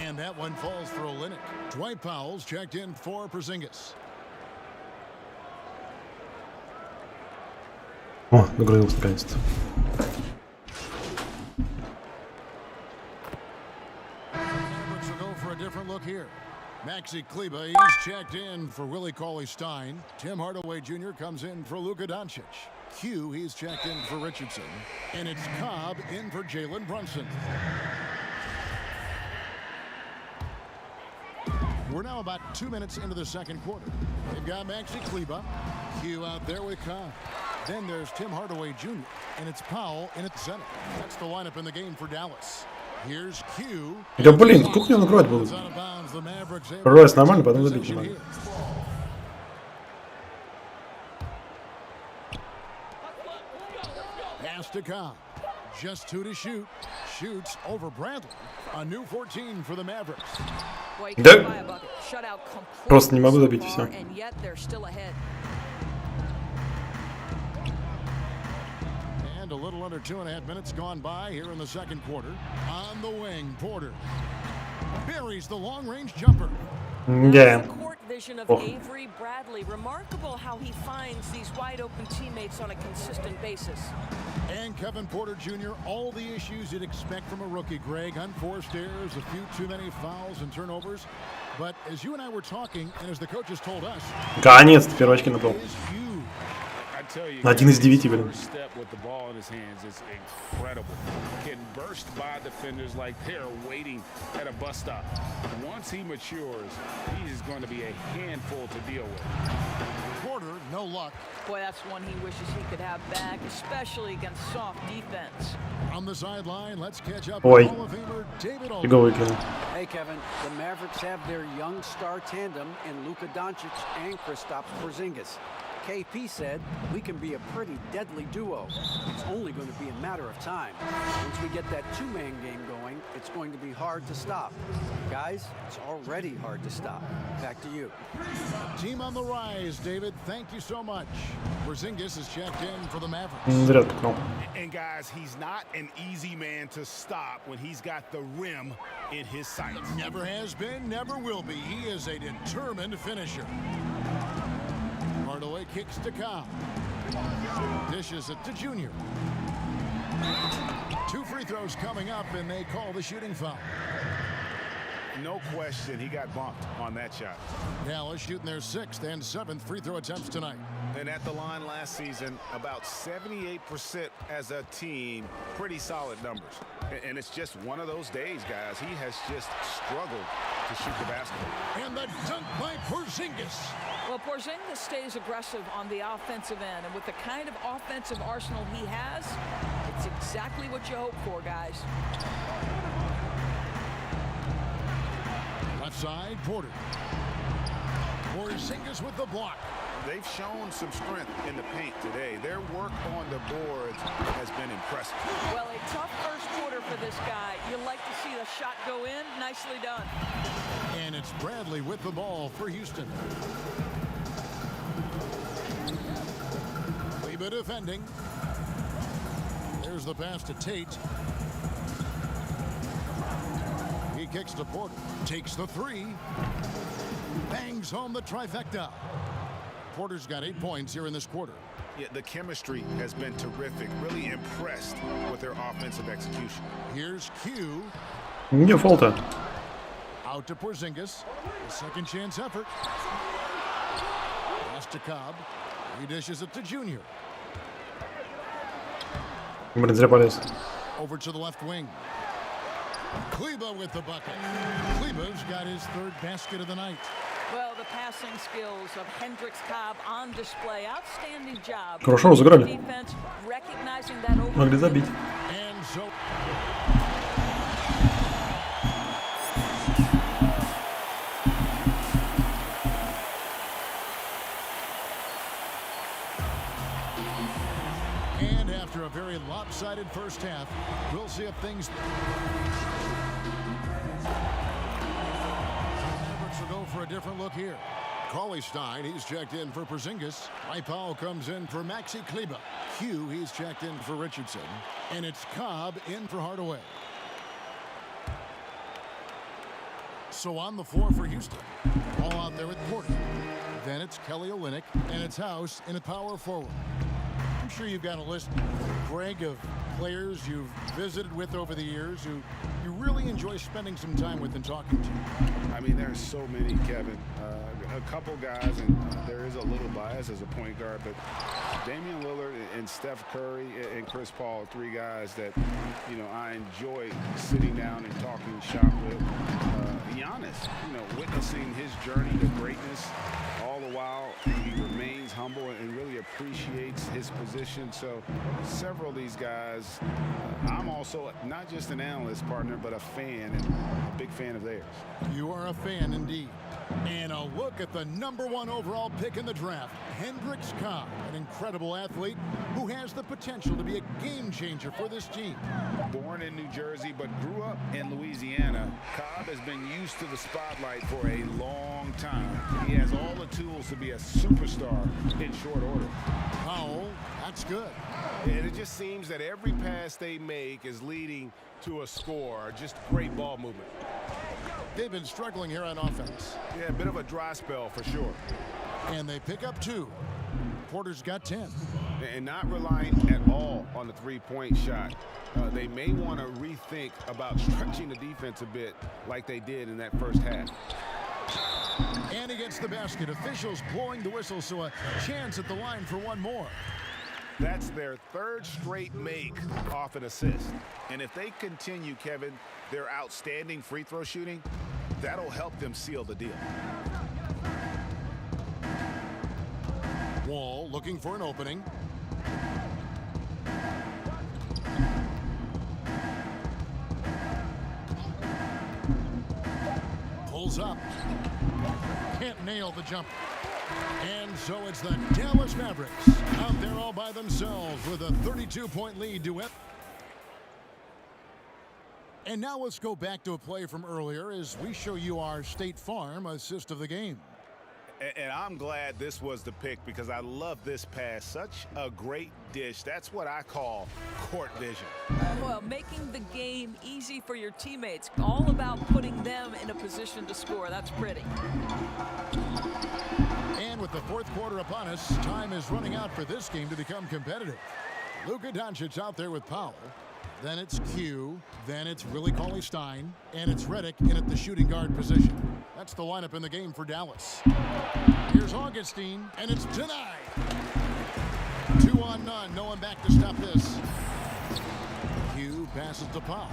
And that one falls for Olynyk. Dwight Powell's checked in for Porzingis. О, догрузился наконец-то. Mavericks will go for a different look here. Maxi Kleber, he's checked in for Willie Cauley-Stein. Tim Hardaway Jr. comes in for Luka Doncic. Q, he's checked in for Richardson. And it's Cobb in for Jalen Brunson. We're now about 2 minutes into the second quarter. They've got Maxi Kleber. Q out there with Cobb. Then there's Tim Hardaway Jr. And it's Powell in at the center. That's the lineup in the game for Dallas. Here's Q. Да блин, сколько мне накрывать было? Ройс нормально, потом забить не могу. Pass to Cobb. Just 2 to shoot. Shoots over Bradley. A new 14 for the Mavericks. Да. Просто не могу забить, все. And a little under 2.5 minutes gone by here in the second quarter. On the wing, Porter buries the long-range jumper. Yeah. Vision of Avery Bradley. Remarkable how he finds these wide-open teammates on a consistent basis. And Kevin Porter Jr., all the issues you'd expect from a rookie, Greg. Unforced errors, a few too many fouls and turnovers. But as you and I were talking, and as the coaches told us, Наконец-то первые очки набрал. 1 из 9, блин. Can burst by defenders like they're waiting at a bus stop. Once he matures, he is going to be a handful to deal with. Porter, no luck. Boy, that's one he wishes he could have back, especially against soft defense. On the sideline, let's catch up Ой. with Hall of Famer David Olin. Фиговый кинул. Hey, Kevin, the Mavericks have their young star tandem in Luka Doncic and Kristaps Porzingis. KP said, we can be a pretty deadly duo. It's only going to be a matter of time. Once we get that two-man game going, it's going to be hard to stop. Guys, it's already hard to stop. Back to you. Team on the rise, David. Thank you so much. Porzingis is checked in for the Mavericks. Зря ткнул. And guys, he's not an easy man to stop when he's got the rim in his sights. Never has been, never will be. He is a determined finisher. Hardaway kicks to Cobb. Dishes it to Junior. 2 free throws coming up, and they call the shooting foul. No question, he got bumped on that shot. Dallas shooting their 6th and 7th free throw attempts tonight. And at the line last season, about 78% as a team, pretty solid numbers. And it's just one of those days, guys. He has just struggled to shoot the basketball. And the dunk by Porzingis. Well, Porzingis stays aggressive on the offensive end, and with the kind of offensive arsenal he has, it's exactly what you hope for, guys. Left side, Porter. Porzingis with the block. They've shown some strength in the paint today. Their work on the boards has been impressive. Well, a tough first quarter for this guy. You like to see the shot go in. Nicely done. And it's Bradley with the ball for Houston. Kleber defending. There's the pass to Tate. He kicks to Porter. Takes the 3. Bangs home the trifecta. Porter's got 8 points here in this quarter. Yeah, the chemistry has been terrific. Really impressed with their offensive execution. Here's Q. Не фолта. Out to Porzingis. A second chance effort. Pass to Cobb. He dishes it to Junior. Блин, зря полез. Over to the left wing. Kleber with the bucket. Kleber's got his 3rd basket of the night. Well, the passing skills of Hendricks Cobb on display. Outstanding job. Хорошо разыграли. Defense recognizing that over. Могли забить. And so and after a very lopsided first half, we'll see if things will go for a different look here. Cauley-Stein, he's checked in for Porzingis. Powell comes in for Maxi Kleber. Q, he's checked in for Richardson. And it's Cobb in for Hardaway. So on the floor for Houston. Ball out there with Porter. Then it's Kelly Olynyk, and it's House in a power forward. I'm sure you've got a list, Greg, of players you've visited with over the years who you really enjoy spending some time with and talking to. I mean, there's so many, Kevin. A couple guys, and there is a little bias as a point guard, but Damian Lillard and Steph Curry and Chris Paul, three guys that, you know, I enjoy sitting down and talking shop with. Giannis, you know, witnessing his journey to greatness, all the while he remains humble and really appreciates his position. So several of these guys, I'm also not just an analyst, partner, but a fan, and a big fan of theirs. You are a fan indeed. And a look at the #1 overall pick in the draft, Hendricks Cobb, an incredible athlete who has the potential to be a game changer for this team. Born in New Jersey but grew up in Louisiana, Cobb has been used to the spotlight for a long time. He has all the tools to be a superstar in short order. Powell, that's good. And it just seems that every pass they make is leading to a score. Just great ball movement. They've been struggling here on offense. Yeah, a bit of a dry spell for sure. And they pick up 2. Porter's got 10. And not relying at all on the three-point shot. They may want to rethink about stretching the defense a bit like they did in that first half. And he gets the basket. Officials blowing the whistle, so a chance at the line for one more. That's their third straight make off an assist. And if they continue, Kevin, their outstanding free throw shooting, that'll help them seal the deal. Wall looking for an opening. Pulls up. Can't nail the jumper. And so it's the Dallas Mavericks out there all by themselves with a 32-point lead to it. And now let's go back to a play from earlier as we show you our State Farm assist of the game. And I'm glad this was the pick because I love this pass. Such a great dish. That's what I call court vision. Well, making the game easy for your teammates. All about putting them in a position to score. That's pretty. And with the fourth quarter upon us, time is running out for this game to become competitive. Luka Doncic out there with Powell. Then it's Q. Then it's Willie Cauley-Stein. And it's Redick in at the shooting guard position. That's the lineup in the game for Dallas. Here's Augustine, and it's denied. 2 on none. No one back to stop this. Q passes to Powell.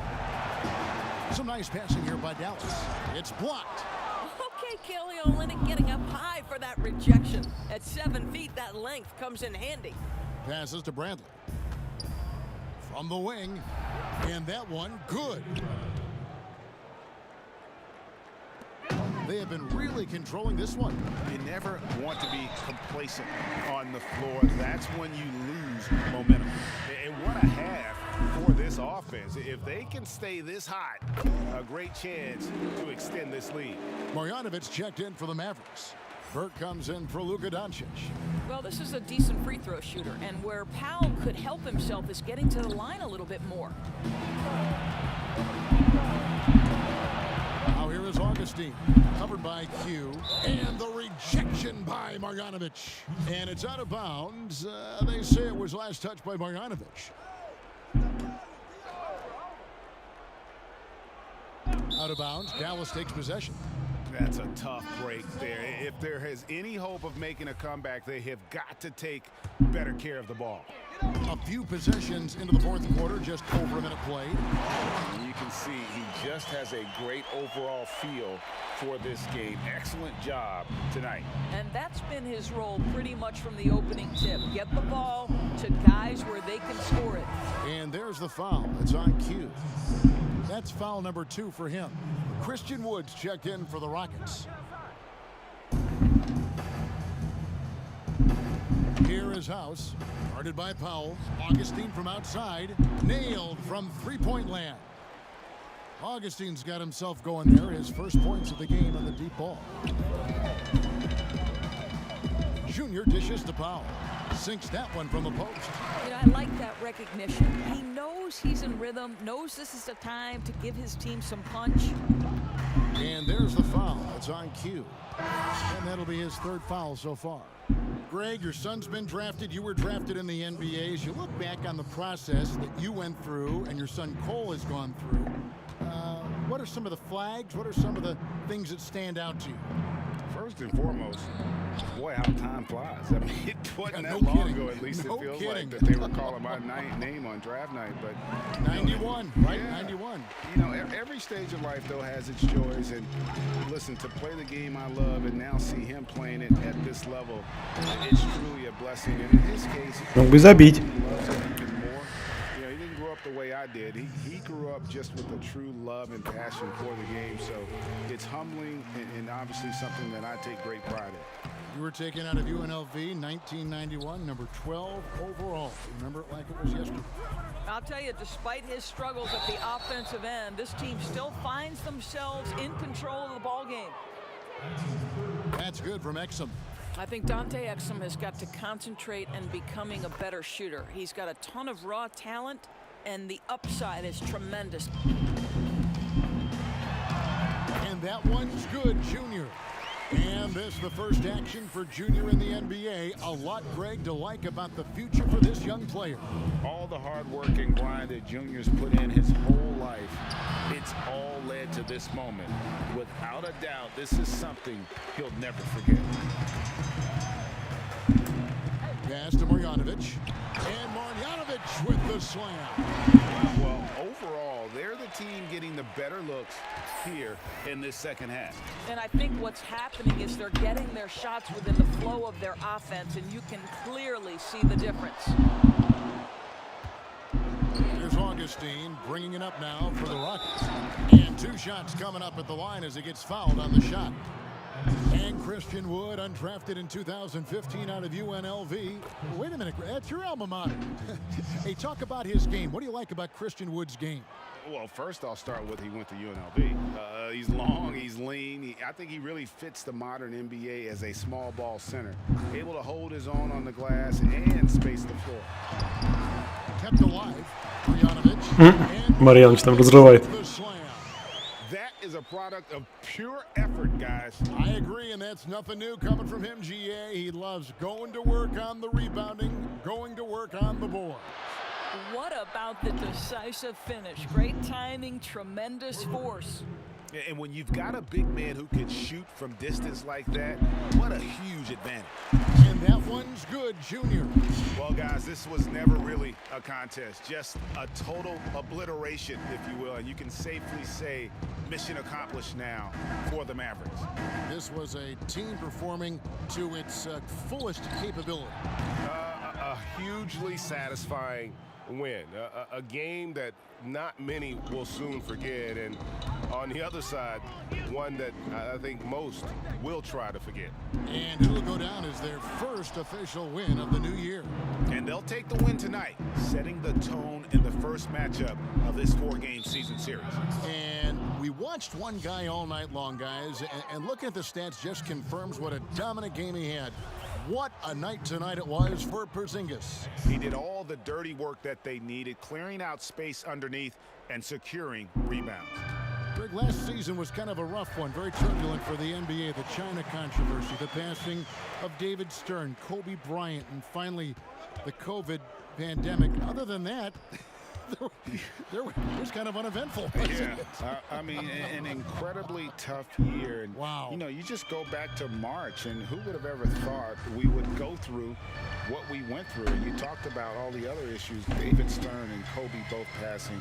Some nice passing here by Dallas. It's blocked. Okay, Kelly Olynyk getting up high for that rejection. At 7 feet, that length comes in handy. Passes to Bradley. From the wing. And that one, good. They have been really controlling this one. You never want to be complacent on the floor. That's when you lose momentum. And what a half for this offense. If they can stay this hot, a great chance to extend this lead. Marjanovic checked in for the Mavericks. Burt comes in for Luka Doncic. Well, this is a decent free throw shooter, and where Powell could help himself is getting to the line a little bit more. Now here is Augustine, covered by Q, and the rejection by Marjanovic. And it's out of bounds. They say it was last touched by Marjanovic. Out of bounds, Dallas takes possession. That's a tough break there. If there is any hope of making a comeback, they have got to take better care of the ball. A few possessions into the fourth quarter, just over a minute played. And you can see he just has a great overall feel for this game. Excellent job tonight. And that's been his role pretty much from the opening tip. Get the ball to guys where they can score it. And there's the foul. It's on Q. That's foul number 2 for him. Christian Woods checked in for the Rockets. Here is House, guarded by Powell. Augustine from outside, nailed from three-point land. Augustine's got himself going there. His first points of the game on the deep ball. Junior dishes to Powell. Sinks that one from the post. You know, I like that recognition. He knows he's in rhythm, knows this is the time to give his team some punch. And there's the on cue. And that'll be his third foul so far. Greg, your son's been drafted. You were drafted in the NBA. As you look back on the process that you went through and your son Cole has gone through, what are some of the flags? What are some of the things that stand out to you? First and foremost, boy, how time flies. I mean, it wasn't that long ago, at least it feels like, that they were calling my name on draft night. But 91, right? Yeah. 91. You know, every stage of life, though, has its joys. And listen, to play the game I love and now see him playing it at this level, it's truly a blessing. And in his case, Мог бы забить. he loves it even more. You know, he didn't grow up the way I did. He grew up just with a true love and passion for the game. So it's humbling and obviously something that I take great pride in. You were taken out of UNLV 1991, number 12 overall. Remember it like it was yesterday. I'll tell you, despite his struggles at the offensive end, this team still finds themselves in control of the ball game. That's good from Exum. I think Dante Exum has got to concentrate on becoming a better shooter. He's got a ton of raw talent, and the upside is tremendous. And that one's good, Junior. And this is the first action for Junior in the NBA. A lot, Greg, to like about the future for this young player. All the hard work and grind that Junior's put in his whole life, it's all led to this moment. Without a doubt, this is something he'll never forget. Pass to Marjanovic. And Marjanovic with the slam. Well, overall, they're the team getting the better looks here in this second half. And I think what's happening is they're getting their shots within the flow of their offense, and you can clearly see the difference. Here's Augustine bringing it up now for the Rockets. And two shots coming up at the line as he gets fouled on the shot. And Christian Wood, undrafted in 2015 out of UNLV. Wait a minute, that's your alma mater. Hey, talk about his game. What do you like about Christian Wood's game? Well, first I'll start with he went to UNLV. He's long, he's lean. I think he really fits the modern NBA as a small ball center. Able to hold his own on the glass and space the floor. Kept alive. Marjanovic. Марьянович там разрывает. That is a product of pure effort, guys. I agree, and that's nothing new coming from him, GA. He loves going to work on the rebounding, going to work on the board. What about the decisive finish? Great timing, tremendous force. And when you've got a big man who can shoot from distance like that, what a huge advantage. And that one's good, Junior. Well, guys, this was never really a contest, just a total obliteration, if you will. And you can safely say mission accomplished now for the Mavericks. This was a team performing to its fullest capability. A hugely satisfying win, a game that not many will soon forget, and on the other side, one that I think most will try to forget. And it'll go down as their first official win of the new year. And they'll take the win tonight, setting the tone in the first matchup of this 4-game season series. And we watched one guy all night long, guys, and looking at the stats just confirms what a dominant game he had. What a night tonight it was for Porzingis. He did all the dirty work that they needed, clearing out space underneath and securing rebounds. Greg, last season was kind of a rough one, very turbulent for the NBA. The China controversy, the passing of David Stern, Kobe Bryant, and finally the COVID pandemic. Other than that, it was kind of uneventful. Yeah, I mean, an incredibly tough year. And, wow. You know, you just go back to March, and who would have ever thought we would go through what we went through? And you talked about all the other issues, David Stern and Kobe both passing.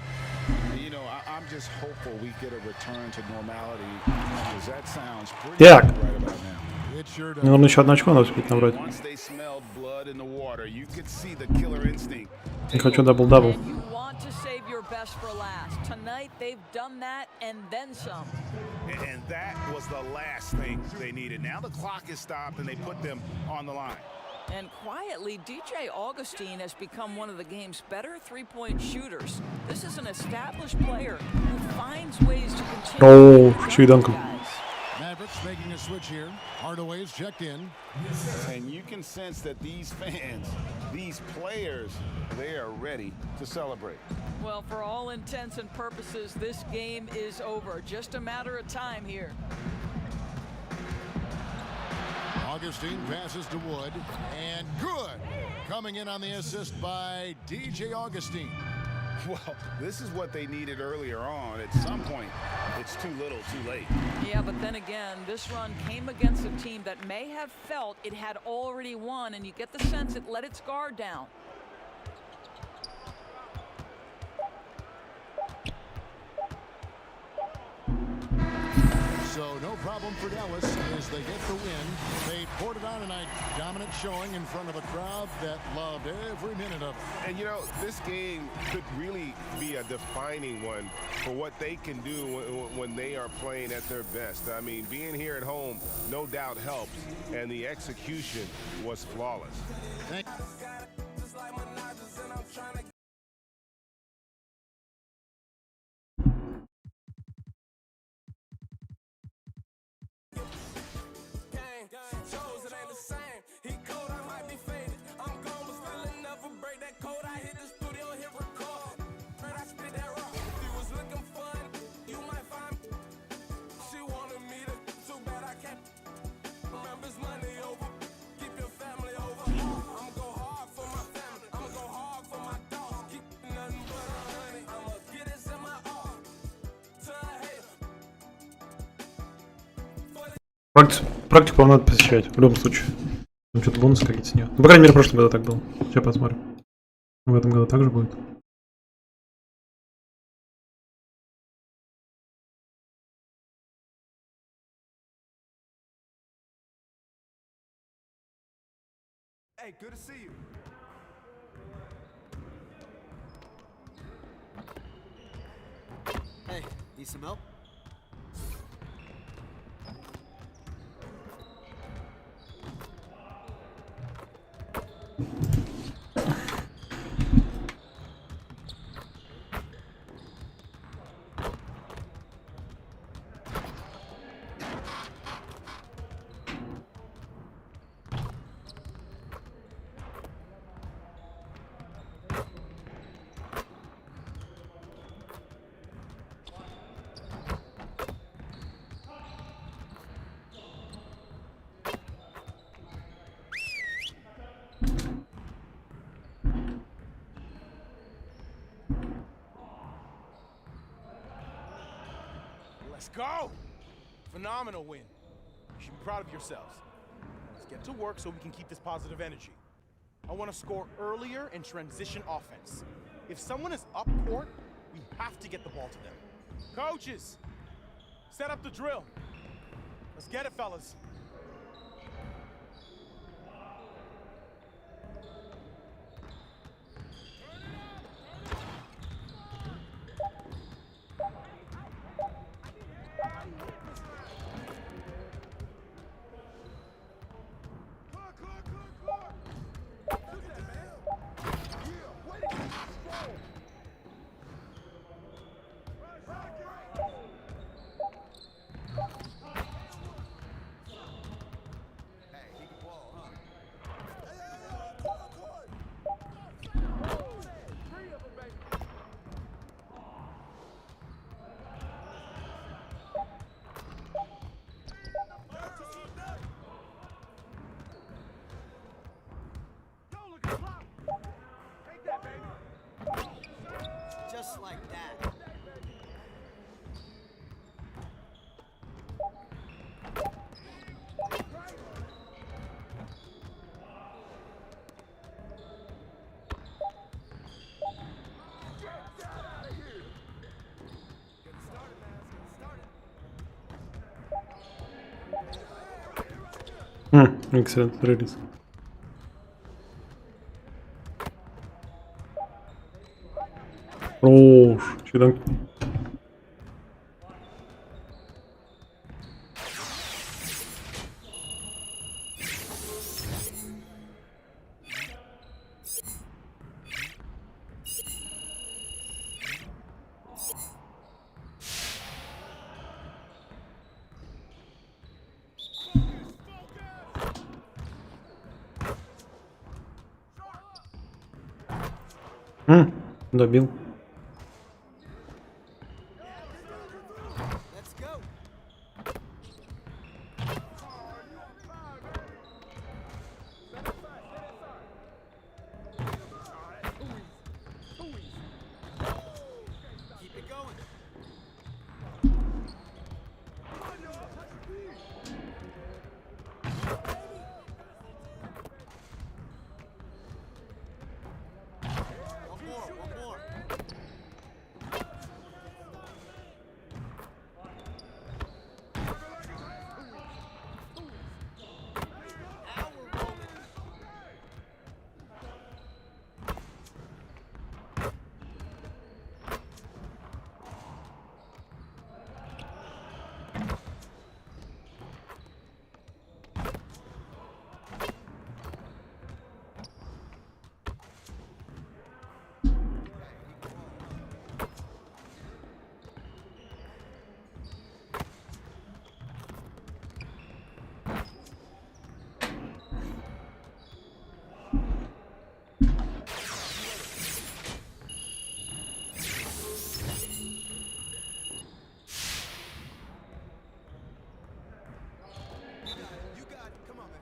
You know, I'm just hopeful we get a return to normality, because that sounds pretty Так. good right about now. It sure does. Мне нужно еще одно очко надо успеть набрать. Once they smelled blood in the water, you could see the killer instinct. Не хочу дабл-дабл. And you want to save your best for last. Tonight, they've done that and then some. And that was the last thing they needed. Now the clock is stopped, and they put them on the line. And quietly, DJ Augustine has become one of the game's better three-point shooters. This is an established player who finds ways to continue. О, еще и данком. Mavericks making a switch here. Hardaway's checked in. And you can sense that these fans, these players, they are ready to celebrate. Well, for all intents and purposes, this game is over. Just a matter of time here. Augustine passes to Wood, and good. Coming in on the assist by DJ Augustine. Well, this is what they needed earlier on. At some point, it's too little, too late. Yeah, but then again, this run came against a team that may have felt it had already won, and you get the sense it let its guard down. So no problem for Dallas as they get the win. They poured it on tonight. Dominant showing in front of a crowd that loved every minute of it. And you know, this game could really be a defining one for what they can do when they are playing at their best. I mean, being here at home no doubt helps, and the execution was flawless. Thank Практику вам надо посещать, в любом случае. Там что-то бонусы какие-то с нее. Ну, по крайней мере, в прошлом году так было. Сейчас посмотрим. В этом году также будет. Hey, good to see you. Hey, need some help? Let's go! Phenomenal win. You should be proud of yourselves. Let's get to work so we can keep this positive energy. I want to score earlier in transition offense. If someone is up court, we have to get the ball to them. Coaches, set up the drill. Let's get it, fellas. Just like that. Excellent release. Хорош. Что там? Добил. Let's go. You got it. Come on, man.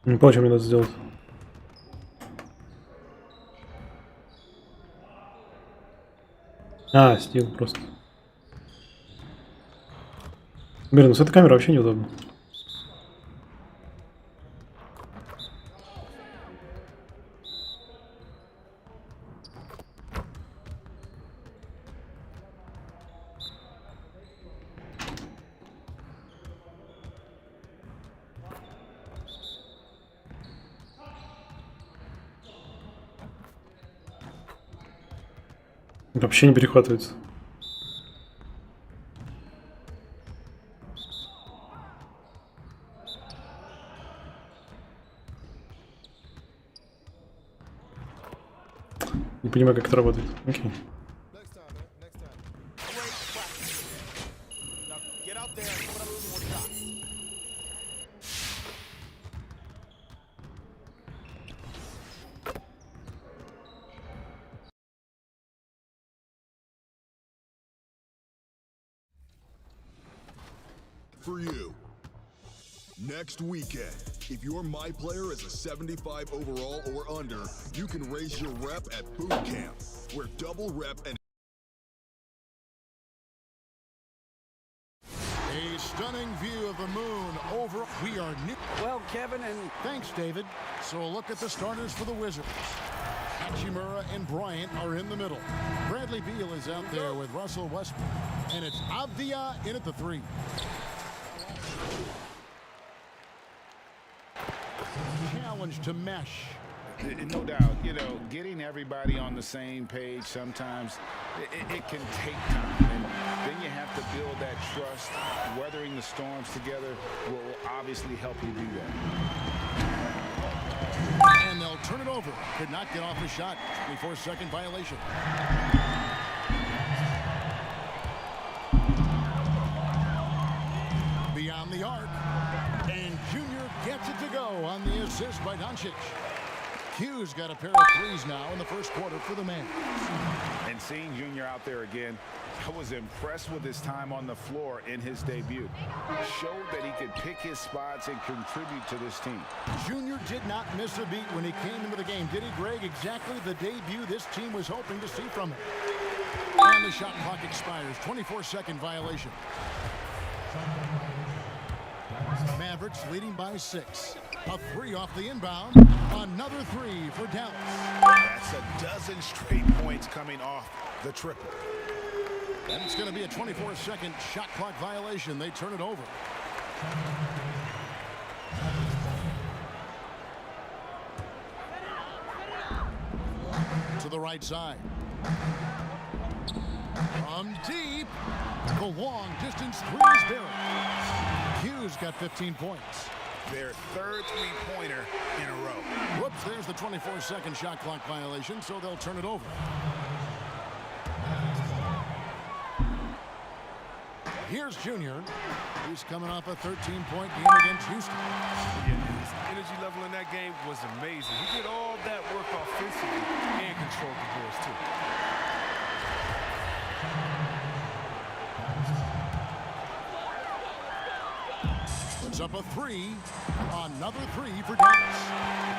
Не понял, что мне надо сделать. А, стил просто. Блин, ну с этой камерой вообще неудобно. Вообще не перехватывается. Не понимаю, как это работает. Окей. Next time, man. Next time. Great practice. Now get out there and put up some more shots. For you. Next weekend, if your My Player is a 75 overall or under, you can raise your rep at Boot Camp, where double rep and A stunning view of the moon over. We are new. Well, Kevin, and Thanks, David. So a look at the starters for the Wizards. Hachimura and Bryant are in the middle. Bradley Beal is out there with Russell Westbrook. And it's Avdia in at the 3. Challenge to mesh. No doubt, you know, getting everybody on the same page sometimes it can take time, and then you have to build that trust. Weathering the storms together will obviously help you do that. And they'll turn it over. Could not get off the shot. 24-second violation. Beyond the arc. And Junior gets it to go on the assist by Doncic. Q's got a pair of threes now in the first quarter for the man. And seeing Junior out there again, I was impressed with his time on the floor in his debut. Showed that he could pick his spots and contribute to this team. Junior did not miss a beat when he came into the game, did he, Greg? Exactly the debut this team was hoping to see from him. And the shot clock expires. 24-second violation. Mavericks leading by 6. A 3 off the inbound. Another 3 for Dallas. That's a dozen straight points coming off the triple. And it's going to be a 24-second shot clock violation. They turn it over. To the right side. From deep. The long distance 3 is Barrett. Q's got 15 points. their third three-pointer in a row. Whoops, there's the 24-second shot clock violation, so they'll turn it over. Here's Junior. He's coming off a 13-point game against Houston. Yeah, his energy level in that game was amazing. He did all that work offensively and controlled the boards, too. Puts up a three. Another three for Dallas.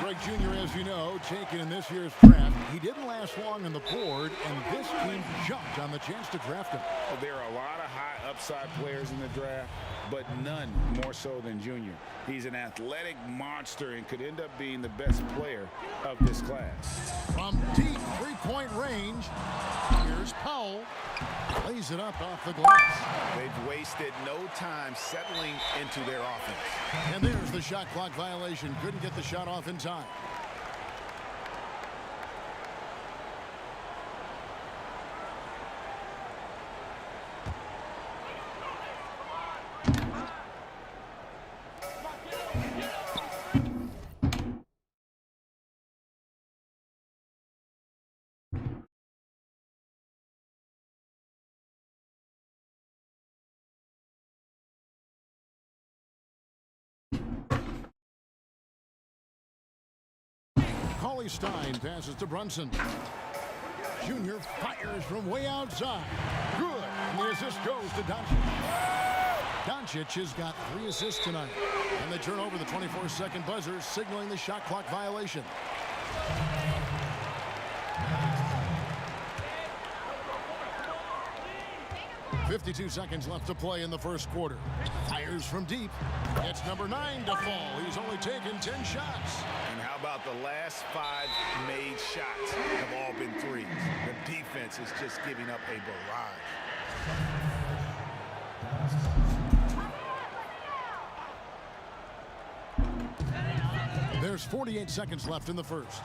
Greg Jr., as you know, taken in this year's draft. He didn't last long on the board, and this team jumped on the chance to draft him. Well, there are a lot of high upside players in the draft, but none more so than Junior. He's an athletic monster and could end up being the best player of this class. From deep three-point range, here's Powell. Lays it up off the glass. They've wasted no time settling into their offense. And there's the shot clock violation. Couldn't get the shot off in time. Stein passes to Brunson. Junior fires from way outside. Good. And the assist goes to Doncic. Doncic has got 3 assists tonight. And they turn over the 24-second buzzer, signaling the shot clock violation. .52 seconds left to play in the first quarter. Fires from deep. It's number 9 to fall. He's only taken 10 shots. And how about the last 5 made shots have all been threes? The defense is just giving up a barrage. There's 48 seconds left in the first.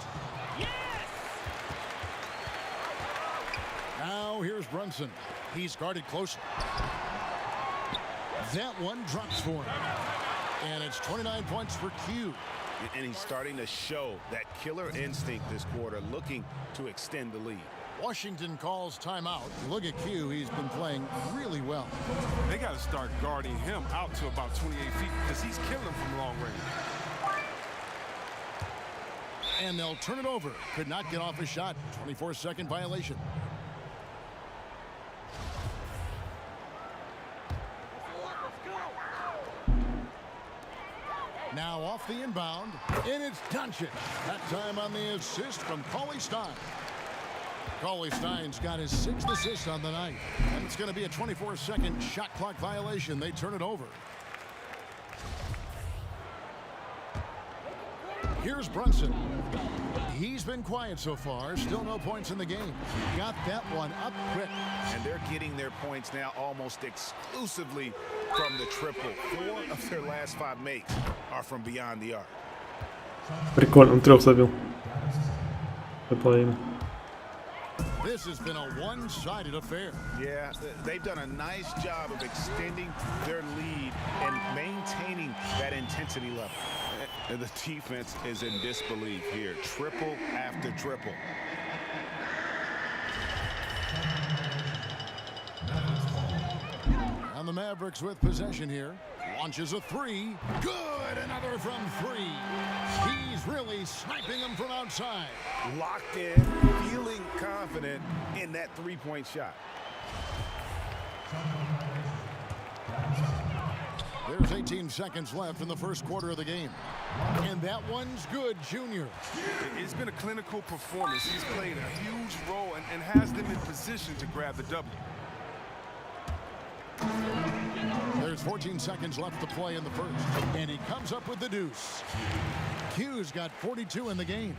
Now here's Brunson. He's guarded closely. That one drops for him. And it's 29 points for Q. And he's starting to show that killer instinct this quarter, looking to extend the lead. Washington calls timeout. Look at Q. He's been playing really well. They got to start guarding him out to about 28 feet because he's killing them from long range. And they'll turn it over. Could not get off a shot. 24-second violation. Now off the inbound, and it's Doncic. That time on the assist from Cauley Stein. Cauley Stein's got his 6th assist on the night. And it's going to be a 24-second shot clock violation. They turn it over. Here's Brunson. He's been quiet so far. Still no points in the game. Got that one up quick. And they're getting their points now almost exclusively from the triple. 4 of their last 5 makes are from beyond the arc. Прикольно, он 3 забил. This has been a one-sided affair. Yeah, they've done a nice job of extending their lead and maintaining that intensity level. And the defense is in disbelief here. Triple after triple. And the Mavericks with possession here. Launches a 3. Good! Another from 3. He's really sniping them from outside. Locked in, feeling confident in that 3-point shot. There's 18 seconds left in the first quarter of the game. And that one's good, Junior. It's been a clinical performance. He's played a huge role and has them in position to grab the W. There's 14 seconds left to play in the first. And he comes up with the deuce. Q's got 42 in the game.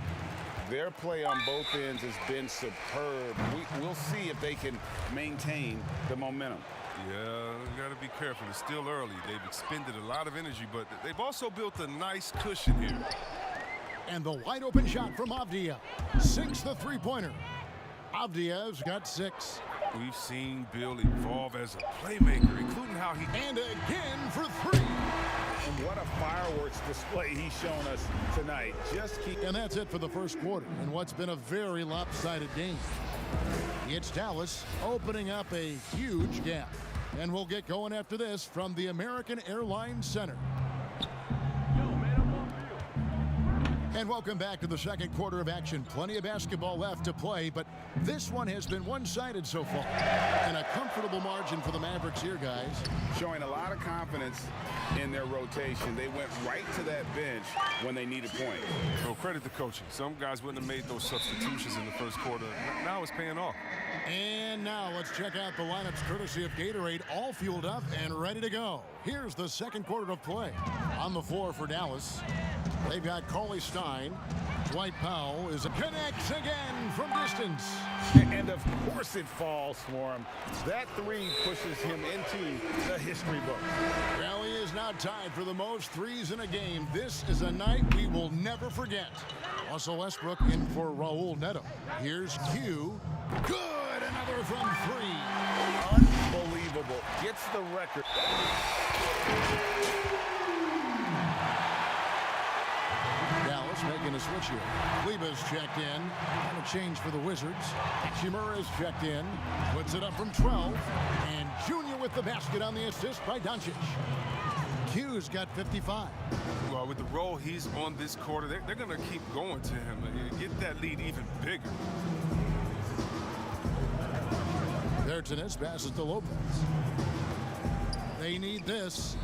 Their play on both ends has been superb. We'll see if they can maintain the momentum. Yeah, got to be careful. It's still early. They've expended a lot of energy, but they've also built a nice cushion here. And the wide open shot from Avdia sinks the 3-pointer. Avdia's got 6. We've seen Bill evolve as a playmaker, including how he... And again for 3. And what a fireworks display he's shown us tonight. Just keep. And that's it for the first quarter in what's been a very lopsided game. It's Dallas opening up a huge gap. And we'll get going after this from the American Airlines Center. And welcome back to the second quarter of action. Plenty of basketball left to play, but this one has been one-sided so far. And a comfortable margin for the Mavericks here, guys. Showing a lot of confidence in their rotation. They went right to that bench when they needed points. Well, credit to coaching. Some guys wouldn't have made those substitutions in the first quarter. Now it's paying off. And now let's check out the lineups courtesy of Gatorade, all fueled up and ready to go. Here's the second quarter of play. On the floor for Dallas, they've got Cauley Stein. Dwight Powell is connects again from distance. And of course it falls for him. That three pushes him into the history book. Well, he is now tied for the most threes in a game. This is a night we will never forget. Russell Westbrook in for Raul Neto. Here's Q. Good! Another from three. Unbelievable. Gets the record. Dallas making a switch here. Kleba's checked in. And a change for the Wizards. Shimura's checked in. Puts it up from 12. And Junior with the basket on the assist by Doncic. Q's got 55. Well, with the role he's on this quarter, they're going to keep going to him and get that lead even bigger. Bertans passes to Lopez. They need this.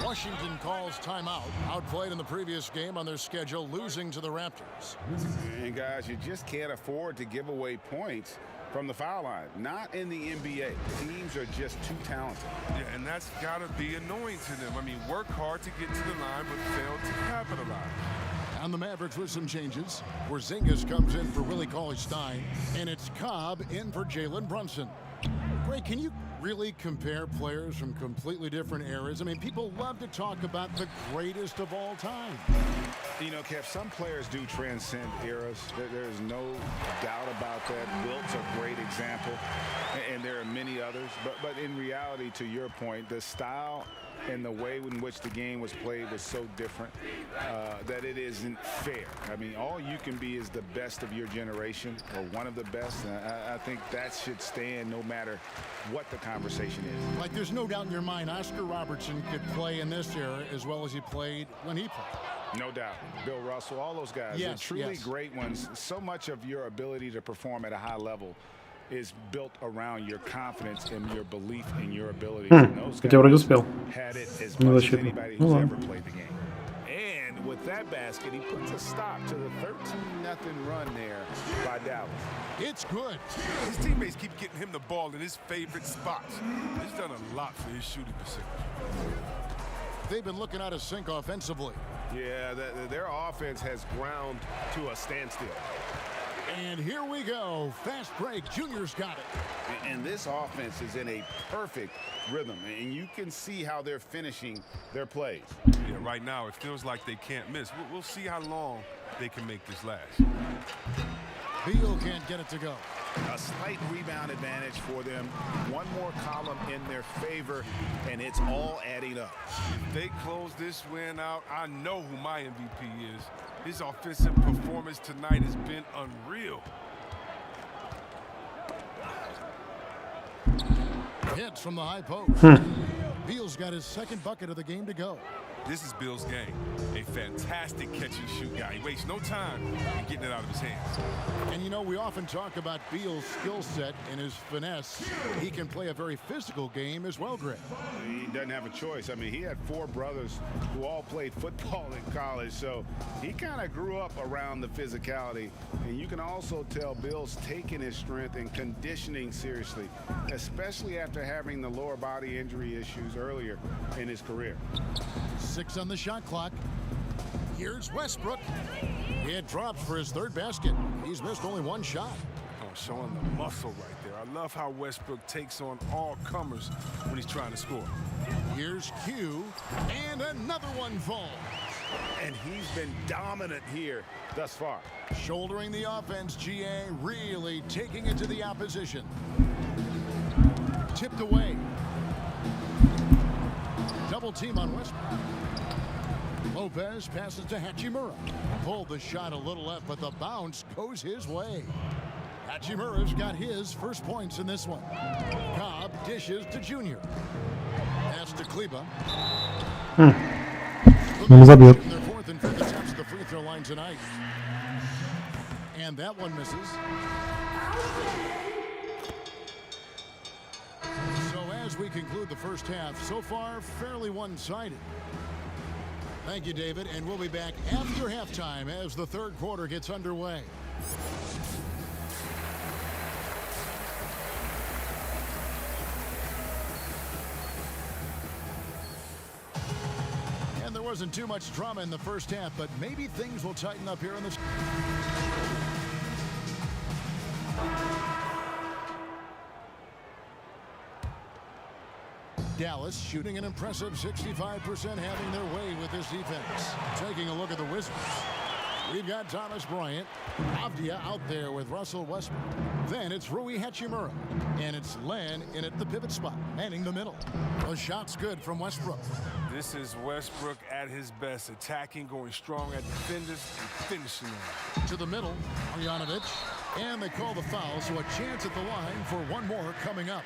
Washington calls timeout. Outplayed in the previous game on their schedule, losing to the Raptors. And guys, you just can't afford to give away points from the foul line. Not in the NBA. Teams are just too talented. Yeah, and that's got to be annoying to them. I mean, work hard to get to the line, but fail to capitalize. On the Mavericks with some changes. Porzingis comes in for Willie Cauley-Stein, and it's Cobb in for Jalen Brunson. Ray, can you really compare players from completely different eras? I mean, people love to talk about the greatest of all time. You know, Kev, some players do transcend eras. There's no doubt about that. Wilt's a great example, and there are many others. But in reality, to your point, the style and the way in which the game was played was so different that it isn't fair. I mean, all you can be is the best of your generation, or one of the best. And I think that should stand no matter what the conversation is. Like, there's no doubt in your mind Oscar Robertson could play in this era as well as he played when he played. No doubt. Bill Russell, all those guys. Yes, They're truly yes. great ones. So much of your ability to perform at a high level is built around your confidence and your belief in your ability. And those Хотя вроде guys успел. had it as much as Защитно. anybody Ну who's ладно. ever played the game. And with that basket, he puts a stop to the 13-0 run there by Dallas. It's good. His teammates keep getting him the ball in his favorite spots. He's done a lot for his shooting percentage. They've been looking out of sync offensively. Yeah, their offense has ground to a standstill. And here we go. Fast break. Junior's got it. And this offense is in a perfect rhythm, and you can see how they're finishing their plays. Yeah, right now it feels like they can't miss. We'll see how long they can make this last. Beal can't get it to go. A slight rebound advantage for them. One more column in their favor, and it's all adding up. If they close this win out, I know who my MVP is. His offensive performance tonight has been unreal. Hits from the high post. Beal's got his second bucket of the game to go. This is Bill's game. A fantastic catch-and-shoot guy. He wastes no time in getting it out of his hands. And you know, we often talk about Beal's skill set and his finesse. He can play a very physical game as well, Greg. He doesn't have a choice. I mean, he had 4 brothers who all played football in college, so he kind of grew up around the physicality. And you can also tell Bill's taking his strength and conditioning seriously, especially after having the lower body injury issues earlier in his career. 6 on the shot clock. Here's Westbrook. It drops for his third basket. He's missed only 1 shot. Oh, showing the muscle right there. I love how Westbrook takes on all comers when he's trying to score. Here's Q, and another one falls. And he's been dominant here thus far. Shouldering the offense, GA really taking it to the opposition. Tipped away. Double Double team on Westbrook. Lopez passes to Hachimura. Pulled the shot a little left, but the bounce goes his way. Hachimura's got his first points in this one. Cobb dishes to Junior. Pass to Kleba. Ну, забьет. Their fourth and fifth attempts at the free throw line tonight. And that one misses. So as we conclude the first half, so far fairly one-sided. Thank you, David, and we'll be back after halftime as the third quarter gets underway. And there wasn't too much drama in the first half, but maybe things will tighten up here in the... Dallas shooting an impressive 65%, having their way with this defense. Taking a look at the Wizards. We've got Thomas Bryant, Avdia out there with Russell Westbrook. Then it's Rui Hachimura. And it's Len in at the pivot spot, manning the middle. The shot's good from Westbrook. This is Westbrook at his best, attacking, going strong at defenders, and finishing them. To the middle, Marjanovic. And they call the foul, so a chance at the line for one more coming up.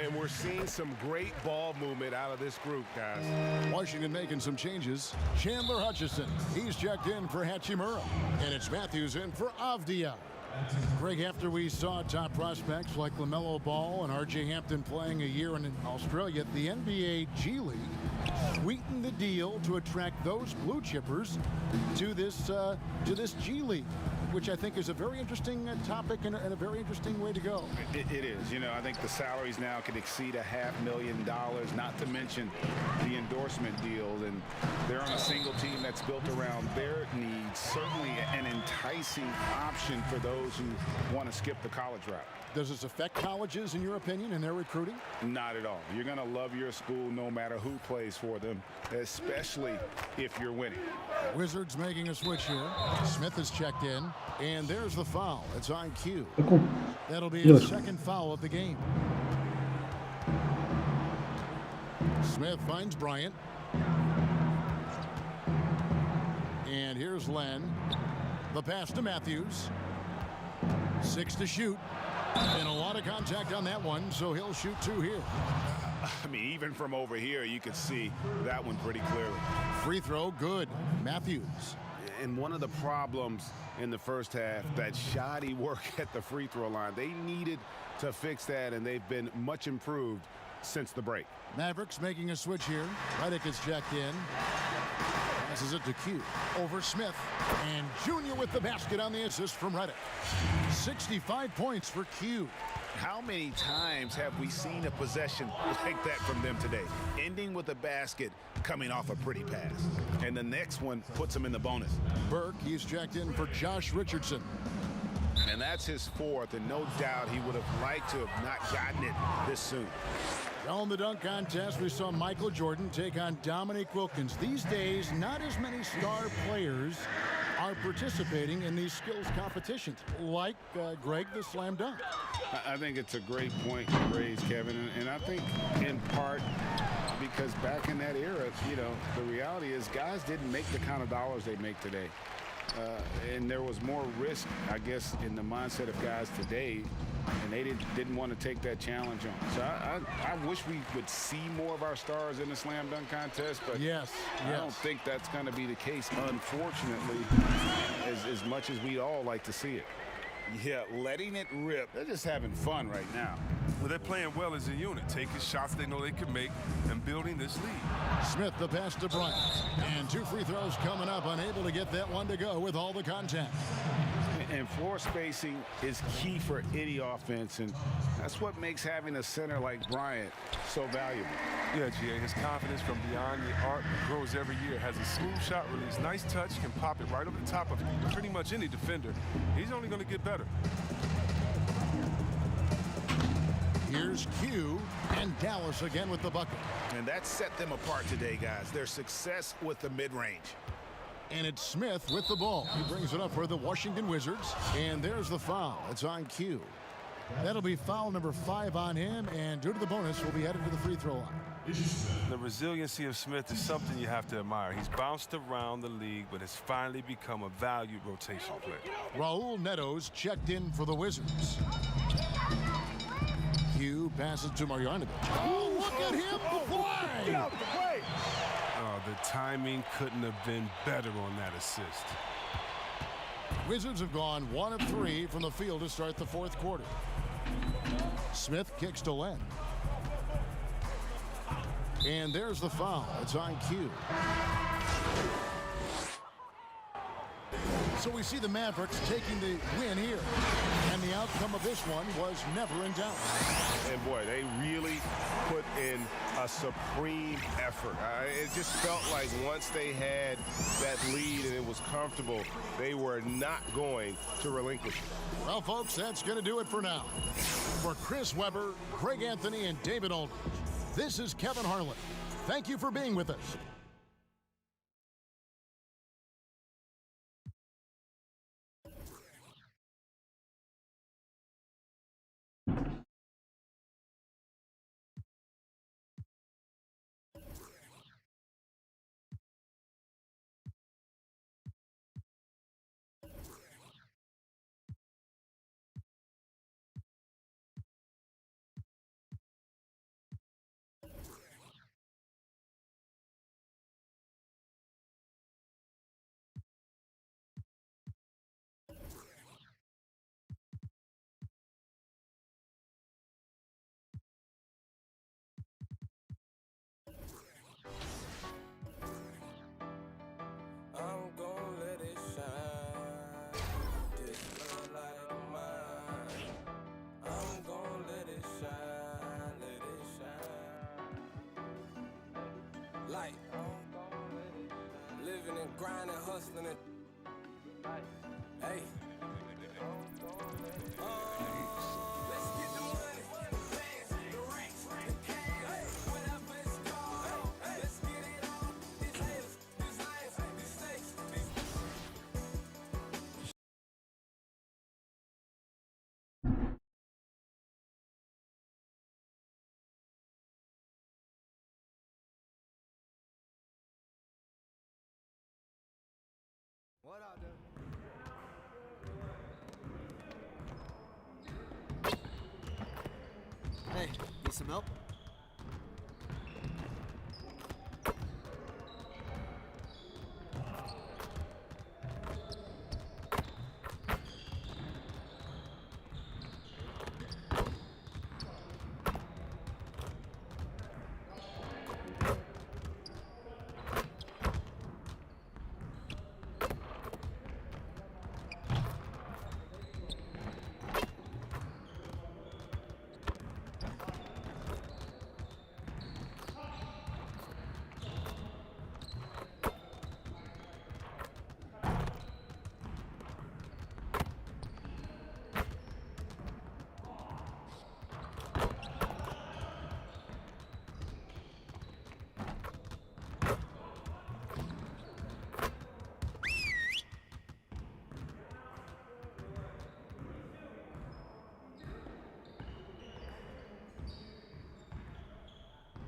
And we're seeing some great ball movement out of this group, guys. Washington making some changes. Chandler Hutchison, he's checked in for Hachimura. And it's Matthews in for Avdia. Greg, after we saw top prospects like LaMelo Ball and R.J. Hampton playing a year in Australia, the NBA G League sweetened the deal to attract those blue chippers to this G League, which I think is a very interesting topic and a very interesting way to go. It is. You know, I think the salaries now can exceed $500,000, not to mention the endorsement deals, and they're on a single team that's built around their needs. Certainly an enticing option for those who want to skip the college route. Does this affect colleges, in your opinion, in their recruiting? Not at all. You're going to love your school no matter who plays for them, especially if you're winning. Wizards making a switch here. Smith is checked in, and there's the foul. It's on cue. That'll be his second foul of the game. Smith finds Bryant. And here's Len. The pass to Matthews. 6 to shoot. And a lot of contact on that one, so he'll shoot 2 here. I mean, even from over here, you could see that one pretty clearly. Free throw, good. Matthews. And one of the problems in the first half, that shoddy work at the free throw line. They needed to fix that, and they've been much improved since the break. Mavericks making a switch here. Redick is checked in. Passes it to Q. Over Smith. And Junior with the basket on the assist from Redick. 65 points for Q. How many times have we seen a possession like that from them today? Ending with a basket, coming off a pretty pass. And the next one puts them in the bonus. Burke, he's checked in for Josh Richardson. And that's his fourth, and no doubt he would have liked to have not gotten it this soon. On the dunk contest, we saw Michael Jordan take on Dominique Wilkins. These days, not as many star players are participating in these skills competitions, like Greg, the slam dunk. I think it's a great point to raise, Kevin, and I think in part because back in that era, you know, the reality is guys didn't make the kind of dollars they make today. And there was more risk, I guess, in the mindset of guys today, and they didn't want to take that challenge on. So I wish we would see more of our stars in the slam dunk contest, but yes. I don't think that's going to be the case, unfortunately, as much as we'd all like to see it. Yeah, letting it rip. They're just having fun right now. Well, they're playing well as a unit, taking shots they know they can make and building this lead. Smith, the pass to Bryant. And 2 free throws coming up, unable to get that one to go with all the contact. And floor spacing is key for any offense, and that's what makes having a center like Bryant so valuable. Yeah, GA, his confidence from beyond the arc grows every year. Has a smooth shot release, nice touch, can pop it right over the top of pretty much any defender. He's only going to get better. Here's Q, and Dallas again with the bucket. And that set them apart today, guys. Their success with the mid-range. And it's Smith with the ball. He brings it up for the Washington Wizards. And there's the foul. It's on Q. That'll be foul number 5 on him, and due to the bonus, we'll be headed to the free throw line. The resiliency of Smith is something you have to admire. He's bounced around the league, but has finally become a valued rotation player. Raul Neto's checked in for the Wizards. Q passes to Marjanovic. Oh, look at him play! Get out the way! Oh, the timing couldn't have been better on that assist. Wizards have gone 1 of 3 from the field to start the fourth quarter. Smith kicks to Len. And there's the foul. It's on Q. So we see the Mavericks taking the win here. And the outcome of this one was never in doubt. And boy, they really put in a supreme effort. It just felt like once they had that lead and it was comfortable, they were not going to relinquish it. Well, folks, that's going to do it for now. For Chris Webber, Craig Anthony, and David Aldridge, this is Kevin Harlan. Thank you for being with us. Living and grinding, hustling and hey. Let's get the money, the racks, the cash, whatever it's called. Let's get it on. These haters, these lions, these snakes, What out there? Hey, need some help?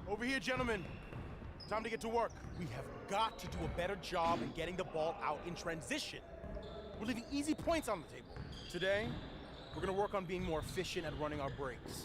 Over here, gentlemen. Time to get to work. We have got to do a better job in getting the ball out in transition. We're leaving easy points on the table. Today, we're going to work on being more efficient at running our breaks.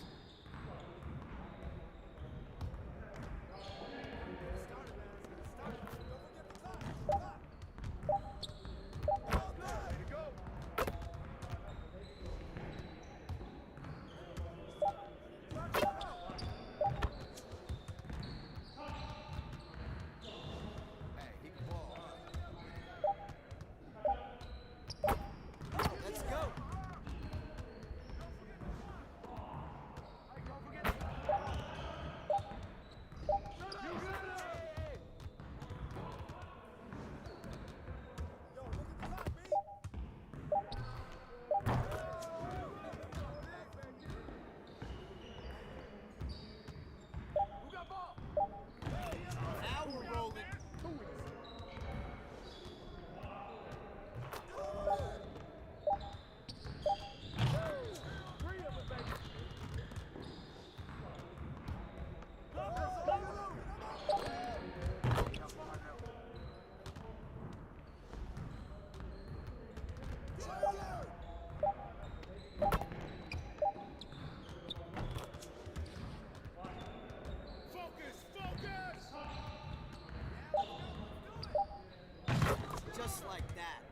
Just like that.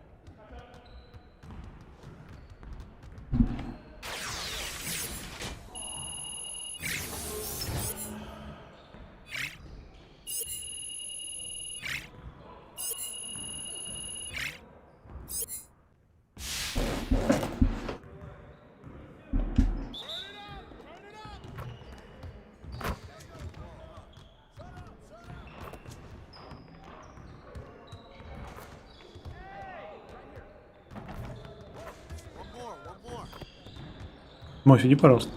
Мой, иди, пожалуйста.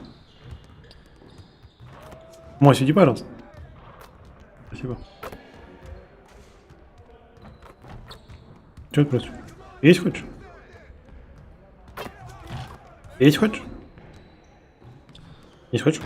Мой, иди, пожалуйста. Спасибо. Че ты просишь? Есть хочешь? Есть хочешь? Есть хочешь?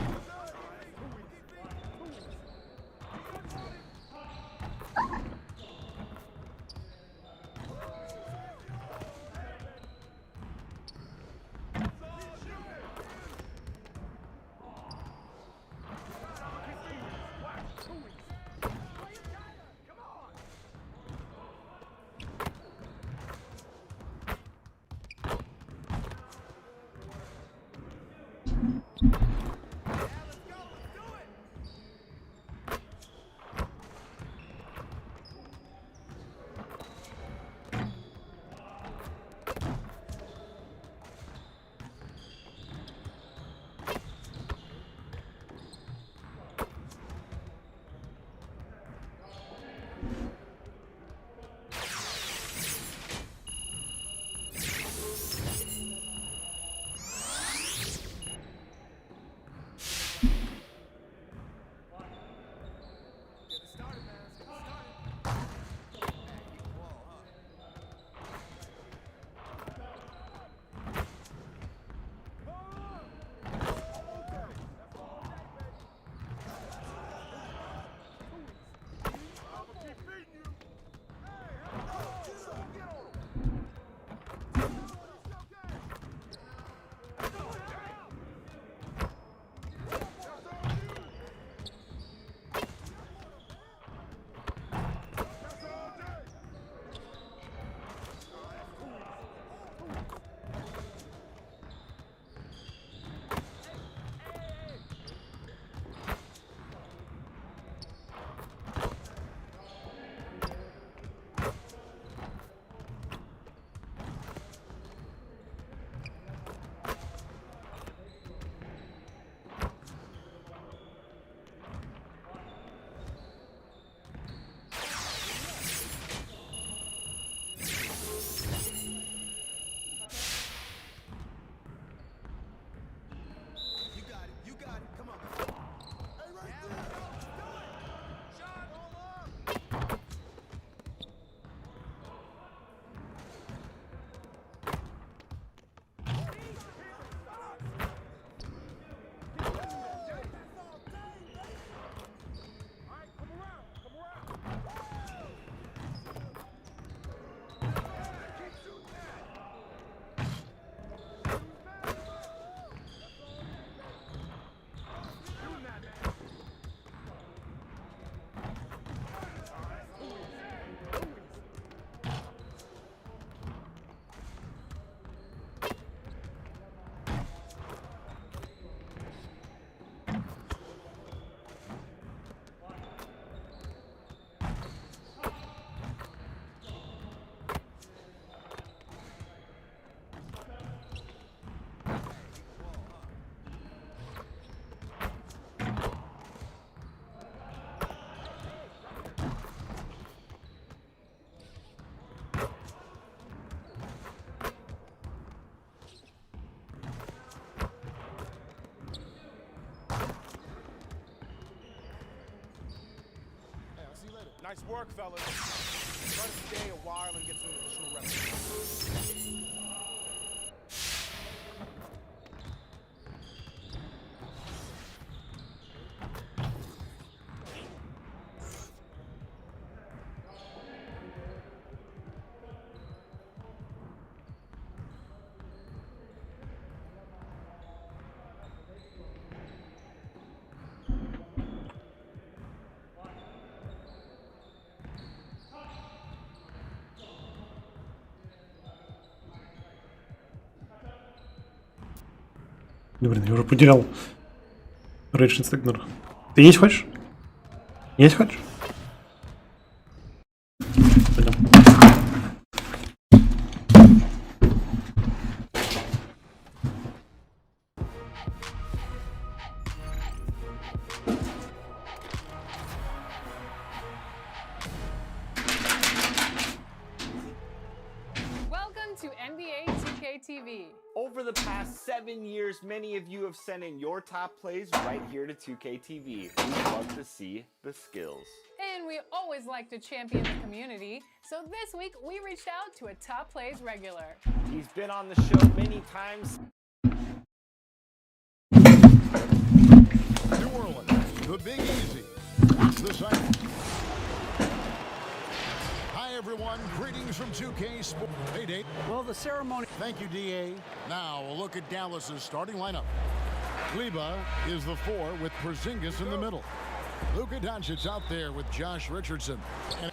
Nice work, fellas. Try to stay a while and get some additional reps. Да блин, я уже потерял. Рейдж инстагнор. Ты есть хочешь? Есть хочешь? Пойдем. Welcome to NBA 2K TV. Over the past 7 years, many of you have sent in your top plays right here to 2K TV. We'd love to see the skills. And we always like to champion the community, so this week we reached out to a top plays regular. He's been on the show many times. New Orleans, the Big Easy. The site. Hi, everyone. Greetings from 2K Sports. Hey, Dave. Well, the ceremony. Thank you, DA. Now, a look at Dallas's starting lineup. Kleba is the 4 with Porzingis in the middle. Luka Doncic out there with Josh Richardson. And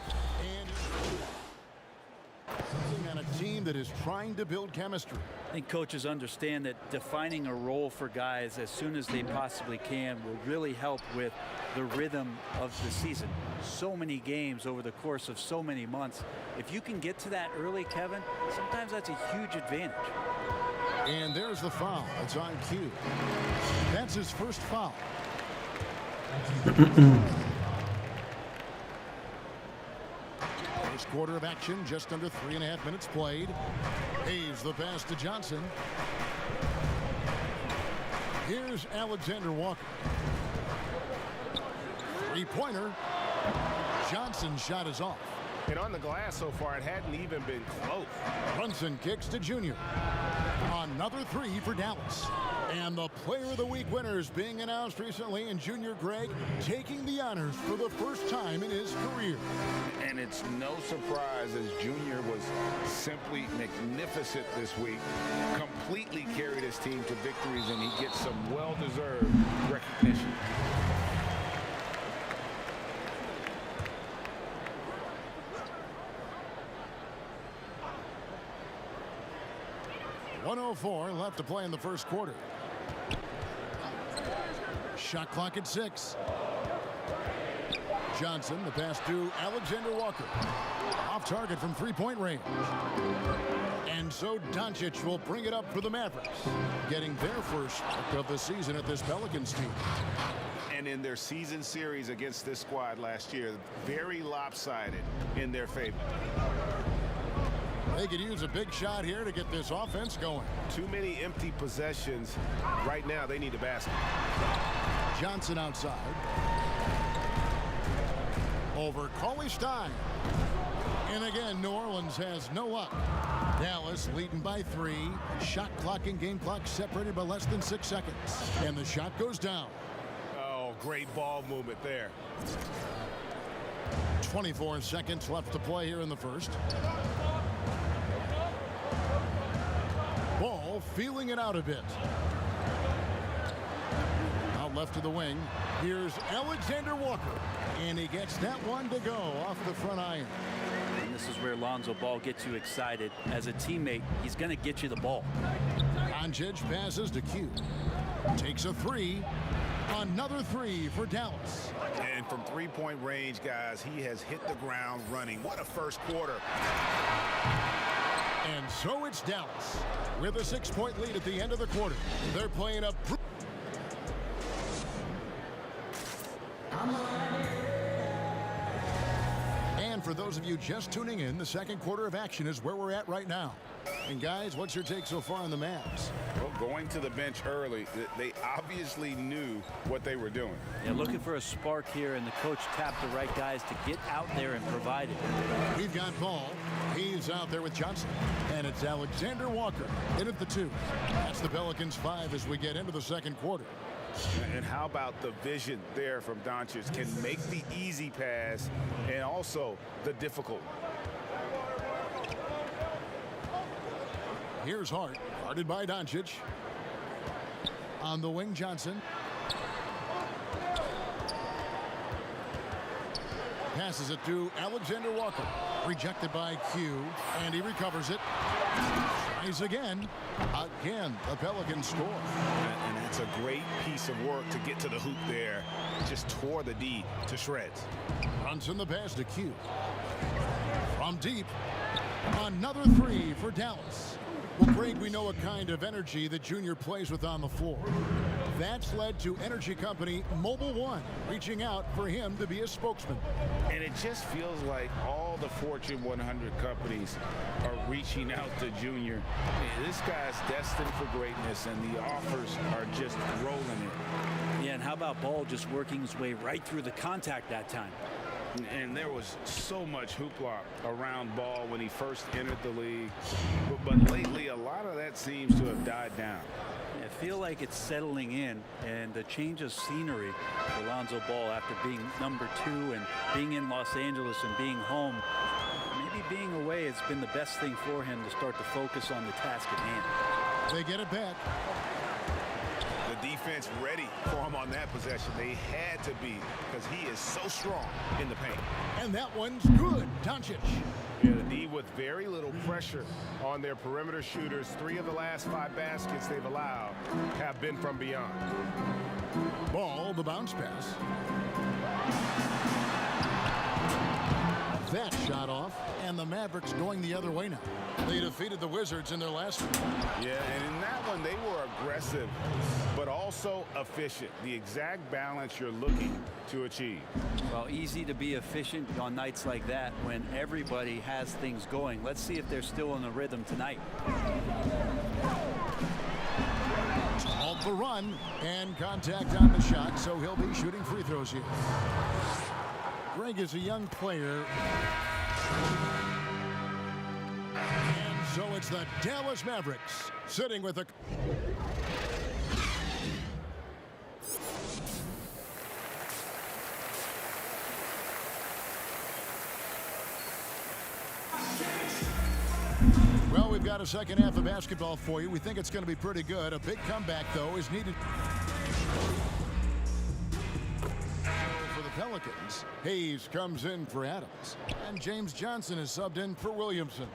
on a team that is trying to build chemistry. I think coaches understand that defining a role for guys as soon as they possibly can will really help with the rhythm of the season. So many games over the course of so many months. If you can get to that early, Kevin, sometimes that's a huge advantage. And there's the foul. It's on cue. That's his first foul. First quarter of action, just under 3.5 minutes played. Hayes the pass to Johnson. Here's Alexander Walker. Three-pointer. Johnson's shot is off. And on the glass so far, it hadn't even been close. Brunson kicks to Junior. Another 3 for Dallas. And the Player of the Week winners being announced recently, and Junior Greg taking the honors for the first time in his career. And it's no surprise as Junior was simply magnificent this week. Completely carried his team to victories, and he gets some well-deserved recognition. .104 left to play in the first quarter. Shot clock at 6. Johnson, the pass to Alexander Walker. Off target from three-point range. And so Doncic will bring it up for the Mavericks, getting their first of the season at this Pelicans team. And in their season series against this squad last year, very lopsided in their favor. They could use a big shot here to get this offense going. Too many empty possessions. Right now, they need a basket. Johnson outside. Over Cauley Stein. And again, New Orleans has no luck. Dallas leading by 3. Shot clock and game clock separated by less than 6 seconds. And the shot goes down. Oh, great ball movement there. 24 seconds left to play here in the first. Ball feeling it out a bit. Out left to the wing. Here's Alexander Walker. And he gets that one to go off the front iron. And this is where Lonzo Ball gets you excited. As a teammate, he's going to get you the ball. Doncic passes to Q. Takes a 3. Another 3 for Dallas. And from three-point range, guys, he has hit the ground running. What a first quarter. And so it's Dallas with a 6-point lead at the end of the quarter. They're playing up. And for those of you just tuning in, the second quarter of action is where we're at right now. And guys, what's your take so far on the Mavs? Well, going to the bench early, they obviously knew what they were doing. Yeah, looking for a spark here, and the coach tapped the right guys to get out there and provide it. We've got Ball. He's out there with Johnson. And it's Alexander Walker in at the 2. That's the Pelicans 5 as we get into the second quarter. And how about the vision there from Doncic? Can make the easy pass and also the difficult one. Here's Hart, guarded by Doncic. On the wing, Johnson. passes it to Alexander Walker. Rejected by Q, and he recovers it. Tries again. Again, the Pelicans score. And that's a great piece of work to get to the hoop there. Just tore the D to shreds. Brunson the pass to Q. From deep, another three for Dallas. Well, Greg, we know what kind of energy the junior plays with on the floor. That's led to energy company Mobile One reaching out for him to be a spokesman. And it just feels like all the Fortune 100 companies are reaching out to Junior. This guy's destined for greatness, and the offers are just rolling in. Yeah, and how about Ball just working his way right through the contact that time? And there was so much hoopla around Ball when he first entered the league. But lately, a lot of that seems to have died down. I feel like it's settling in, and the change of scenery for Lonzo Ball after being number 2 and being in Los Angeles and being home. Maybe being away has been the best thing for him to start to focus on the task at hand. They get it back. The defense ready for him on that possession. They had to be, because he is so strong in the paint. And that one's good. Doncic. Yeah, the D with very little pressure on their perimeter shooters. 3 of the last 5 baskets they've allowed have been from beyond. Ball, the bounce pass. That shot off, and the Mavericks going the other way now. They defeated the Wizards in their last one. Yeah, and in that one, they were aggressive, but also efficient. The exact balance you're looking to achieve. Well, easy to be efficient on nights like that when everybody has things going. Let's see if they're still in the rhythm tonight. Called the run, and contact on the shot, so he'll be shooting free throws here. Greg is a young player. And so it's the Dallas Mavericks sitting with a... Well, we've got a second half of basketball for you. We think it's going to be pretty good. A big comeback, though, is needed. Pelicans. Hayes comes in for Adams, and James Johnson is subbed in for Williamson.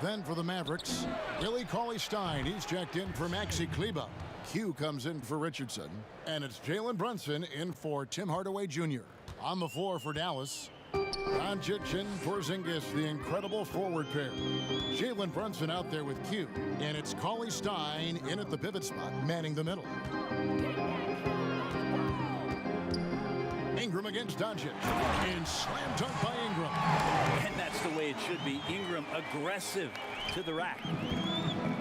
Then for the Mavericks, Willie Cauley-Stein. He's checked in for Maxi Kleber. Q comes in for Richardson, and it's Jalen Brunson in for Tim Hardaway Jr. On the floor for Dallas, Doncic and Porzingis, the incredible forward pair. Jalen Brunson out there with Q, and it's Cauley-Stein in at the pivot spot, manning the middle. Ingram against Doncic, and slam dunk by Ingram. And that's the way it should be. Ingram aggressive to the rack.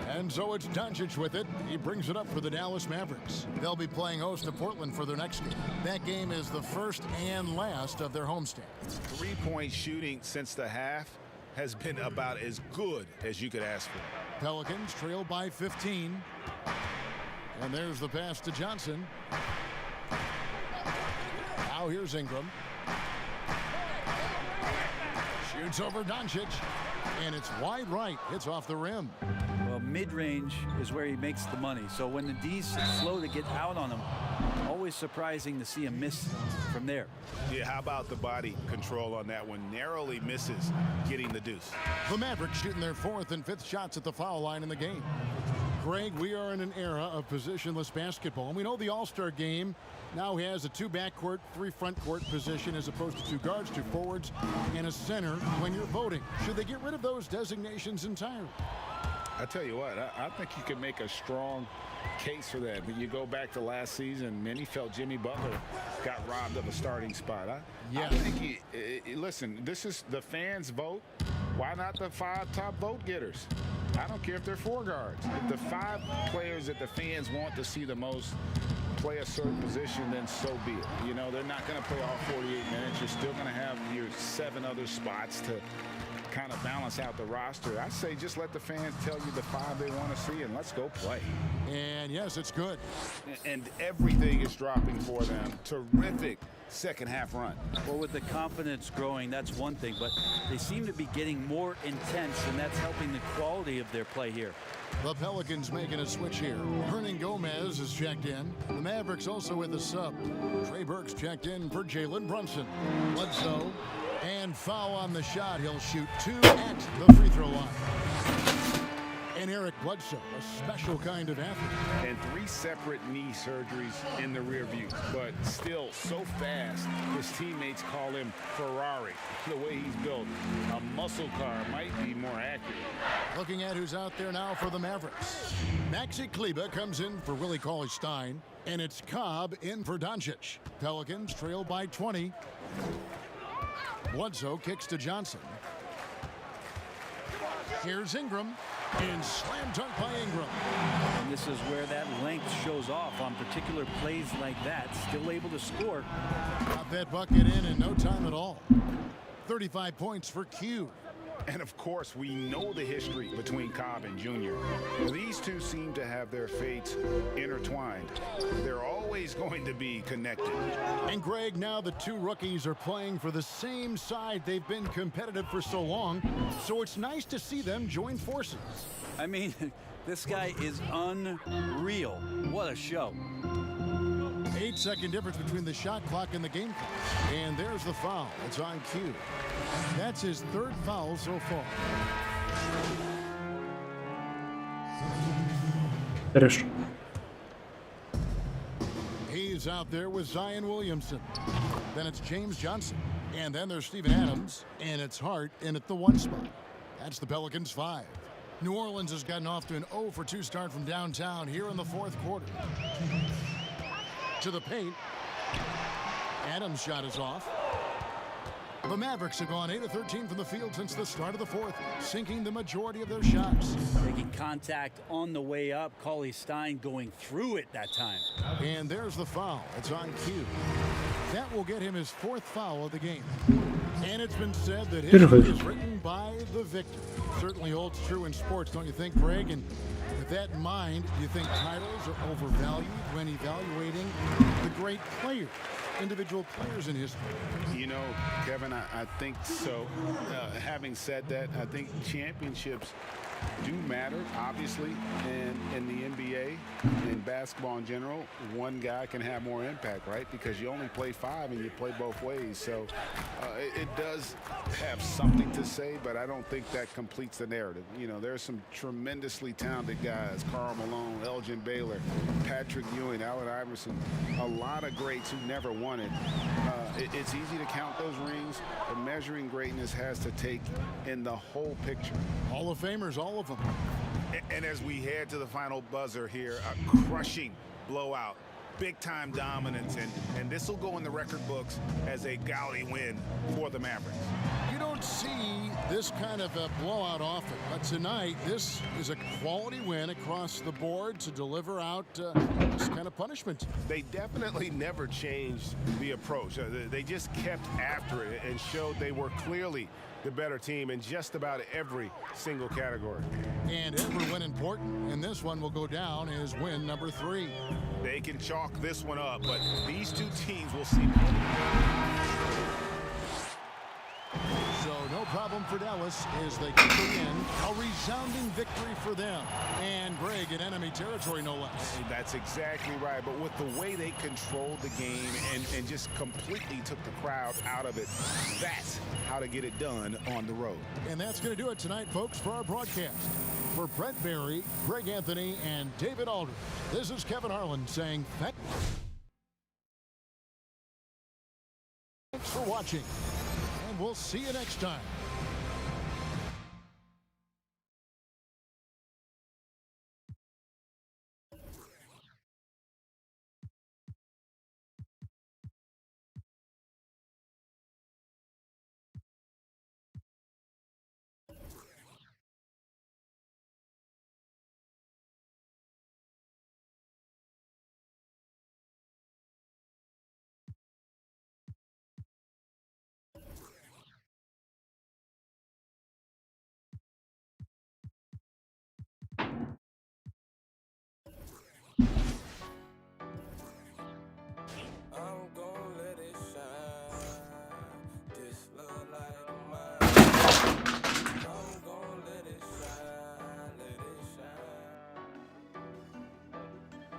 And so it's Doncic with it. He brings it up for the Dallas Mavericks. They'll be playing host to Portland for their next game. That game is the first and last of their homestand. 3-point shooting since the half has been about as good as you could ask for. Pelicans trail by 15. And there's the pass to Johnson. Now here's Ingram. Shoots over Doncic, and it's wide right. It's off the rim. Well, mid-range is where he makes the money. So when the D's slow to get out on him, always surprising to see him miss from there. Yeah, how about the body control on that one? Narrowly misses getting the deuce. The Mavericks shooting their 4th and 5th shots at the foul line in the game. Greg, we are in an era of positionless basketball, and we know the All-Star game now has a 2 backcourt, 3 frontcourt position as opposed to 2 guards, 2 forwards, and a center when you're voting. Should they get rid of those designations entirely? I tell you what, I think you can make a strong case for that. When you go back to last season, many felt Jimmy Butler got robbed of a starting spot. I think listen, this is the fans' vote. Why not the 5 top vote getters? I don't care if they're 4 guards. If the 5 players that the fans want to see the most play a certain position, then so be it. You know, they're not going to play all 48 minutes. You're still going to have your 7 other spots to kind of balance out the roster. I say just let the fans tell you the 5 they want to see, and let's go play. And yes, it's good. And everything is dropping for them. Terrific second half run. Well, with the confidence growing, that's one thing, but they seem to be getting more intense, and that's helping the quality of their play here. The Pelicans making a switch here. Hernan Gomez is checked in. The Mavericks also with a sub. Trey Burks checked in for Jalen Brunson. Bledsoe And foul on the shot. He'll shoot 2 at the free throw line. And Eric Bledsoe, a special kind of athlete. And 3 separate knee surgeries in the rear view, but still so fast, his teammates call him Ferrari. The way he's built, a muscle car might be more accurate. Looking at who's out there now for the Mavericks. Maxi Kleber comes in for Willie Cauley-Stein, and it's Cobb in for Doncic. Pelicans trail by 20. Bledsoe kicks to Johnson. Here's Ingram, and slam dunk by Ingram. And this is where that length shows off on particular plays like that. Still able to score. Got that bucket in no time at all. 35 points for Q. And of course, we know the history between Cobb and Junior. These two seem to have their fates intertwined. They're always going to be connected. And Greg, now the 2 rookies are playing for the same side. They've been competitive for so long, so it's nice to see them join forces. I mean, this guy is unreal. What a show. 8-second difference between the shot clock and the game clock. And there's the foul. It's on Q. That's his 3rd foul so far. Хорошо. He's out there with Zion Williamson. Then it's James Johnson. And then there's Steven Adams. And it's Hart in at the 1 spot. That's the Pelicans 5. New Orleans has gotten off to an 0 for 2 start from downtown here in the 4th quarter. To the paint. Adams' shot is off. The Mavericks have gone 8 of 13 from the field since the start of the 4th, sinking the majority of their shots. Making contact on the way up. Cauley-Stein going through it that time. And there's the foul. It's on Q. That will get him his 4th foul of the game. And it's been said that history is written by the victor. Certainly holds true in sports, don't you think, Greg? And with that in mind, do you think titles are overvalued when evaluating the great players, individual players in history? You know, Kevin, I think so. Having said that, I think championships do matter, obviously, and in the NBA, in basketball in general, one guy can have more impact, right? Because you only play 5 and you play both ways. So it does have something to say, but I don't think that completes the narrative. You know, there's some tremendously talented guys, Karl Malone, Elgin Baylor, Patrick Ewing, Allen Iverson, a lot of greats who never won it. It's easy to count those rings, but measuring greatness has to take in the whole picture. Hall of Famers, all of them. And as we head to the final buzzer here, a crushing blowout, big-time dominance, and this will go in the record books as a gaudy win for the Mavericks. You don't see this kind of a blowout often, but tonight this is a quality win across the board to deliver out this kind of punishment. They definitely never changed the approach. They just kept after it and showed they were clearly the better team in just about every single category. And every win important, and this one will go down as win number 3. They can chalk this one up, but these 2 teams will see. So no problem for Dallas as they get the win. A resounding victory for them. And Greg in enemy territory, no less. That's exactly right. But with the way they controlled the game and just completely took the crowd out of it, that's how to get it done on the road. And that's going to do it tonight, folks, for our broadcast. For Brett Barry, Greg Anthony, and David Aldridge, this is Kevin Harlan saying thanks for watching. And we'll see you next time.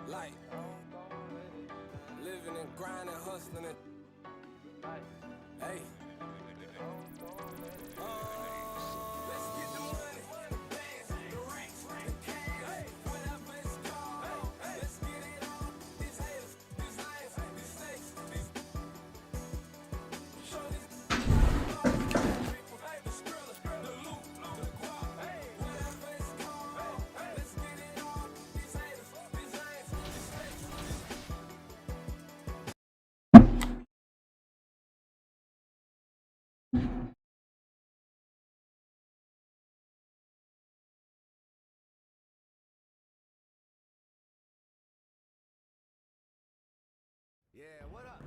Like, living and grinding, hustling and, hey, Yeah, what up?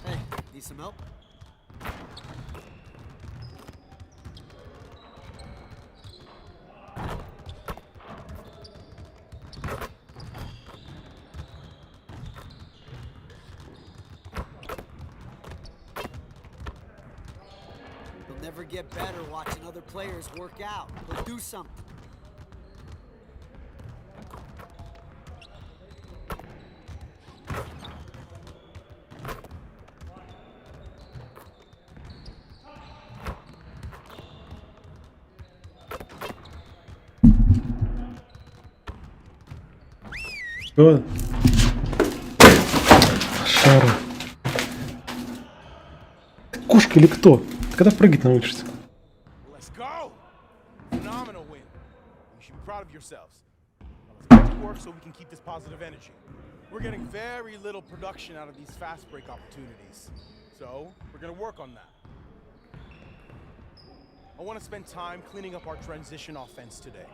Hey, need some help? You'll never get better watching other players work out. They'll do something. Что? Шара. Ты кошка или кто? Ты когда прыгать научишься? Let's go! Phenomenal win. You should be proud of yourselves. Now let's get to work so we can keep this positive energy. We're getting very little production out of these fast break opportunities. So, we're gonna work on that. I want to spend time cleaning up our transition offense today.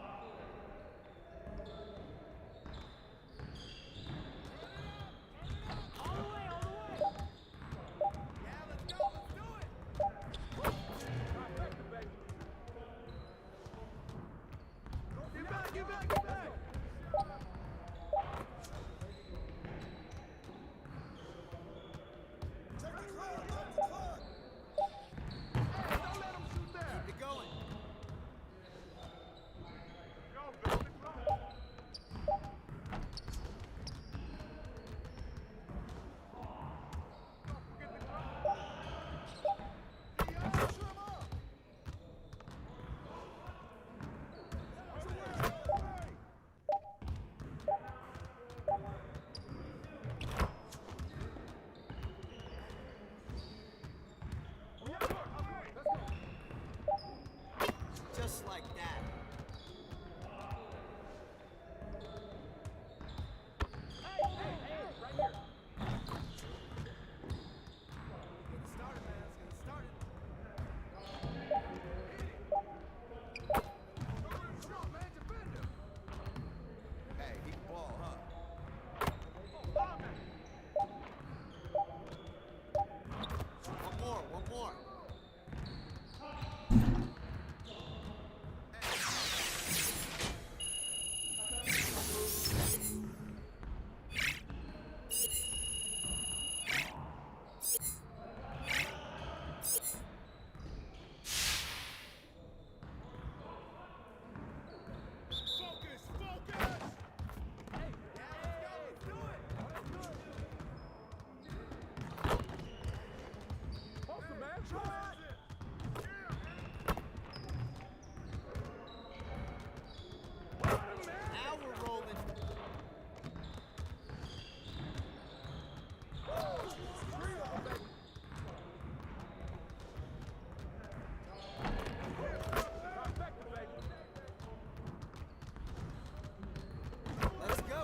Just like that. Hey, he can ball, huh? One more. Now we're rolling. Let's go.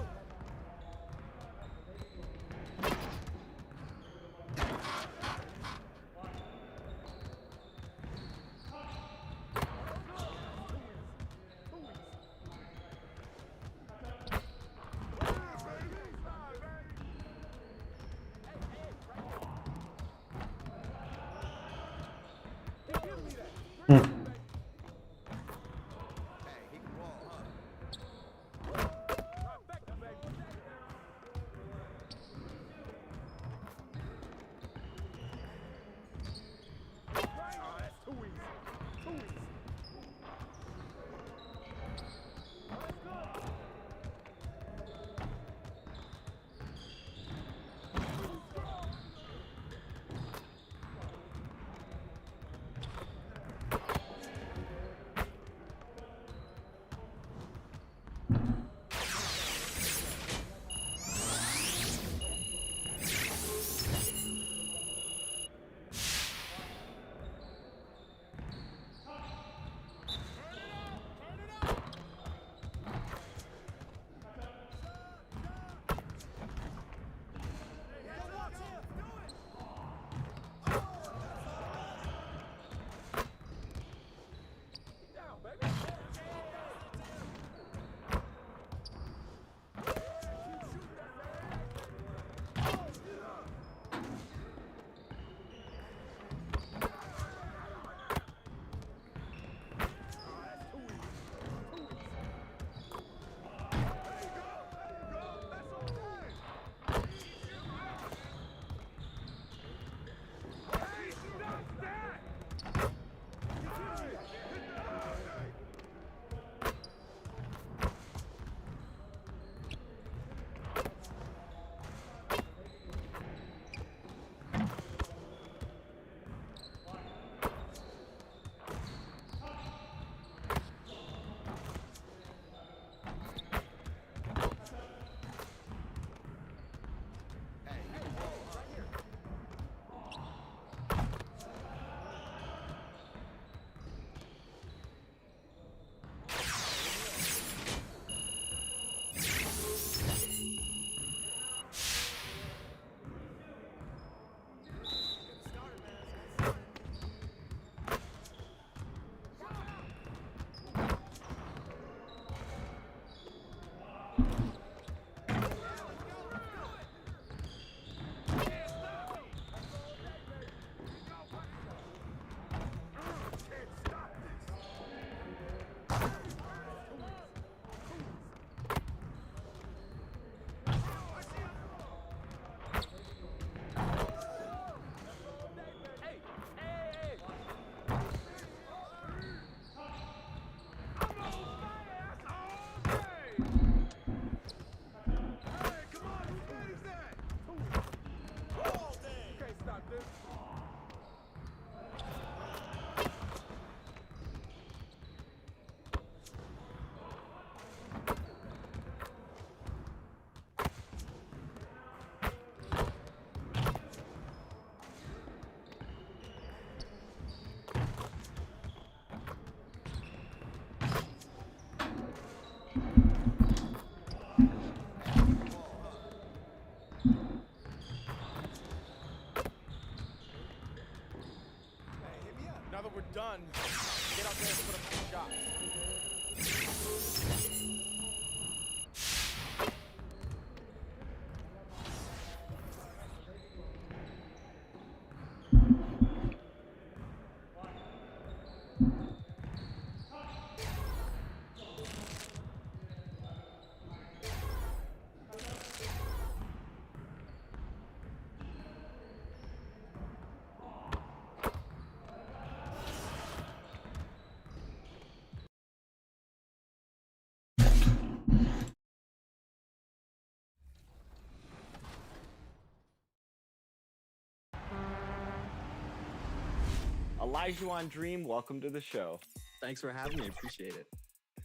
Now that we're done, get out there and put up some shots. Elijah Dream, welcome to the show. Thanks for having me. Appreciate it.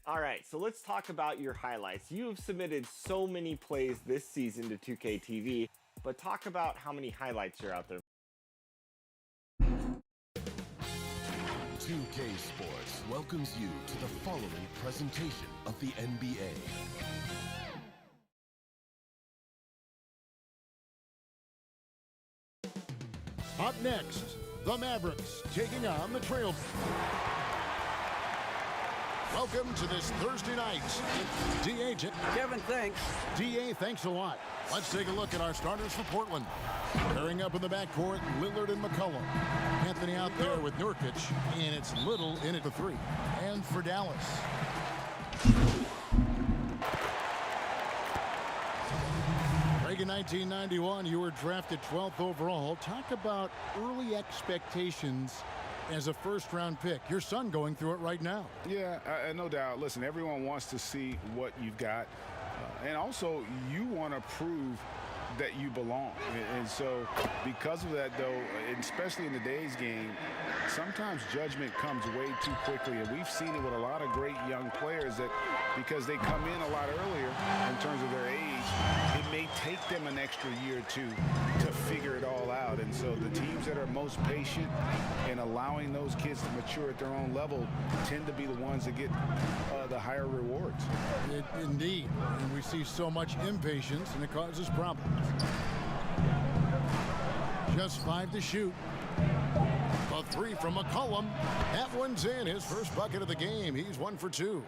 All right, so let's talk about your highlights. You have submitted so many plays this season to 2K TV, but talk about how many highlights are out there. 2K Sports welcomes you to the following presentation of the NBA. Up next, the Mavericks taking on the Trail. Welcome to this Thursday night's DA. Kevin, thanks. DA, thanks a lot. Let's take a look at our starters for Portland. Pairing up in the backcourt, Lillard and McCollum. Anthony out there with Nurkic, and it's Little in at the 3. And for Dallas, in 1991, you were drafted 12th overall. Talk about early expectations as a first-round pick. Your son going through it right now. Yeah, no doubt. Listen, everyone wants to see what you've got. And also, you want to prove that you belong. And so because of that, though, especially in today's game, sometimes judgment comes way too quickly. And we've seen it with a lot of great young players that because they come in a lot earlier in terms of their age, it may take them an extra year or two to figure it all out. And so the teams that are most patient in allowing those kids to mature at their own level tend to be the ones that get the higher rewards. Indeed. And we see so much impatience, and it causes problems. Just 5 to shoot. A 3 from McCollum. That one's in. His first bucket of the game. He's 1 for 2.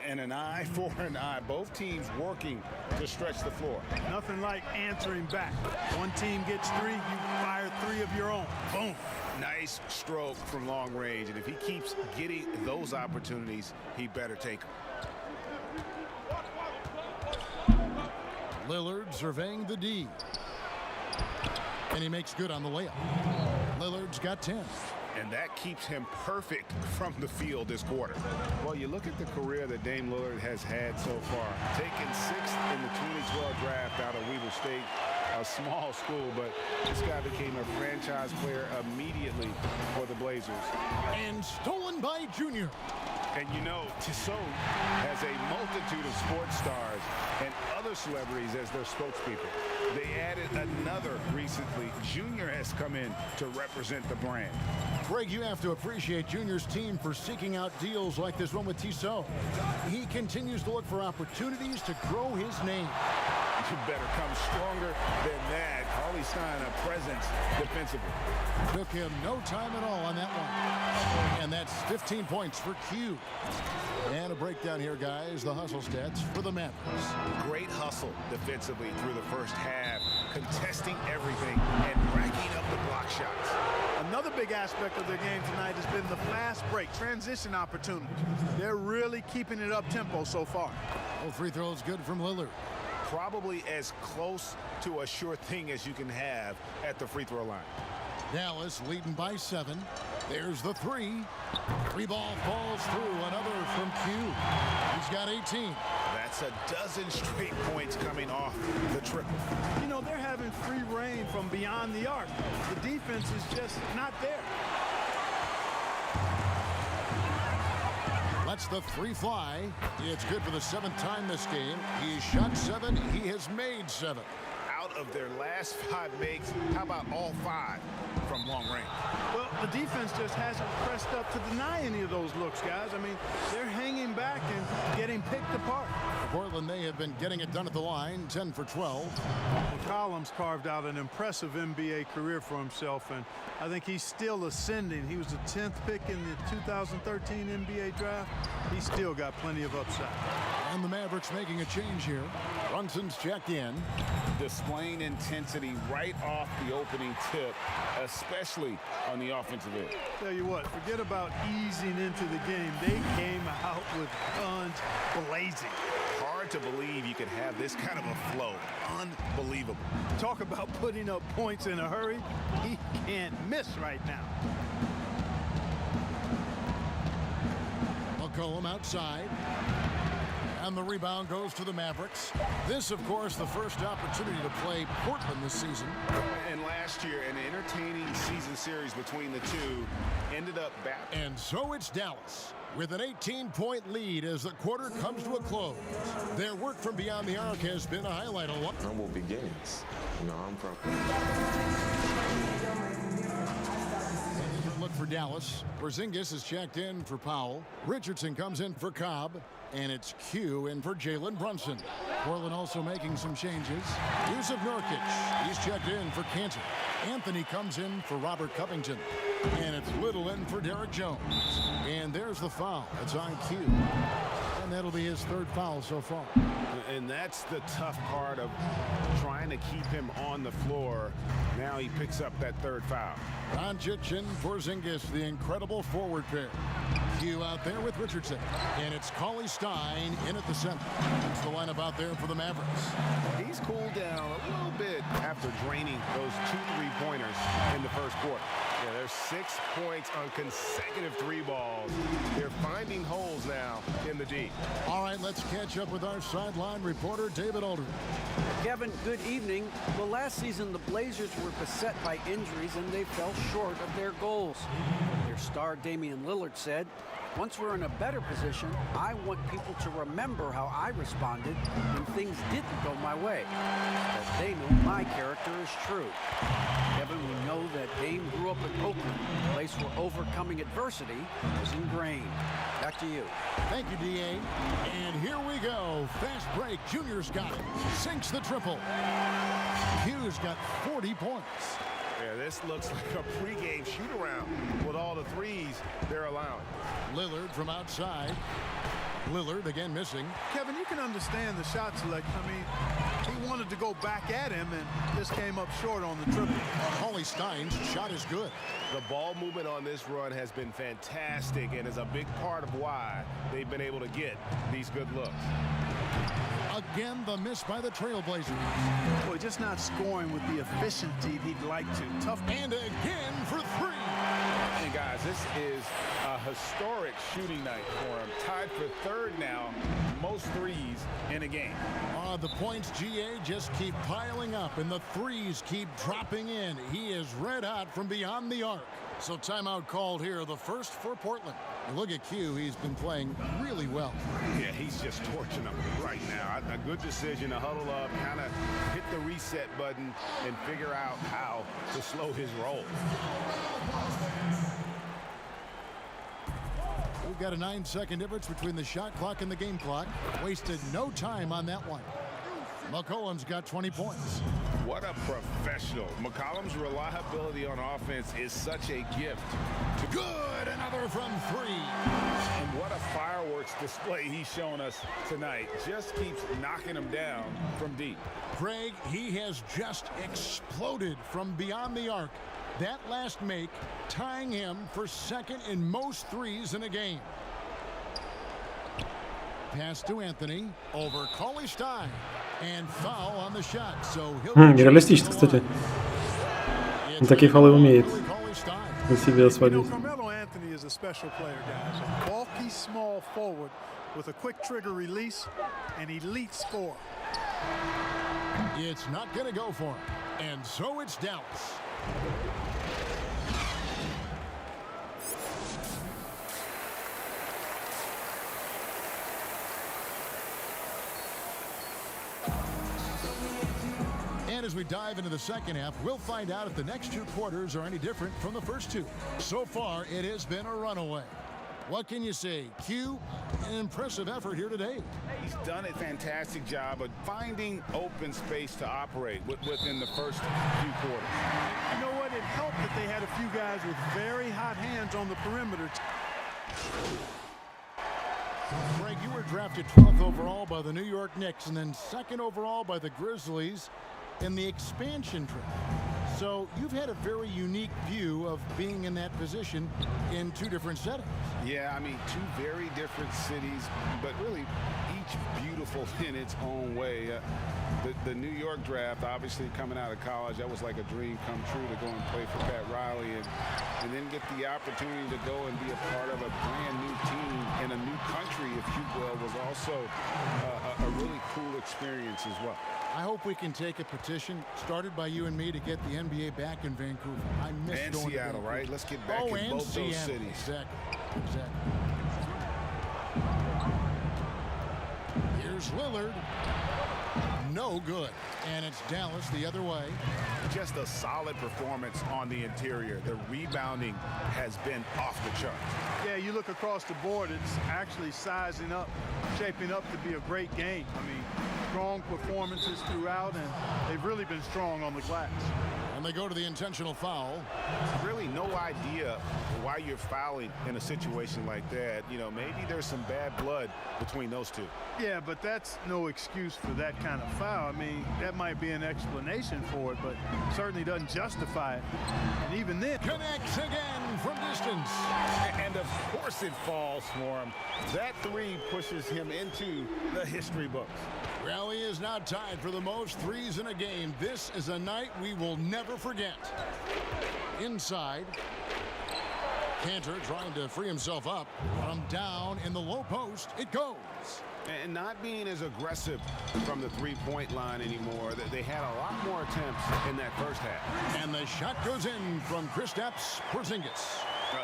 And an eye for an eye. Both teams working to stretch the floor. Nothing like answering back. One team gets 3, you fire 3 of your own. Boom. Nice stroke from long range. And if he keeps getting those opportunities, he better take them. Lillard surveying the D. And he makes good on the layup. Lillard's got 10. And that keeps him perfect from the field this quarter. Well, you look at the career that Dame Lillard has had so far. Taken 6th in the 2012 draft out of Weaver State, a small school, but this guy became a franchise player immediately for the Blazers. And stolen by Junior. And you know, Tissot has a multitude of sports stars and other celebrities as their spokespeople. They added another recently. Junior has come in to represent the brand. Greg, you have to appreciate Junior's team for seeking out deals like this one with Tissot. He continues to look for opportunities to grow his name. You better come stronger than that. Harley Stein, a presence defensively. Took him no time at all on that one. And that's 15 points for Q. And a breakdown here, guys. The hustle stats for the Mavericks. Great hustle defensively through the first half, contesting everything and racking up the block shots. Another big aspect of their game tonight has been the fast break, transition opportunities. They're really keeping it up tempo so far. Oh, free throws good from Lillard. Probably as close to a sure thing as you can have at the free throw line. Dallas leading by 7. There's the 3. 3 ball falls through. Another from Q. He's got 18. That's a dozen straight points coming off the triple. You know, they're having free reign from beyond the arc. The defense is just not there. Lets the 3 fly. It's good for the 7th time this game. He's shot 7. He has made 7. Out of their last 5 makes, how about all 5 from long range? Well, The defense just hasn't pressed up to deny any of those looks, guys. I mean, they're hanging back and getting picked apart. Portland, they have been getting it done at the line, 10 for 12. McCollum's carved out an impressive NBA career for himself, and I think he's still ascending. He was the 10th pick in the 2013 NBA draft. He's still got plenty of upside. And the Mavericks making a change here. Brunson's checked in. Displaying intensity right off the opening tip, especially on the offensive end. Tell you what, forget about easing into the game. They came out with guns blazing. Hard to believe you could have this kind of a flow. Unbelievable. Talk about putting up points in a hurry. He can't miss right now. McCollum outside. And the rebound goes to the Mavericks. This, of course, the first opportunity to play Portland this season. And last year, an entertaining season series between the two ended up back. And so it's Dallas with an 18-point lead as the quarter comes to a close. Their work from beyond the arc has been a highlight. Humble beginnings. You know, I'm from. Look for Dallas. Porzingis is checked in for Powell. Richardson comes in for Cobb. And it's Q in for Jalen Brunson. Portland also making some changes. Yusuf Nurkic, he's checked in for Cantor. Anthony comes in for Robert Covington. And it's Little in for Derek Jones. And there's the foul. It's on Q. And that'll be his third foul so far. And that's the tough part of trying to keep him on the floor. Now he picks up that third foul. Doncic and Porzingis, the incredible forward pair. Q out there with Richardson. And it's Cauley Stein in at the center. That's the lineup out there for the Mavericks. He's cooled down a little bit after draining those 2 3-pointers in the first quarter. Yeah, there's 6 points on consecutive 3 balls. They're finding holes now in the D. All right, let's catch up with our sideline reporter, David Aldridge. Kevin, good evening. Well, last season, the Blazers were beset by injuries, and they fell short of their goals. Their star, Damian Lillard, said, "Once we're in a better position, I want people to remember how I responded when things didn't go my way. That they know my character is true." Kevin, we know that Dame grew up in Oakland, a place where overcoming adversity was ingrained. Back to you. Thank you, D.A. And here we go. Fast break. Junior's got it. Sinks the triple. Q's got 40 points. Yeah, this looks like a pregame shoot-around with all the threes they're allowing. Lillard from outside. Lillard again missing. Kevin, you can understand the shot selection. I mean, he wanted to go back at him and just came up short on the triple. Cauley Stein's shot is good. The ball movement on this run has been fantastic and is a big part of why they've been able to get these good looks. Again, the miss by the Trailblazers. Boy, just not scoring with the efficiency he'd like to. Tough. And again for 3. And guys, this is a historic shooting night for him. Tied for 3rd now, most threes in a game. The points, GA, just keep piling up, and the threes keep dropping in. He is red hot from beyond the arc. So timeout called here, the first for Portland. And look at Q, he's been playing really well. Yeah, he's just torching them right now. A good decision to huddle up, kind of hit the reset button, and figure out how to slow his roll. We've got a 9-second difference between the shot clock and the game clock. Wasted no time on that one. McCollum's got 20 points. What a professional. McCollum's reliability on offense is such a gift. Good, another from 3. And what a fireworks display he's shown us tonight. Just keeps knocking them down from deep. Craig, he has just exploded from beyond the arc. That last make tying him for 2nd in most threes in a game. Pass to Anthony over Cauley Stein. And foul on the shot. So Нереалистично, кстати. Он такие фолы умеет на себе сводить. Carmelo Anthony is a special player, guys. A bulky, small forward with a quick trigger release and elite score. It's not going to go for him. And so it's Dallas. And as we dive into the second half, we'll find out if the next two quarters are any different from the first two. So far, it has been a runaway. What can you say? Q, an impressive effort here today. He's done a fantastic job of finding open space to operate within the first few quarters. You know what? It helped that they had a few guys with very hot hands on the perimeter. Greg, you were drafted 12th overall by the New York Knicks and then 2nd overall by the Grizzlies in the expansion draft. So you've had a very unique view of being in that position in two different settings. Yeah, I mean, two very different cities, but really each beautiful in its own way. The New York draft, obviously coming out of college, that was like a dream come true to go and play for Pat Riley and then get the opportunity to go and be a part of a brand new team in a new country, if you will, was also a really cool experience as well. I hope we can take a petition started by you and me to get the NBA back in Vancouver. I miss and going Seattle, to Vancouver. right? Let's get back in both those cities. Exactly. Here's Lillard. No good. And it's Dallas the other way. Just a solid performance on the interior. The rebounding has been off the charts. Yeah, you look across the board, it's actually sizing up, shaping up to be a great game. I mean, strong performances throughout, and they've really been strong on the glass. And they go to the intentional foul. Really no idea why you're fouling in a situation like that. You know, maybe there's some bad blood between those two. Yeah, but that's no excuse for that kind of foul. I mean, that might be an explanation for it, but certainly doesn't justify it. And even then... Connects again from distance. And of course it falls for him. That three pushes him into the history books. Rally is now tied for the most threes in a game. This is a night we will never forget. Inside. Cantor trying to free himself up. From down in the low post, it goes. And not being as aggressive from the three-point line anymore. They had a lot more attempts in that first half. And the shot goes in from Kristaps Porzingis.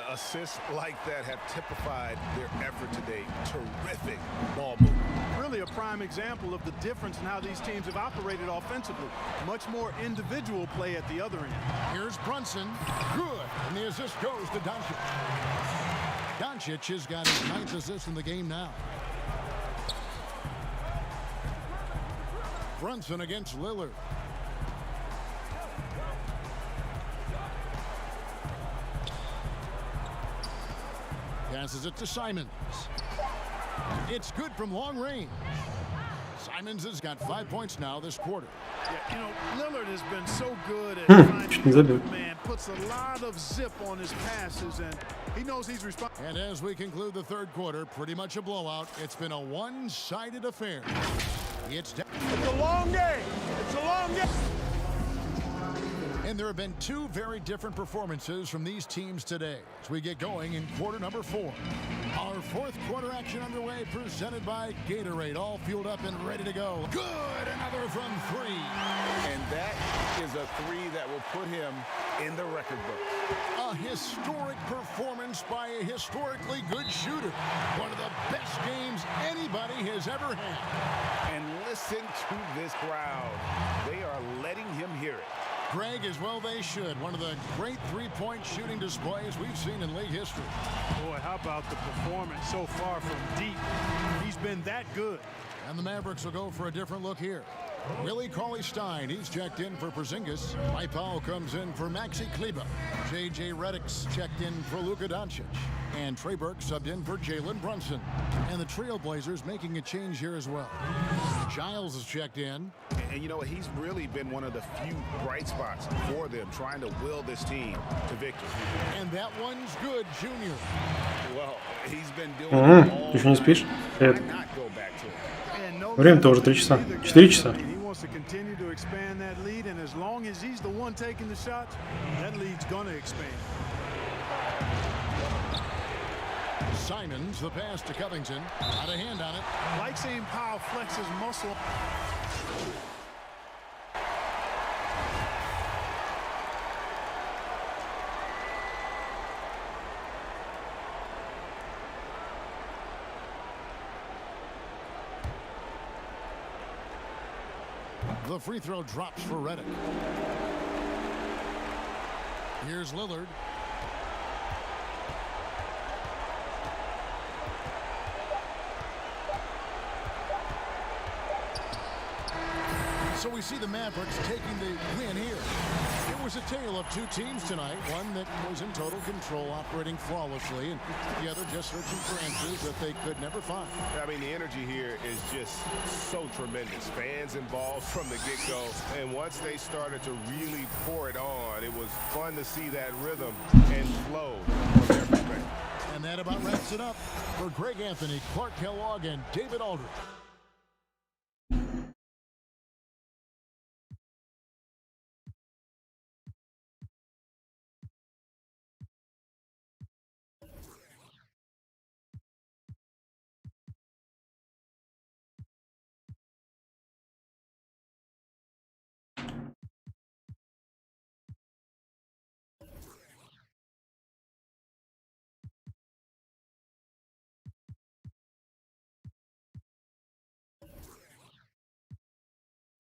Assists like that have typified their effort today. Terrific ball movement. Really a prime example of the difference in how these teams have operated offensively. Much more individual play at the other end. Here's Brunson. Good. And the assist goes to Doncic. Doncic has got his 9th assist in the game now. Brunson against Lillard. Passes it to Simons. It's good from long range. Simons has got 5 points now this quarter. Yeah, you know, Lillard has been so good at finding man, puts a lot of zip on his passes, and he knows he's responsible. And as we conclude the third quarter, pretty much a blowout. It's been a one-sided affair. It's a long game. It's a long game. And there have been two very different performances from these teams today as we get going in quarter number 4. Our fourth quarter action underway, presented by Gatorade, all fueled up and ready to go. Good, another from 3. And that is a 3 that will put him in the record book. A historic performance by a historically good shooter. One of the best games anybody has ever had. And listen to this crowd. They are letting him hear it. Greg, as well they should. One of the great three-point shooting displays we've seen in league history. Boy, how about the performance so far from deep? He's been that good. And the Mavericks will go for a different look here. Willie Cauley-Stein, he's checked in for Porzingis. Mike Powell comes in for Maxi Kleber. J.J. Redick's checked in for Luka Doncic. And Trey Burke subbed in for Jalen Brunson. And the Trailblazers making a change here as well. Giles is checked in. And you know, he's really been one of the few bright spots for them, trying to will this team to victory. And that one's good, Junior. Well, he's been doing it all. Ты еще не спишь? Привет. Why not go back to it? Время-то уже 3 часа. 4 часа. He wants to continue to expand that lead, and as long as he's the one taking the shots, that lead's gonna expand. Simons, the pass to Covington. Got a hand on it. Like seeing Powell flex his muscle. The free throw drops for Redick. Here's Lillard. So we see the Mavericks taking the win here. It was a tale of two teams tonight, one that was in total control, operating flawlessly, and the other just searching for answers that they could never find. I mean, the energy here is just so tremendous. Fans involved from the get-go, and once they started to really pour it on, it was fun to see that rhythm and flow from their perspective. And that about wraps it up for Greg Anthony, Clark Kellogg, and David Aldridge.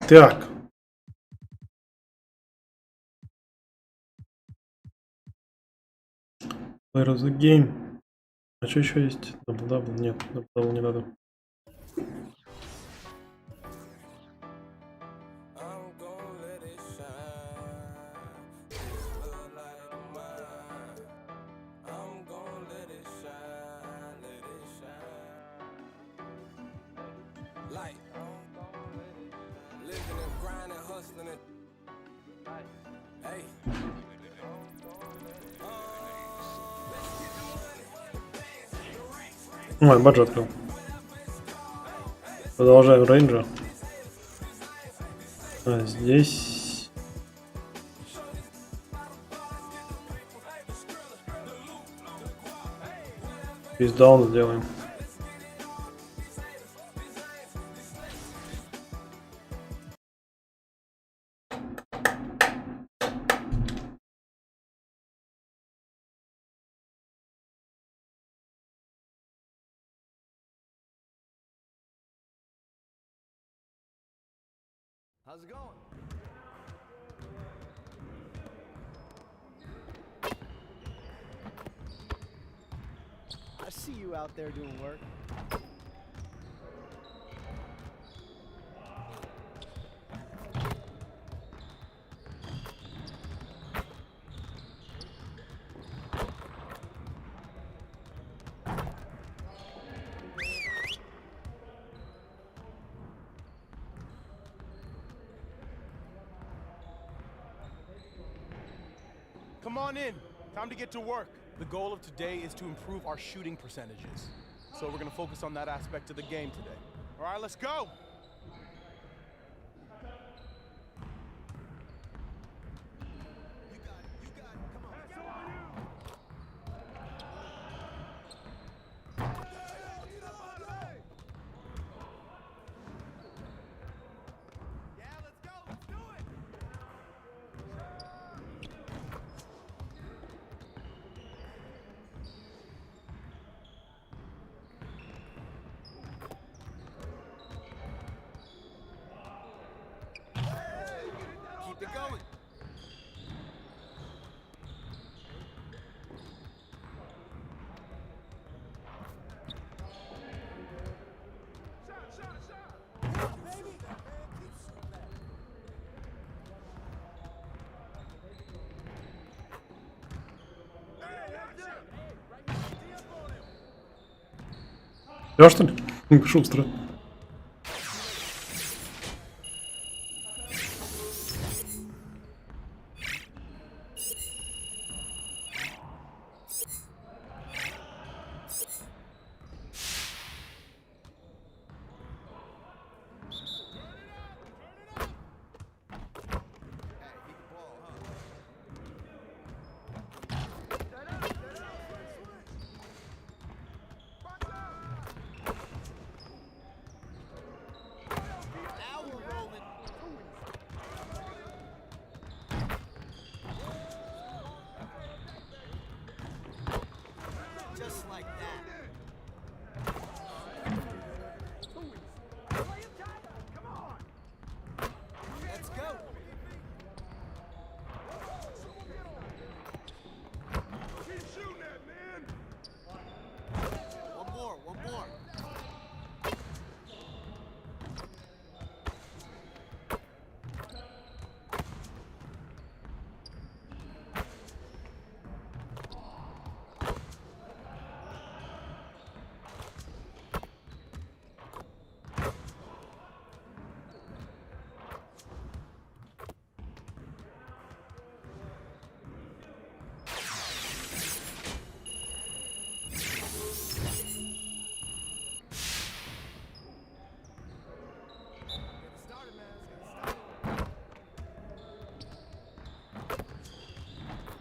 Так. Player of the game. А что еще есть? Дабл-дабл? Нет, дабл-дабл не надо. Ой, баджи открыл. Продолжаем рейнджа. А здесь... Пиздаун сделаем. How's it going? I see you out there doing work. Come on in. Time to get to work. The goal of today is to improve our shooting percentages. So we're going to focus on that aspect of the game today. All right, let's go. Keep it going. Я что ли? Шустро.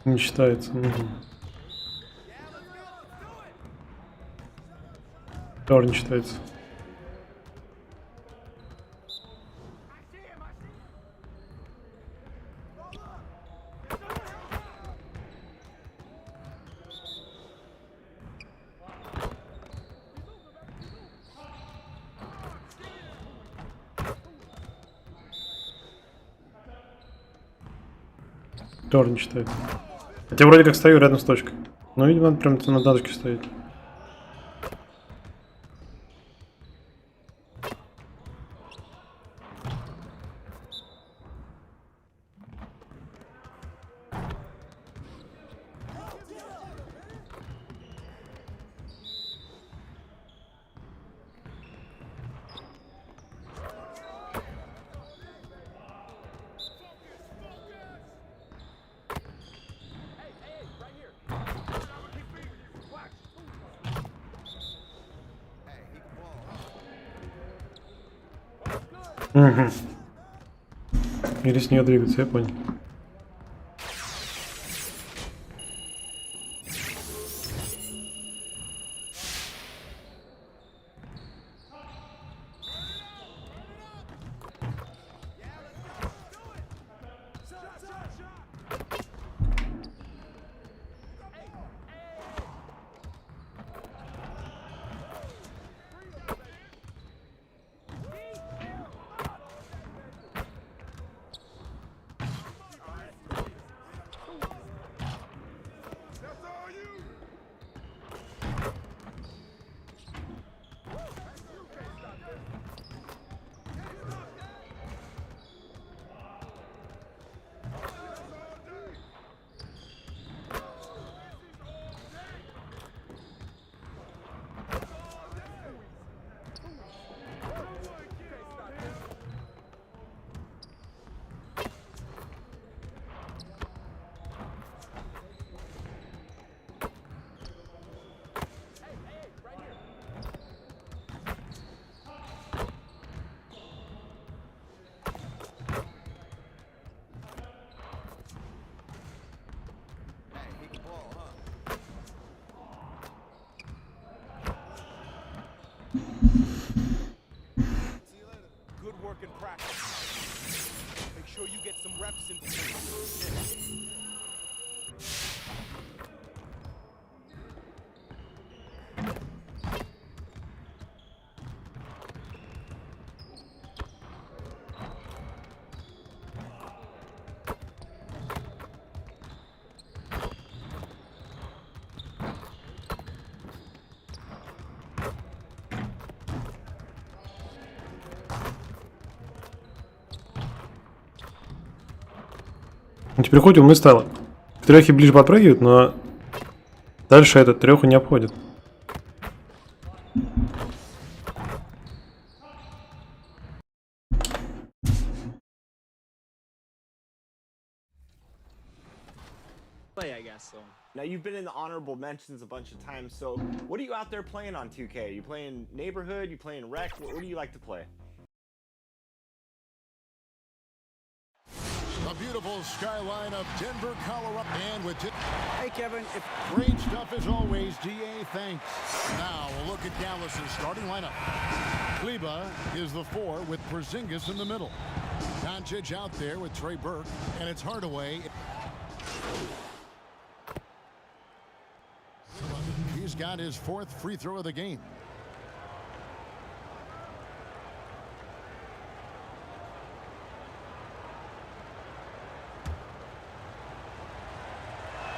Не считается. Тоже не считается. Тоже не считается. Хотя вроде как стою рядом с точкой. Но, видимо, надо прям на точке стоять. Угу. Или с нее двигаться, я понял. Good work in practice. Make sure you get some reps in between. Ну, теперь хоть умный стало. К трехе ближе подпрыгивает, но дальше этот треху не обходит. I guess so. Now you've been in the honorable mentions a bunch of times, so what are you out there playing on 2K? You playing neighborhood? You playing rec? What do you like to play? A beautiful skyline of Denver, Colorado. And with Hey, Kevin. Great stuff as always, DA. Thanks. Now a look at Dallas's starting lineup. Kleba is the 4 with Porzingis in the middle. Doncic out there with Trey Burke, and it's Hardaway. He's got his 4th free throw of the game.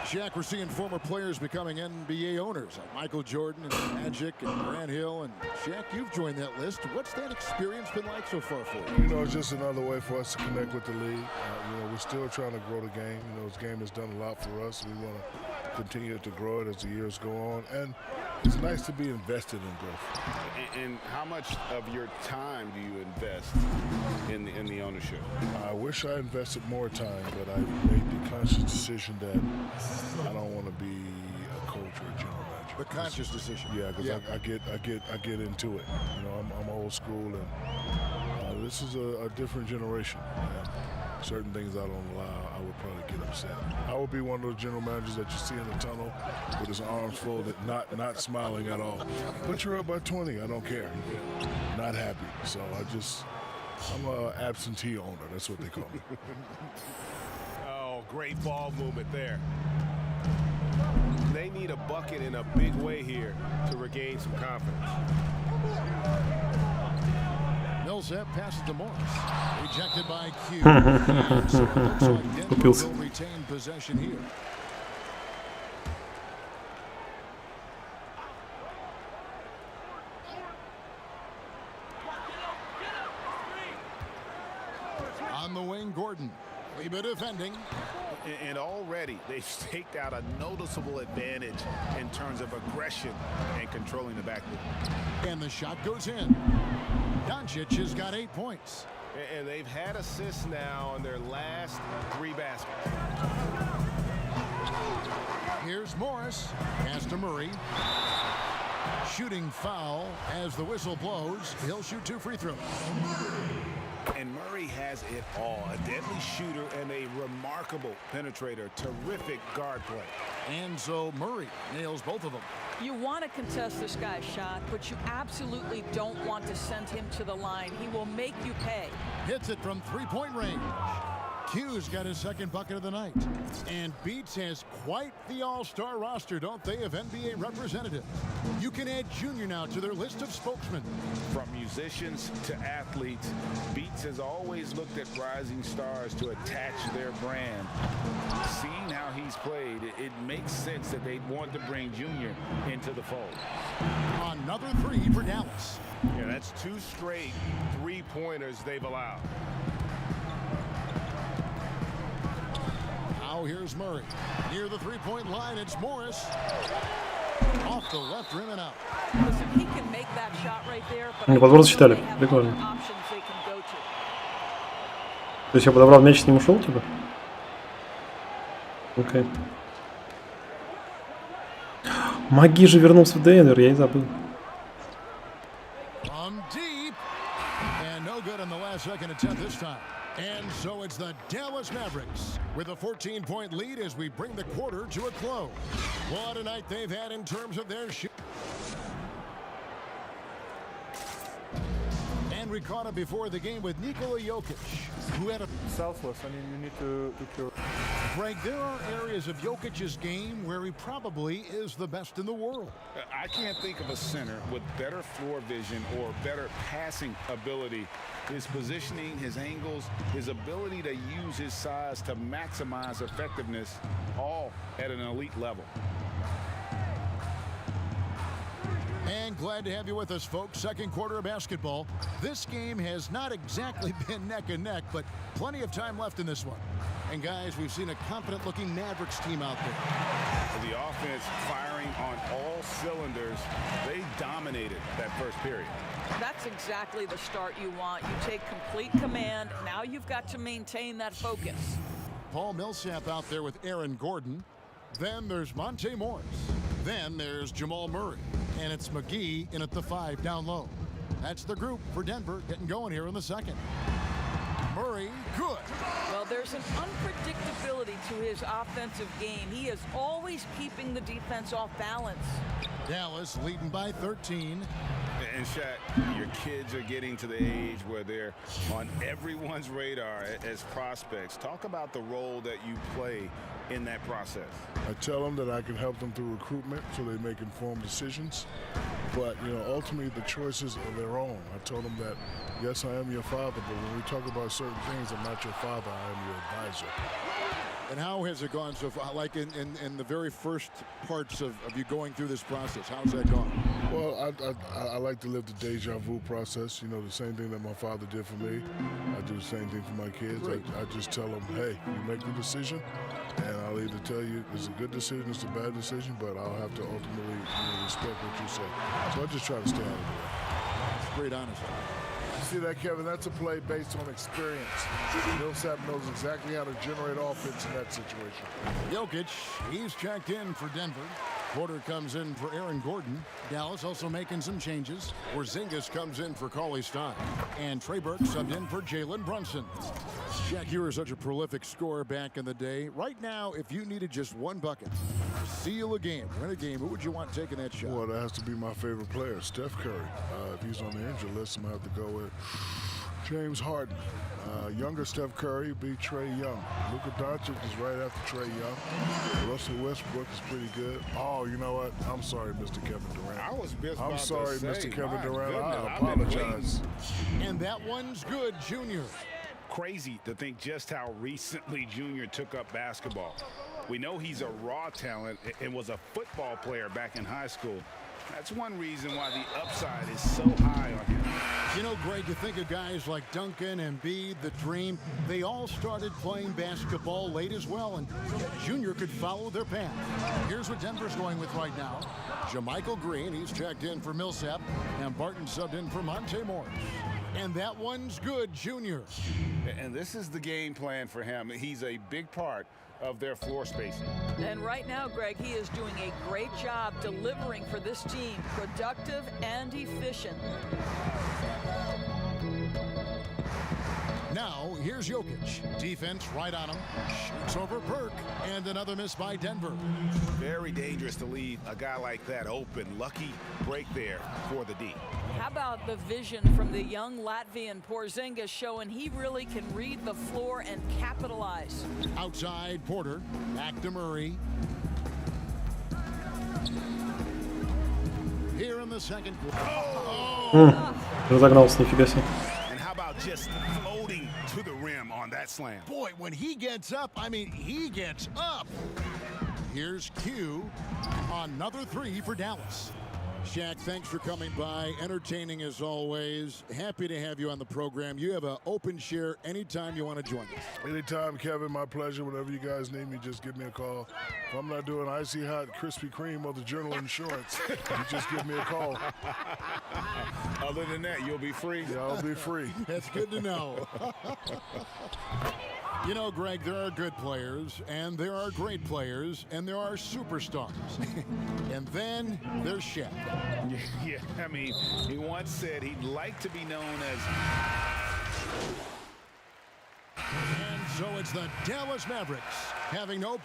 Shaq, we're seeing former players becoming NBA owners, like Michael Jordan and Magic and Grant Hill. And Shaq, you've joined that list. What's that experience been like so far for you? You know, it's just another way for us to connect with the league. You know, we're still trying to grow the game. You know, this game has done a lot for us. We want to continue to grow it as the years go on. And it's nice to be invested in growth. And how much of your time do you invest in the ownership? I wish I invested more time, but I made the conscious decision that I don't want to be a coach or a general manager. The conscious decision. Yeah, because I get into it. You know, I'm old school, and this is a different generation. certain things I don't allow, I would probably get upset. I would be one of those general managers that you see in the tunnel with his arms folded, not smiling at all. But you're up by 20, I don't care. Not happy. So I'm an absentee owner. That's what they call me. Oh, great ball movement there. They need a bucket in a big way here to regain some confidence. Millsap passes to Morris. Rejected by Q. So it looks like Denver will retain possession here. On the wing, Gordon. Kleba defending. And already they've staked out a noticeable advantage in terms of aggression and controlling the backcourt. And the shot goes in. Doncic has got 8 points. And they've had assists now on their last 3 baskets. Here's Morris. Pass to Murray. Shooting foul as the whistle blows. He'll shoot 2 free throws. And Murray has it all. A deadly shooter and a remarkable penetrator. Terrific guard play. And so Murray nails both of them. You want to contest this guy's shot, but you absolutely don't want to send him to the line. He will make you pay. Hits it from 3-point range. Q's got his second bucket of the night. And Beats has quite the all-star roster, don't they, of NBA representatives. You can add Junior now to their list of spokesmen. From musicians to athletes, Beats has always looked at rising stars to attach their brand. Seeing how he's played, it makes sense that they'd want to bring Junior into the fold. Another 3 for Dallas. Yeah, that's 2 straight 3-pointers they've allowed. Now here's Murray. Near the 3-point line, it's Morris. Off the left rim and out. Listen, he can make that shot right there, but Они подбор засчитали. Прикольно. То есть я подобрал мяч, с ним ушел, типа? Окей. Маги же вернулся в Денвер, я и забыл. From deep. And no good in the last second attempt this time. And so it's the Dallas Mavericks with a 14-point lead as we bring the quarter to a close. What a night they've had in terms of their shoot. And we caught up before the game with Nikola Jokic, who had a selfless. I mean, you need to cure. Greg, there are areas of Jokic's game where he probably is the best in the world. I can't think of a center with better floor vision or better passing ability. His positioning, his angles, his ability to use his size to maximize effectiveness, all at an elite level. And glad to have you with us, folks. Second quarter of basketball. This game has not exactly been neck and neck, but plenty of time left in this one. And guys, we've seen a confident-looking Mavericks team out there. The offense firing on all cylinders. They dominated that first period. That's exactly the start you want. You take complete command. Now you've got to maintain that focus. Paul Millsap out there with Aaron Gordon. Then there's Monte Morris. Then there's Jamal Murray. And it's McGee in at the 5 down low. That's the group for Denver getting going here in the second. Murray, good. Well, there's an unpredictability to his offensive game. He is always keeping the defense off balance. Dallas leading by 13. And Shaq, your kids are getting to the age where they're on everyone's radar as prospects. Talk about the role that you play in that process. I tell them that I can help them through recruitment so they make informed decisions. But, you know, ultimately the choices are their own. I told them that, yes, I am your father, but when we talk about certain things, I'm not your father, I am your advisor. And how has it gone so far? Like in the very first parts of you going through this process, how's that gone? Well, I like to live the deja vu process. You know, the same thing that my father did for me. I do the same thing for my kids. I just tell them, hey, you make the decision, and I'll either tell you it's a good decision, it's a bad decision, but I'll have to ultimately respect what you say. So I just try to stay out of the way. That's great honesty. See that, Kevin? That's a play based on experience. Millsap knows exactly how to generate offense in that situation. Jokic, he's checked in for Denver. Porter comes in for Aaron Gordon. Dallas also making some changes. Porzingis comes in for Cauley Stein. And Trey Burke subbed in for Jalen Brunson. Shaq, you were such a prolific scorer back in the day. Right now, if you needed just one bucket to seal a game, win a game, who would you want taking that shot? Well, that has to be my favorite player, Steph Curry. If he's on the injury list, I'm going to have to go with James Harden. Younger Steph Curry beat Trey Young. Luka Doncic is right after Trey Young. Russell Westbrook is pretty good. Oh, you know what? I'm sorry, Mr. Kevin Durant. I was just I'm about sorry, to say, Mr. Kevin my Durant. goodness, I I've been apologize. And that one's good, Junior. Crazy to think just how recently Junior took up basketball. We know he's a raw talent and was a football player back in high school. That's one reason why the upside is so high on him. You know, Greg, you think of guys like Duncan, Embiid, the Dream. They all started playing basketball late as well, and Junior could follow their path. Here's what Denver's going with right now. JaMychal Green, he's checked in for Millsap, and Barton subbed in for Monte Morris. And that one's good, Junior. And this is the game plan for him. He's a big part of their floor spacing. And right now, Greg, he is doing a great job delivering for this team, productive and efficient. Now, here's Jokic. Defense right on him. Shoots over Burke. And another miss by Denver. Very dangerous to leave a guy like that open. Lucky break there for the D. How about the vision from the young Latvian Porzingis showing he really can read the floor and capitalize. Outside Porter. Back to Murray. Here in the second quarter. Разогнался, нифига себе. And how about just floating to the rim on that slam? Boy, when he gets up, I mean, he gets up. Here's Q. Another three for Dallas. Shaq, thanks for coming by. Entertaining as always. Happy to have you on the program. You have an open share anytime you want to join us. Anytime, Kevin. My pleasure. Whenever you guys need me, just give me a call. If I'm not doing Icy Hot, Krispy Kreme, or the General Insurance, you just give me a call. Other than that, you'll be free? Yeah, I'll be free. That's good to know. You know, Greg, there are good players, and there are great players, and there are superstars. And then there's Shaq. Yeah, I mean, he once said he'd like to be known as... And so it's the Dallas Mavericks having no...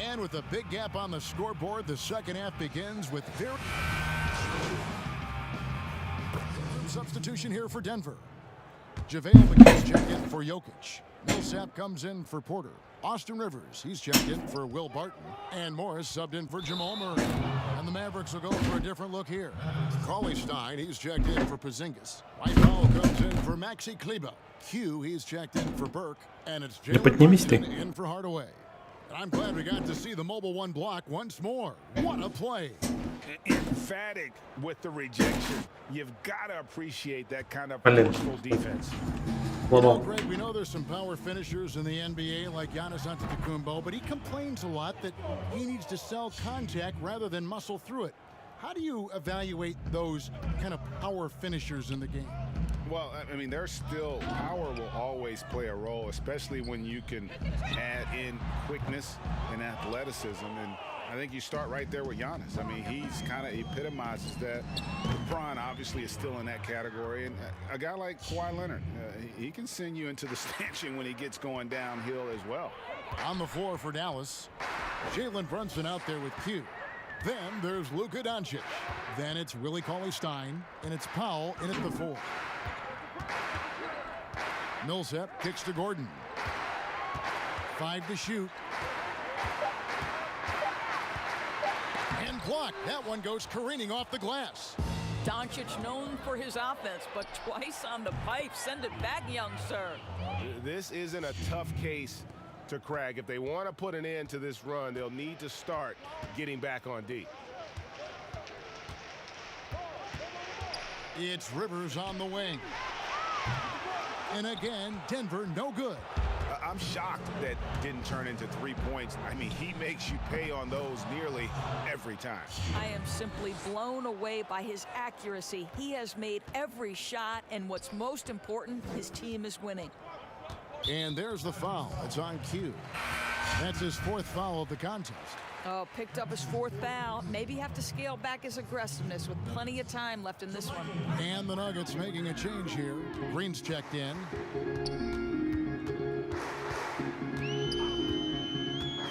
And with a big gap on the scoreboard, the second half begins with very... Substitution here for Denver. JaVale McGee's checked in for Jokic. Millsap comes in for Porter. Austin Rivers, he's checked in for Will Barton. And Morris subbed in for Jamal Murray. And the Mavericks will go for a different look here. Cauley Stein, he's checked in for Porzingis. White Powell comes in for Maxi Kleber. Q, he's checked in for Burke. And it's Jalen Brunson in for Hardaway. I'm glad we got to see the mobile one block once more. What a play. Emphatic with the rejection. You've got to appreciate that kind of forceful defense. You know, Greg, we know there's some power finishers in the NBA like Giannis Antetokounmpo, but he complains a lot that he needs to sell contact rather than muscle through it. How do you evaluate those kind of power finishers in the game? Well, I mean, there's still power will always play a role, especially when you can add in quickness and athleticism. And I think you start right there with Giannis. I mean, he's kind of epitomizes that. LeBron obviously is still in that category. And a guy like Kawhi Leonard, he can send you into the stanchion when he gets going downhill as well. On the floor for Dallas, Jalen Brunson out there with Q. Then there's Luka Doncic. Then it's Willie Cauley-Stein, and it's Powell in at the 4. Millsap kicks to Gordon. 5 to shoot. And blocked. That one goes careening off the glass. Doncic known for his offense, but twice on the pipe. Send it back, young sir. This isn't a tough case to crack. If they want to put an end to this run, they'll need to start getting back on D. It's Rivers on the wing. And again, Denver no good. I'm shocked that didn't turn into 3 points. I mean, he makes you pay on those nearly every time. I am simply blown away by his accuracy. He has made every shot, and what's most important, his team is winning. And there's the foul. It's on cue. That's his 4th foul of the contest. Oh, picked up his 4th foul. Maybe have to scale back his aggressiveness with plenty of time left in this one. And the Nuggets making a change here. Green's checked in.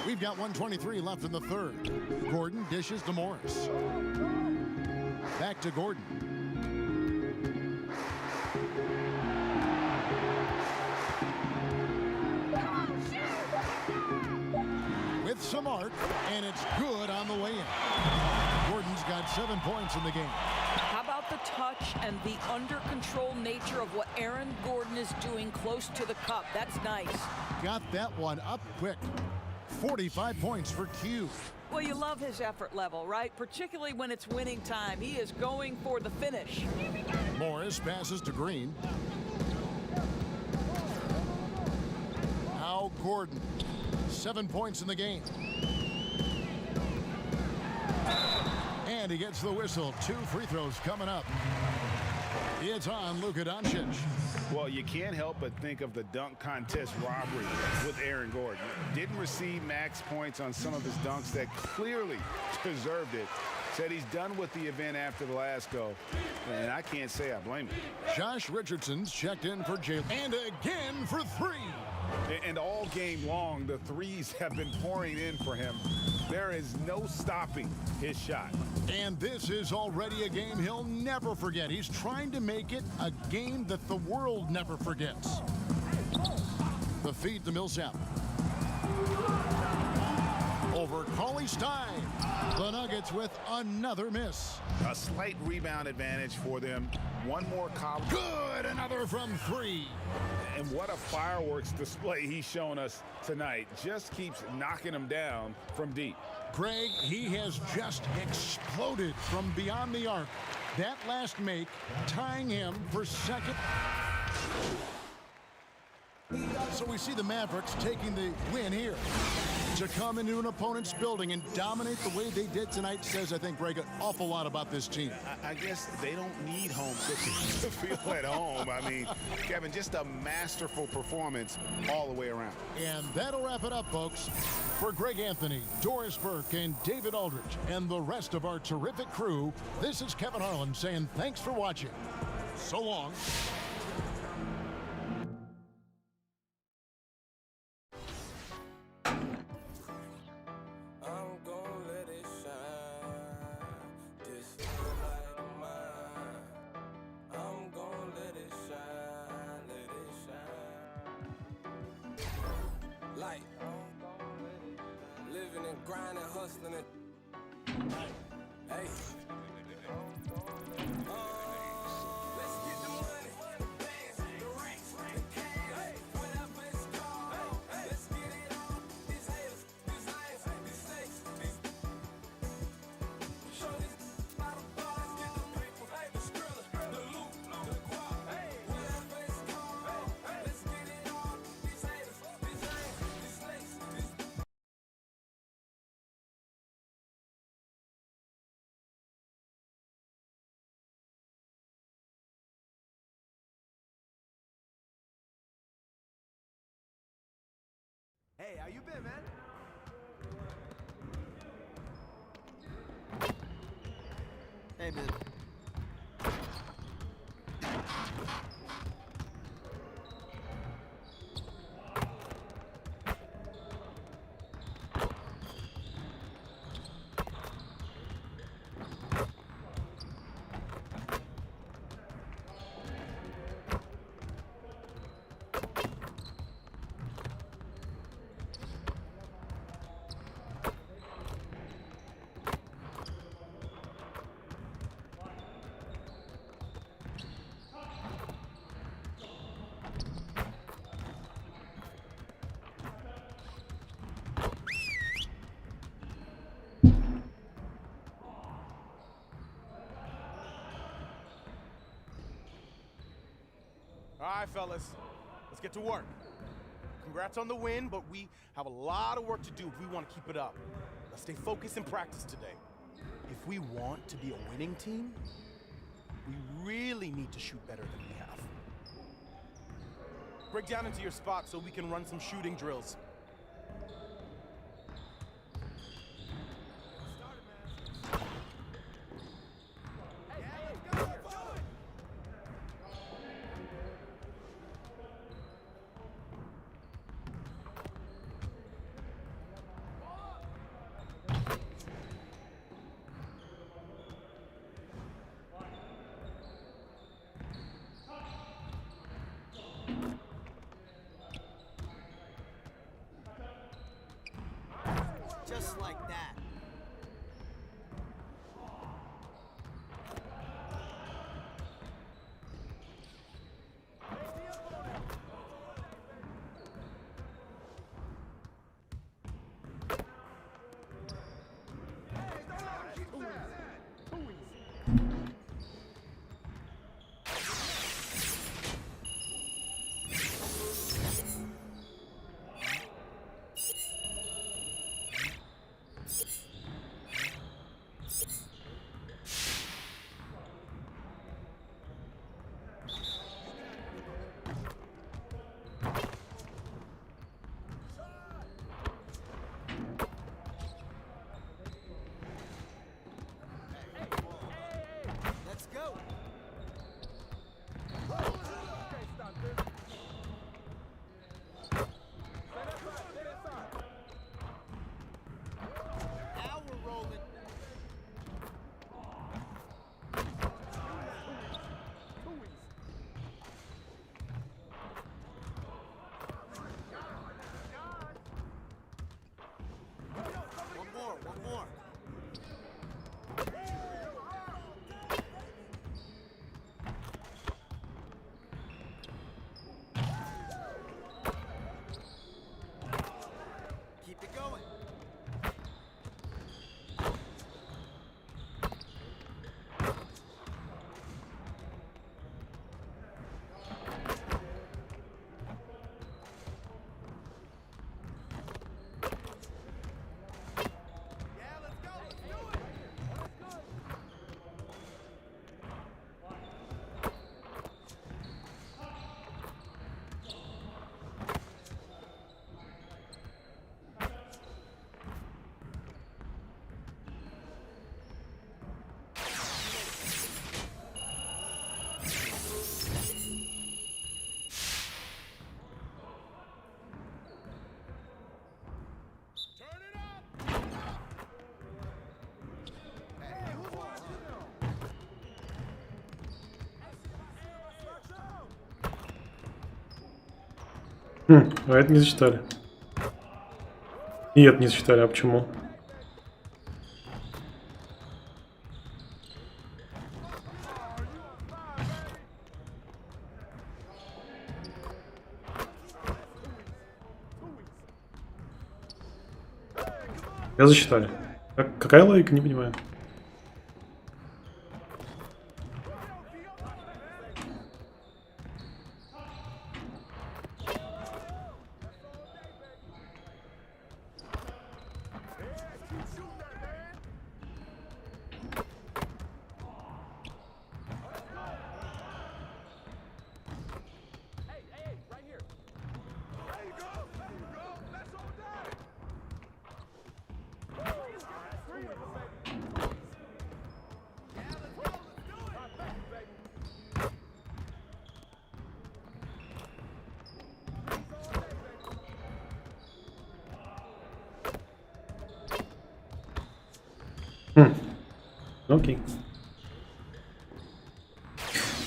We've got 1:23 left in the 3rd. Gordon dishes to Morris. Back to Gordon. With some arc, and it's good on the way in. Gordon's got 7 points in the game. How about the touch and the under control nature of what Aaron Gordon is doing close to the cup? That's nice. Got that one up quick. 45 points for Q. Well, you love his effort level, right? Particularly when it's winning time. He is going for the finish. Morris passes to Green. Now Gordon. 7 points in the game. And he gets the whistle. 2 free throws coming up. It's on Luka Doncic. Well, you can't help but think of the dunk contest robbery with Aaron Gordon. Didn't receive max points on some of his dunks that clearly deserved it. Said he's done with the event after the last go, and I can't say I blame him. Josh Richardson's checked in for Jalen. And again for 3. And all game long, the threes have been pouring in for him. There is no stopping his shot. And this is already a game he'll never forget. He's trying to make it a game that the world never forgets. The feed to Millsap. Over Cauley Stein. The Nuggets with another miss. A slight rebound advantage for them. One more college. Good, another from 3. And what a fireworks display he's shown us tonight. Just keeps knocking them down from deep. Greg, he has just exploded from beyond the arc. That last make tying him for 2nd. So we see the Mavericks taking the win here. To come into an opponent's building and dominate the way they did tonight says, I think, Greg, an awful lot about this team. I guess they don't need home cooking to feel at home. I mean, Kevin, just a masterful performance all the way around. And that'll wrap it up, folks. For Greg Anthony, Doris Burke, and David Aldridge, and the rest of our terrific crew, this is Kevin Harlan saying thanks for watching. So long. Like, living and grinding, hustling and hey. Let's get the money, the bands, the racks, the cash, whatever it's called. Let's get it on. These haters, these lions, these snakes, these show this lot of bars, get the paper, the skrilla, the loot, the guap, whatever it's called. Let's get it on. These haters, these lions, these snakes, these Hey, how you been, man? Hey, man. All right, fellas, let's get to work. Congrats on the win, but we have a lot of work to do if we want to keep it up. Let's stay focused and practice today. If we want to be a winning team, we really need to shoot better than we have. Break down into your spot so we can run some shooting drills. Just like that. Let's go. Now we're rolling. One more. Keep it going. А это не засчитали. И это не засчитали, а почему? Я засчитали. Какая логика, не понимаю. Окей.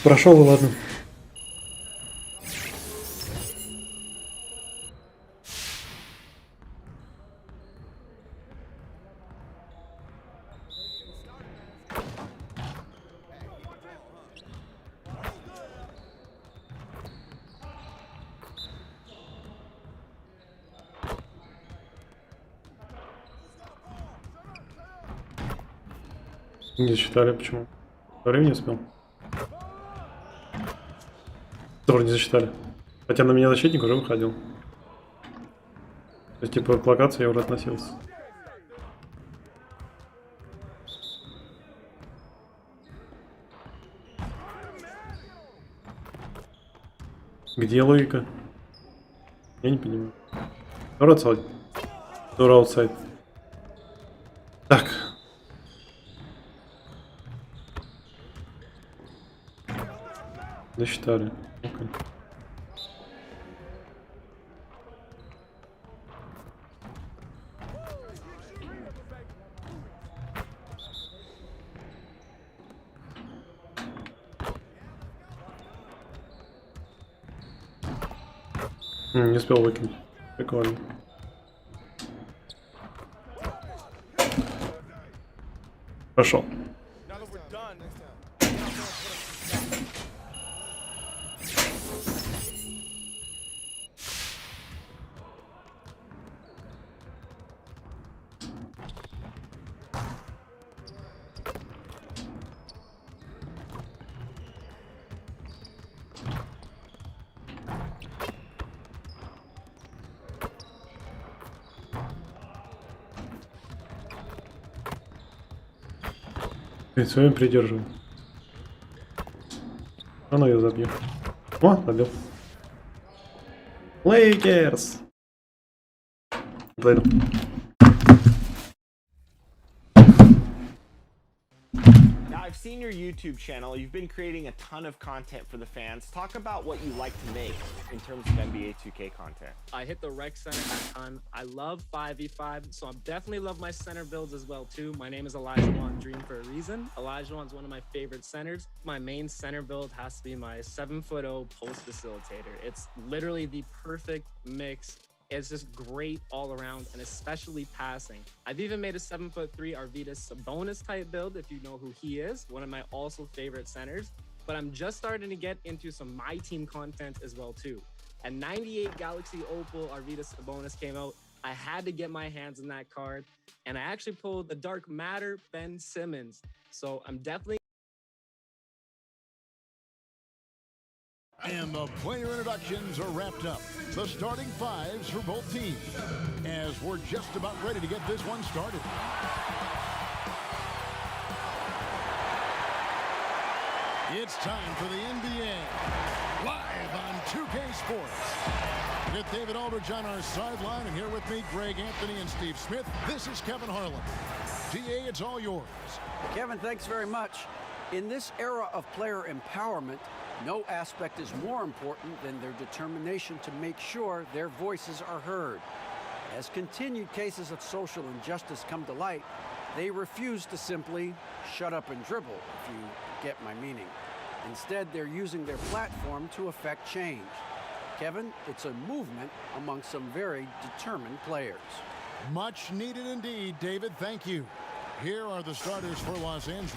Прошел, ладно. Не засчитали, почему? Времени не успел. Тоже не засчитали. Хотя на меня защитник уже выходил. есть, типа, к локации я уже относился. Где логика? Я не понимаю. Outside. Outside. Так. Досчитали. Okay. Не успел выкинуть. Прикольно. Пошел. Перед своим придерживаем. А ну я забью. О, забил. Лейкерс. Пойду. Now, I've seen your YouTube channel. You've been creating a ton of content for the fans. Talk about what you like to make in terms of NBA 2K content. I hit the rec center a ton. I love 5v5, so I definitely love my center builds as well too. My name is Elijah Dream for a reason. Elijah is one of my favorite centers. My main center build has to be my 7'0" post facilitator. It's literally the perfect mix. It's just great all around, and especially passing. I've even made a 7'3" Arvydas Sabonis type build, if you know who he is, one of my also favorite centers. But I'm just starting to get into some my team content as well too. And 98 Galaxy Opal Arvydas Sabonis came out. I had to get my hands on that card, and I actually pulled the Dark Matter Ben Simmons. So I'm definitely. And the player introductions are wrapped up. The starting fives for both teams, as we're just about ready to get this one started. It's time for the NBA, live on 2K Sports. With David Aldridge on our sideline, and here with me, Greg Anthony and Steve Smith. This is Kevin Harlan. DA, it's all yours. Kevin, thanks very much. In this era of player empowerment, no aspect is more important than their determination to make sure their voices are heard. As continued cases of social injustice come to light, they refuse to simply shut up and dribble, if you get my meaning. Instead, they're using their platform to affect change. Kevin, it's a movement among some very determined players. Much needed indeed, David. Thank you. Here are the starters for Los Angeles.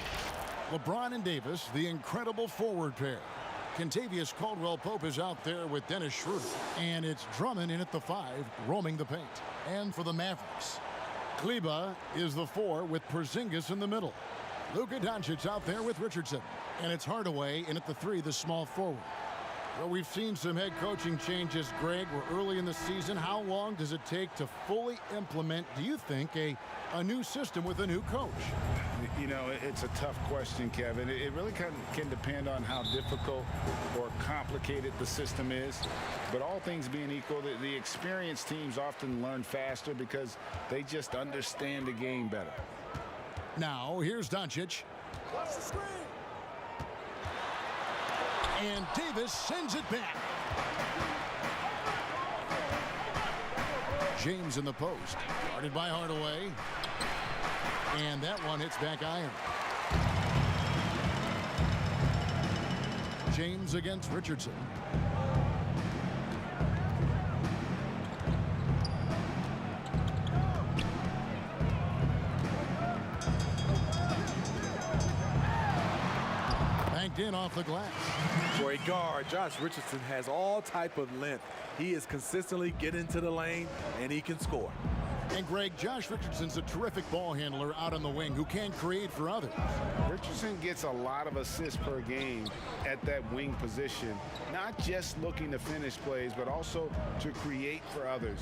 LeBron and Davis, the incredible forward pair. Kentavious Caldwell-Pope is out there with Dennis Schroeder. And it's Drummond in at the 5, roaming the paint. And for the Mavericks, Kleba is the 4 with Porzingis in the middle. Luka Doncic out there with Richardson. And it's Hardaway in at the 3, the small forward. Well, we've seen some head coaching changes, Greg. We're early in the season. How long does it take to fully implement, do you think, a new system with a new coach? You know, it's a tough question, Kevin. It really can depend on how difficult or complicated the system is. But all things being equal, the experienced teams often learn faster because they just understand the game better. Now, here's Doncic. Watch the screen. And Davis sends it back. James in the post. Guarded by Hardaway. And that one hits back iron. James against Richardson. Banked in off the glass. For a guard, Josh Richardson has all type of length. He is consistently getting to the lane, and he can score. And Greg, Josh Richardson's a terrific ball handler out on the wing who can create for others. Richardson gets a lot of assists per game at that wing position, not just looking to finish plays, but also to create for others.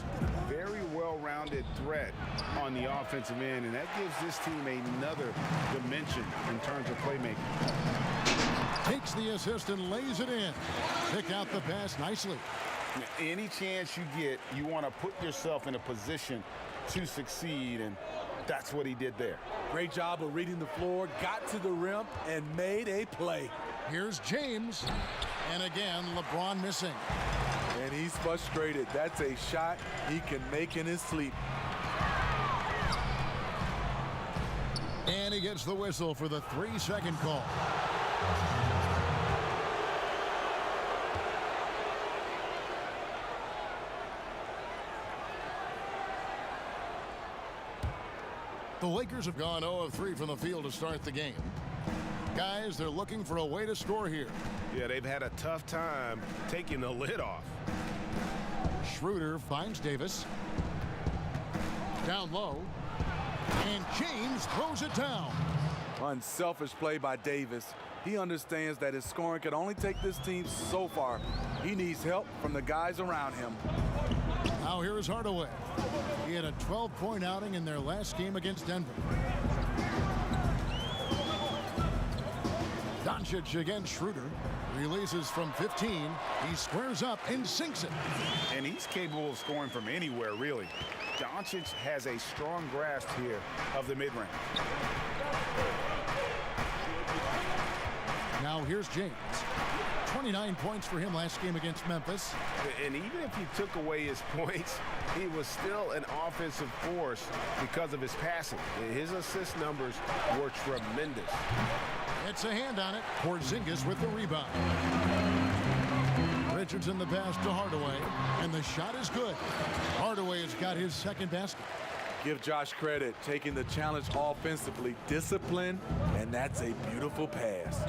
Very well-rounded threat on the offensive end, and that gives this team another dimension in terms of playmaking. Takes the assist and lays it in. Pick out the pass nicely. Any chance you get, you want to put yourself in a position to succeed, and that's what he did there. Great job of reading the floor, got to the rim, and made a play. Here's James, and again, LeBron missing. And he's frustrated. That's a shot he can make in his sleep. And he gets the whistle for the 3-second call. The Lakers have gone 0 of 3 from the field to start the game. Guys, they're looking for a way to score here. Yeah, they've had a tough time taking the lid off. Schroeder finds Davis. Down low. And James throws it down. Unselfish play by Davis. He understands that his scoring can only take this team so far. He needs help from the guys around him. Now here is Hardaway. He had a 12-point outing in their last game against Denver. Doncic against Schroeder. Releases from 15. He squares up and sinks it. And he's capable of scoring from anywhere, really. Doncic has a strong grasp here of the mid-range. Now here's James. 29 points for him last game against Memphis. And even if you took away his points, he was still an offensive force because of his passing. His assist numbers were tremendous. It's a hand on it. Porzingis with the rebound. Richardson the pass to Hardaway, and the shot is good. Hardaway has got his second basket. Give Josh credit, taking the challenge offensively, discipline, and that's a beautiful pass.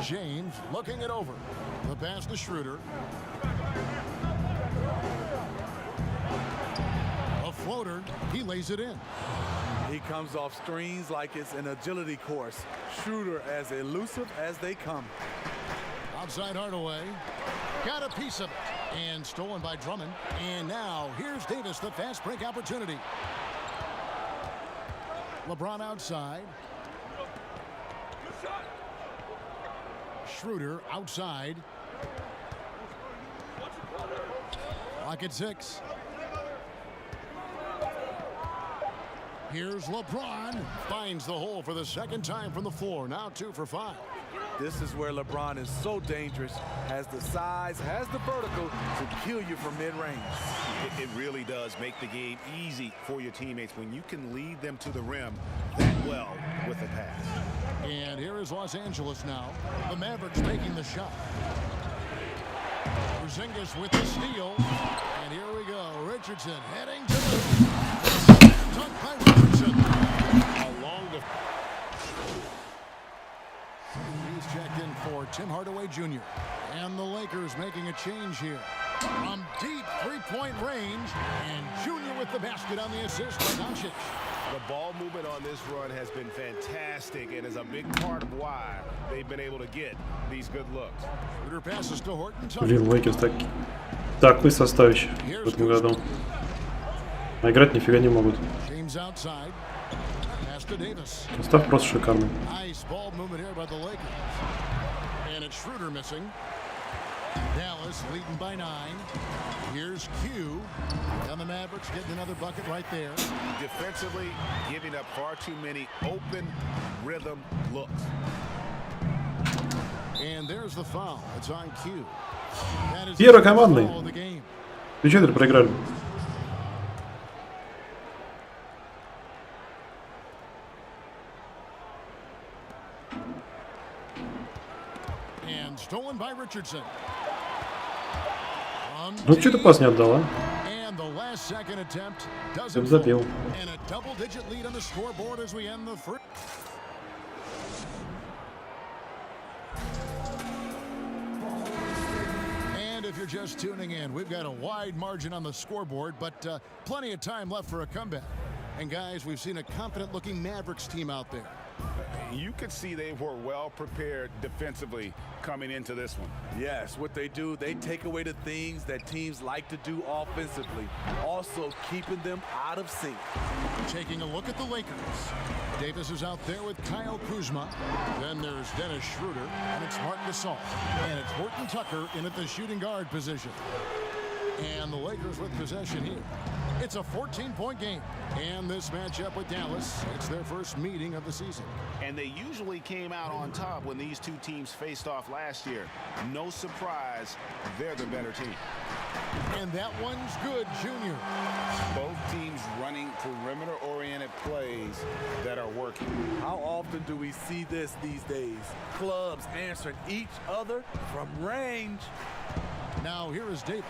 James looking it over. The pass to Schroeder. A floater. He lays it in. He comes off screens like it's an agility course. Schroeder as elusive as they come. Outside Hardaway. Got a piece of it. And stolen by Drummond. And now here's Davis, the fast break opportunity. LeBron outside. Schroeder outside. Clock at 6. Here's LeBron. Finds the hole for the second time from the floor. Now 2 for 5. This is where LeBron is so dangerous. Has the size, has the vertical to kill you from mid-range. It really does make the game easy for your teammates when you can lead them to the rim that well with a pass. And here is Los Angeles now. The Mavericks taking the shot. Porzingis with the steal. And here we go. Richardson heading to the dunk by Richardson. Along the... He's checked in for Tim Hardaway Jr. And the Lakers making a change here. From deep three-point range. And Jr. with the basket on the assist by Doncic. The ball movement on this run has been fantastic and is a big part of why they've been able to get these good looks. Schroeder passes to Horton. Блин, Лейкерс такой составище в этом году. А играть нифига не могут. James outside. Pass to Davis. Состав просто шикарный. Nice ball movement here by the Lakers. And it's Schroeder missing. Dallas leading by 9. Here's Q. And the Mavericks getting another bucket right there. Defensively, giving up far too many open rhythm looks. And there's the foul. It's on Q. That is Первый командный. the foul of the game. Ты что, проиграли? And stolen by Richardson. Ну что ты пас не отдал, а? And the last second attempt Ты doesn't бы забил. and a double-digit lead on the scoreboard as we end the first. And if you're you're just tuning in, we've got a wide margin on the scoreboard, but plenty of time left for a comeback. And guys, we've seen a confident-looking Mavericks team out there. You could see they were well prepared defensively coming into this one. Yes, what they do, they take away the things that teams like to do offensively, also keeping them out of sync. Taking a look at the Lakers. Davis is out there with Kyle Kuzma. Then there's Dennis Schroeder, and it's Mark Gasol. And it's Horton Tucker in at the shooting guard position. And the Lakers with possession here. It's a 14-point game. And this matchup with Dallas, it's their first meeting of the season. And they usually came out on top when these two teams faced off last year. No surprise, they're the better team. And that one's good, Junior. Both teams running perimeter-oriented plays that are working. How often do we see this these days? Clubs answering each other from range. Now here is Davis.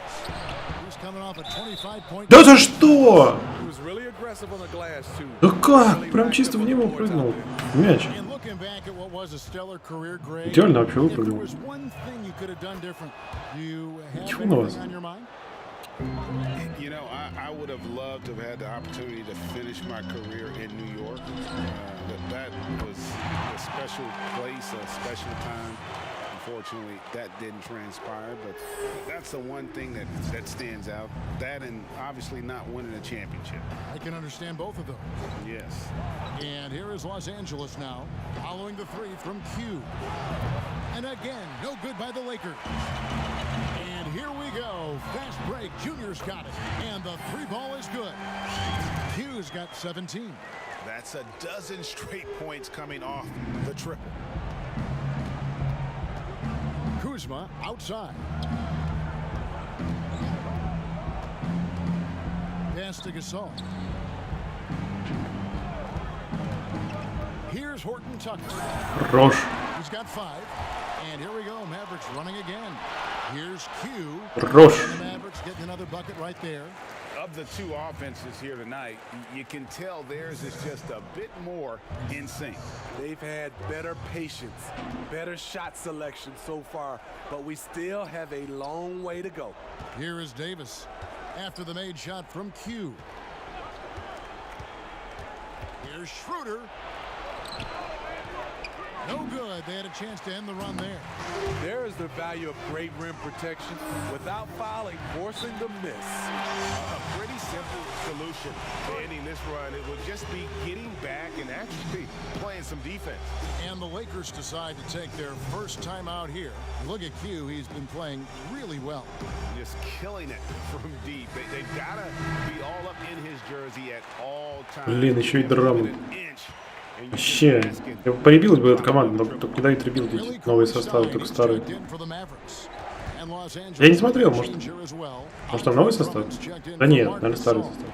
He's coming off a 25-point. Да за что? He was really aggressive on the glass too. Да как? Прям чисто в него прыгнул. Мяч. And looking back at what was a stellar career grade, Идеально вообще if there выпрыгнул. was one thing you could have done different, do you have Чего на вас? anything on your mind? You know, I would have loved to have had the opportunity to finish my career in New York. That was a special place, a special time. Unfortunately, that didn't transpire, but that's the one thing that stands out. That and obviously not winning a championship. I can understand both of those. Yes. And here is Los Angeles now, following the three from Q. And again, no good by the Lakers. And here we go. Fast break. Junior's got it. And the three ball is good. Q's got 17. That's a dozen straight points coming off the triple. Kuzma outside. Pass to Gasol. Here's Horton Tucker. Хорош. He's got 5. And here we go. Mavericks running again. Here's Q. Хорош. And the Mavericks getting another bucket right there. Of the two offenses here tonight, you can tell theirs is just a bit more in sync. They've had better patience, better shot selection so far, but we still have a long way to go. Here is Davis after the made shot from Q. Here's Schroeder. No good. They had a chance to end the run there. There is the value of great rim protection without fouling, forcing the miss. A pretty simple solution to ending this run. It would just be getting back and actually playing some defense. And the Lakers decide to take their first time out here. Look at Q. He's been playing really well. Just killing it from deep. They've got to be all up in his jersey at all times. Блин, еще и драма. Вообще, поребилась бы эта команда, но только не дают ребилдить новые составы, только старые. Я не смотрел, может там новый состав? Да нет, наверное, старый состав.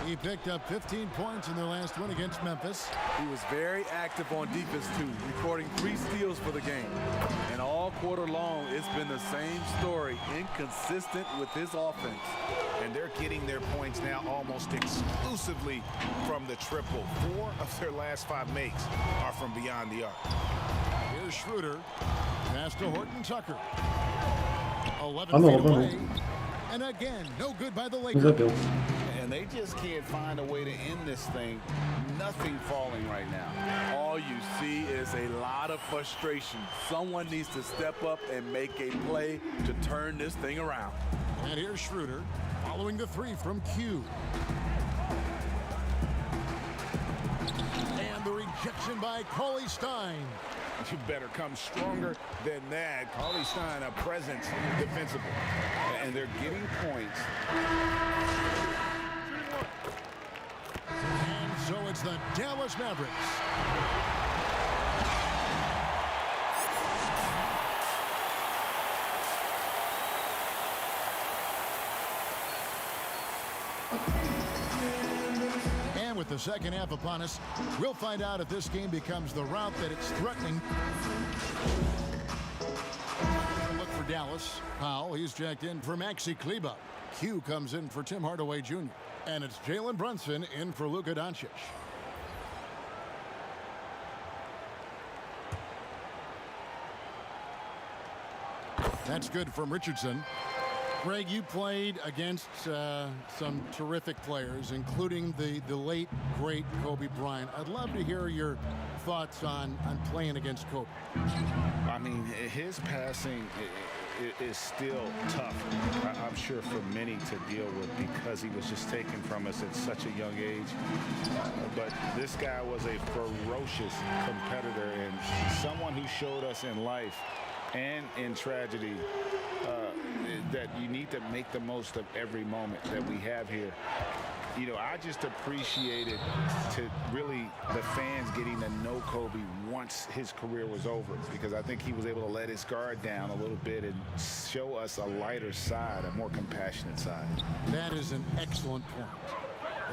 He picked up 15 points in their last win against Memphis. He was very active on defense too, recording 3 steals for the game. And all quarter long, it's been the same story, inconsistent with his offense. And they're getting their points now almost exclusively from the triple. 4 of their last 5 makes are from beyond the arc. Here's Schroeder. Pass to Horton Tucker. 11 feet away. And again, no good by the Lakers. And they just can't find a way to end this thing. Nothing falling right now. All you see is a lot of frustration. Someone needs to step up and make a play to turn this thing around. And here's Schroeder following the 3 from Q. And the rejection by Cauley Stein. You better come stronger than that. Cauley Stein, a presence defensively. And they're getting points. And so it's the Dallas Mavericks. And with the second half upon us, we'll find out if this game becomes the route that it's threatening. Look for Dallas. Powell, he's checked in for Maxi Kleber. Q comes in for Tim Hardaway Jr. And it's Jalen Brunson in for Luka Doncic. That's good from Richardson. Greg, you played against some terrific players, including the late, great Kobe Bryant. I'd love to hear your thoughts on playing against Kobe. I mean, his passing is still tough, I'm sure, for many to deal with because he was just taken from us at such a young age. But this guy was a ferocious competitor and someone who showed us in life and in tragedy that you need to make the most of every moment that we have here. You know, I just appreciated to really the fans getting to know Kobe once his career was over, because I think he was able to let his guard down a little bit and show us a lighter side, a more compassionate side. That is an excellent point.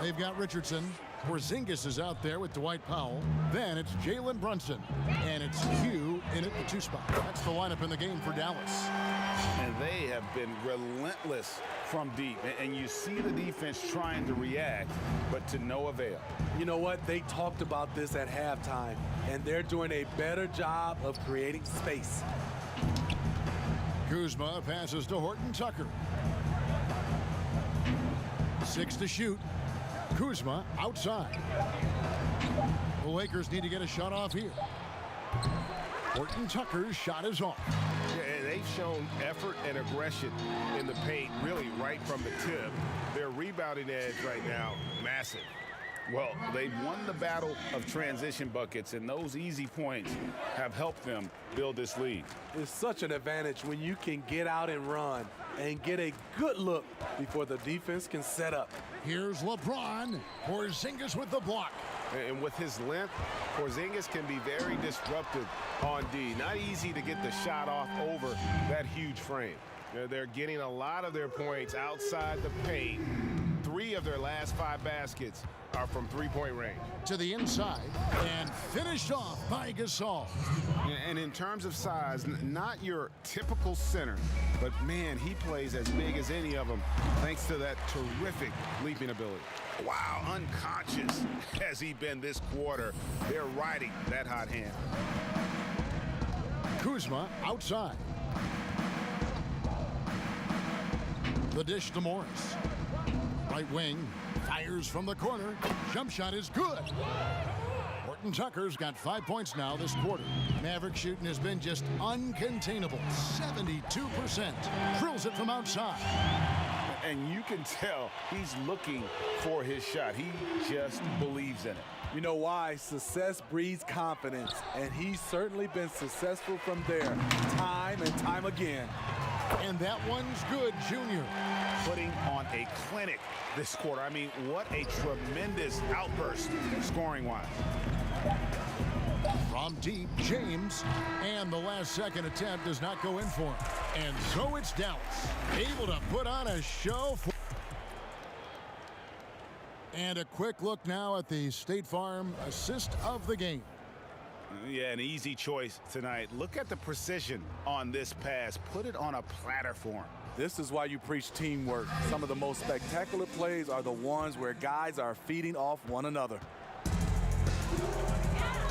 They've got Richardson. Porzingis is out there with Dwight Powell. Then it's Jalen Brunson. And it's Q in at the 2 spot. That's the lineup in the game for Dallas. And they have been relentless from deep. And you see the defense trying to react, but to no avail. You know what? They talked about this at halftime, and they're doing a better job of creating space. Kuzma passes to Horton Tucker. 6 to shoot. Kuzma outside. The Lakers need to get a shot off here. Horton Tucker's shot is off. Yeah, they've shown effort and aggression in the paint, really right from the tip. Their rebounding edge right now, massive. Well, they've won the battle of transition buckets, and those easy points have helped them build this lead. It's such an advantage when you can get out and run and get a good look before the defense can set up. Here's LeBron. Porzingis with the block. And with his length, Porzingis can be very disruptive on D. Not easy to get the shot off over that huge frame. They're getting a lot of their points outside the paint. 3 of their last 5 baskets are from three-point range. To the inside and finished off by Gasol. And in terms of size, not your typical center, but man, he plays as big as any of them thanks to that terrific leaping ability. Wow, unconscious has he been this quarter. They're riding that hot hand. Kuzma outside. The dish to Morris. Right wing, fires from the corner. Jump shot is good. Horton Tucker's got 5 points now this quarter. Maverick shooting has been just uncontainable. 72%. Drills it from outside. And you can tell he's looking for his shot. He just believes in it. You know why? Success breeds confidence, and he's certainly been successful from there, time and time again. And that one's good, Junior. Putting on a clinic this quarter. I mean, what a tremendous outburst scoring-wise. From deep, James, and the last second attempt does not go in for him. And so it's Dallas, able to put on a show for... And a quick look now at the State Farm assist of the game. Yeah, an easy choice tonight. Look at the precision on this pass. Put it on a platter for him. This is why you preach teamwork. Some of the most spectacular plays are the ones where guys are feeding off one another.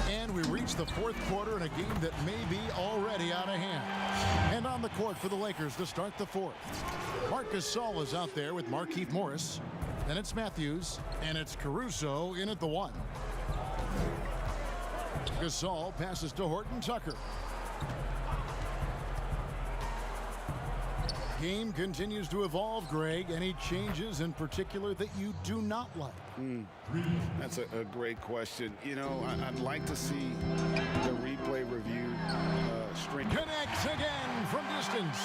And we reach the 4th quarter in a game that may be already out of hand. And on the court for the Lakers to start the 4th. Marcus Gasol is out there with Markieff Morris. Then it's Matthews, and it's Caruso in at the 1. Gasol passes to Horton Tucker. Game continues to evolve, Greg. Any changes in particular that you do not like? That's a great question. You know, I'd like to see the replay review string. Connects again from distance.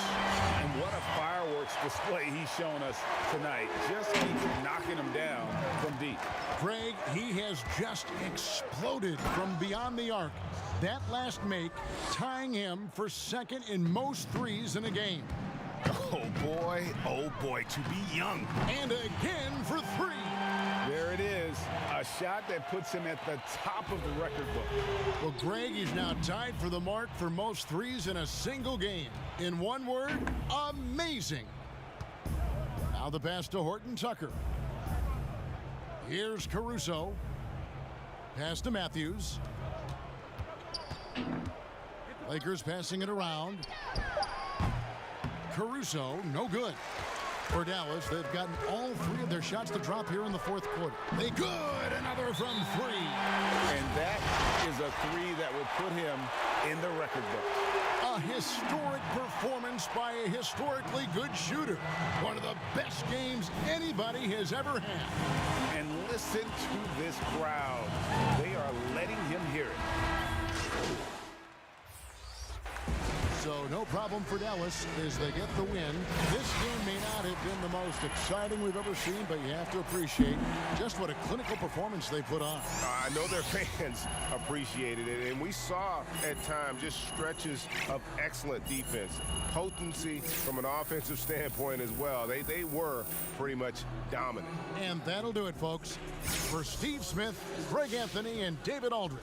And what a fireworks display he's shown us tonight. Just keeps knocking him down from deep. Greg, he has just exploded from beyond the arc. That last make tying him for 2nd in most threes in a game. Oh boy, to be young. And again for 3. There it is, a shot that puts him at the top of the record book. Well, Greg is now tied for the mark for most threes in a single game. In one word, amazing. Now the pass to Horton Tucker. Here's Caruso. Pass to Matthews. Lakers passing it around. Caruso, no good. For Dallas, they've gotten all three of their shots to drop here in the fourth quarter. They good, another from three. And that is a three that will put him in the record book. A historic performance by a historically good shooter. One of the best games anybody has ever had. And listen to this crowd. They are letting him hear it. So no problem for Dallas as they get the win. This game may not have been the most exciting we've ever seen, but you have to appreciate just what a clinical performance they put on. I know their fans appreciated it, and we saw at times just stretches of excellent defense. Potency from an offensive standpoint as well. They were pretty much dominant. And that'll do it, folks. For Steve Smith, Greg Anthony, and David Aldridge.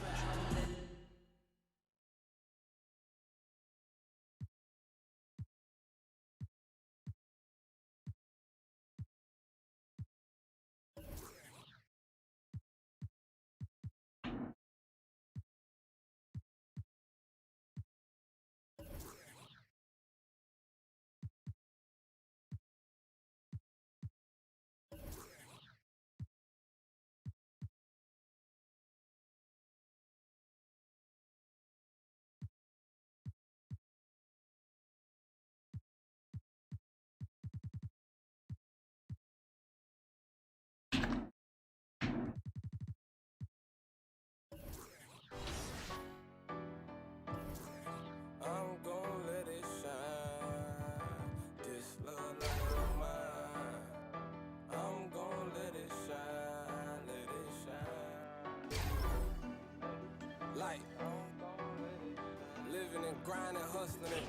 Living and grinding, hustling it.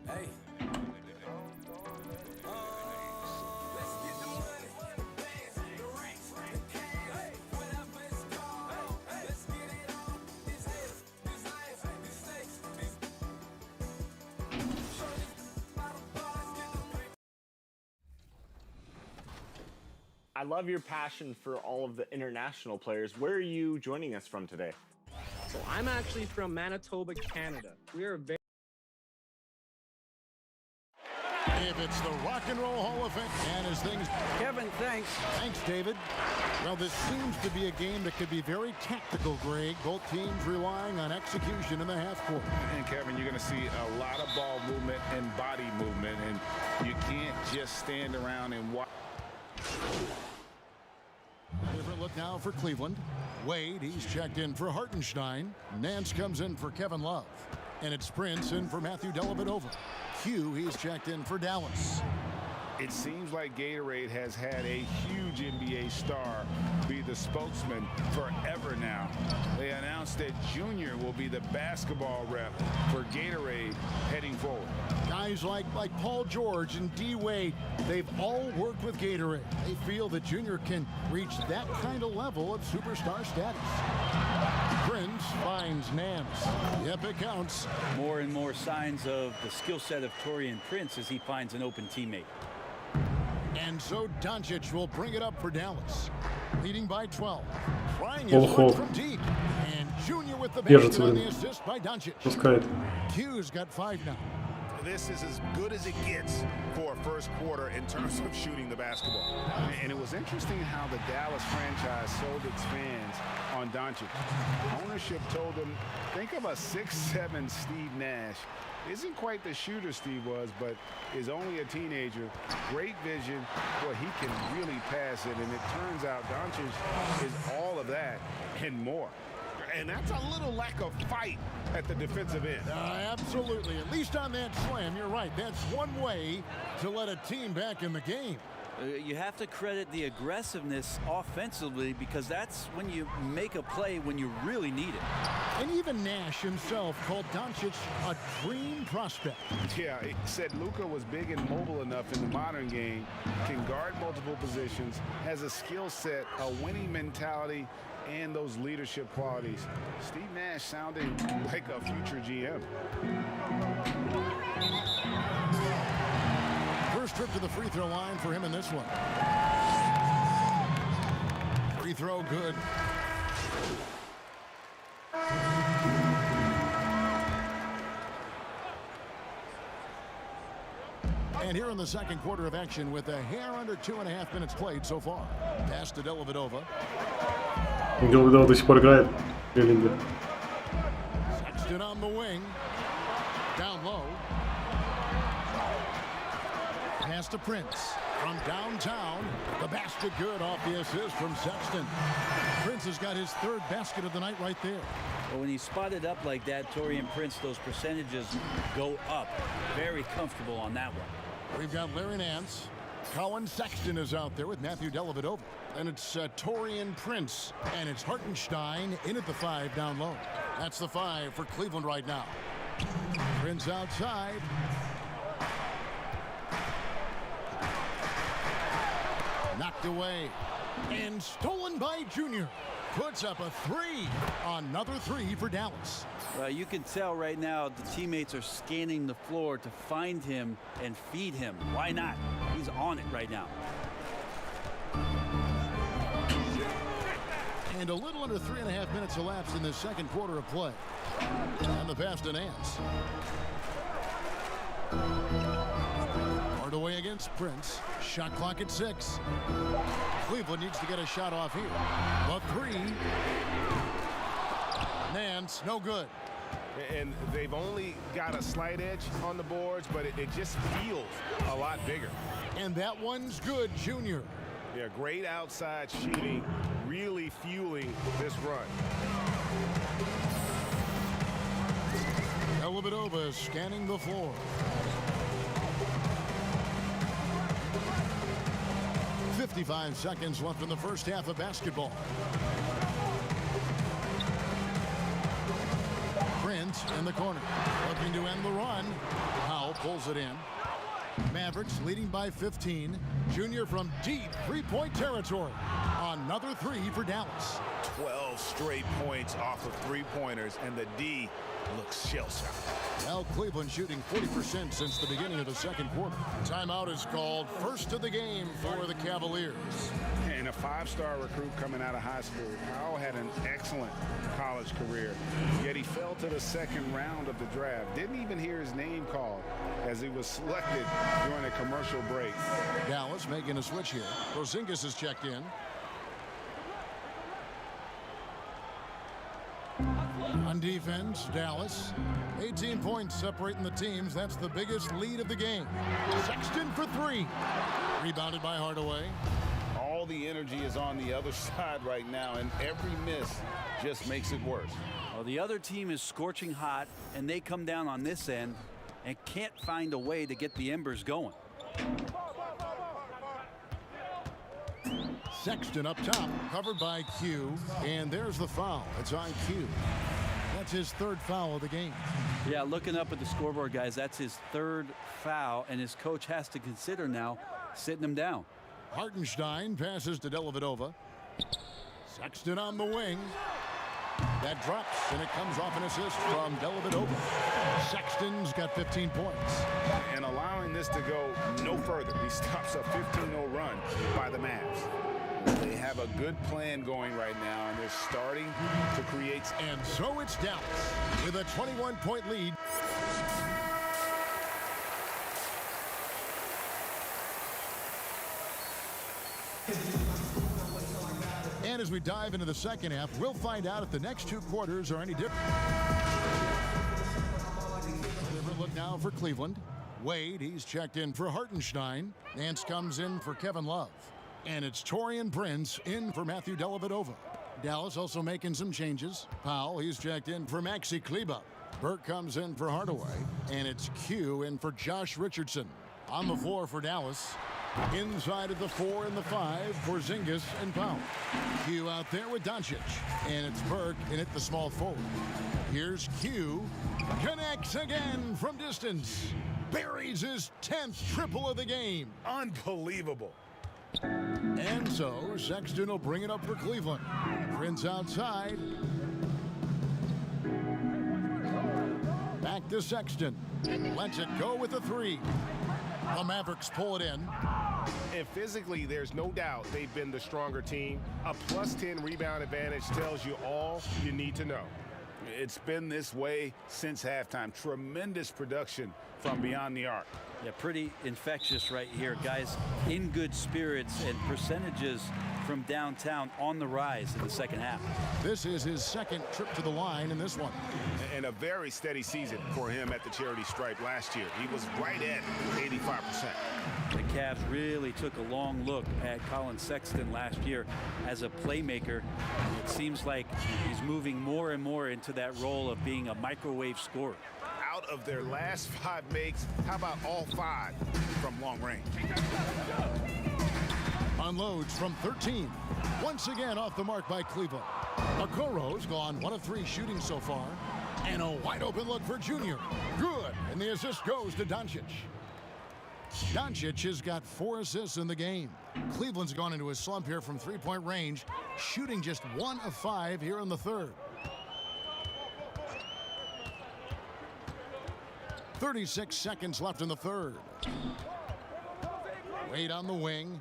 Hey. Let's get the money, the bands, the racks, the cash, whatever it's called. Let's get it on. These haters, these lions, these snakes, these. Show these bottle bars, get the paper. I love your passion for all of the international players. Where are you joining us from today? So I'm actually from Manitoba, Canada. We are very If it's the Rock and Roll Hall of Fame, and as things... Kevin, thanks. Thanks, David. Well, this seems to be a game that could be very tactical, Greg. Both teams relying on execution in the half court. And Kevin, you're going to see a lot of ball movement and body movement, and you can't just stand around and watch. Different look now for Cleveland. Wade, he's checked in for Hartenstein. Nance comes in for Kevin Love. And it's Prince in for Matthew Dellavedova. Q, he's checked in for Dallas. It seems like Gatorade has had a huge NBA star be the spokesman forever now. They announced that Junior will be the basketball rep for Gatorade heading forward. Guys like Paul George and D. Wade, they've all worked with Gatorade. They feel that Junior can reach that kind of level of superstar status. Prince finds Nance. Yep, it counts. More and more signs of the skill set of Taurean Prince as he finds an open teammate. And so Doncic will bring it up for Dallas. Leading by 12. Trying his work from deep. And Junior with the basket on the assist by Doncic. Q's got 5 now. This is as good as it gets for a first quarter in terms of shooting the basketball. And it was interesting how the Dallas franchise sold its fans on Doncic. Ownership told them, think of a 6'7" Steve Nash. Isn't quite the shooter Steve was, but is only a teenager. Great vision. Well, he can really pass it, and it turns out Doncic is all of that and more. And that's a little lack of fight at the defensive end. Absolutely. At least on that slam, you're right. That's one way to let a team back in the game. You have to credit the aggressiveness offensively because that's when you make a play when you really need it. And even Nash himself called Doncic a dream prospect. Yeah, he said Luka was big and mobile enough in the modern game, can guard multiple positions, has a skill set, a winning mentality, and those leadership qualities. Steve Nash sounding like a future GM. First trip to the free throw line for him in this one. Free throw good. And here in the second quarter of action with a hair under 2.5 minutes played so far. Pass to Dellavedova. Dellavedova до сих пор играет в лиге. Sexton on the wing. Down low. Pass to Prince. From downtown, the basket good off the assist from Sexton. Prince has got his third basket of the night right there. But when he's spotted up like that, Torian Prince, those percentages go up. Very comfortable on that one. We've got Larry Nance. Colin Sexton is out there with Matthew Dellavedova. And it's Torian Prince. And it's Hartenstein in at the 5 down low. That's the 5 for Cleveland right now. Prince outside. Knocked away. And stolen by Junior. Puts up a 3. Another 3 for Dallas. You can tell right now the teammates are scanning the floor to find him and feed him. Why not? He's on it right now. And a little under 3.5 minutes elapsed in the second quarter of play. And the pass to Nance. Hardaway against Prince. Shot clock at 6. Cleveland needs to get a shot off here. The 3. Nance, no good. And they've only got a slight edge on the boards, but it just feels a lot bigger. And that one's good, Junior. Yeah, great outside shooting, really fueling this run. Dellavedova is scanning the floor. 55 seconds left in the first half of basketball. Prince in the corner, looking to end the run. Powell pulls it in. Mavericks leading by 15. Junior from deep three-point territory. Another 3 for Dallas. 12 straight points off of three-pointers, and the D looks shell-shocked. Well, Cleveland shooting 40% since the beginning of the second quarter. Timeout is called. First of the game for the Cavaliers. And a 5-star recruit coming out of high school. Powell had an excellent college career, yet he fell to the second round of the draft. Didn't even hear his name called as he was selected during a commercial break. Dallas making a switch here. Porzingis is checked in. On defense, Dallas. 18 points separating the teams. That's the biggest lead of the game. Sexton for 3. Rebounded by Hardaway. All the energy is on the other side right now, and every miss just makes it worse. Well, the other team is scorching hot, and they come down on this end and can't find a way to get the embers going. Sexton up top, covered by Q, and there's the foul. It's on Q. That's his third foul of the game. Yeah, looking up at the scoreboard, guys, that's his third foul, and his coach has to consider now sitting him down. Hartenstein passes to Dellavedova. Sexton on the wing. That drops, and it comes off an assist from Dellavedova. Sexton's got 15 points. And allowing this to go no further. He stops a 15-0 run by the Mavs. They have a good plan going right now, and they're starting to create. And so it's Dallas with a 21-point lead. And as we dive into the second half, we'll find out if the next 2 quarters are any different. Different look now for Cleveland. Wade, he's checked in for Hartenstein. Nance comes in for Kevin Love. And it's Torian Prince in for Matthew Dellavedova. Dallas also making some changes. Powell, he's checked in for Maxi Kleber. Burke comes in for Hardaway. And it's Q in for Josh Richardson. On the floor for Dallas. Inside of the 4 and the 5 for Porzingis and Powell. Q out there with Doncic. And it's Burke in at the small forward. Here's Q. Connects again from distance. Buries his 10th triple of the game. Unbelievable. And so Sexton will bring it up for Cleveland. Prince outside. Back to Sexton. Lets it go with a 3. The Mavericks pull it in. And physically, there's no doubt they've been the stronger team. A +10 rebound advantage tells you all you need to know. It's been this way since halftime. Tremendous production from beyond the arc. Yeah, pretty infectious right here. Guys in good spirits, and percentages from downtown on the rise in the second half. This is his second trip to the line in this one. And a very steady season for him at the charity stripe last year. He was right at 85%. The Cavs really took a long look at Colin Sexton last year as a playmaker. It seems like he's moving more and more into that role of being a microwave scorer. Out of their last 5 makes, how about all 5 from long range? Unloads from 13. Once again off the mark by Cleveland. Okoro's gone 1 of 3 shooting so far. And a wide open look for Junior. Good. And the assist goes to Doncic. Doncic has got 4 assists in the game. Cleveland's gone into a slump here from 3-point range, shooting just 1 of 5 here in the third. 36 seconds left in the third. Wade on the wing.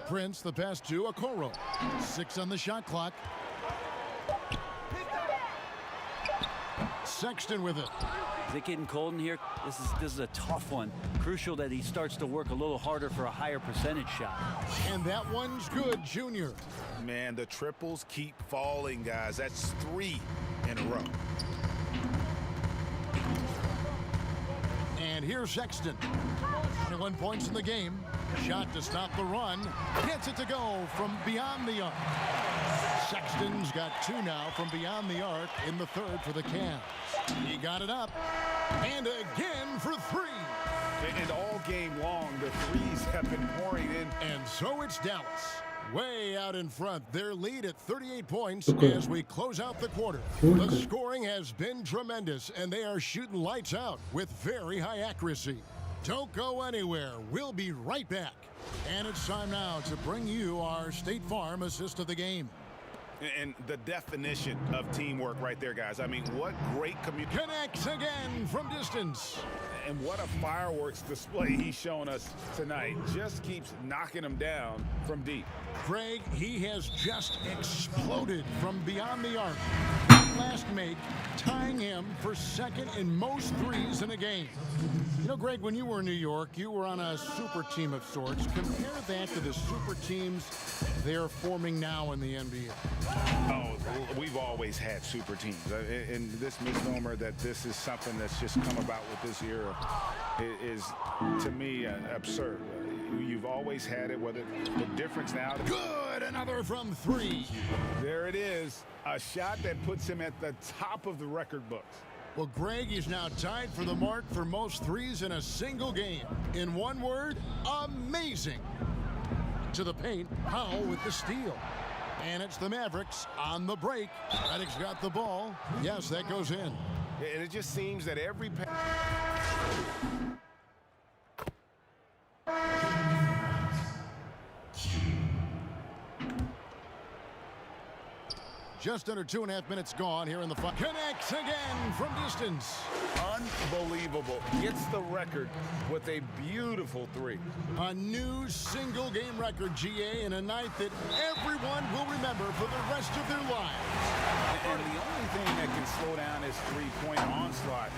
Prince, the pass to Okoro. 6 on the shot clock. Sexton with it. Is it getting cold in here? This is a tough one. Crucial that he starts to work a little harder for a higher percentage shot. And that one's good, Junior. Man, the triples keep falling, guys. That's 3 in a row. And here's Sexton. 21 points in the game. Shot to stop the run. Gets it to go from beyond the arc. Sexton's got 2 now from beyond the arc in the third for the Cavs. He got it up. And again for 3. And all game long, the threes have been pouring in. And so it's Dallas. Way out in front. Their lead at 38 points as we close out the quarter. The scoring has been tremendous, and they are shooting lights out with very high accuracy. Don't go anywhere. We'll be right back. And it's time now to bring you our State Farm assist of the game. And the definition of teamwork right there, guys. I mean, what great communication. Connects again from distance. And what a fireworks display he's showing us tonight. Just keeps knocking them down from deep. Craig, he has just exploded from beyond the arc. Last make, tying him for second in most threes in a game. You know, Greg, when you were in New York, you were on a super team of sorts. Compare that to the super teams they're forming now in the NBA. Oh, we've always had super teams. And this misnomer that this is something that's just come about with this era is, to me, absurd. You've always had it, whether the difference now. Good, another from 3. There it is, a shot that puts him at the top of the record books. Well, Greg is now tied for the mark for most threes in a single game. In one word, amazing. To the paint, Powell with the steal. And it's the Mavericks on the break. Reddick's got the ball. Yes, that goes in. And it just seems that every Just under 2.5 minutes gone here in the fight. Connects again from distance. Unbelievable. Gets the record with a beautiful 3. A new single game record, GA, in a night that everyone will remember for the rest of their lives. And the only thing that can slow down his 3-point onslaught,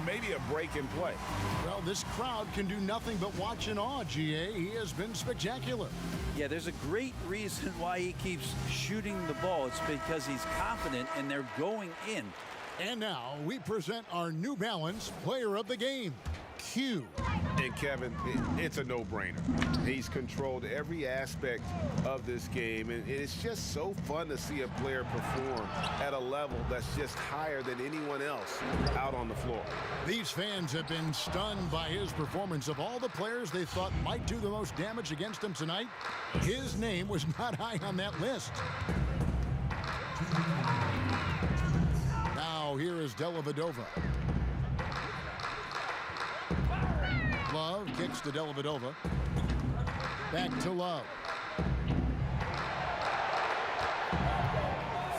maybe a break in play. Well, this crowd can do nothing but watch in awe, GA. He has been spectacular. Yeah, there's a great reason why he keeps shooting the ball. It's because he's confident and they're going in. And now we present our New Balance player of the game, Q. And Kevin, it's a no-brainer. He's controlled every aspect of this game, and it's just so fun to see a player perform at a level that's just higher than anyone else out on the floor. These fans have been stunned by his performance. Of all the players they thought might do the most damage against him tonight, his name was not high on that list. Now here is Dellavedova. Love kicks to Dellavedova. Back to Love.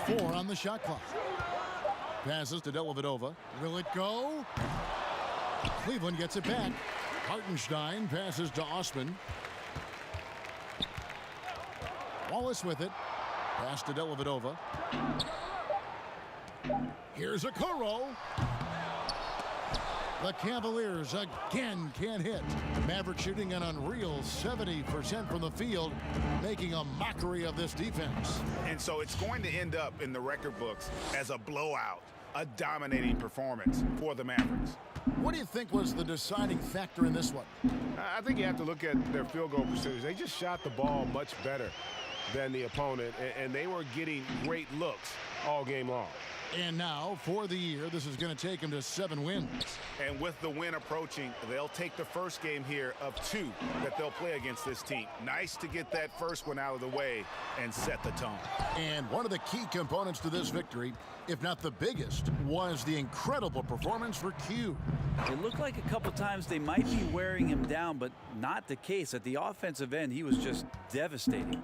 4 on the shot clock. Passes to Dellavedova. Will it go? Cleveland gets it back. Hartenstein passes to Osman. Wallace with it. Pass to Dellavedova. Here's a Okoro. The Cavaliers again can't hit. Maverick shooting an unreal 70% from the field, making a mockery of this defense. And so it's going to end up in the record books as a blowout, a dominating performance for the Mavericks. What do you think was the deciding factor in this one? I think you have to look at their field goal percentage. They just shot the ball much better than the opponent, and they were getting great looks all game long. And now, for the year, this is going to take them to 7 wins. And with the win approaching, they'll take the first game here of 2 that they'll play against this team. Nice to get that first one out of the way and set the tone. And one of the key components to this victory, if not the biggest, was the incredible performance for Q. It looked like a couple times they might be wearing him down, but not the case. At the offensive end, he was just devastating.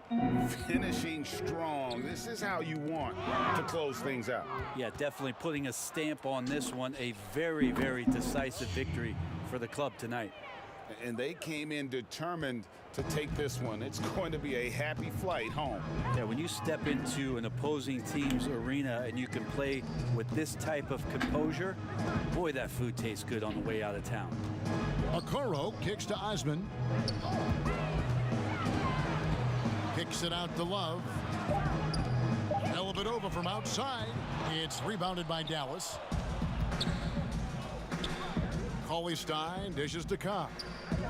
Finishing strong. This is how you want to close things out. Yeah, definitely putting a stamp on this one. A very, very decisive victory for the club tonight. And they came in determined to take this one. It's going to be a happy flight home. Yeah, when you step into an opposing team's arena and you can play with this type of composure, boy, that food tastes good on the way out of town. Okoro kicks to Osman. Kicks it out to Love. Dellavedova from outside. It's rebounded by Dallas. Cauley Stein dishes to Cobb.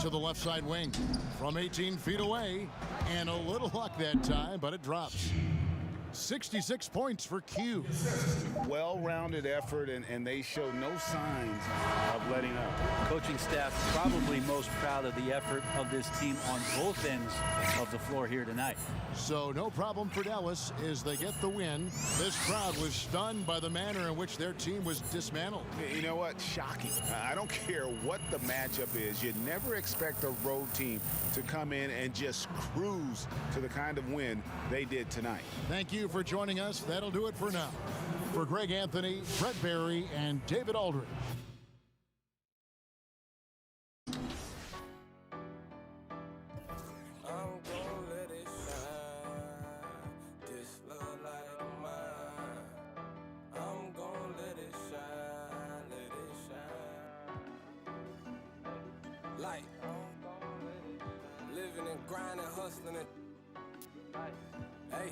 To the left side wing. From 18 feet away. And a little luck that time, but it drops. 66 points for Q. Well-rounded effort, and they show no signs of letting up. Coaching staff probably most proud of the effort of this team on both ends of the floor here tonight. So no problem for Dallas as they get the win. This crowd was stunned by the manner in which their team was dismantled. You know what? Shocking. I don't care what the matchup is. You never expect a road team to come in and just cruise to the kind of win they did tonight. Thank you for joining us. That'll do it for now. For Greg Anthony, Brett Barry, and David Aldridge. Light. Living and grinding, hustling and hey.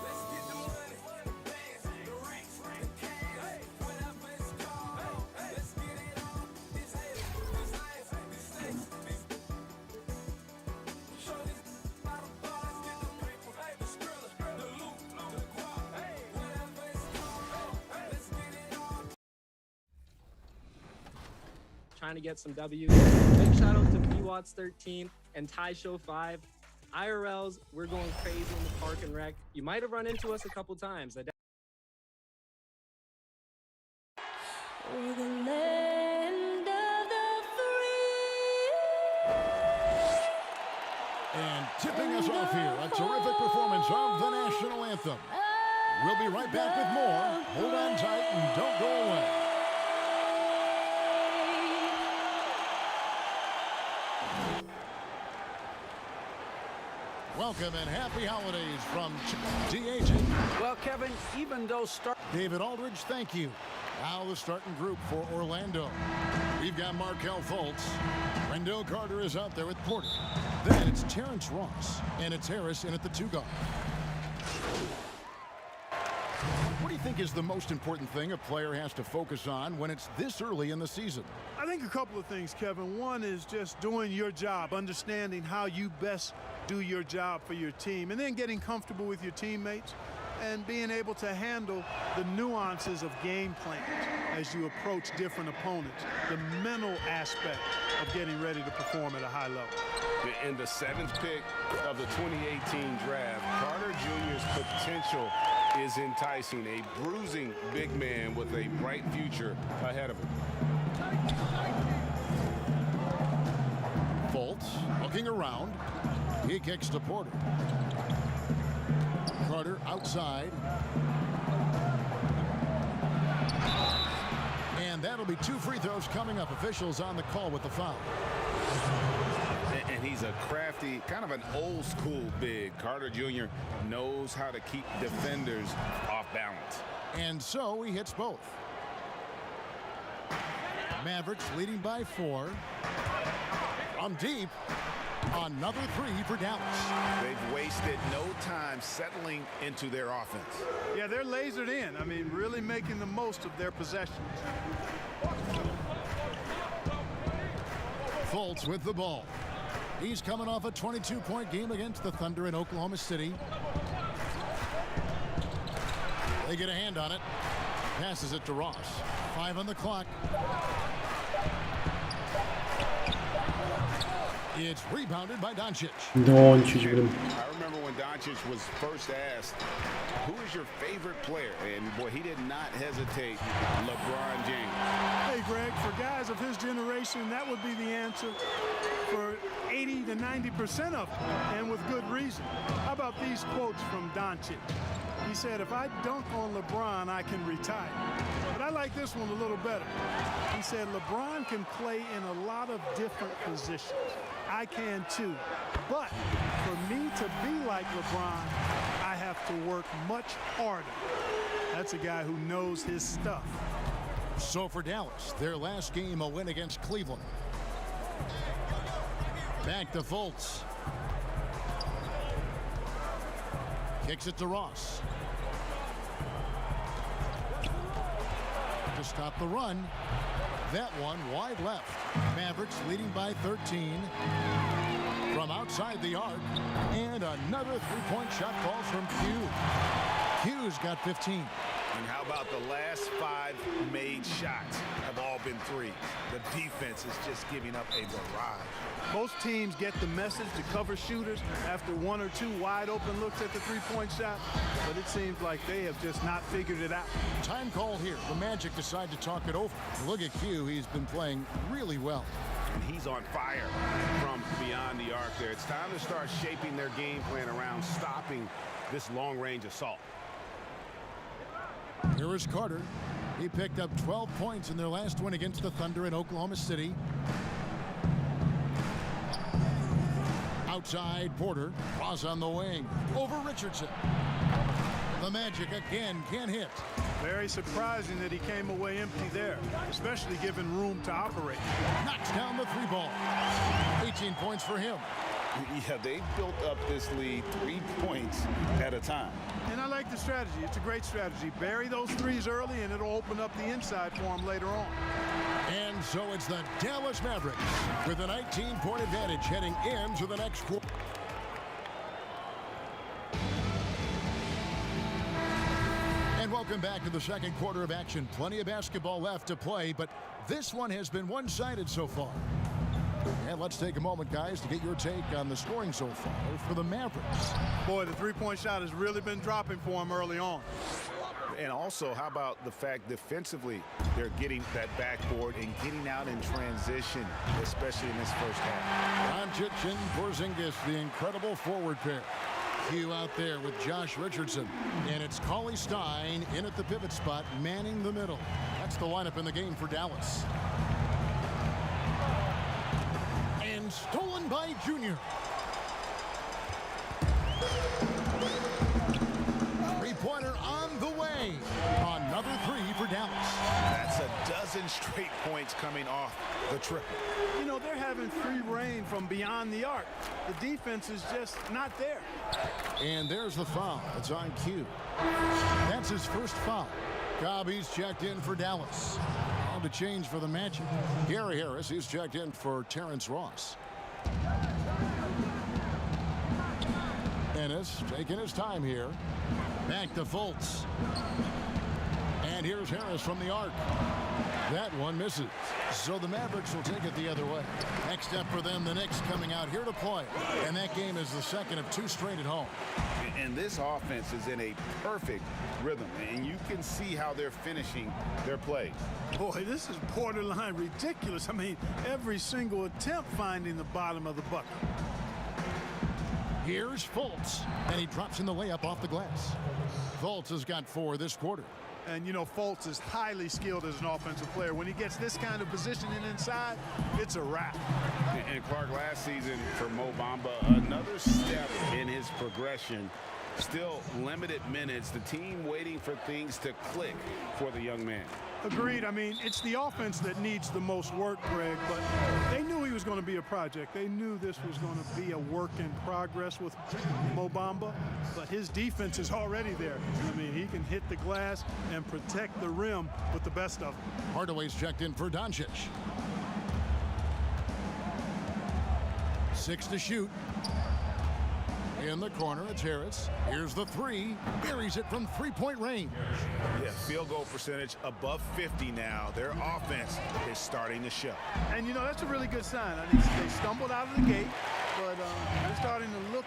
Let's get the money, the bands, the racks, the cash, whatever it's called. Let's get it on. This hate, this life, this sex, this. Show this by the bar. Let's get the paper, the skrilla, the loot, the guap, whatever it's called. Let's get it on. Trying to get some W's. Big shout out to BWatts13 and Ty Show 5. IRLs, we're going crazy in the park and rec. You might have run into us a couple times. We're the land of the free. And tipping us off here, a terrific performance of the national anthem. We'll be right back with more. Hold on tight and don't go away. Welcome and happy holidays from DH. Well, Kevin, even though David Aldridge, thank you. Now the starting group for Orlando. We've got Markelle Fultz. Wendell Carter is out there with Porter. Then it's Terrence Ross, and it's Harris in at the 2 guard. What do you think is the most important thing a player has to focus on when it's this early in the season? I think a couple of things, Kevin. One is just doing your job, understanding how you best do your job for your team, and then getting comfortable with your teammates and being able to handle the nuances of game plans as you approach different opponents, the mental aspect of getting ready to perform at a high level. In the 7th pick of the 2018 draft, Carter Jr.'s potential is enticing. A bruising big man with a bright future ahead of him. Fultz looking around. He kicks to Porter. Carter outside. And that'll be 2 free throws coming up. Officials on the call with the foul. And he's He's a crafty, kind of an old school big. Carter Jr. knows how to keep defenders off balance. And so he hits both. Mavericks leading by 4. From deep, another 3 for Dallas. They've wasted no time settling into their offense. Yeah, they're lasered in. I mean, really making the most of their possessions. Fultz with the ball. He's coming off a 22-point game against the Thunder in Oklahoma City. They get a hand on it. Passes it to Ross. 5 on the clock. It's rebounded by Doncic. Doncic, блин. I remember when Doncic was first asked, who is your favorite player? And boy, he did not hesitate. LeBron James. Hey, Greg, for guys of his generation, that would be the answer for 80 to 90% of them, and with good reason. How about these quotes from Doncic? He said, if I dunk on LeBron, I can retire. But I like this one a little better. He said, LeBron can play in a lot of different positions. I can too. But for me to be like LeBron, I have to work much harder. That's a guy who knows his stuff. So for Dallas, their last game a win against Cleveland. Back to Fultz. Kicks it to Ross. To stop the run. That one wide left. Mavericks leading by 13. From outside the arc. And another three-point shot falls from Q. Q's got 15. And how about the last 5 made shots have all been threes? The defense is just giving up a barrage. Most teams get the message to cover shooters after 1 or 2 wide open looks at the three-point shot, but it seems like they have just not figured it out. Time call here. The Magic decide to talk it over. Look at Q. He's been playing really well. And he's on fire from beyond the arc there. It's time to start shaping their game plan around stopping this long-range assault. Here is Carter. He picked up 12 points in their last win against the Thunder in Oklahoma City. Outside Porter. Ross on the wing. Over Richardson. The Magic again can't hit. Very surprising that he came away empty there, especially given room to operate. Knocks down the 3 ball. 18 points for him. Yeah, they built up this lead 3 points at a time. And I like the strategy. It's a great strategy. Bury those threes early, and it'll open up the inside for him later on. And so it's the Dallas Mavericks with a 19-point advantage heading into the next quarter. And welcome back to the second quarter of action. Plenty of basketball left to play, but this one has been one-sided so far. And let's take a moment, guys, to get your take on the scoring so far for the Mavericks. Boy, the three-point shot has really been dropping for him early on. And also, how about the fact defensively they're getting that backboard and getting out in transition, especially in this first half. Doncic and Porzingis, the incredible forward pair. Q out there with Josh Richardson. And it's Cauley Stein in at the pivot spot, manning the middle. That's the lineup in the game for Dallas. And stolen by Junior. Three-pointer on the way. Another 3 for Dallas. That's a dozen straight points coming off the triple. You know, they're having free reign from beyond the arc. The defense is just not there. And there's the foul. It's on Q. That's his first foul. Gobby's checked in for Dallas. On to change for the Magic. Gary Harris, he's checked in for Terrence Ross. Ennis taking his time here. Back to Fultz. And here's Harris from the arc. That one misses. So the Mavericks will take it the other way. Next up for them, the Knicks coming out here to play. And that game is the second of 2 straight at home. And this offense is in a perfect rhythm. And you can see how they're finishing their play. Boy, this is borderline ridiculous. I mean, every single attempt finding the bottom of the bucket. Here's Fultz. And he drops in the layup off the glass. Fultz has got 4 this quarter. And, you know, Fultz is highly skilled as an offensive player. When he gets this kind of positioning inside, it's a wrap. And Clark, last season for Mo Bamba, another step in his progression. Still limited minutes. The team waiting for things to click for the young man. Agreed. I mean, it's the offense that needs the most work, Greg, but they knew he was going to be a project. They knew this was going to be a work in progress with Mo Bamba, but his defense is already there. I mean, he can hit the glass and protect the rim with the best of them. Hardaway's checked in for Doncic. 6 to shoot. In the corner, it's Harris. Here's the three. Buries it from three-point range. Yeah, field goal percentage above 50 now. Their offense is starting to show. And, you know, that's a really good sign. I mean, they stumbled out of the gate, but they're starting to look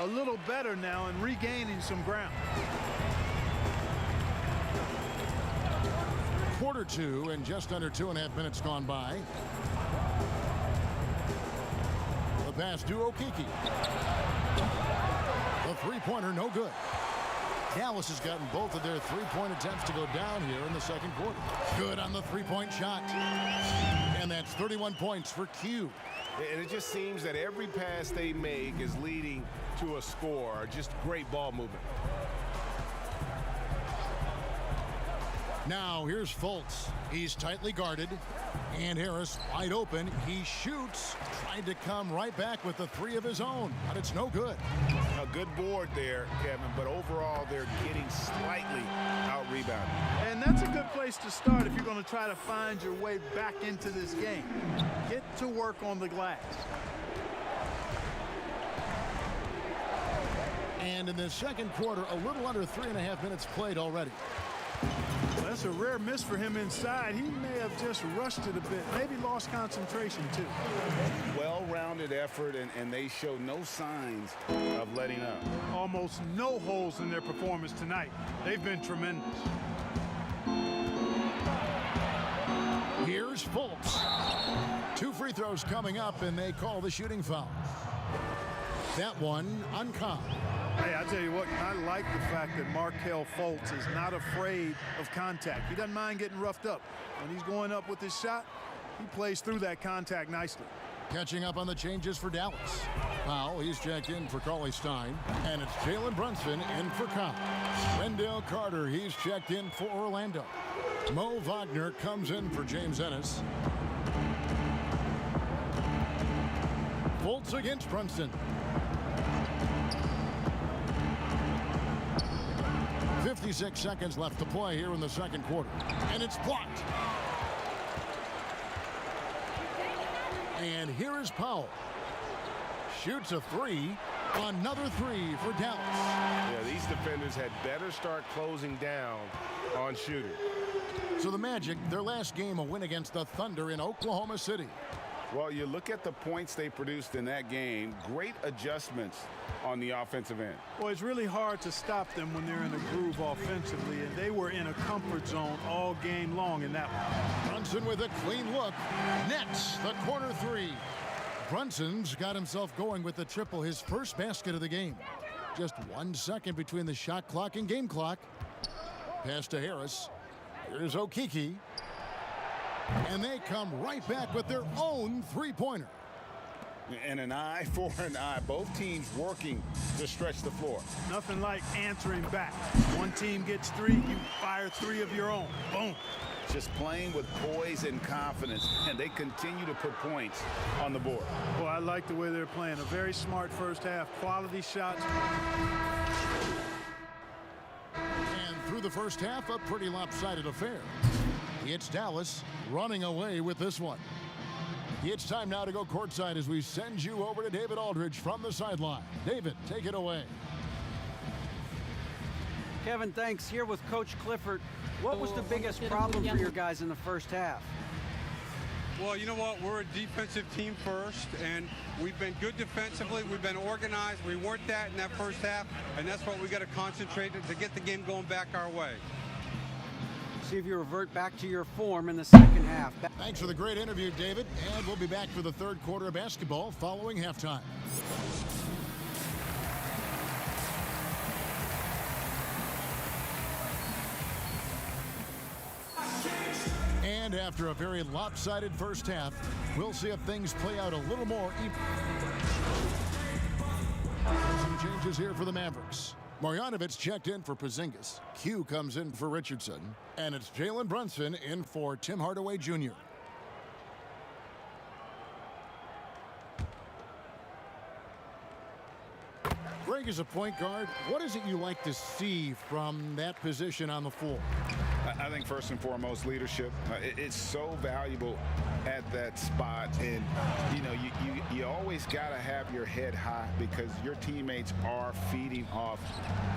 a little better now and regaining some ground. Quarter 2 and just under 2.5 minutes gone by. The pass to Okiki. The three-pointer no good. Dallas has gotten both of their three-point attempts to go down here in the second quarter. Good on the three-point shot. And that's 31 points for Q. And it just seems that every pass they make is leading to a score. Just great ball movement. Now here's Fultz. He's tightly guarded. And Harris wide open. He shoots. Tried to come right back with the three of his own, but it's no good. A good board there, Kevin, but overall they're getting slightly out-rebounded. And that's a good place to start if you're going to try to find your way back into this game. Get to work on the glass. And in the second quarter, a little under 3.5 minutes played already. That's a rare miss for him inside. He may have just rushed it a bit, maybe lost concentration too. Well-rounded effort, and they show no signs of letting up. Almost no holes in their performance tonight. They've been tremendous. Here's Fultz. 2 free throws coming up, and they call the shooting foul. That one uncommon. Hey, I tell you what, I like the fact that Markelle Fultz is not afraid of contact. He doesn't mind getting roughed up. When he's going up with his shot, he plays through that contact nicely. Catching up on the changes for Dallas. Powell, he's checked in for Cauley Stein. And it's Jalen Brunson in for Cobb. Wendell Carter, he's checked in for Orlando. Mo Wagner comes in for James Ennis. Fultz against Brunson. 56 seconds left to play here in the second quarter. And it's blocked. And here is Powell. Shoots a three. Another three for Dallas. Yeah, these defenders had better start closing down on shooting. So the Magic, their last game, a win against the Thunder in Oklahoma City. Well, you look at the points they produced in that game. Great adjustments on the offensive end. Well, it's really hard to stop them when they're in a groove offensively, and they were in a comfort zone all game long in that one. Brunson with a clean look. Nets the corner three. Brunson's got himself going with the triple, his first basket of the game. Just 1 second between the shot clock and game clock. Pass to Harris. Here's Okiki. And they come right back with their own three-pointer. And an eye for an eye. Both teams working to stretch the floor. Nothing like answering back. One team gets three, you fire three of your own. Boom. Just playing with poise and confidence, and they continue to put points on the board. Well, I like the way they're playing. A very smart first half. Quality shots. And through the first half, a pretty lopsided affair. It's Dallas running away with this one. It's time now to go courtside as we send you over to David Aldridge from the sideline. David, take it away. Kevin, thanks. Here with Coach Clifford. What was the biggest problem for your guys in the first half? Well, you know what? We're a defensive team first, and we've been good defensively. We've been organized. We weren't that in that first half, and that's what we got to concentrate to get the game going back our way. See if you revert back to your form in the second half. Thanks for the great interview, David. And we'll be back for the third quarter of basketball following halftime. And after a very lopsided first half, we'll see if things play out a little more even. Some changes here for the Mavericks. Marjanovic checked in for Porzingis. Q comes in for Richardson. And it's Jalen Brunson in for Tim Hardaway Jr. Greg, is a point guard, what is it you like to see from that position on the floor? I think first and foremost, leadership. It's so valuable at that spot, and you know, you always got to have your head high because your teammates are feeding off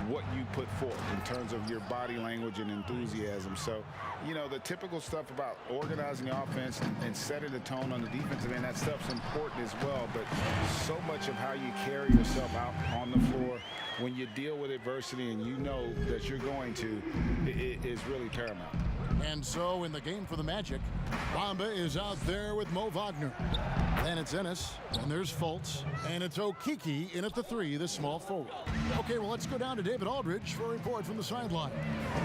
what you put forth in terms of your body language and enthusiasm. So, you know, the typical stuff about organizing the offense and setting the tone on the defensive end, that stuff's important as well. But so much of how you carry yourself out on the floor when you deal with adversity and you know that you're going to, it is really paramount. And so in the game for the Magic, Bamba is out there with Mo Wagner. Then it's Ennis, and there's Fultz, and it's Okeke in at the 3, the small forward. Okay, well, let's go down to David Aldridge for a report from the sideline.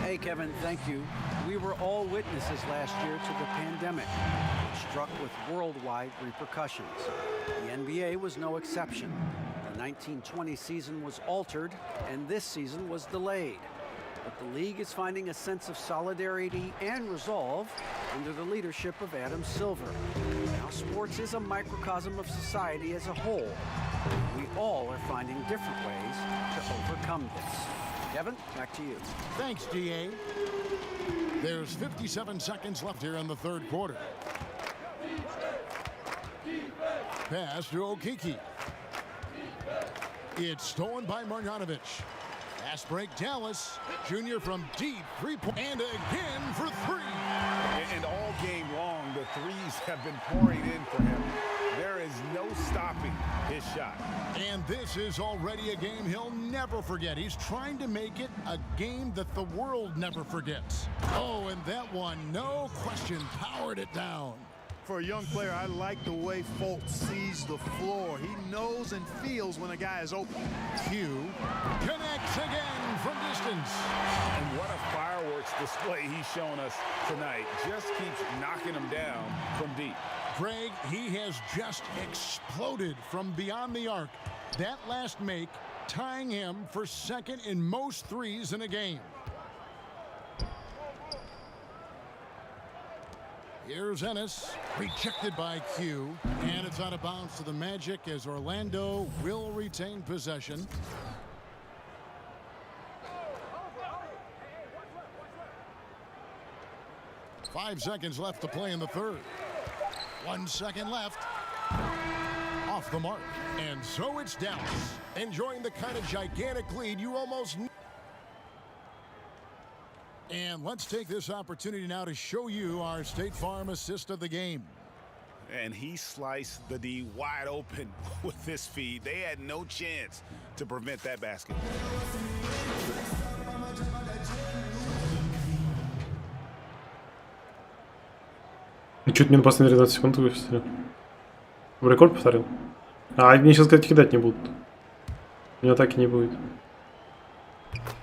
Hey, Kevin, thank you. We were all witnesses last year to the pandemic, which struck with worldwide repercussions. The NBA was no exception. The 1920 season was altered, and this season was delayed. But the league is finding a sense of solidarity and resolve under the leadership of Adam Silver. Now, sports is a microcosm of society as a whole. We all are finding different ways to overcome this. Kevin, back to you. Thanks, DA. There's 57 seconds left here in the third quarter. Pass to Okeke. It's stolen by Marjanovic. Fast break, Dallas. Junior from deep, 3-point, and again for 3. And all game long, the threes have been pouring in for him. There is no stopping his shot. And this is already a game he'll never forget. He's trying to make it a game that the world never forgets. Oh, and that one, no question, powered it down. For a young player, I like the way Fultz sees the floor. He knows and feels when a guy is open. Q connects again from distance. And what a fireworks display he's shown us tonight. Just keeps knocking them down from deep. Greg, he has just exploded from beyond the arc. That last make tying him for second in most threes in a game. Here's Ennis, rejected by Q, and it's out of bounds to the Magic as Orlando will retain possession. Five seconds left to play in the third. 1 second left. Off the mark. And so it's Dallas, enjoying the kind of gigantic lead you almost need. And let's take this opportunity now to show you our State Farm assist of the game. And he sliced the D wide open with this feed. They had no chance to prevent that basket. И чуть мне на последние 13 секунд выпустили. Рекорд повторил. А они сейчас, кстати, кидать не будут. У меня атаки не будет.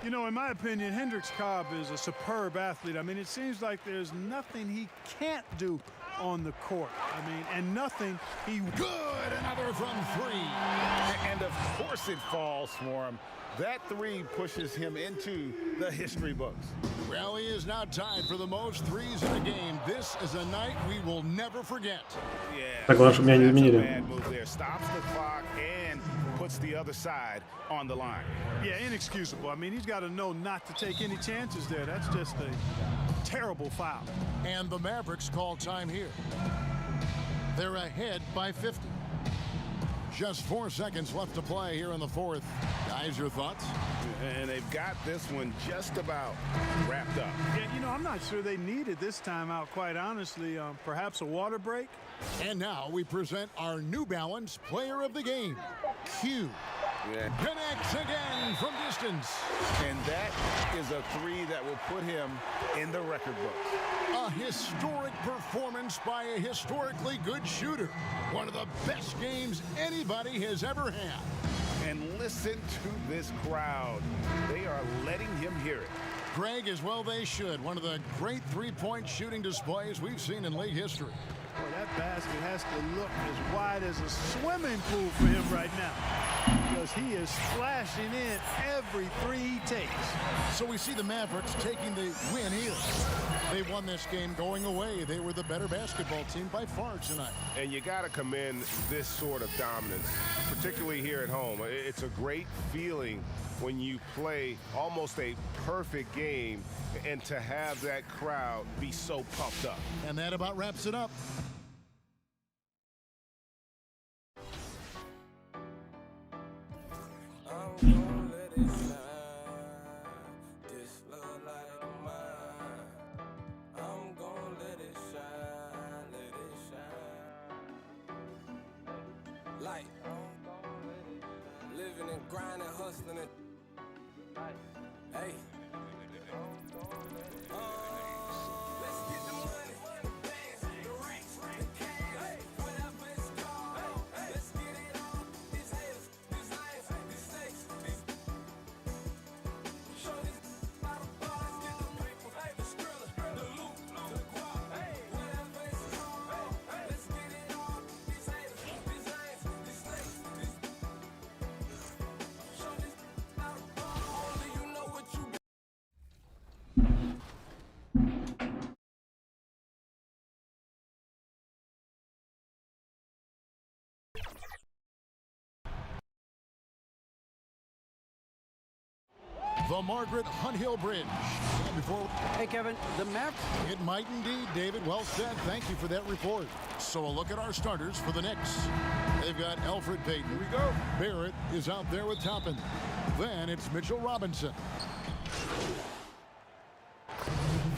You know, in my opinion, Hendricks Cobb is a superb athlete. I mean, it seems like there's nothing he can't do on the court. I mean, and nothing he... Good! Another from 3. And of course it falls for him. That 3 pushes him into the history books. Well, he is now tied for the most threes in a game. This is a night we will never forget. Yeah, Так, главное, чтобы меня не изменили. bad move there. Stops the clock and puts the other side on the line. Yeah, inexcusable. I mean, he's got to know not to take any chances there. That's just a terrible foul. And the Mavericks call time here. They're ahead by 50. Just 4 seconds left to play here in the fourth. Guys, your thoughts? And they've got this one just about wrapped up. Yeah, you know, I'm not sure they needed this timeout, quite honestly. Perhaps a water break? And now we present our New Balance player of the game, Q. Yeah. Connects again from distance. And that is a 3 that will put him in the record books. A historic performance by a historically good shooter. One of the best games anybody has ever had. And listen to this crowd. They are letting him hear it. Greg, as well they should. One of the great three-point shooting displays we've seen in late history. Boy, that basket has to look as wide as a swimming pool for him right now, because he is splashing in every three he takes. So we see the Mavericks taking the win here. They won this game going away. They were the better basketball team by far tonight. And you got to commend this sort of dominance, particularly here at home. It's a great feeling when you play almost a perfect game and to have that crowd be so pumped up. And that about wraps it up. Like, living and grinding, hustling and hey. Let's get the money, the bands, the racks, the cash, hey, whatever it's called. Hey, let's get it on. These haters, these lions, these snakes, these show these by the bars, get the paper, hey, the skrilla, the loot, the guap, hey, whatever it's called. Hey, let's get it on. These haters, these lions, these snakes, these show these by the bars. Only you know what you got. The Margaret Hunt Hill Bridge. And before... Hey, Kevin, the Mavericks... It might indeed, David. Well said. Thank you for that report. So a look at our starters for the Knicks. They've got Alfred Payton. Here we go. Barrett is out there with Toppin. Then it's Mitchell Robinson.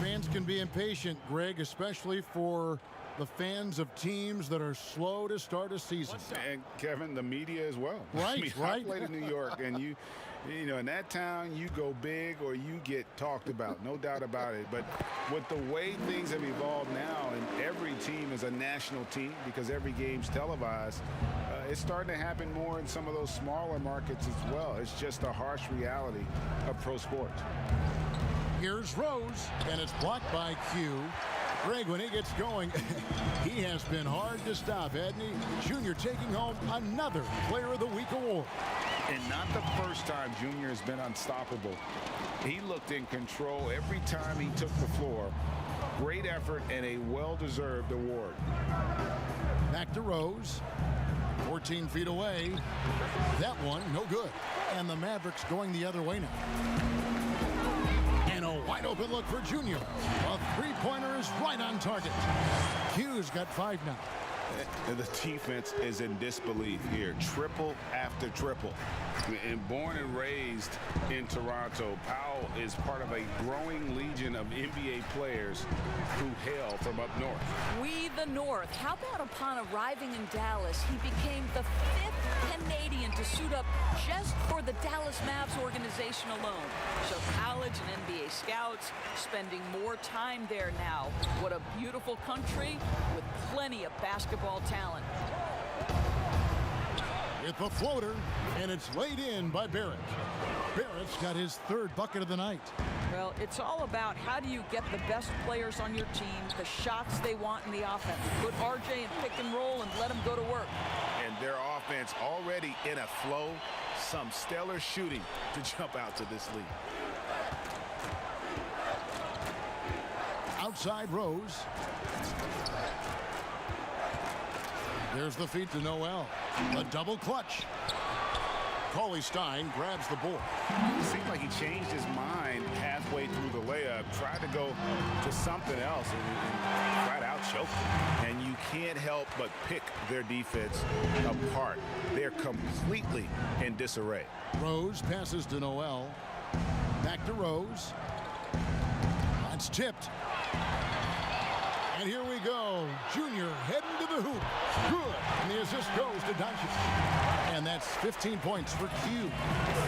Fans can be impatient, Greg, especially for the fans of teams that are slow to start a season. And Kevin, the media as well. Right, I mean, right. I played in New York, and you know, in that town, you go big or you get talked about, no doubt about it. But with the way things have evolved now, and every team is a national team because every game's televised, it's starting to happen more in some of those smaller markets as well. It's just a harsh reality of pro sports. Here's Rose, and it's blocked by Q. Greg, when he gets going, he has been hard to stop, hasn't he? Junior taking home another Player of the Week award. And not the first time Junior has been unstoppable. He looked in control every time he took the floor. Great effort and a well-deserved award. Back to Rose. 14 feet away. That one, no good. And the Mavericks going the other way now. And a wide open look for Junior. A three-pointer is right on target. Q's got 5 now. The defense is in disbelief here. Triple after triple. And born and raised in Toronto, Powell is part of a growing legion of NBA players who hail from up north. We the North. How about upon arriving in Dallas, he became the 5th Canadian to suit up just for the Dallas Mavs organization alone. So college and NBA scouts spending more time there now. What a beautiful country with plenty of basketball talent. It's a floater, and it's laid in by Barrett. Barrett's got his 3rd bucket of the night. Well, it's all about how do you get the best players on your team, the shots they want in the offense. Put RJ in pick and roll and let them go to work. And their offense already in a flow. Some stellar shooting to jump out to this lead. Outside Rose. There's the feed to Noel. A double clutch. Cauley Stein grabs the board. It seemed like he changed his mind halfway through the layup, tried to go to something else, and tried out choked him. And you can't help but pick their defense apart. They're completely in disarray. Rose passes to Noel. Back to Rose. It's tipped. And here we go. Junior heading to the hoop. Good. And the assist goes to Doncic. And that's 15 points for Q.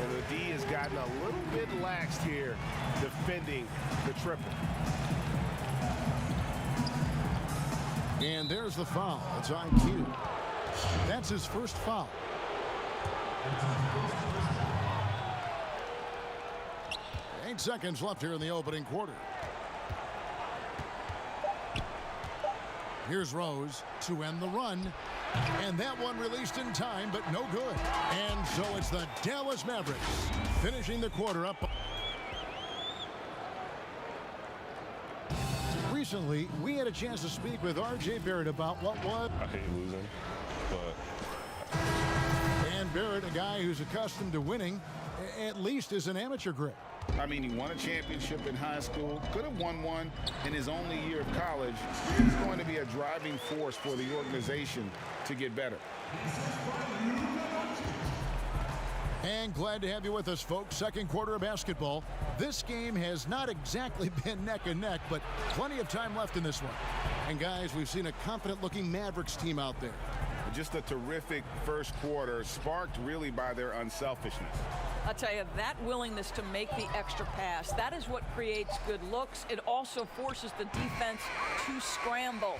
And the D has gotten a little bit laxed here defending the triple. And there's the foul. It's on Q. That's his first foul. 8 seconds left here in the opening quarter. Here's Rose to end the run. And that one released in time, but no good. And so it's the Dallas Mavericks finishing the quarter up. Recently, we had a chance to speak with R.J. Barrett about what was. I hate losing, but. And Barrett, a guy who's accustomed to winning, at least as an amateur grade. I mean, he won a championship in high school, could have won one in his only year of college. He's going to be a driving force for the organization to get better. And glad to have you with us, folks. Second quarter of basketball. This game has not exactly been neck and neck, but plenty of time left in this one. And guys, we've seen a confident-looking Mavericks team out there. Just a terrific first quarter, sparked really by their unselfishness. I'll tell you, that willingness to make the extra pass, that is what creates good looks. It also forces the defense to scramble.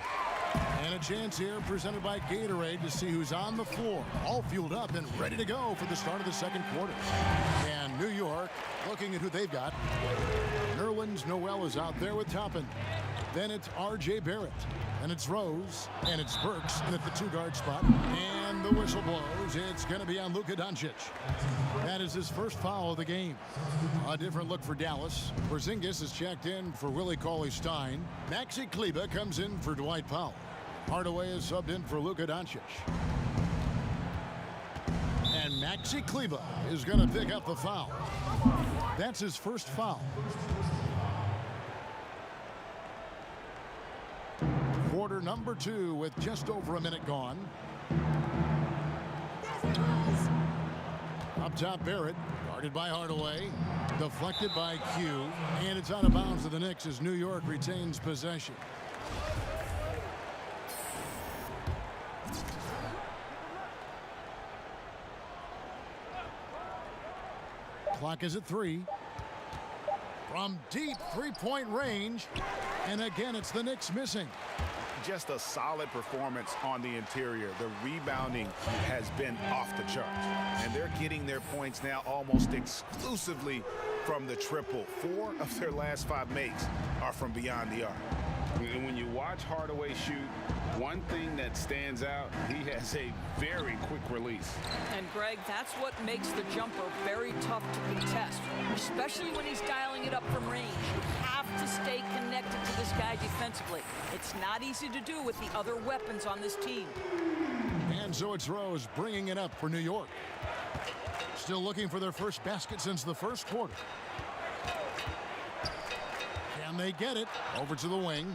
And a chance here presented by Gatorade to see who's on the floor, all fueled up and ready to go for the start of the second quarter. And New York looking at who they've got. Nerlens Noel is out there with Toppin. Then it's R.J. Barrett. And it's Rose. And it's Burks at the two-guard spot. And the whistle blows. It's going to be on Luka Doncic. That is his first foul of the game. A different look for Dallas. Porzingis is checked in for Willie Cauley-Stein. Maxi Kleber comes in for Dwight Powell. Hardaway is subbed in for Luka Doncic. And Maxi Kleber is going to pick up the foul. That's his first foul. Quarter number 2 with just over a minute gone. Up top, Barrett, guarded by Hardaway, deflected by Q, and it's out of bounds to the Knicks as New York retains possession. Clock is at 3. From deep three-point range, and again, it's the Knicks missing. Just a solid performance on the interior. The rebounding has been off the charts. And they're getting their points now almost exclusively from the triple. 4 of their last 5 makes are from beyond the arc. And when you watch Hardaway shoot, one thing that stands out, he has a very quick release. And Greg, that's what makes the jumper very tough to contest, especially when he's dialing it up from range. You have to stay connected to this guy defensively. It's not easy to do with the other weapons on this team. And so it's Rose bringing it up for New York. Still looking for their first basket since the first quarter. Can they get it? Over to the wing.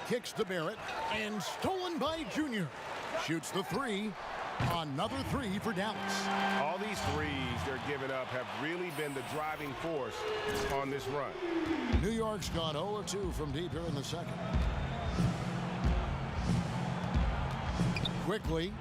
Kicks to Barrett, and stolen by Junior. Shoots the 3. Another 3 for Dallas. All these threes they're giving up have really been the driving force on this run. New York's gone 0-2 from deep here in the second. Quickly,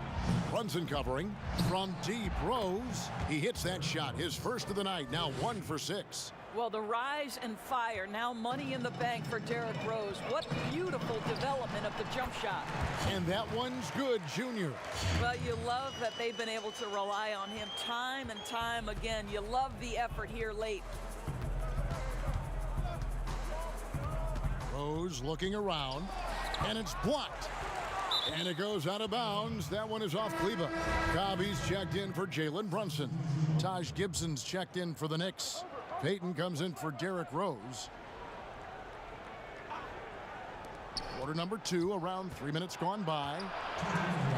Brunson covering. From deep, Rose. He hits that shot, his first of the night, now 1 for 6. Well, the rise and fire, now money in the bank for Derrick Rose. What beautiful development of the jump shot. And that one's good, Junior. Well, you love that they've been able to rely on him time and time again. You love the effort here late. Rose looking around, and it's blocked. And it goes out of bounds. That one is off Kleber. Cobby's checked in for Jalen Brunson. Taj Gibson's checked in for the Knicks. Payton comes in for Derrick Rose. Quarter number 2, around 3 minutes gone by.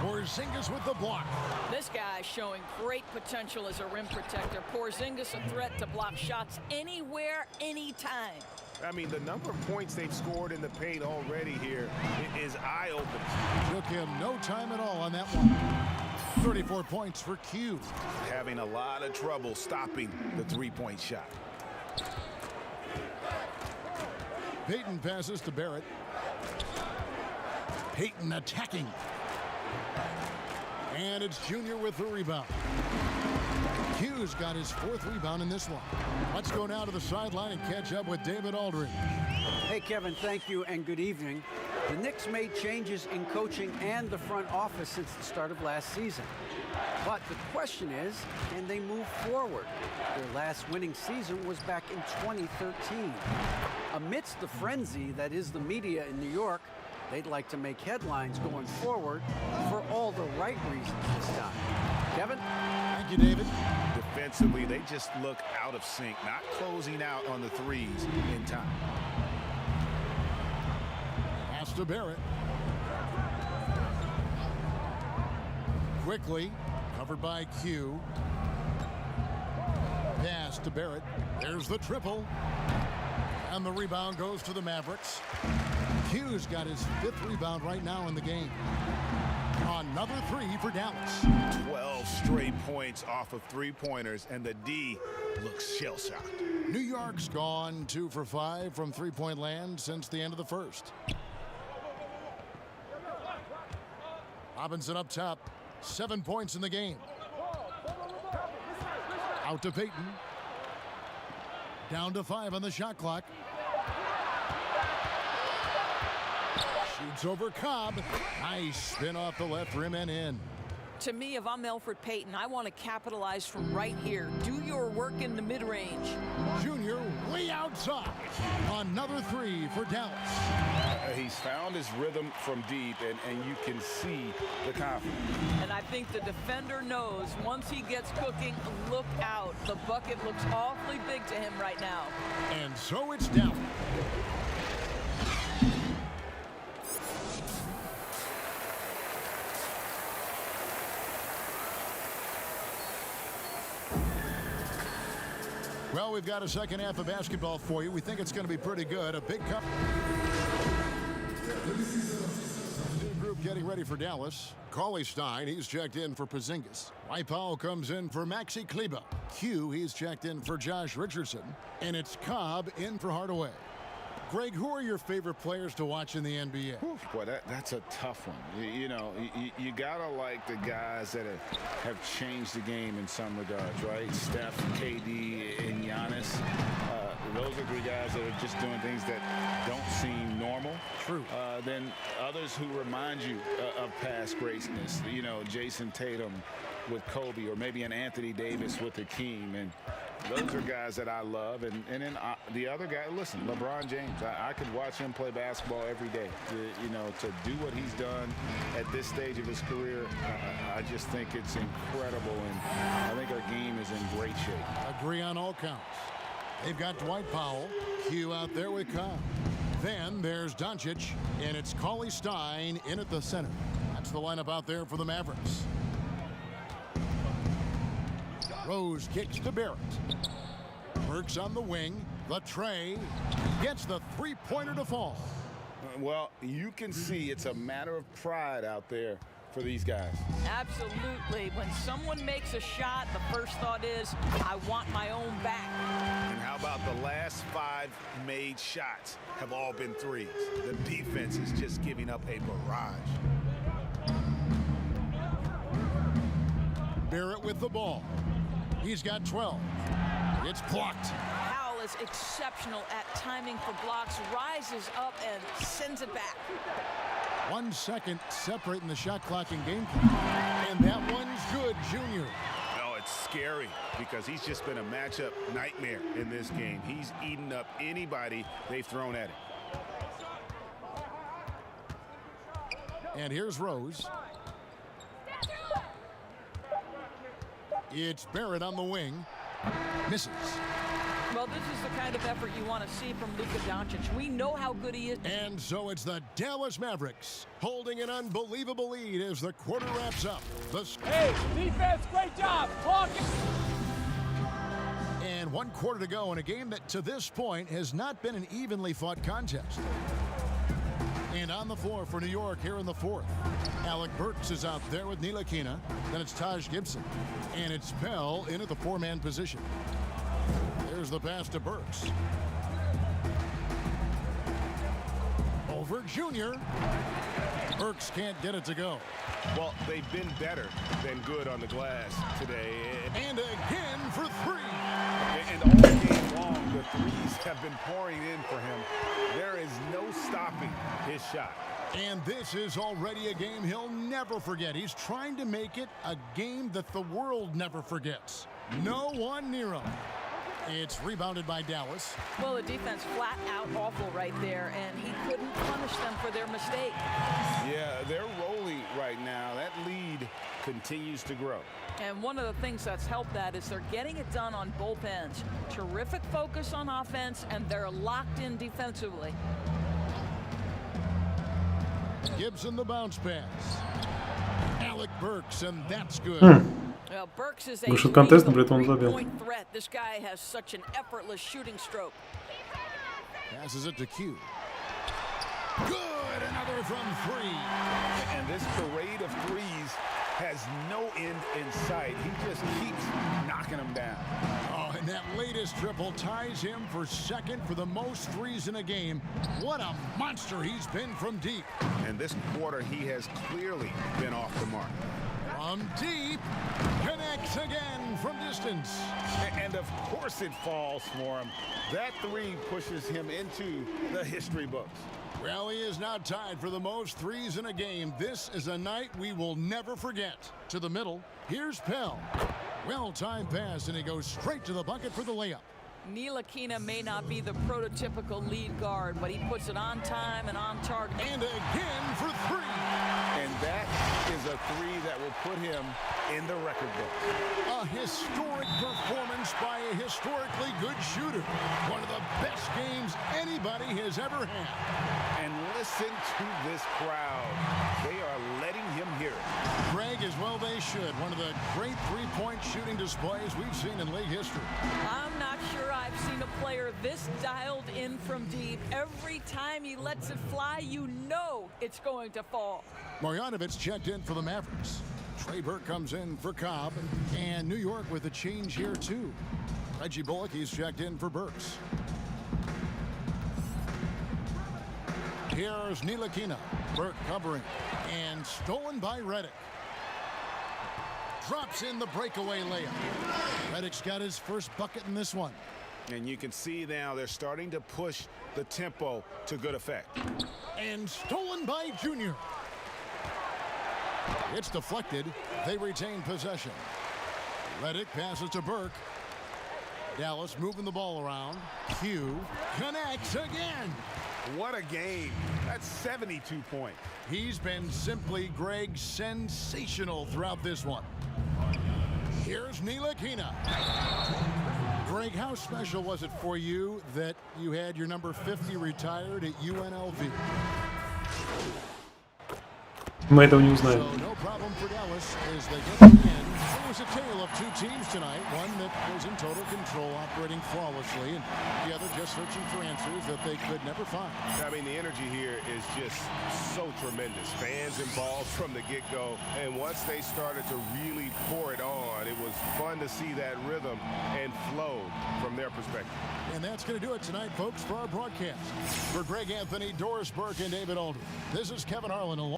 Porzingis with the block. This guy showing great potential as a rim protector. Porzingis a threat to block shots anywhere, anytime. I mean, the number of points they've scored in the paint already here is eye-opening. Took him no time at all on that one. 34 points for Q. Having a lot of trouble stopping the three-point shot. Payton passes to Barrett. Payton attacking. And it's Junior with the rebound. Q's got his 4th rebound in this one. Let's go now to the sideline and catch up with David Aldridge. Hey, Kevin, thank you and good evening. The Knicks made changes in coaching and the front office since the start of last season. But the question is, can they move forward? Their last winning season was back in 2013. Amidst the frenzy that is the media in New York, they'd like to make headlines going forward for all the right reasons this time. Kevin? Thank you, David. Defensively, they just look out of sync, not closing out on the threes in time. Pass to Barrett. Quickly, covered by Q. Pass to Barrett. There's the triple. And the rebound goes to the Mavericks. Q's got his 5th rebound right now in the game. Another 3 for Dallas. 12 straight points off of three-pointers, and the D looks shell-shocked. New York's gone 2 for 5 from three-point land since the end of the first. Robinson up top. 7 points in the game. Out to Payton. Down to 5 on the shot clock. Shoots over Cobb. Nice spin off the left rim and in. To me, if I'm Elfrid Payton, I want to capitalize from right here. Do your work in the mid-range. Junior way outside. Another 3 for Dallas. He's found his rhythm from deep, and you can see the confidence. And I think the defender knows once he gets cooking, look out. The bucket looks awfully big to him right now. And so it's down. Well, we've got a second half of basketball for you. We think it's going to be pretty good. A big cup. New group getting ready for Dallas. Cauley Stein, he's checked in for Porzingis. Dwight Powell comes in for Maxi Kleber. Q, he's checked in for Josh Richardson. And it's Cobb in for Hardaway. Greg, who are your favorite players to watch in the NBA? Boy, that's a tough one. You gotta like the guys that have changed the game in some regards, right? Steph, KD, and Giannis. Those are 3 guys that are just doing things that don't seem normal. True. Then others who remind you of past greatness. Jason Tatum with Kobe, or maybe an Anthony Davis with Hakeem, and those are guys that I love. And then the other guy, listen, LeBron James. I could watch him play basketball every day. To do what he's done at this stage of his career, I just think it's incredible, and I think our game is in great shape. Agree on all counts. They've got Dwight Powell, Q out there with Cobb. Then there's Doncic, and it's Cauley Stein in at the center. That's the lineup out there for the Mavericks. Rose kicks to Barrett. Burks on the wing. Latrey gets the 3-pointer to fall. Well, you can see it's a matter of pride out there for these guys. Absolutely. When someone makes a shot, the first thought is, I want my own back. And how about the last 5 made shots have all been threes? The defense is just giving up a barrage. Barrett with the ball. He's got 12. It's blocked. Powell is exceptional at timing for blocks, rises up and sends it back. 1 second separating the shot clock and game clock. And that one's good, Junior. Oh, it's scary because he's just been a matchup nightmare in this game. He's eaten up anybody they've thrown at him. And here's Rose. It's Barrett on the wing. Misses. Well, this is the kind of effort you want to see from Luka Doncic. We know how good he is. And so it's the Dallas Mavericks holding an unbelievable lead as the quarter wraps up. Hey, defense, great job. Hawkins. And 1 quarter to go in a game that to this point has not been an evenly fought contest. And on the floor for New York here in the 4th. Alec Burks is out there with Ntilikina. Then it's Taj Gibson. And it's Pell in at the 4-man position. There's the pass to Burks. Over Junior. Burks can't get it to go. Well, they've been better than good on the glass today. And again for 3. And all game long, the threes have been pouring in for him. There is no stopping his shot. And this is already a game he'll never forget. He's trying to make it a game that the world never forgets. No one near him. It's rebounded by Dallas. Well, the defense flat out awful right there, and he couldn't punish them for their mistake. Yeah, they're rolling right now. That lead continues to grow. And one of the things that's helped that is they're getting it done on both ends. Terrific focus on offense, and they're locked in defensively. Gibson the bounce pass. Alec Burks, and that's good. Well, Burks is Вышел контест, но при этом он забил. three-point threat. This guy has such an effortless shooting stroke. Passes it to Q. Good, another from three. And this parade of threes has no end in sight. He just keeps knocking them down. Oh, and that latest triple ties him for second for the most threes in a game. What a monster he's been from deep. And this quarter, he has clearly been off the mark. From deep, connects again from distance. And of course it falls for him. That three pushes him into the history books. Well, he is now tied for the most threes in a game. This is a night we will never forget. To the middle, here's Pell. Well-timed pass, and he goes straight to the bucket for the layup. Ntilikina may not be the prototypical lead guard, but he puts it on time and on target. And again for three. And that is a three that will put him in the record book. A historic performance by a historically good shooter. One of the best games anybody has ever had. And listen to this crowd. They are letting him hear it. Greg, as well they should. One of the great three-point shooting displays we've seen in league history. I'm not sure I've seen a player this dialed in from deep. Every time he lets it fly, you know it's going to fall. Marjanovic checked in for the Mavericks. Trey Burke comes in for Cobb. And New York with a change here, too. Reggie Bullock, he's checked in for Burks. Here's Ntilikina. Burke covering. And stolen by Redick. Drops in the breakaway layup. Redick's got his first bucket in this one. And you can see now they're starting to push the tempo to good effect. And stolen by Junior. It's deflected. They retain possession. Redick passes to Burke. Dallas moving the ball around. Q connects again. What a game. That's 72 points. He's been simply, Greg, sensational throughout this one. Here's Ntilikina. Greg, how special was it for you that you had your number 50 retired at UNLV? Мы этого не узнаем. So no problem for Dallas as they get the win. It was a tale of two teams tonight. One that was in total control, operating flawlessly, and the other just searching for answers that they could never find. I mean, the energy here is just so tremendous. Fans involved from the get-go, and once they started to really pour it on, it was fun to see that rhythm and flow from their perspective. And that's going to do it tonight, folks, for our broadcast. For Greg Anthony, Doris Burke, and David Aldridge, this is Kevin Harlan.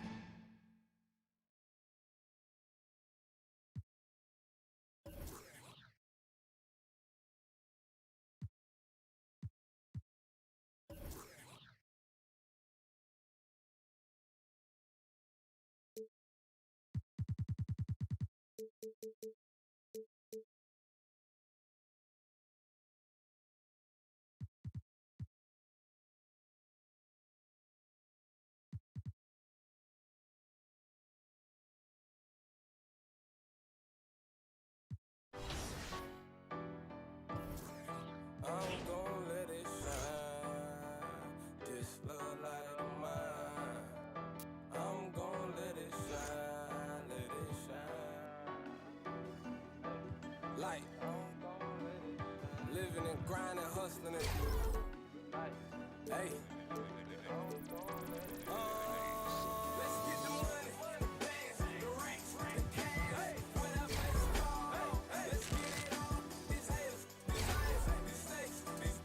Like, living and grinding, hustling and hey. Let's get the money, the bands, the racks, the cash. Whatever it's called, let's get it on. These haters, these liars, these snakes, these.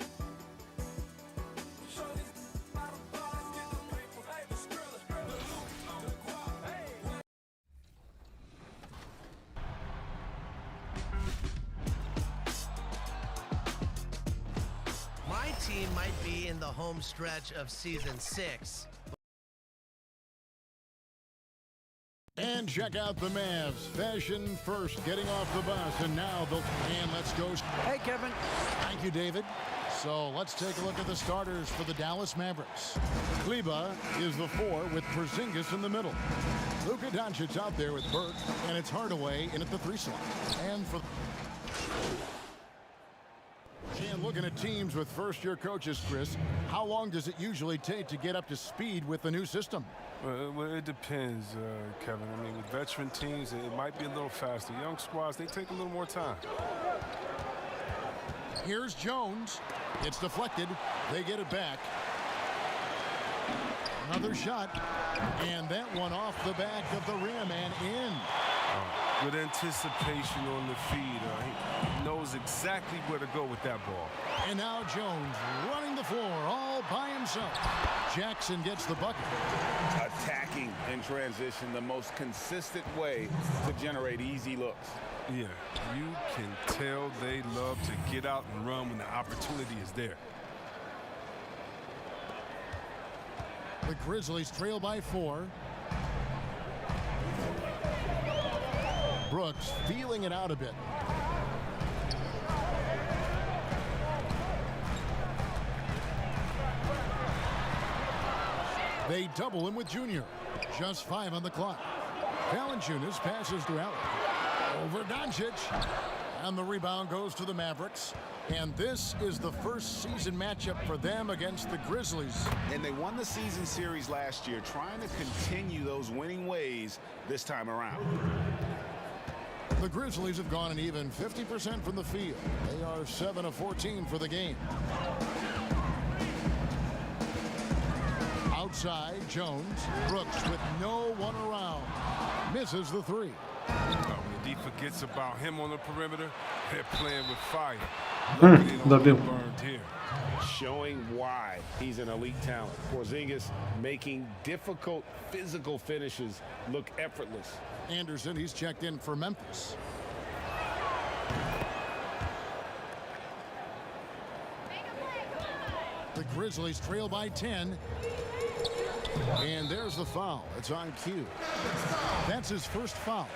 Show these bottom bars, get the paper, hey, the skrilla, the loot, the guap, hey. My team might be in the home stretch of season 6. And check out the Mavs. Fashion first, getting off the bus, and now and let's go. Hey, Kevin. Thank you, David. So let's take a look at the starters for the Dallas Mavericks. Kleber is the 4 with Porzingis in the middle. Luka Doncic's out there with Burke, and it's Hardaway in at the 3 slot. And looking at teams with first-year coaches, Chris, how long does it usually take to get up to speed with the new system? Well, it depends, Kevin. I mean, with veteran teams, it might be a little faster. Young squads, they take a little more time. Here's Jones. It's deflected. They get it back. Another shot. And that one off the back of the rim and in. With anticipation on the feed. He knows exactly where to go with that ball. And now Jones running the floor all by himself. Jackson gets the bucket. Attacking in transition, the most consistent way to generate easy looks. Yeah, you can tell they love to get out and run when the opportunity is there. The Grizzlies trail by 4. Brooks feeling it out a bit. They double him with Junior. Just 5 on the clock. Valanciunas passes to Allen. Over Doncic. And the rebound goes to the Mavericks. And this is the first season matchup for them against the Grizzlies. And they won the season series last year, trying to continue those winning ways this time around. The Grizzlies have gone an even 50% from the field. They are 7 of 14 for the game. Outside, Jones. Brooks with no one around. Misses the 3. When the D forgets about him on the perimeter, they're playing with fire. Burned here. Showing why he's an elite talent. Porzingis making difficult physical finishes look effortless. Anderson, he's checked in for Memphis. The Grizzlies trail by 10. And there's the foul. It's on cue. That's his first foul.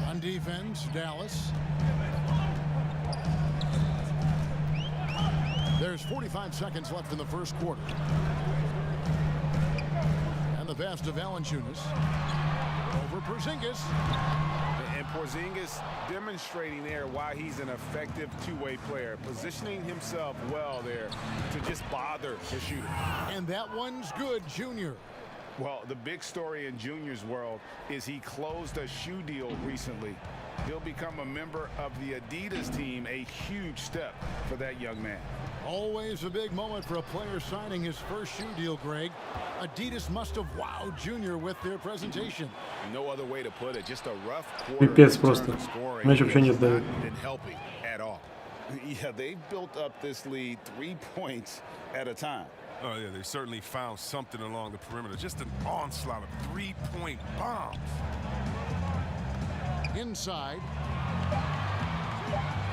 On defense, Dallas. There's 45 seconds left in the first quarter. And the pass to Valanciunas. Over Porzingis. And Porzingis demonstrating there why he's an effective two-way player, positioning himself well there to just bother the shooter. And that one's good, Junior. Well, the big story in Junior's world is he closed a shoe deal recently. He'll become a member of the Adidas team, a huge step for that young man. Always a big moment for a player signing his first shoe deal, Greg. Adidas must have wowed Junior with their presentation. No other way to put it. Just a rough quarter. Пипец просто. Мяч вообще нет дает. And helping at all. Yeah, they've built up this lead 3 points at a time. Oh, yeah, they certainly found something along the perimeter. Just an onslaught of three-point bombs. Inside.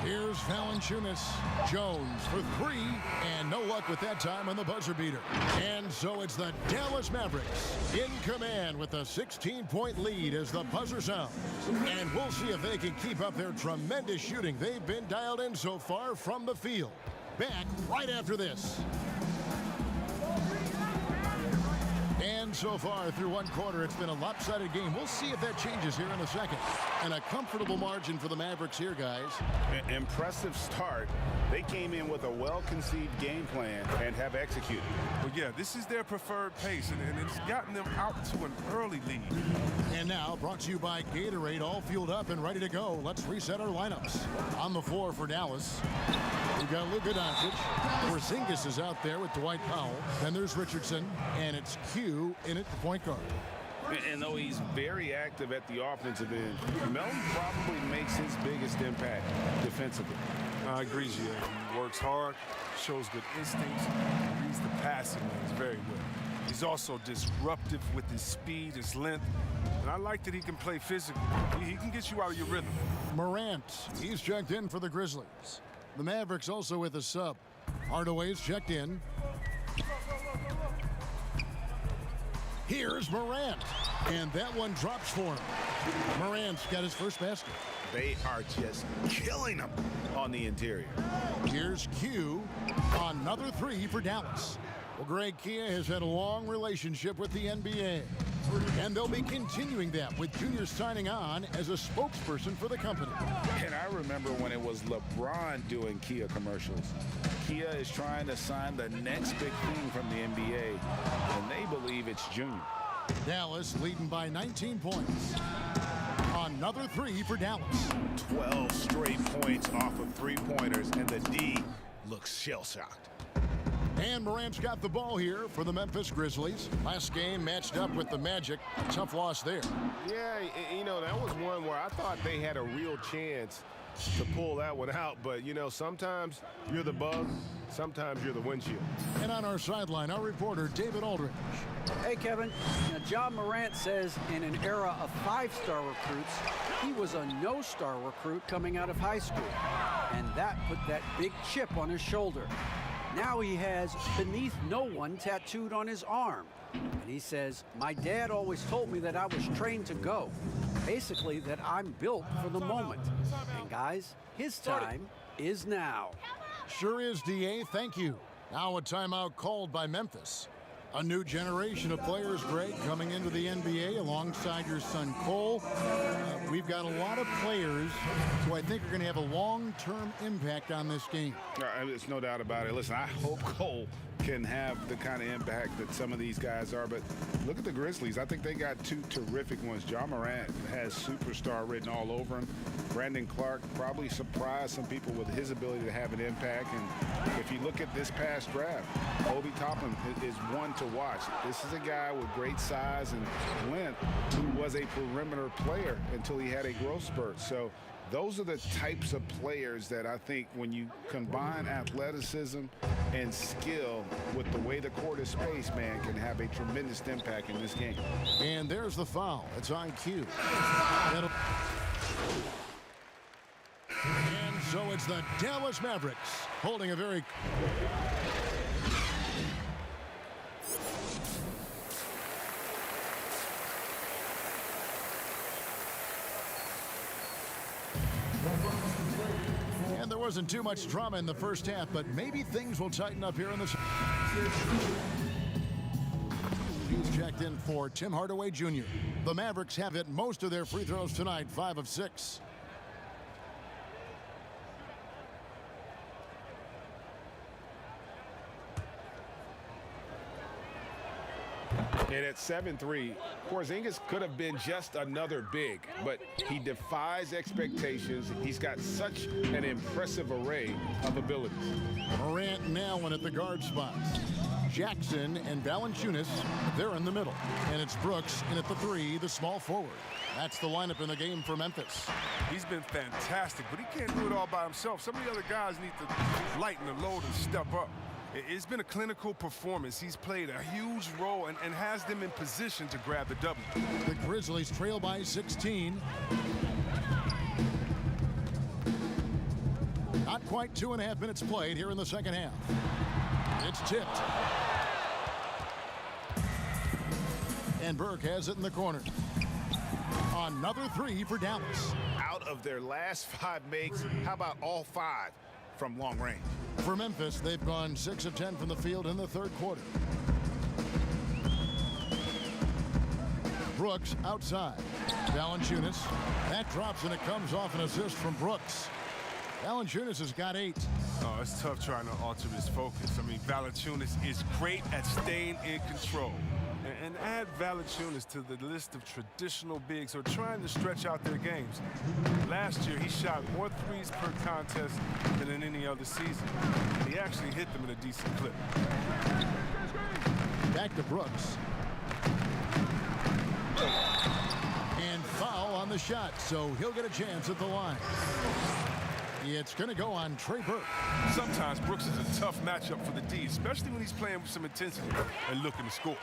Here's Valanciunas. Jones for 3, and no luck with that time on the buzzer beater. And so it's the Dallas Mavericks in command with a 16-point lead as the buzzer sounds. And we'll see if they can keep up their tremendous shooting they've been dialed in so far from the field. Back right after this. And so far through one quarter, it's been a lopsided game. We'll see if that changes here in a second. And a comfortable margin for the Mavericks here, guys. Impressive start. They came in with a well-conceived game plan and have executed. Well, yeah, this is their preferred pace, and it's gotten them out to an early lead. And now, brought to you by Gatorade, all fueled up and ready to go. Let's reset our lineups. On the floor for Dallas, we've got Luka Doncic. Porzingis is out there with Dwight Powell. Then there's Richardson, and it's Q in at the point guard. And though he's very active at the offensive end, Melton probably makes his biggest impact defensively. I agree, Gia. He works hard, shows good instincts, reads the passing lanes very well. He's also disruptive with his speed, his length, and I like that he can play physical. He can get you out of your rhythm. Morant, he's checked in for the Grizzlies. The Mavericks also with a sub. Hardaway's checked in. Here's Morant, and that one drops for him. Morant's got his first basket. They are just killing them on the interior. Here's Q, another three for Dallas. Well, Greg Kia has had a long relationship with the NBA, and they'll be continuing that with Junior signing on as a spokesperson for the company. And I remember when it was LeBron doing Kia commercials. Kia is trying to sign the next big thing from the NBA, and they believe it's Junior. Dallas leading by 19 points. Another three for Dallas. 12 straight points off of three-pointers, and the D looks shell-shocked. And Morant's got the ball here for the Memphis Grizzlies. Last game matched up with the Magic. A tough loss there. Yeah, you know, that was one where I thought they had a real chance to pull that one out. But, you know, sometimes you're the bug, sometimes you're the windshield. And on our sideline, our reporter, David Aldridge. Hey, Kevin. Now, John Morant says in an era of five-star recruits, he was a no-star recruit coming out of high school. And that put that big chip on his shoulder. Now he has beneath no one tattooed on his arm. And he says, my dad always told me that I was trained to go. Basically, that I'm built for the moment. And guys, his time is now. Sure is, DA. Thank you. Now a timeout called by Memphis. A new generation of players, Greg, coming into the NBA alongside your son Cole. We've got a lot of players who I think are going to have a long-term impact on this game. There's no doubt about it. Listen, I hope Cole can have the kind of impact that some of these guys are, but look at the Grizzlies. I think they got two terrific ones. John Morant has superstar written all over him. Brandon Clark probably surprised some people with his ability to have an impact. And if you look at this past draft, Obi Toppin is one to watch. This is a guy with great size and length who was a perimeter player until he had a growth spurt. So those are the types of players that I think when you combine athleticism and skill with the way the court is spaced, man, can have a tremendous impact in this game. And there's the foul. It's on cue. And so it's the Dallas Mavericks holding a very... And there wasn't too much drama in the first half, but maybe things will tighten up here in the... He's checked in for Tim Hardaway Jr. The Mavericks have hit most of their free throws tonight, 5 of 6. And at 7-3, Porzingis could have been just another big, but he defies expectations. He's got such an impressive array of abilities. Morant now in at the guard spot. Jackson and Valanciunas, they're in the middle. And it's Brooks in at the 3, the small forward. That's the lineup in the game for Memphis. He's been fantastic, but he can't do it all by himself. Some of the other guys need to lighten the load and step up. It's been a clinical performance. He's played a huge role and has them in position to grab the W. The Grizzlies trail by 16. Not quite 2.5 minutes played here in the second half. It's tipped. And Burke has it in the corner. Another 3 for Dallas. Out of their last 5 makes, how about all 5 from long range? For Memphis, they've gone 6 of 10 from the field in the third quarter. Brooks outside. Valanciunas. That drops and it comes off an assist from Brooks. Valanciunas has got 8. Oh, it's tough trying to alter his focus. I mean, Valanciunas is great at staying in control. And add Valanciunas to the list of traditional bigs who are trying to stretch out their games. Last year, he shot more threes per contest than in any other season. He actually hit them in a decent clip. Back to Brooks. And foul on the shot, so he'll get a chance at the line. It's going to go on Trey Burke. Sometimes Brooks is a tough matchup for the D, especially when he's playing with some intensity and looking to score.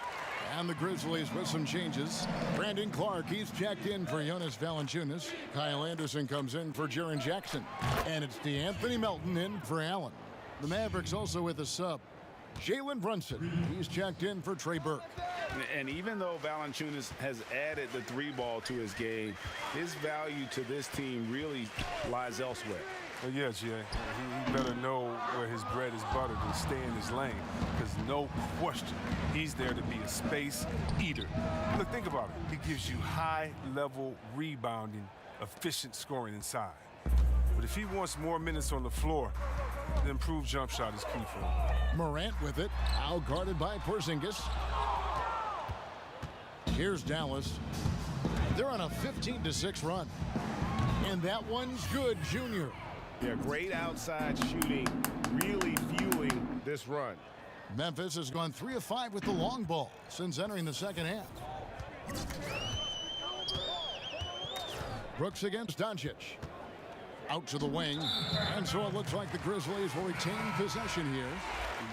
And the Grizzlies with some changes. Brandon Clark, he's checked in for Jonas Valanciunas. Kyle Anderson comes in for Jaren Jackson. And it's DeAnthony Melton in for Allen. The Mavericks also with a sub. Jalen Brunson, he's checked in for Trey Burke. And even though Valanciunas has added the three ball to his game, his value to this team really lies elsewhere. Well, yeah, Jay, he better know where his bread is buttered and stay in his lane, because no question, he's there to be a space eater. Look, think about it. He gives you high-level rebounding, efficient scoring inside. But if he wants more minutes on the floor, the improved jump shot is key for him. Morant with it, out guarded by Porzingis. Here's Dallas. They're on a 15-6 run. And that one's good, Junior. Yeah, great outside shooting, really fueling this run. Memphis has gone 3 of 5 with the long ball since entering the second half. Brooks against Doncic. Out to the wing. And so it looks like the Grizzlies will retain possession here.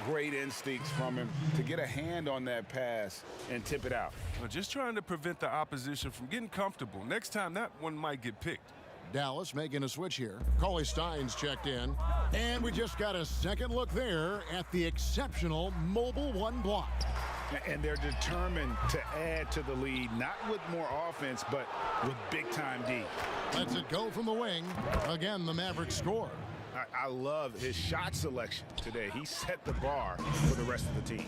Great instincts from him to get a hand on that pass and tip it out. Well, just trying to prevent the opposition from getting comfortable. Next time, that one might get picked. Dallas making a switch here. Cauley Stein's checked in. And we just got a second look there at the exceptional mobile one block. And they're determined to add to the lead, not with more offense, but with big-time D. Lets it go from the wing. Again, the Mavericks score. I love his shot selection today. He set the bar for the rest of the team.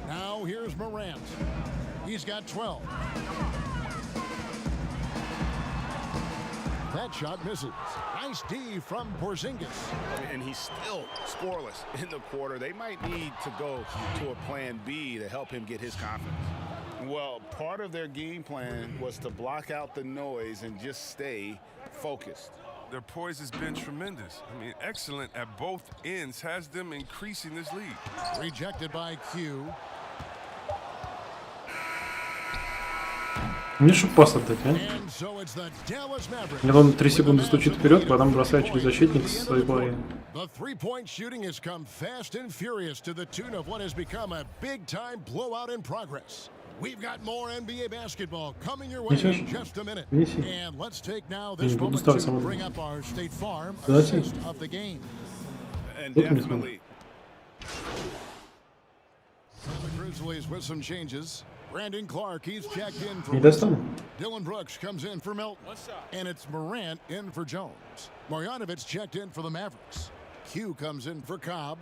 Now here's Morant. He's got 12. That shot misses. Nice D from Porzingis. And he's still scoreless in the quarter. They might need to go to a plan B to help him get his confidence. Well, part of their game plan was to block out the noise and just stay focused. Their poise has been tremendous. I mean, excellent at both ends, has them increasing this lead. Rejected by Q. Мне что пас отдать, а? Мне он 3 секунды стучит вперед, потом бросает через защитник с своей половины. The three-point shooting has come fast and furious to the tune of what has become a big-time blowout in progress. We've got more NBA basketball coming your way in just a minute. And let's take now this moment to bring up our State Farm assist of the game. And definitely. The Grizzlies with some changes. Brandon Clark, he's checked in for Dylan Brooks comes in for Melton. And it's Morant in for Jones. Marjanovic checked in for the Mavericks. Q comes in for Cobb.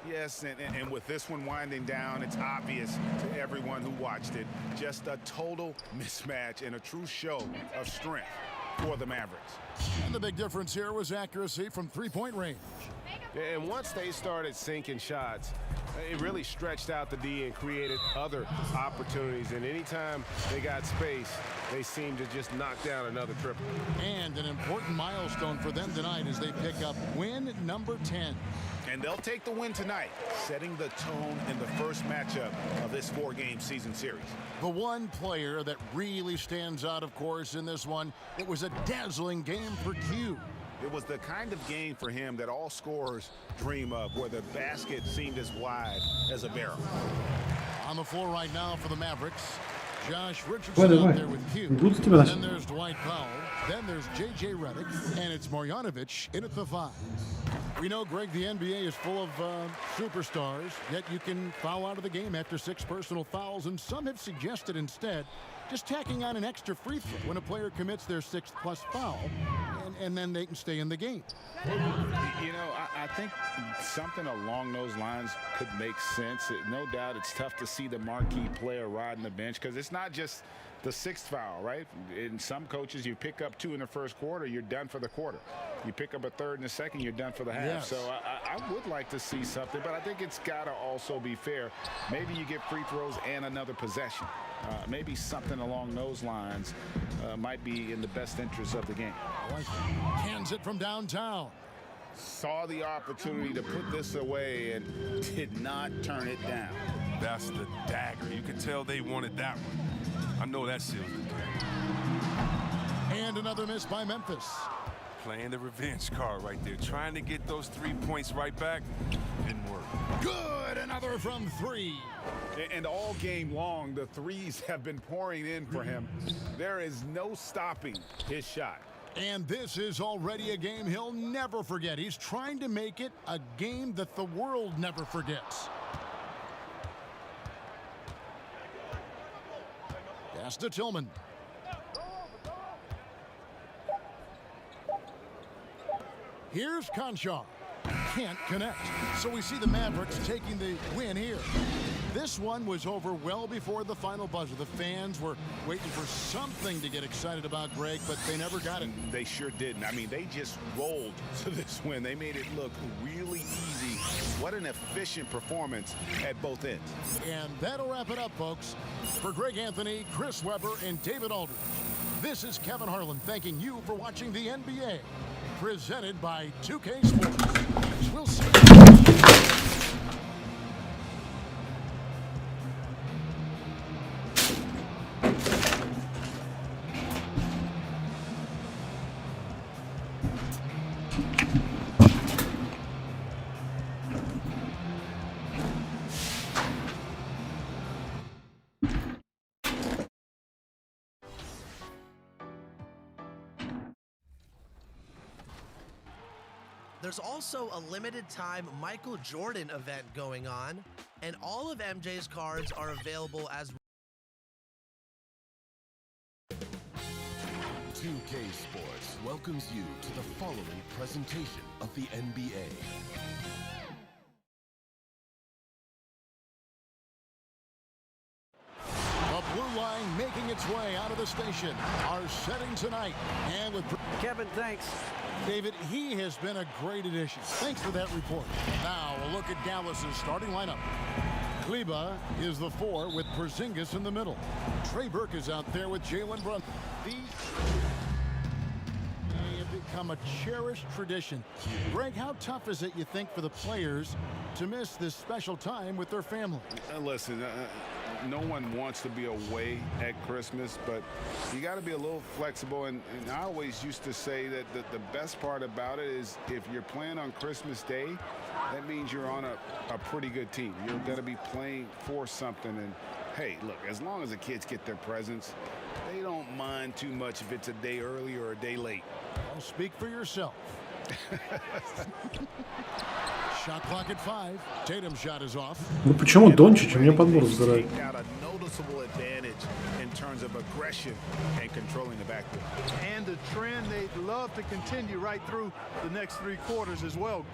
Yes, and with this one winding down, it's obvious to everyone who watched it. Just a total mismatch and a true show of strength for the Mavericks. And the big difference here was accuracy from three-point range. And once they started sinking shots, it really stretched out the D and created other opportunities. And anytime they got space, they seemed to just knock down another triple. And an important milestone for them tonight as they pick up win number 10. And they'll take the win tonight, setting the tone in the first matchup of this 4-game season series. The one player that really stands out, of course, in this one, it was a dazzling game for Q. It was the kind of game for him that all scorers dream of, where the basket seemed as wide as a barrel. On the floor right now for the Mavericks, Josh Richardson out there with Q. Then there's Dwight Powell. Then there's J.J. Redick. And it's Marjanovic in at the 5. We know, Greg, the NBA is full of superstars, yet you can foul out of the game after 6 personal fouls, and some have suggested instead just tacking on an extra free throw when a player commits their 6th plus foul, and then they can stay in the game. You know, I think something along those lines could make sense. No doubt it's tough to see the marquee player riding the bench because it's not just the 6th foul, right? In some coaches, you pick up 2 in the first quarter, you're done for the quarter. You pick up a 3rd in the second, you're done for the half. Yes. So I would like to see something, but I think it's got to also be fair. Maybe you get free throws and another possession. Maybe something along those lines might be in the best interest of the game. Cans it from downtown. Saw the opportunity to put this away and did not turn it down. That's the dagger. You could tell they wanted that one. I know that seals the deal. And another miss by Memphis. Playing the revenge card right there. Trying to get those 3 points right back. Didn't work. Good, another from 3. And all game long, the threes have been pouring in for him. There is no stopping his shot. And this is already a game he'll never forget. He's trying to make it a game that the world never forgets. Pass to Tillman. Here's Conchar. Can't connect. So we see the Mavericks taking the win here. This one was over well before the final buzzer. The fans were waiting for something to get excited about, Greg, but they never got it. They sure didn't. I mean, they just rolled to this win. They made it look really easy. What an efficient performance at both ends. And that'll wrap it up, folks. For Greg Anthony, Chris Webber, and David Aldridge, this is Kevin Harlan thanking you for watching the NBA. Presented by 2K Sports. We'll see you. There's also a limited time Michael Jordan event going on, and all of MJ's cards are available as 2K Sports welcomes you to the following presentation of the NBA. The blue line making its way out of the station. Our setting tonight. And with Kevin, thanks. David, he has been a great addition. Thanks for that report. Now a look at Dallas's starting lineup. Kleba is the 4 with Porzingis in the middle. Trey Burke is out there with Jalen Brunson. These have become a cherished tradition. Greg, how tough is it, you think, for the players to miss this special time with their family? Listen, no one wants to be away at Christmas, but you got to be a little flexible. And I always used to say that the best part about it is if you're playing on Christmas Day, that means you're on a pretty good team. You're going to be playing for something. And, hey, look, as long as the kids get their presents, they don't mind too much if it's a day early or a day late. Well, speak for yourself. Shot clock at 5. Tatum's shot is off. Ну почему Дончич мне подбор забирает? Got a noticeable advantage in terms of aggression and controlling the backcourt. And a trend they'd love to continue right through the next 3 quarters as well.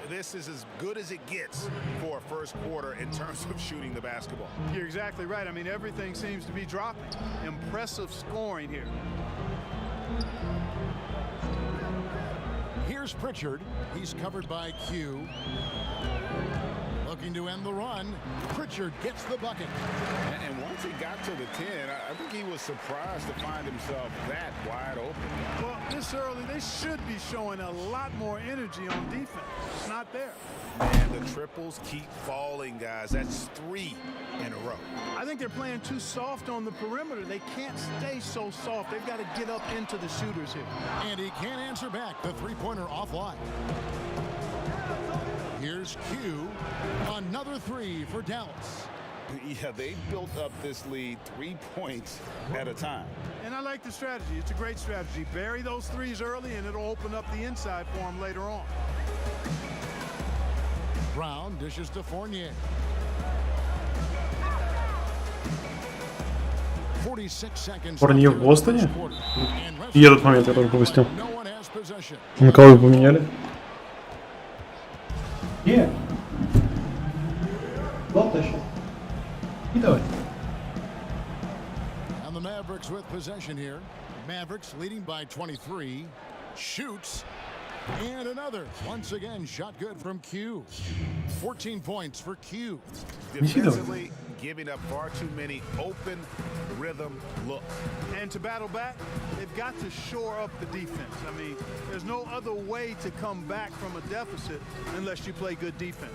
This is as good as it gets for a first quarter in terms of shooting the basketball. You're exactly right. I mean, everything seems to be dropping. Impressive scoring here. Here's Pritchard. He's covered by Q. Looking to end the run. Pritchard gets the bucket. And once he got to the 10, I think he was surprised to find himself that wide open. Well, this early, they should be showing a lot more energy on defense. It's not there. And the triples keep falling, guys. That's 3 in a row. I think they're playing too soft on the perimeter. They can't stay so soft. They've got to get up into the shooters here. And he can't answer back. The three-pointer offline. Here's Q. Another 3 for Dallas. Yeah, they built up this lead 3 points at a time. And I like the strategy. It's a great strategy. Bury those threes early, and it'll open up the inside for them later on. Brown dishes to Fournier. 46 seconds. Фурнье в Бостоне? И этот момент я тоже пропустил. На кого вы поменяли? И давай. And the Mavericks with possession here. Mavericks leading by 23. Shoots. And another. Once again, shot good from Q. 14 points for Q. Defensively, giving up far too many open rhythm looks. And to battle back, they've got to shore up the defense. I mean, there's no other way to come back from a deficit unless you play good defense.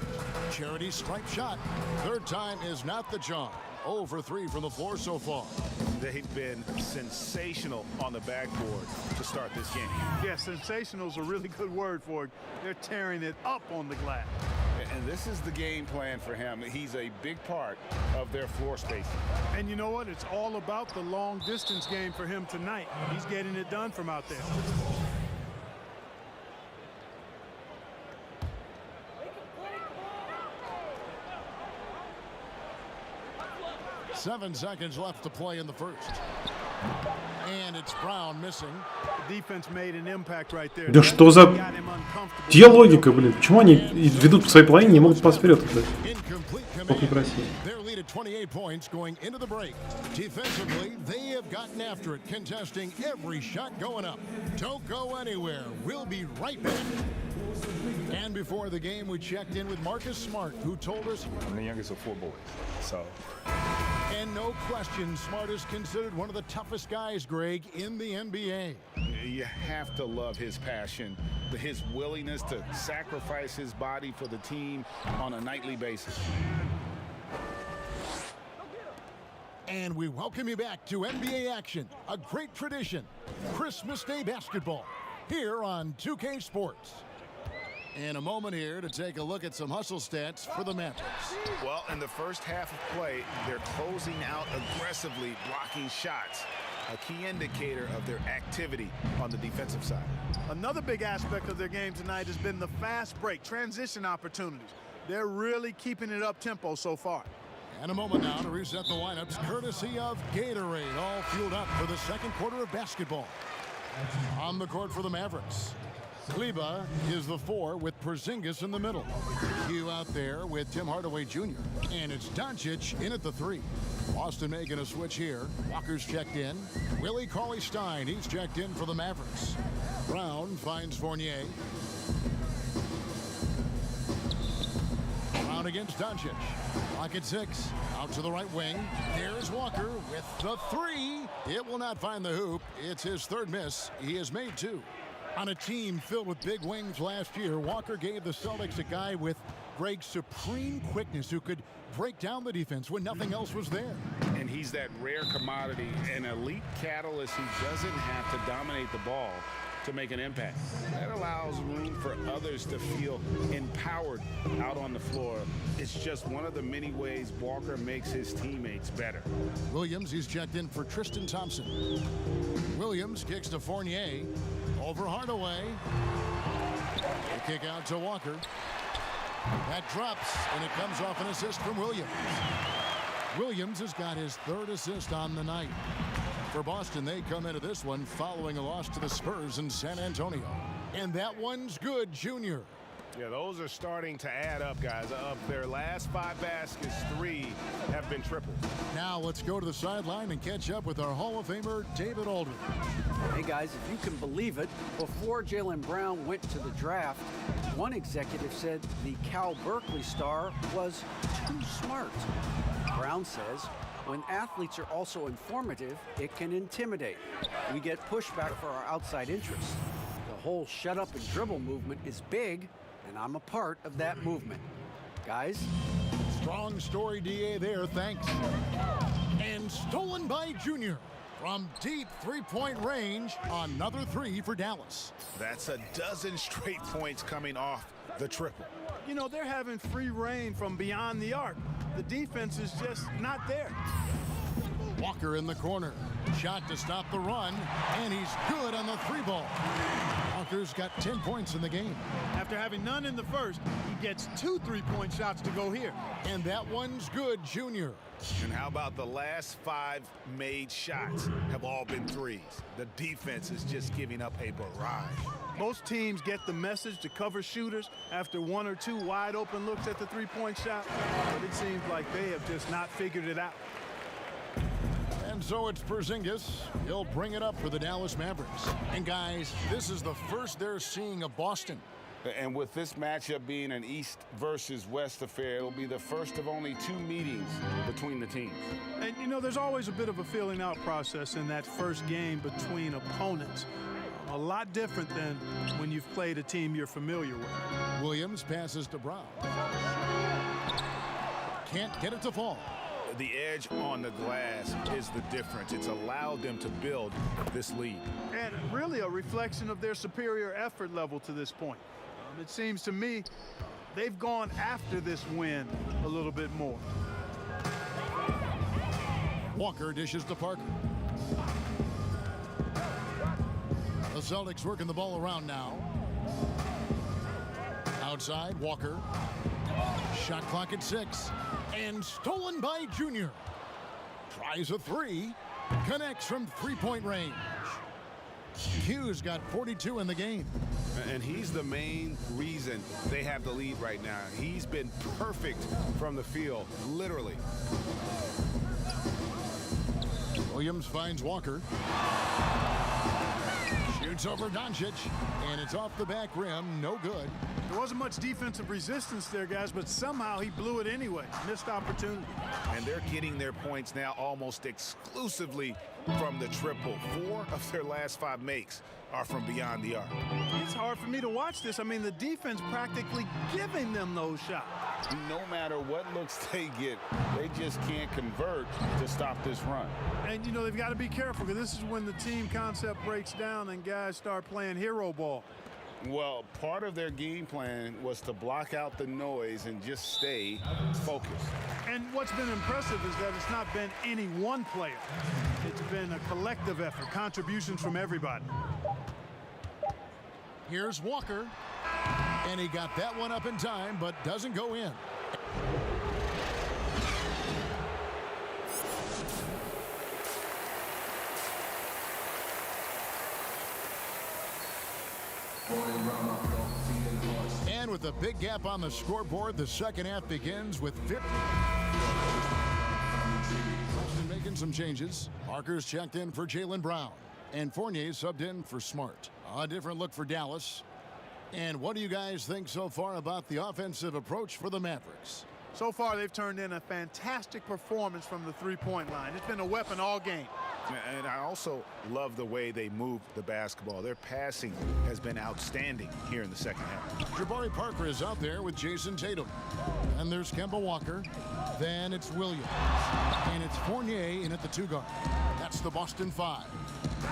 Charity stripe shot. Third time is not the charm. 0 for 3 from the floor so far. they've been sensational on the backboard to start this game. Yeah, sensational is a really good word for it. They're tearing it up on the glass. And this is the game plan for him. He's a big part of their floor spacing. And you know what? It's all about the long distance game for him tonight. He's getting it done from out there. 7 seconds left to play in the first. And it's Brown missing. Defense made an impact right there. Да что за... Где логика, блин? Почему они ведут по своей половине, не могут пас вперед отдать? Ох, некрасиво. Their lead at 28 points going into the break. Defensively, they have gotten after it, contesting every shot going up. Don't go anywhere. We'll be right back. And before the game, we checked in with Marcus Smart, who told us... I'm the youngest of 4 boys, so... And no question, Smart is considered one of the toughest guys, Greg, in the NBA. You have to love his passion, his willingness to sacrifice his body for the team on a nightly basis. And we welcome you back to NBA action, a great tradition, Christmas Day basketball, here on 2K Sports. In a moment here to take a look at some hustle stats for the Mavericks. Well, in the first half of play, they're closing out aggressively, blocking shots, a key indicator of their activity on the defensive side. Another big aspect of their game tonight has been the fast break, transition opportunities. They're really keeping it up tempo so far. And a moment now to reset the lineups, courtesy of Gatorade, all fueled up for the second quarter of basketball. On the court for the Mavericks, Kleba is the 4 with Porzingis in the middle. Q out there with Tim Hardaway Jr. And it's Doncic in at the 3. Boston making a switch here. Walker's checked in. Willie Cauley-Stein, he's checked in for the Mavericks. Brown finds Fournier. Brown against Doncic. Clock at 6. Out to the right wing. Here's Walker with the 3. It will not find the hoop. It's his 3rd miss. He has made 2. On a team filled with big wings last year, Walker gave the Celtics a guy with Greg's supreme quickness who could break down the defense when nothing else was there. And he's that rare commodity, an elite catalyst who doesn't have to dominate the ball to make an impact. That allows room for others to feel empowered out on the floor. It's just one of the many ways Walker makes his teammates better. Williams, he's checked in for Tristan Thompson. Williams kicks to Fournier. Over Hardaway. The kick out to Walker. That drops, and it comes off an assist from Williams. Williams has got his 3rd assist on the night. For Boston, they come into this one following a loss to the Spurs in San Antonio. And that one's good, Junior. Yeah, those are starting to add up, guys. Of their last 5 baskets, 3 have been tripled. Now let's go to the sideline and catch up with our Hall of Famer, David Aldridge. Hey guys, if you can believe it, before Jaylen Brown went to the draft, one executive said the Cal Berkeley star was too smart. Brown says, when athletes are also informative, it can intimidate. We get pushback for our outside interests. The whole shut up and dribble movement is big, and I'm a part of that movement. Guys? Strong story, DA, there, thanks. And stolen by Junior. From deep 3-point range, another 3 for Dallas. That's a dozen straight points coming off the triple. You know, they're having free reign from beyond the arc. The defense is just not there. Walker in the corner. Shot to stop the run, and he's good on the 3 ball. Walker's got 10 points in the game. After having none in the first, he gets 2 3-point shots to go here. And that one's good, Junior. And how about the last 5 made shots have all been 3s? The defense is just giving up a barrage. Most teams get the message to cover shooters after 1 or 2 wide open looks at the 3-point shot, but it seems like they have just not figured it out. And so it's Porzingis. He'll bring it up for the Dallas Mavericks. And guys, this is the first they're seeing of Boston. And with this matchup being an East versus West affair, it'll be the first of only 2 meetings between the teams. And you know, there's always a bit of a feeling out process in that first game between opponents. A lot different than when you've played a team you're familiar with. Williams passes to Brown. Can't get it to fall. The edge on the glass is the difference. It's allowed them to build this lead. And really a reflection of their superior effort level to this point. It seems to me they've gone after this win a little bit more. Walker dishes to Parker. The Celtics working the ball around now. Outside, Walker. Shot clock at 6. And stolen by Junior. Tries a 3. Connects from three-point range. Q's got 42 in the game. And he's the main reason they have the lead right now. He's been perfect from the field, literally. Williams finds Walker. Shoots over Doncic, and it's off the back rim. No good. There wasn't much defensive resistance there, guys, but somehow he blew it anyway. Missed opportunity. And they're getting their points now almost exclusively from the triple. 4 of their last 5 makes are from beyond the arc. It's hard for me to watch this. I mean, the defense practically giving them those shots. No matter what looks they get, they just can't convert to stop this run. And, you know, they've got to be careful because this is when the team concept breaks down and guys start playing hero ball. Well, part of their game plan was to block out the noise and just stay focused. And what's been impressive is that it's not been any one player. It's been a collective effort, contributions from everybody. Here's Walker. And he got that one up in time, but doesn't go in. And with a big gap on the scoreboard, the second half begins with 50. Boston making some changes. Parker's checked in for Jaylen Brown. And Fournier subbed in for Smart. A different look for Dallas. And what do you guys think so far about the offensive approach for the Mavericks? So far, they've turned in a fantastic performance from the three-point line. It's been a weapon all game. And I also love the way they move the basketball. Their passing has been outstanding here in the second half. Jabari Parker is out there with Jason Tatum. And there's Kemba Walker. Then it's Williams. And it's Fournier in at the 2 guard. That's the Boston 5.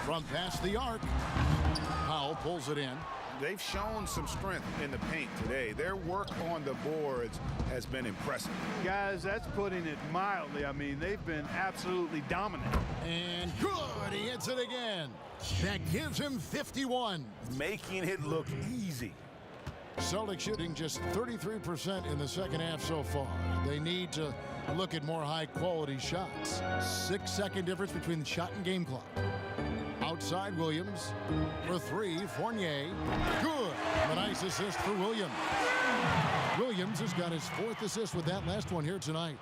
From past the arc, Powell pulls it in. They've shown some strength in the paint today. Their work on the boards has been impressive. Guys, that's putting it mildly. I mean, they've been absolutely dominant. And good, he hits it again. That gives him 51. Making it look easy. Celtics shooting just 33% in the second half so far. They need to look at more high-quality shots. 6-second difference between the shot and game clock. Outside Williams for 3, Fournier. Good. A nice assist for Williams. Williams has got his 4th assist with that last one here tonight.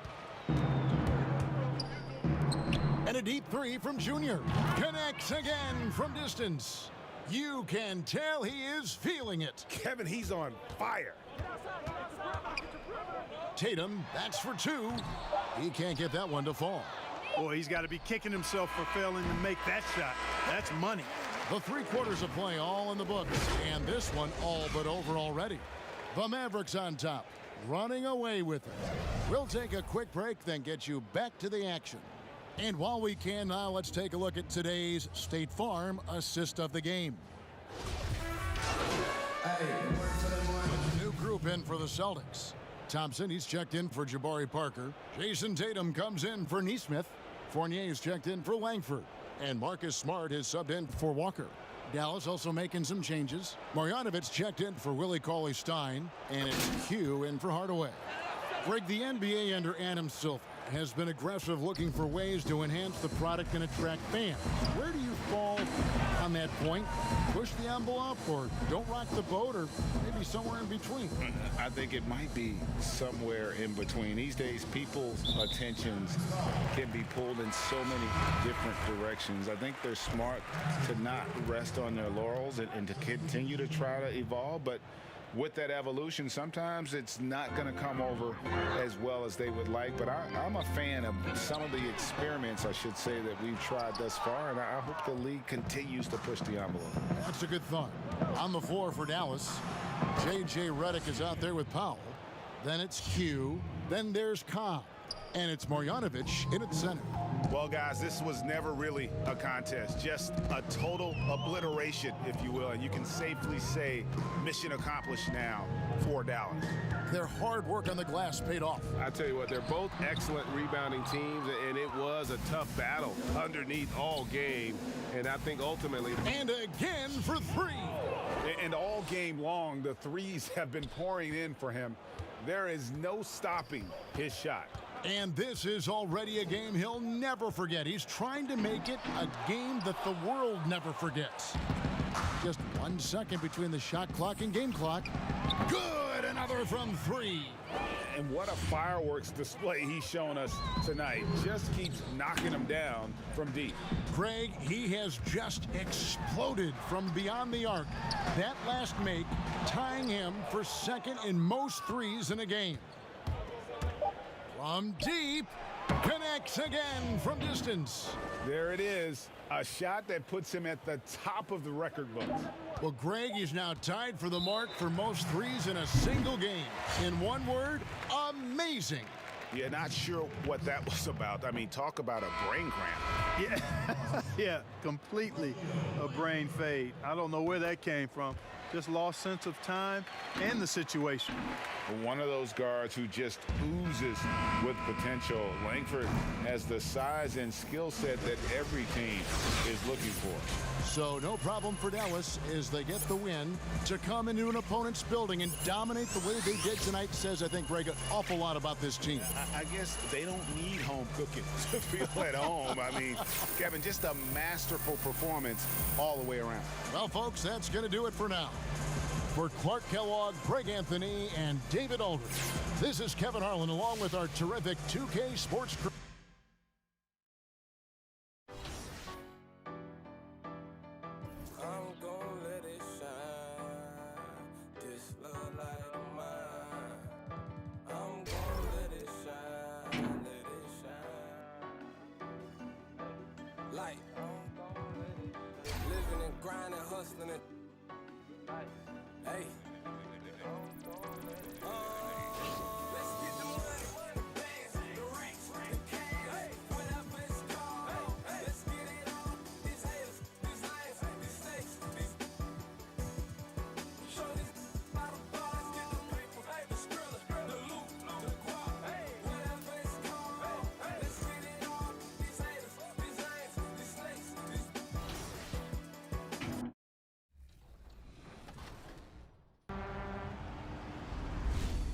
And a deep 3 from Junior. Connects again from distance. You can tell he is feeling it. Kevin, he's on fire. Tatum, that's for 2. He can't get that one to fall. Boy, he's got to be kicking himself for failing to make that shot. That's money. The 3 quarters of play all in the books, and this one all but over already. The Mavericks on top, running away with it. We'll take a quick break, then get you back to the action. And while we can now, let's take a look at today's State Farm assist of the game. New group in for the Celtics. Thompson, he's checked in for Jabari Parker. Jason Tatum comes in for Nesmith. Fournier is checked in for Langford. And Marcus Smart is subbed in for Walker. Dallas also making some changes. Marjanovic checked in for Willie Cauley-Stein. And it's Q in for Hardaway. Greg, the NBA under Adam Silver has been aggressive, looking for ways to enhance the product and attract fans. Where do you fall on that point? Push the envelope or don't rock the boat, or maybe somewhere in between? I think it might be somewhere in between. These days, people's attentions can be pulled in so many different directions. I think they're smart to not rest on their laurels and to continue to try to evolve, but with that evolution, sometimes it's not going to come over as well as they would like. But I'm a fan of some of the experiments, I should say, that we've tried thus far, and I hope the league continues to push the envelope. That's a good thought. On the floor for Dallas, J.J. Redick is out there with Powell. Then it's Q. Then there's Cobb. And it's Marjanovic in its center. Well, guys, this was never really a contest, just a total obliteration, if you will. And you can safely say mission accomplished now for Dallas. Their hard work on the glass paid off. I tell you what, they're both excellent rebounding teams, and it was a tough battle underneath all game. And I think ultimately... And again for three. And all game long, the threes have been pouring in for him. There is no stopping his shot. And this is already a game he'll never forget. He's trying to make it a game that the world never forgets. Just 1 second between the shot clock and game clock. Good, another from three. And what a fireworks display he's shown us tonight. Just keeps knocking them down from deep. Greg, he has just exploded from beyond the arc. That last make tying him for second in most threes in a game. From deep, connects again from distance. There it is, a shot that puts him at the top of the record books. Well, Greg is now tied for the mark for most threes in a single game. In one word, amazing. Yeah, not sure what that was about. I mean, talk about a brain cramp. Yeah, yeah, completely a brain fade. I don't know where that came from. Just lost sense of time and the situation. One of those guards who just oozes with potential. Langford has the size and skill set that every team is looking for. So no problem for Dallas as they get the win. To come into an opponent's building and dominate the way they did tonight says, I think, Greg, an awful lot about this team. I guess they don't need home cooking to feel at home. I mean, Kevin, just a masterful performance all the way around. Well, folks, that's going to do it for now. For Clark Kellogg, Greg Anthony, and David Aldridge, this is Kevin Harlan along with our terrific 2K Sports crew.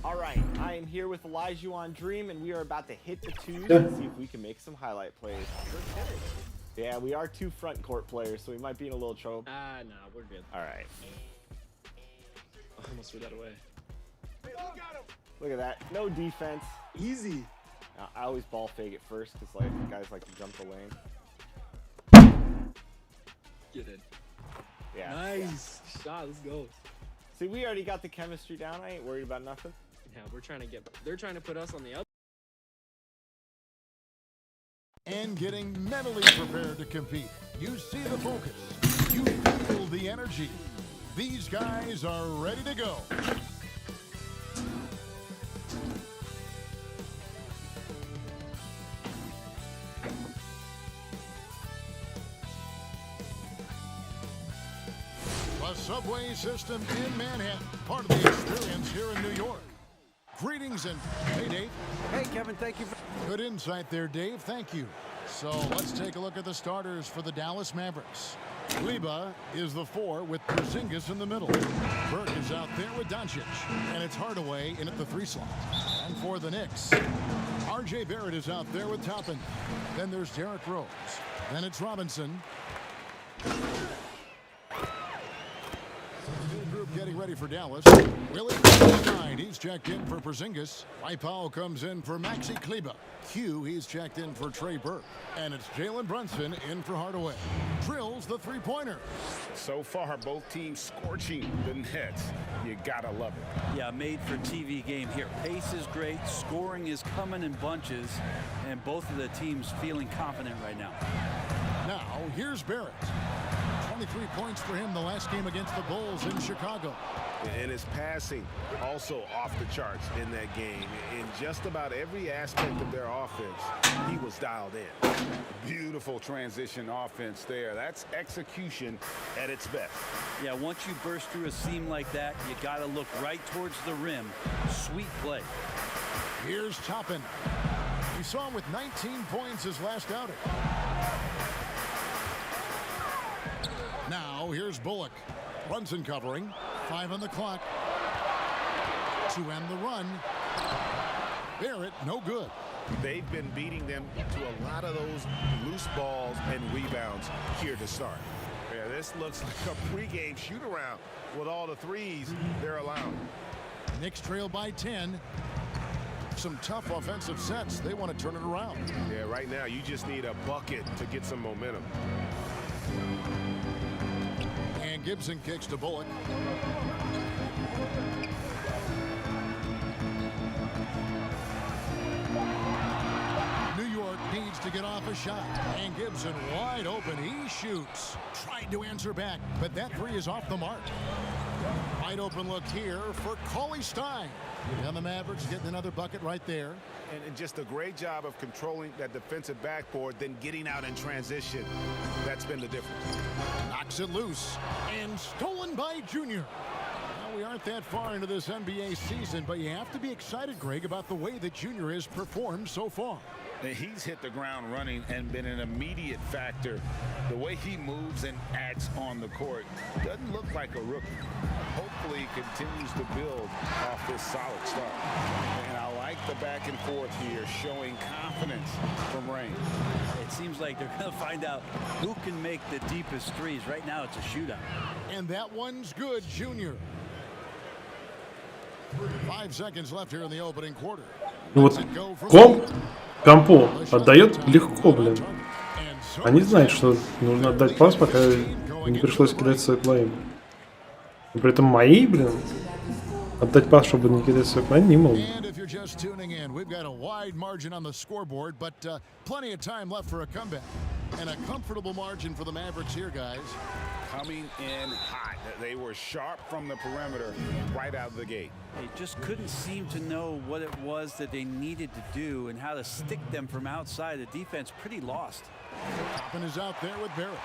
All right, I am here with Elijah Dream, and we are about to hit the twos and see if we can make some highlight plays. Yeah, we are two front court players, so we might be in a little trouble. Nah, we're good. All right. I almost threw that away. Look at that. No defense. Easy. I always ball fake it first because like guys like to jump the lane. Get it. Yeah. Nice shot. Let's go. See, we already got the chemistry down. I ain't worried about nothing. Yeah, we're trying to get. They're trying to put us on the up. And getting mentally prepared to compete. You see the focus. You feel the energy. These guys are ready to go. A subway system in Manhattan, part of the experience here in New York. Greetings and hey, Dave. Hey, Kevin, thank you. Good insight there, Dave. Thank you. So let's take a look at the starters for the Dallas Mavericks. Kleba is the 4 with Porzingis in the middle. Burke is out there with Doncic, and it's Hardaway in at the 3 slot. And for the Knicks, R.J. Barrett is out there with Toppin. Then there's Derrick Rose. Then it's Robinson. Group getting ready for Dallas. Willie, he's checked in for Porzingis. Powell comes in for Maxi Kleba. Q, he's checked in for Trey Burke. And it's Jalen Brunson in for Hardaway. Drills the three-pointer. So far, both teams scorching the nets. You gotta love it. Yeah, made for TV game here. Pace is great, scoring is coming in bunches, and both of the teams feeling confident right now. Now, here's Barrett. only 3 points for him the last game against the Bulls in Chicago. And his passing also off the charts in that game. In just about every aspect of their offense, he was dialed in. Beautiful transition offense there. That's execution at its best. Yeah, once you burst through a seam like that, you got to look right towards the rim. Sweet play. Here's Toppin. We saw him with 19 points his last outing. Now, here's Bullock. Brunson covering. 5 on the clock. To end the run. Barrett, no good. They've been beating them to a lot of those loose balls and rebounds here to start. Yeah, this looks like a pregame shoot-around with all the threes they're allowing. Knicks trail by 10. Some tough offensive sets. They want to turn it around. Yeah, right now you just need a bucket to get some momentum. And Gibson kicks to Bullock. New York needs to get off a shot. And Gibson wide open. He shoots. Tried to answer back, but that three is off the mark. Wide open look here for Cauley Stein. And the Mavericks getting another bucket right there. And just a great job of controlling that defensive backboard, then getting out in transition. That's been the difference. Knocks it loose. And stolen by Junior. Now, we aren't that far into this NBA season, but you have to be excited, Greg, about the way that Junior has performed so far. He's hit the ground running and been an immediate factor. The way he moves and acts on the court doesn't look like a rookie. Hopefully he continues to build off this solid start. And I like the back and forth here, showing confidence from Rain. It seems like they're going to find out who can make the deepest threes. Right now it's a shootout. And that one's good, Junior. 5 seconds left here in the opening quarter. Ну вот Компу отдает легко, блин. Они знают, что нужно отдать пас, пока не пришлось кидать свой плей. Но при этом мои, блин, отдать пас, чтобы не кидать свой плей, не могут. And if you're just tuning in, we've got a wide margin on the scoreboard, but plenty of time left for a comeback. And a comfortable margin for the Mavericks here, guys. Coming in hot. They were sharp from the perimeter right out of the gate. They just couldn't seem to know what it was that they needed to do and how to stick them from outside. The defense pretty lost. Toppin is out there with Barrett.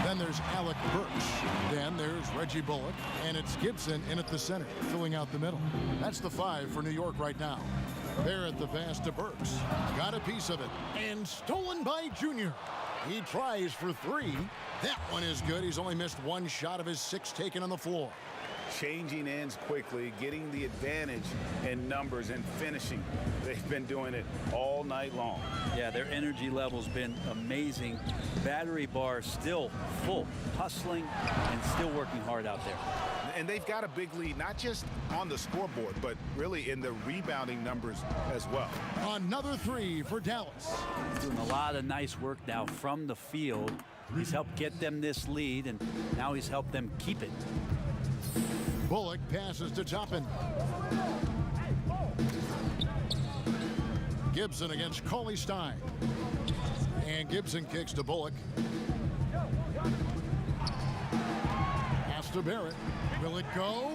Then there's Alec Burks. Then there's Reggie Bullock. And it's Gibson in at the center, filling out the middle. That's the 5 for New York right now. Barrett the pass to Burks. Got a piece of it. And stolen by Junior. He tries for 3. That one is good. He's only missed 1 shot of his 6 taken on the floor. Changing ends quickly, getting the advantage in numbers and finishing. They've been doing it all night long. Yeah, their energy level's been amazing. Battery bar still full, hustling and still working hard out there. And they've got a big lead, not just on the scoreboard, but really in the rebounding numbers as well. Another 3 for Dallas. He's doing a lot of nice work now from the field. He's helped get them this lead, and now he's helped them keep it. Bullock passes to Toppin. Gibson against Cauley Stein. And Gibson kicks to Bullock. Pass to Barrett. Will it go?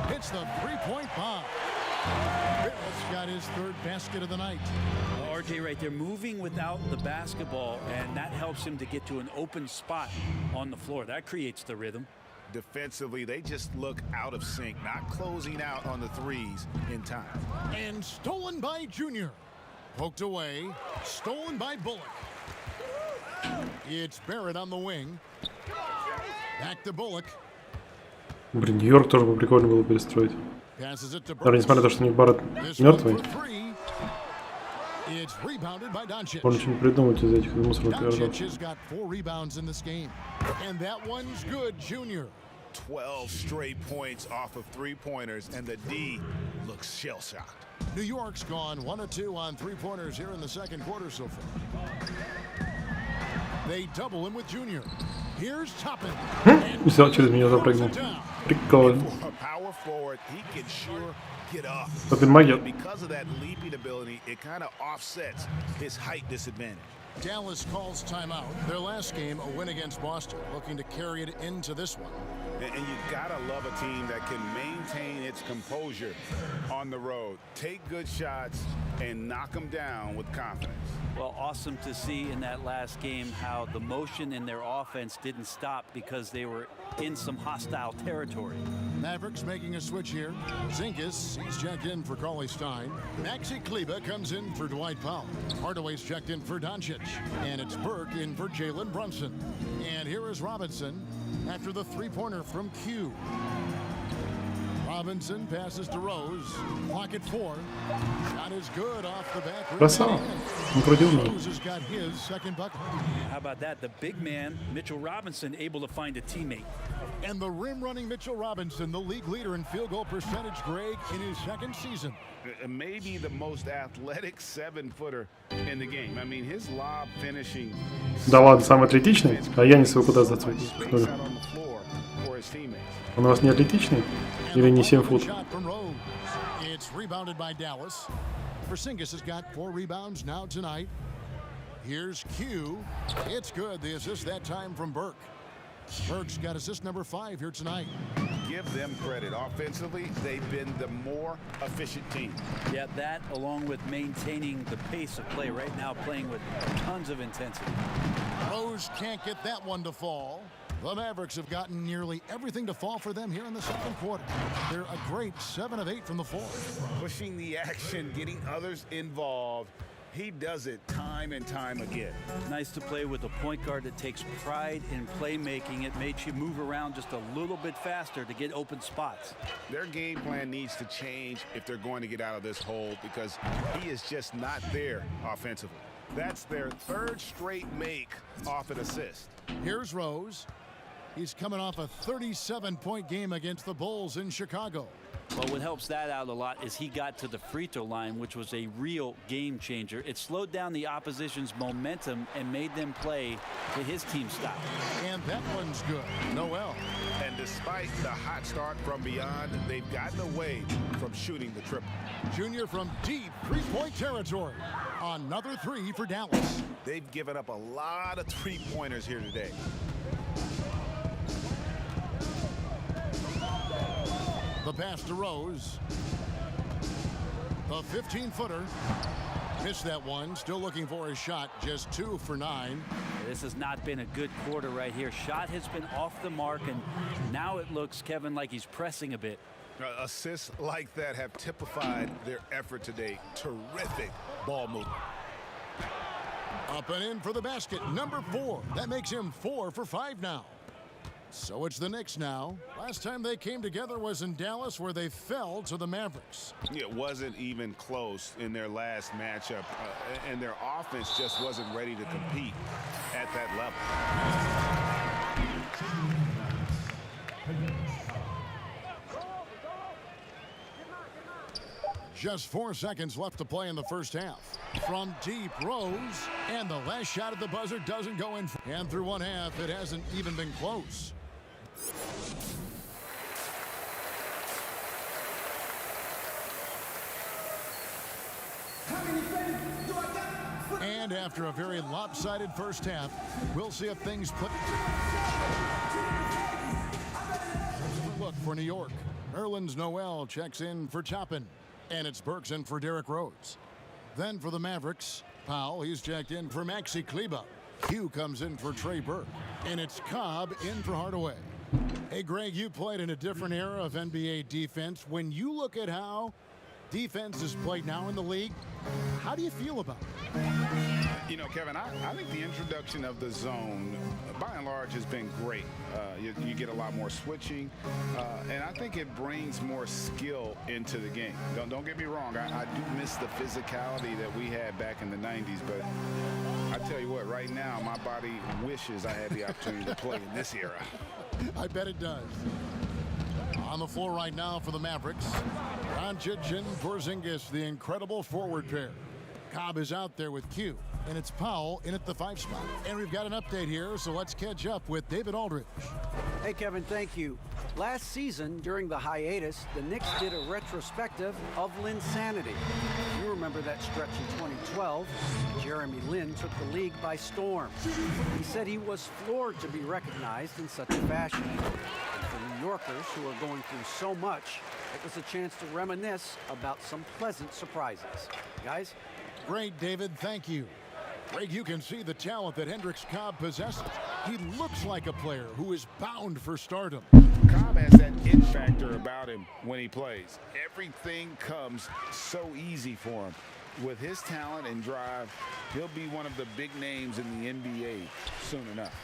Hits the 3-point bomb. Barrett's got his 3rd basket of the night. RJ right there moving without the basketball, and that helps him to get to an open spot on the floor. That creates the rhythm. Defensively, they just look out of sync, not closing out on the threes in time. And stolen by Junior. Poked away. Stolen by Bullock. It's Barrett on the wing. Back to Bullock. Блин, Нью-Йорк тоже бы прикольно было перестроить. Даже несмотря на то, что у них Барретт мертвый. Он ничего не придумать из этих мусорных городов. 12 straight points off of 3-pointers, and the D looks shell-shocked. New York's gone 1 of 2 on 3-pointers here in the second quarter so far. They double him with Junior. Here's Toppin. Взял через меня запрыгнул. Прикольно. Power forward, he can sure get up. Toppin магия. Because of that leaping ability, it kind of offsets his height disadvantage. Dallas calls timeout. Their last game, a win against Boston, looking to carry it into this one. And you gotta love a team that can maintain its composure on the road, take good shots, and knock them down with confidence. Well, awesome to see in that last game how the motion in their offense didn't stop because they were in some hostile territory. Mavericks making a switch here. Porzingis, he's checked in for Cauley Stein. Maxi Kleber comes in for Dwight Powell. Hardaway's checked in for Doncic. And it's Burke in for Jalen Brunson. And here is Robinson after the three-pointer from Q. Robinson passes to Rose. Clock at 4. Shot is good off the back. Красава. Он продюнул. Rose has got his second bucket. How about that? The big man, Mitchell Robinson, able to find a teammate. And the rim-running Mitchell Robinson, the league leader in field goal percentage, Greg, in his second season. Maybe the most athletic 7-footer in the game. I mean, his lob finishing. Да ладно, самый атлетичный, а Янис его куда зацепил? Он у вас не атлетичный? Или не 7 фут? It's rebounded by Dallas. Porzingis has got 4 rebounds now tonight. Here's Q. It's good. The assist that time from Burke. Burke's got assist number 5 here tonight. Give them credit. Offensively, they've been the more efficient team. Yeah, that along with maintaining the pace of play right now, playing with tons of intensity. Rose can't get that one to fall. The Mavericks have gotten nearly everything to fall for them here in the second quarter. They're a great 7 of 8 from the floor. Pushing the action, getting others involved. He does it time and time again. Nice to play with a point guard that takes pride in playmaking. It made you move around just a little bit faster to get open spots. Their game plan needs to change if they're going to get out of this hole because he is just not there offensively. That's their 3rd straight make off an assist. Here's Rose. He's coming off a 37-point game against the Bulls in Chicago. Well, what helps that out a lot is he got to the free throw line, which was a real game changer. It slowed down the opposition's momentum and made them play to his team style. And that one's good. Noel. And despite the hot start from beyond, they've gotten away from shooting the triple. Junior from deep three-point territory. Another 3 for Dallas. They've given up a lot of three-pointers here today. The pass to Rose. The 15-footer. Missed that one. Still looking for his shot. Just 2 for 9. This has not been a good quarter right here. Shot has been off the mark, and now it looks, Kevin, like he's pressing a bit. Assists like that have typified their effort today. Terrific ball movement. Up and in for the basket. Number 4. That makes him 4 for 5 now. So it's the Knicks now. Last time they came together was in Dallas, where they fell to the Mavericks. It wasn't even close in their last matchup, and their offense just wasn't ready to compete at that level. Just 4 seconds left to play in the first half. From deep, Rose, and the last shot at the buzzer doesn't go in. And through one half, it hasn't even been close. And after a very lopsided first half, we'll see if things put... Look for New York. Nerlens Noel checks in for Toppin. And it's Burks in for Derrick Rose. Then for the Mavericks, Powell, he's checked in for Maxi Kleber. Q comes in for Trey Burke. And it's Cobb in for Hardaway. Hey, Greg, you played in a different era of NBA defense. When you look at how defense is played now in the league, how do you feel about it? You know, Kevin, I think the introduction of the zone, by and large, has been great. You get a lot more switching, and I think it brings more skill into the game. Don't get me wrong, I do miss the physicality that we had back in the 90s, but I tell you what, right now, my body wishes I had the opportunity to play in this era. I bet it does. On the floor right now for the Mavericks, Doncic and Porzingis, the incredible forward pair. Cobb is out there with Q, and it's Powell in at the 5 spot. And we've got an update here, so let's catch up with David Aldridge. Hey, Kevin, thank you. Last season, during the hiatus, the Knicks did a retrospective of Linsanity. You remember that stretch in 2012. Jeremy Lin took the league by storm. He said he was floored to be recognized in such a fashion. And for New Yorkers who are going through so much, it was a chance to reminisce about some pleasant surprises. Guys? Great, David. Thank you. Greg, you can see the talent that Hendricks Cobb possesses. He looks like a player who is bound for stardom. Cobb has that it factor about him when he plays. Everything comes so easy for him. With his talent and drive, he'll be one of the big names in the NBA soon enough.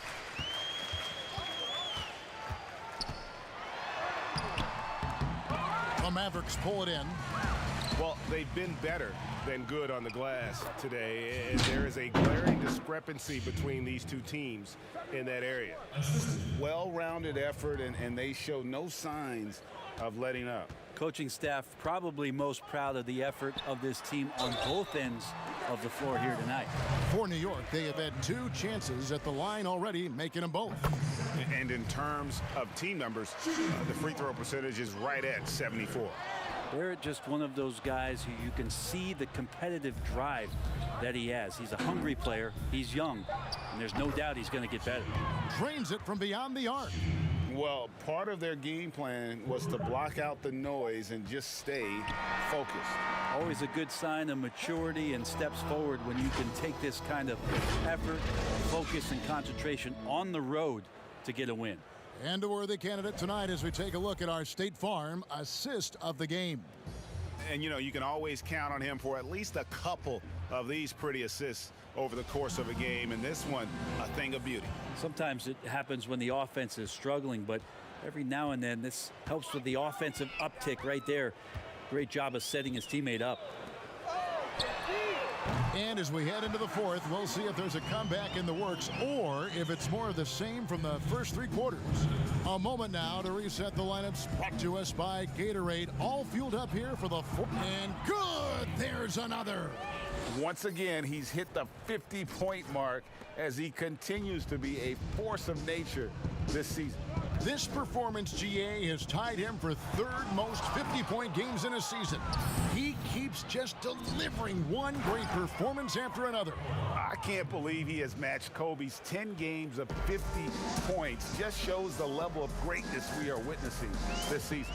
The Mavericks pull it in. Well, they've been better than good on the glass today, and there is a glaring discrepancy between these two teams in that area. Well-rounded effort, and they show no signs of letting up. Coaching staff probably most proud of the effort of this team on both ends of the floor here tonight. For New York, they have had 2 chances at the line already, making them both. And in terms of team numbers, the free throw percentage is right at 74. They're just one of those guys who you can see the competitive drive that he has. He's a hungry player. He's young, and there's no doubt he's going to get better. Drains it from beyond the arc. Well, part of their game plan was to block out the noise and just stay focused. Always a good sign of maturity and steps forward when you can take this kind of effort, focus, and concentration on the road to get a win. And a worthy candidate tonight as we take a look at our State Farm assist of the game. And, you know, you can always count on him for at least a couple of these pretty assists over the course of a game, and this one, a thing of beauty. Sometimes it happens when the offense is struggling, but every now and then this helps with the offensive uptick right there. Great job of setting his teammate up. And as we head into the 4th, we'll see if there's a comeback in the works or if it's more of the same from the first 3 quarters. A moment now to reset the lineups, brought to us by Gatorade. All fueled up here for the 4th. And good! There's another. Once again, he's hit the 50-point mark as he continues to be a force of nature this season. This performance, GA, has tied him for 3rd most 50-point games in a season. He keeps just delivering one great performance after another. I can't believe he has matched Kobe's 10 games of 50 points. Just shows the level of greatness we are witnessing this season.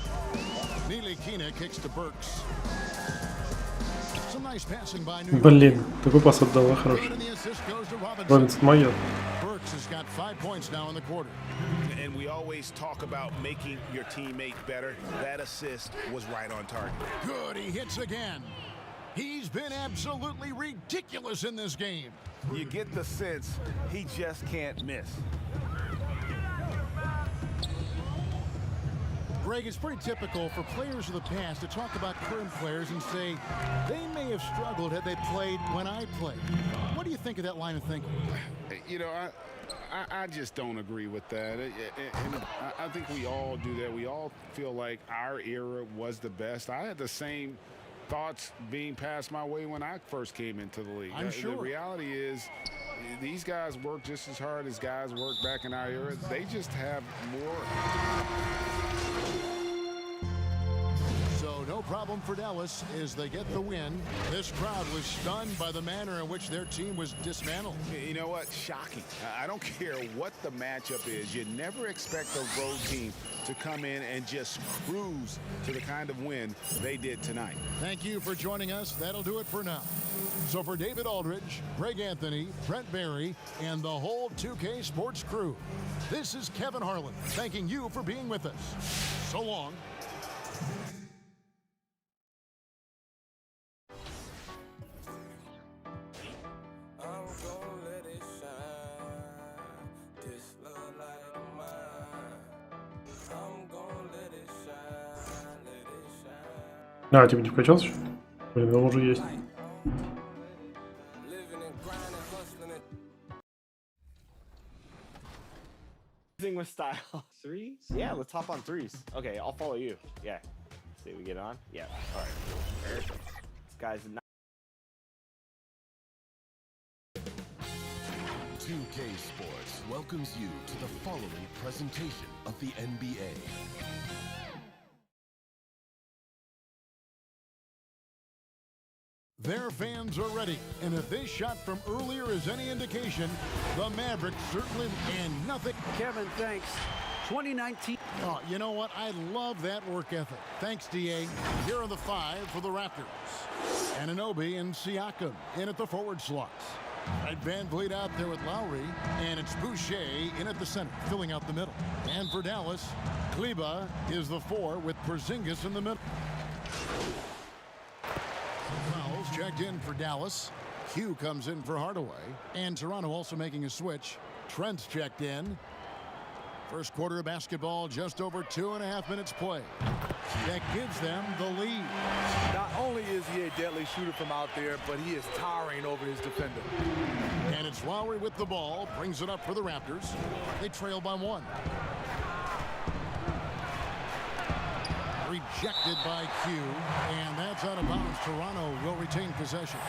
Neely Kina kicks to Burks. Some nice passing by New York. Блин, такой пас отдала хороший. And the assist goes to Робинсон моя. Burks has got 5 points now in the quarter. And we always talk about making your teammate better. That assist was right on target. Good, he hits again. He's been absolutely ridiculous in this game. You get the sense he just can't miss. Greg, it's pretty typical for players of the past to talk about current players and say they may have struggled had they played when I played. What do you think of that line of thinking? You know, I just don't agree with that. And I think we all do that. We all feel like our era was the best. I had the same thoughts being passed my way when I first came into the league. I'm sure. The reality is these guys work just as hard as guys worked back in our era. They just have more. So no problem for Dallas as they get the win. This crowd was stunned by the manner in which their team was dismantled. You know what? Shocking. I don't care what the matchup is. You never expect a road team to come in and just cruise to the kind of win they did tonight. Thank you for joining us. That'll do it for now. So for David Aldridge, Greg Anthony, Brent Barry, and the whole 2K Sports crew, this is Kevin Harlan thanking you for being with us. So long. А, типа не вкачался еще? Блин, он уже есть. With style. Threes? Yeah, let's hop on threes. Okay, I'll follow you. Yeah. See we get on? Yeah. All right. Perfect. This guy's a 2K Sports welcomes you to the following presentation of the NBA. Their fans are ready, and if this shot from earlier is any indication, the Mavericks certainly and nothing. Kevin, thanks. 2019. Oh, you know what? I love that work ethic. Thanks, DA. Here are the 5 for the Raptors. Anunoby and Siakam in at the forward slots. Ed Van Vliet out there with Lowry, and it's Boucher in at the center, filling out the middle. And for Dallas, Kleba is the 4 with Porzingis in the middle. Fouls checked in for Dallas. Hugh comes in for Hardaway. And Toronto also making a switch. Trent's checked in. First quarter of basketball, just over 2.5 minutes play. That gives them the lead. Not only is he a deadly shooter from out there, but he is towering over his defender. And it's Lowry with the ball, brings it up for the Raptors. They trail by 1. Rejected by Q, and that's out of bounds. Toronto will retain possession.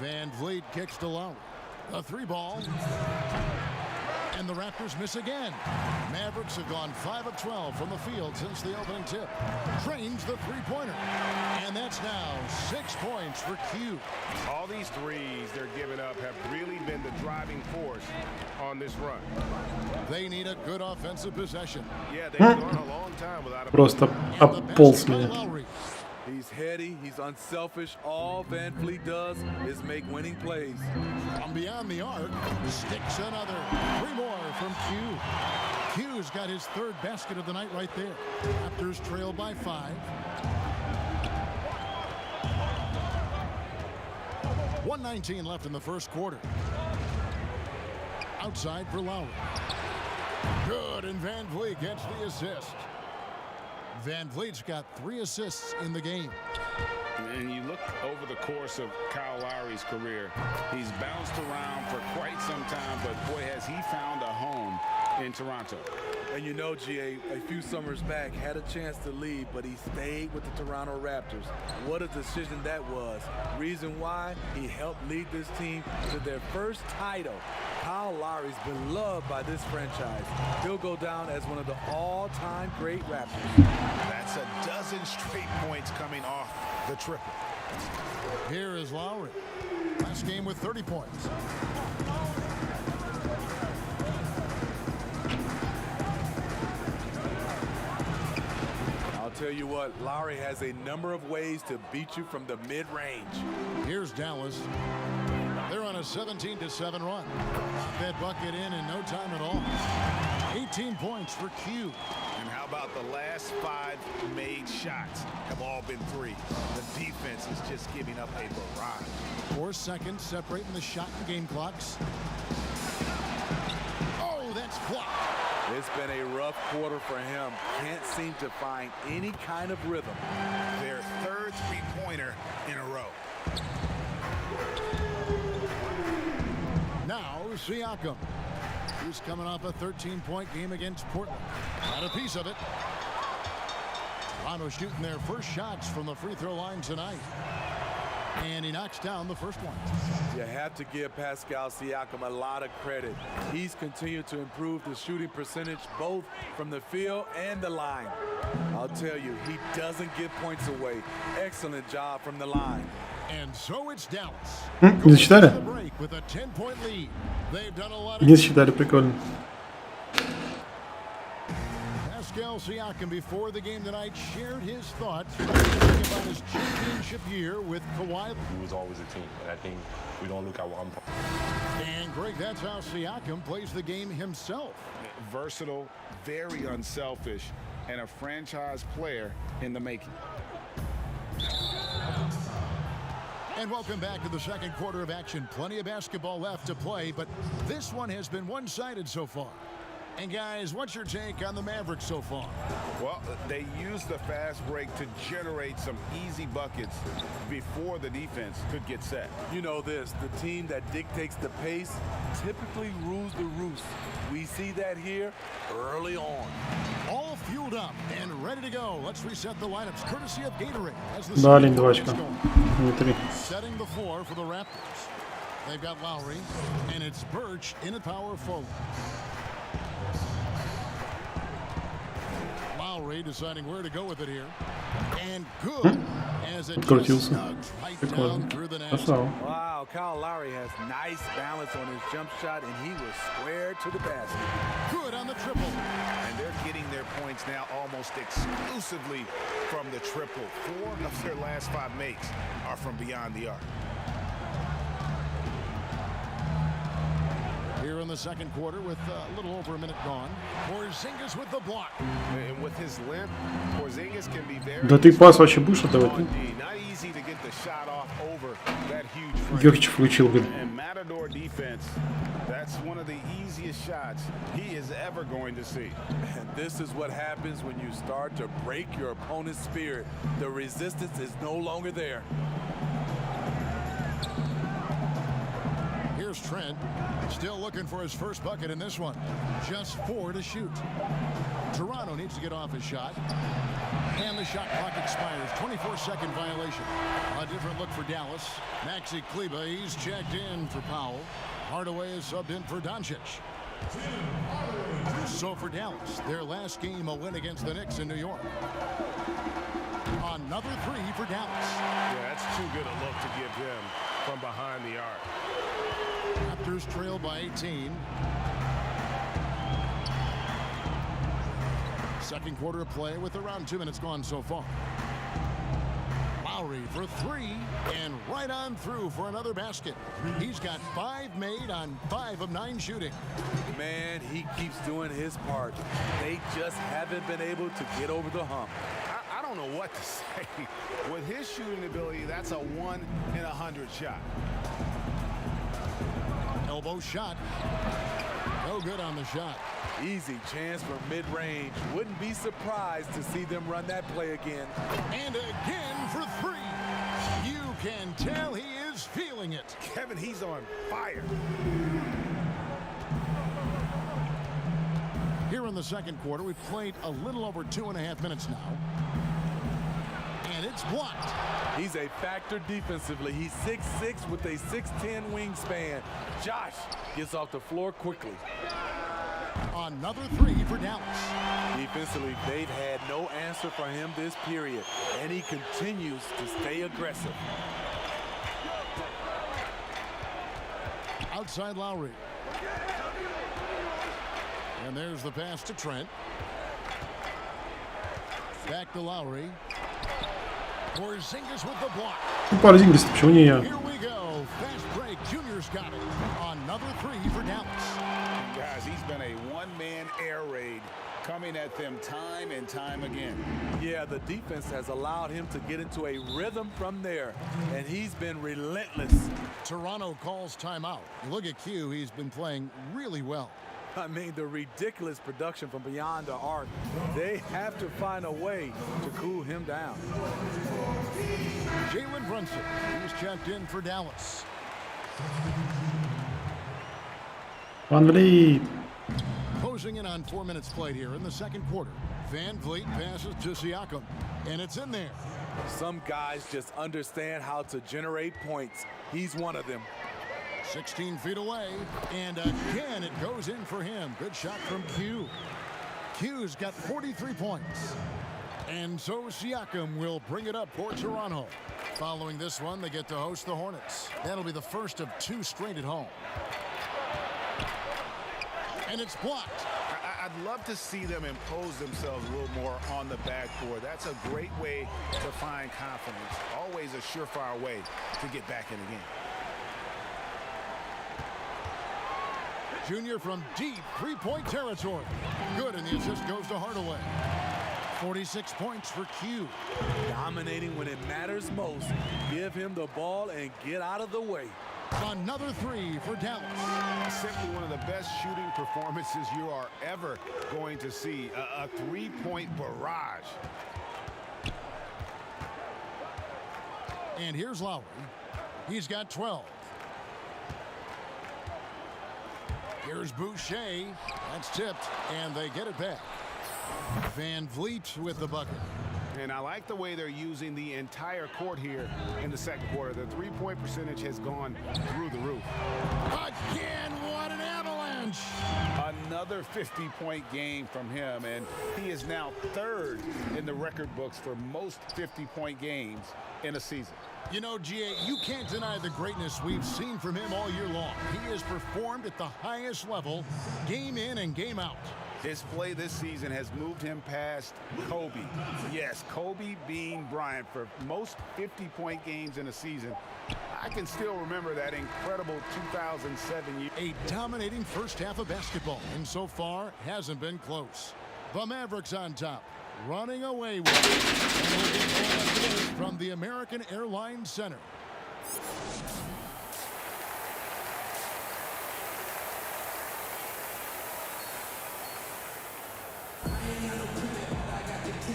Van Vliet kicks to Lowry. A 3-ball. And the Raptors miss again. Mavericks have gone 5 of 12 from the field since the opening tip. Trains the 3-pointer. And that's now 6 points for Q. All these threes they're giving up have really been the driving force on this run. They need a good offensive possession. Yeah, they've gone a long time without a... Просто обполз меня. He's heady, he's unselfish. All Van Vliet does is make winning plays. From beyond the arc, sticks another. 3 more from Q. Q's got his 3rd basket of the night right there. Raptors trail by 5. 1:19 left in the first quarter. Outside for Lowry. Good, and Van Vliet gets the assist. Van Vliet's got 3 assists in the game. And you look over the course of Kyle Lowry's career, he's bounced around for quite some time, but boy, has he found a home in Toronto. And you know, GA, a few summers back, had a chance to leave, but he stayed with the Toronto Raptors. What a decision that was. Reason why, he helped lead this team to their first title. Kyle Lowry's been loved by this franchise. He'll go down as one of the all-time great Raptors. That's a dozen straight points coming off the triple. Here is Lowry. Last game with 30 points. I'll tell you what, Lowry has a number of ways to beat you from the mid-range. Here's Dallas. They're on a 17-7 run. Got that bucket in no time at all. 18 points for Q. And how about the last 5 made shots have all been 3. The defense is just giving up a barrage. 4 seconds separating the shot and game clocks. Oh, that's blocked. It's been a rough quarter for him. Can't seem to find any kind of rhythm. Their 3rd 3-pointer in a row. Now Siakam. He's coming off a 13-point game against Portland. Got a piece of it. Toronto shooting their first shots from the free throw line tonight. And he knocks down the first one. You have to give Pascal Siakam a lot of credit. He's continued to improve the shooting percentage both from the field and the line. I'll tell you, he doesn't give points away. Excellent job from the line. And so it's Dallas. Не засчитали? With a 10-point lead. They've done a lot Не засчитали, прикольно. Pascal Siakam before the game tonight shared his thoughts about his championship year with Kawhi. We was always a team, and I think we don't look at one. And Greg, that's how Siakam plays the game himself. Versatile, very unselfish, and a franchise player in the making. And welcome back to the second quarter of action. Plenty of basketball left to play, but this one has been one-sided so far. And guys, what's your take on the Mavericks so far? Well, they used the fast break to generate some easy buckets before the defense could get set. You know this, the team that dictates the pace typically rules the roost. We see that here early on. All fueled up and ready to go. Let's reset the lineups courtesy of Gatorade. As the Да, лень 2 очка. Не 3. Setting the floor for the Raptors. They've got Lowry, and it's Birch in a power forward. Lowry deciding where to go with it here. And good as it just Крутился. snugs right down Прикольно. through the net. Красава. Wow, Kyle Lowry has nice balance on his jump shot, and he was square to the basket. Good on the triple. And they're getting their points now almost exclusively from the triple. 4 of their last 5 makes are from beyond the arc. Here in the second quarter with a little over a minute gone. Porzingis with the block. And with his length, Porzingis can be very Да ты пас вообще будешь отдавать? on D. Not easy to get the shot off over that huge frame. Йокич включил, говорит. And Matador defense, that's one of the easiest shots he is ever going to see. And this is what happens when you start to break your opponent's spirit. The resistance is no longer there. Here's Trent, still looking for his first bucket in this one. Just 4 to shoot. Toronto needs to get off his shot. And the shot clock expires. 24-second violation. A different look for Dallas. Maxi Kleber, he's checked in for Powell. Hardaway is subbed in for Doncic. So for Dallas, their last game a win against the Knicks in New York. Another 3 for Dallas. Yeah, that's too good a look to give him from behind the arc. Raptors trail by 18. Second quarter of play with around 2 minutes gone so far. Lowry for 3 and right on through for another basket. He's got 5 made on 5 of 9 shooting. Man, he keeps doing his part. They just haven't been able to get over the hump. I don't know what to say. With his shooting ability, that's a 1 in 100 shot. Elbow shot. No good on the shot. Easy chance for mid-range. Wouldn't be surprised to see them run that play again. And again for 3. You can tell he is feeling it. Kevin, he's on fire. Here in the second quarter, we've played a little over 2.5 minutes now. And it's blocked. He's a factor defensively. He's 6'6" with a 6'10" wingspan. Josh gets off the floor quickly. Another 3 for Dallas. Defensively, they've had no answer for him this period, and he continues to stay aggressive. Outside Lowry. And there's the pass to Trent. Back to Lowry. Porzingis with the block. Porzingis, почему не я? Here we go. Fast break. Junior's got it. Another 3 for Dallas. Guys, he's been a one-man air raid coming at them time and time again. Yeah, the defense has allowed him to get into a rhythm from there, and he's been relentless. Toronto calls timeout. Look at Q. He's been playing really well. I mean, the ridiculous production from beyond the arc. They have to find a way to cool him down. Jalen Brunson, he's checked in for Dallas. Van Vliet. Closing in on 4 minutes played here in the second quarter. Van Vliet passes to Siakam, and it's in there. Some guys just understand how to generate points. He's one of them. 16 feet away, and again it goes in for him. Good shot from Q. Q's got 43 points. And so Siakam will bring it up for Toronto. Following this one, they get to host the Hornets. That'll be the first of 2 straight at home. And it's blocked. I'd love to see them impose themselves a little more on the backboard. That's a great way to find confidence. Always a surefire way to get back in the game. Junior from deep three-point territory. Good, and the assist goes to Hardaway. 46 points for Q. Dominating when it matters most. Give him the ball and get out of the way. Another 3 for Dallas. Simply one of the best shooting performances you are ever going to see. A three-point barrage. And here's Lowry. He's got 12. Here's Boucher. That's tipped, and they get it back. Van Vliet with the bucket. And I like the way they're using the entire court here in the second quarter. The three-point percentage has gone through the roof. Again, what an avalanche! Another 50-point game from him, and he is now third in the record books for most 50-point games in a season. You know, GA, you can't deny the greatness we've seen from him all year long. He has performed at the highest level, game in and game out. His play this season has moved him past Kobe. Yes, Kobe being Bryant for most 50-point games in a season. I can still remember that incredible 2007 year. A dominating first half of basketball, and so far hasn't been close. The Mavericks on top, running away with it. And we'll get more after this from the American Airlines Center.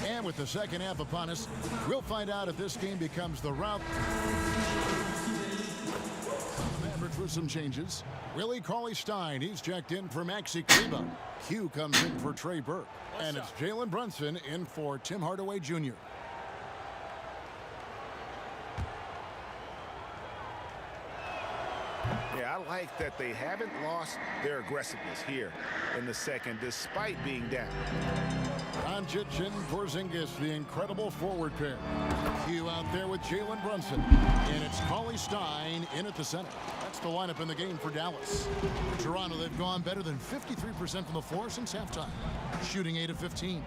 And with the second half upon us, we'll find out if this game becomes the rout. Mavericks with some changes. Willie Cauley-Stein, he's checked in for Maxi Kleber. Q comes in for Trey Burke. And it's Jalen Brunson in for Tim Hardaway Jr. Yeah, I like that they haven't lost their aggressiveness here in the second, despite being down. Doncic and Porzingis, the incredible forward pair. Q out there with Jalen Brunson. And it's Cauley-Stein in at the center. That's the lineup in the game for Dallas. For Toronto, they've gone better than 53% from the floor since halftime, shooting 8 of 15.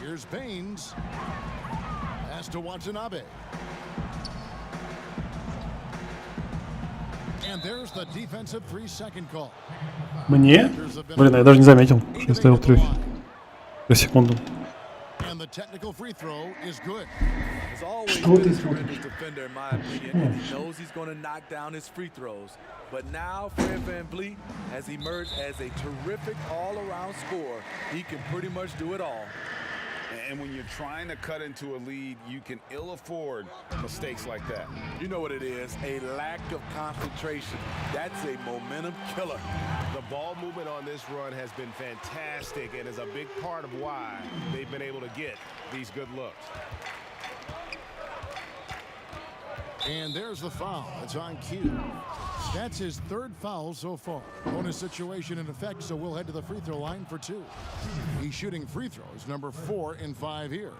Here's Baines. Pass to Watanabe. And there's the defensive 3-second call. Мне? Блин, я даже не заметил, что я стоял в 3 секунды. And the technical free throw is good. He's always been a tremendous defender, in my opinion, and he knows he's going to knock down his free throws. But now, Fred VanVleet has emerged as a terrific all-around scorer. He can pretty much do it all. And when you're trying to cut into a lead, you can ill afford mistakes like that. You know what it is, a lack of concentration. That's a momentum killer. The ball movement on this run has been fantastic and is a big part of why they've been able to get these good looks. And there's the foul. It's on Q. That's his third foul so far. Bonus situation in effect, so we'll head to the free throw line for 2. He's shooting free throws, number 4 and 5 here.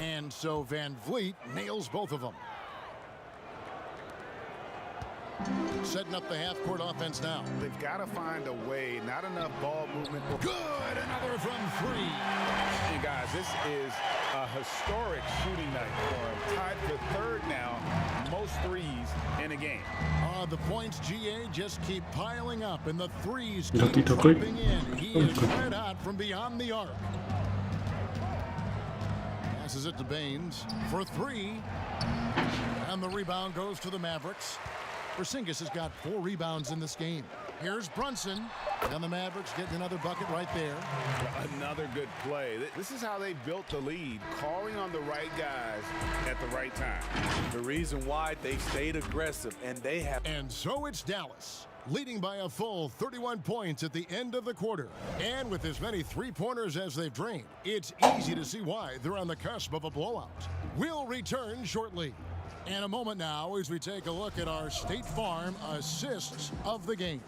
And so VanVleet nails both of them. Setting up the half-court offense now. They've got to find a way, not enough ball movement. Good, another from 3. Hey guys, this is a historic shooting night for him. Tied for third now, most threes in a game. The points, GA, just keep piling up, and the threes keep dropping in. He is red hot from beyond the arc. Passes it to Baines for 3. And the rebound goes to the Mavericks. Porzingis has got 4 rebounds in this game. Here's Brunson, and the Mavericks getting another bucket right there. Another good play. This is how they built the lead, calling on the right guys at the right time. The reason why they stayed aggressive, and they have. And so it's Dallas, leading by a full 31 points at the end of the quarter. And with as many three-pointers as they've drained, it's easy to see why they're on the cusp of a blowout. We'll return shortly. And a moment now as we take a look at our State Farm assists of the game.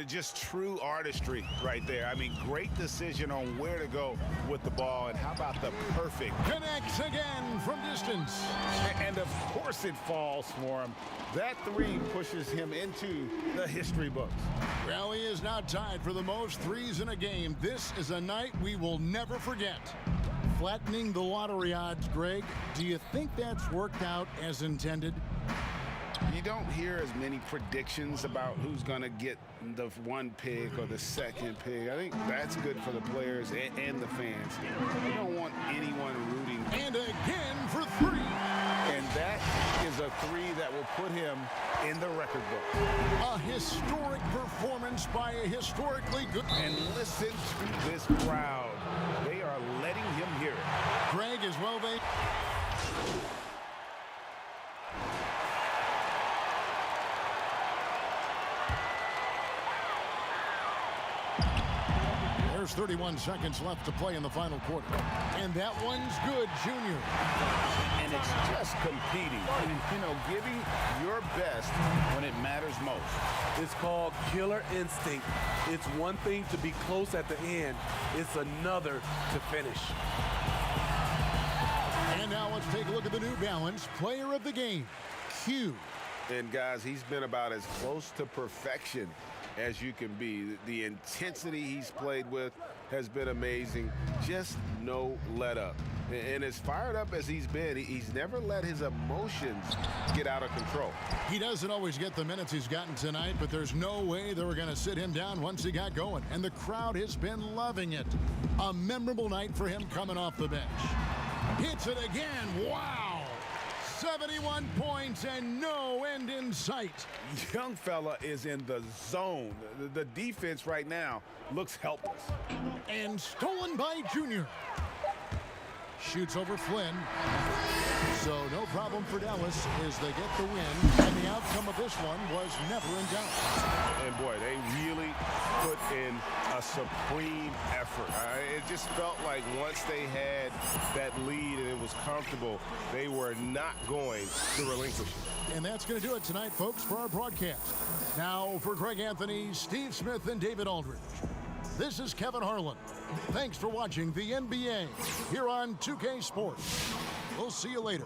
Just true artistry right there. I mean, great decision on where to go with the ball, and how about the perfect. Connects again from distance. And of course it falls for him. That 3 pushes him into the history books. Well, he is now tied for the most threes in a game. This is a night we will never forget. Flattening the lottery odds, Greg. Do you think that's worked out as intended? You don't hear as many predictions about who's going to get the 1 pick or the 2nd pick. I think that's good for the players and the fans. You don't want anyone rooting. And again for 3. And that is a 3 that will put him in the record book. A historic performance by a historically good. And listen to this crowd. They are letting him hear it. Greg, as well, they. There's 31 seconds left to play in the final quarter. And that one's good, Junior. And it's just just competing, you know, giving your best when it matters most. It's called killer instinct. It's one thing to be close at the end. It's another to finish. And now let's take a look at the New Balance player of the game, Q. And guys, he's been about as close to perfection as you can be. The intensity he's played with has been amazing. Just no let up. And as fired up as he's been, he's never let his emotions get out of control. He doesn't always get the minutes he's gotten tonight, but there's no way they were going to sit him down once he got going. And the crowd has been loving it. A memorable night for him coming off the bench. Hits it again. Wow. 71 points and no end in sight. Young fella is in the zone. The defense right now looks helpless. And stolen by Junior. Shoots over Flynn. So no problem for Dallas as they get the win. And the outcome of this one was never in doubt. And boy, they really put in a supreme effort. It just felt like once they had that lead and it was comfortable, they were not going to relinquish it. And that's going to do it tonight, folks, for our broadcast. Now for Greg Anthony, Steve Smith, and David Aldridge. This is Kevin Harlan. Thanks for watching the NBA here on 2K Sports. We'll see you later.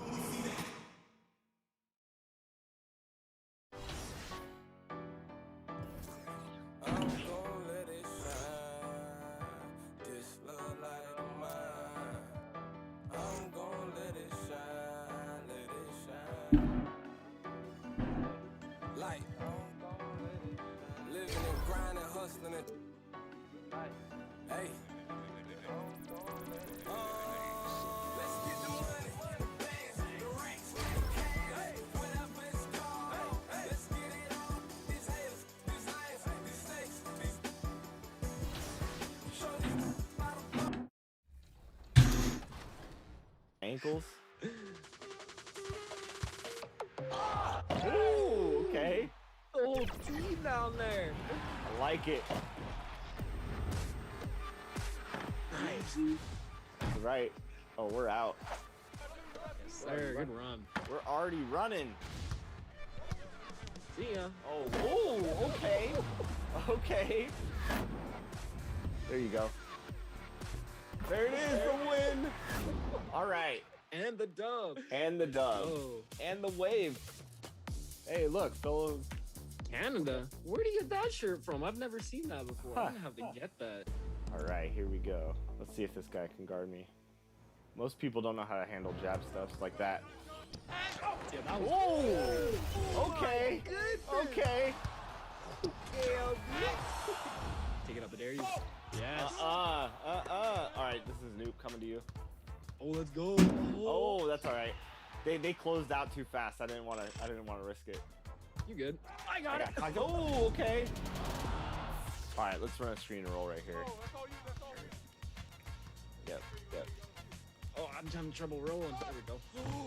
Ankles. Ooh, okay. The whole team down there. I like it. Nice. Right. Oh, we're out. Yes, sir. Good run. We're already running. See ya. Oh, ooh, okay. Okay. There you go. There it is, the win. All right. And the dub. And the dub. Oh. And the wave. Hey, look, fellow. Canada? Where do you get that shirt from? I've never seen that before. I'm gonna have to get that. All right, here we go. Let's see if this guy can guard me. Most people don't know how to handle jab stuff like that. Yeah, that was whoa! Okay. Okay. Take it up, Darius. Yes. All right, this is Noob coming to you. Oh, let's go. Oh, that's all right. They closed out too fast. I didn't want to risk it. You good? I got it. Oh, okay. All right, let's run a screen and roll right here. Yep. Oh, I'm having trouble rolling. There we go.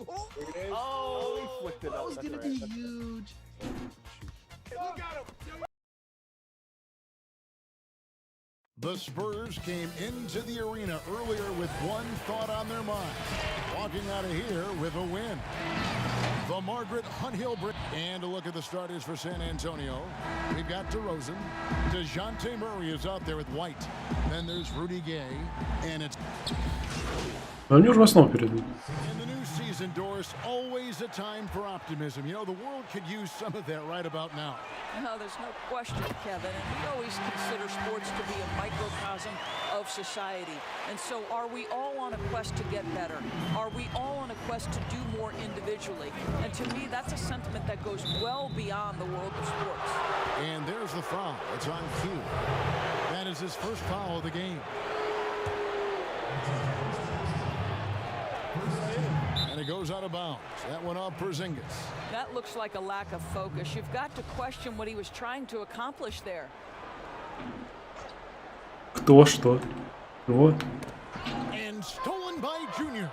Oh, there it is. Oh, he flicked it up. That was gonna be huge. Look at him. The Spurs came into the arena earlier with one thought on their mind, walking out of here with a win. The Margaret Hunt-Hill and a look at the starters for San Antonio. We've got DeRozan. DeJounte Murray is out there with White. Then there's Rudy Gay, and it's... Они уже в основу перейдут. In the new season, Doris, always a time for optimism. You know, the world could use some of that right about now. No, there's no question, Kevin. And we always consider sports to be a microcosm of society. And so are we all on a quest to get better? Are we all on a quest to do more individually? And to me, that's a sentiment that goes well beyond the world of sports. And there's the foul. It's on Q. That is his first foul of the game. And it goes out of bounds. That went off Porzingis. That looks like a lack of focus. You've got to question what he was trying to accomplish there. Кто что? Вот. And stolen by Junior.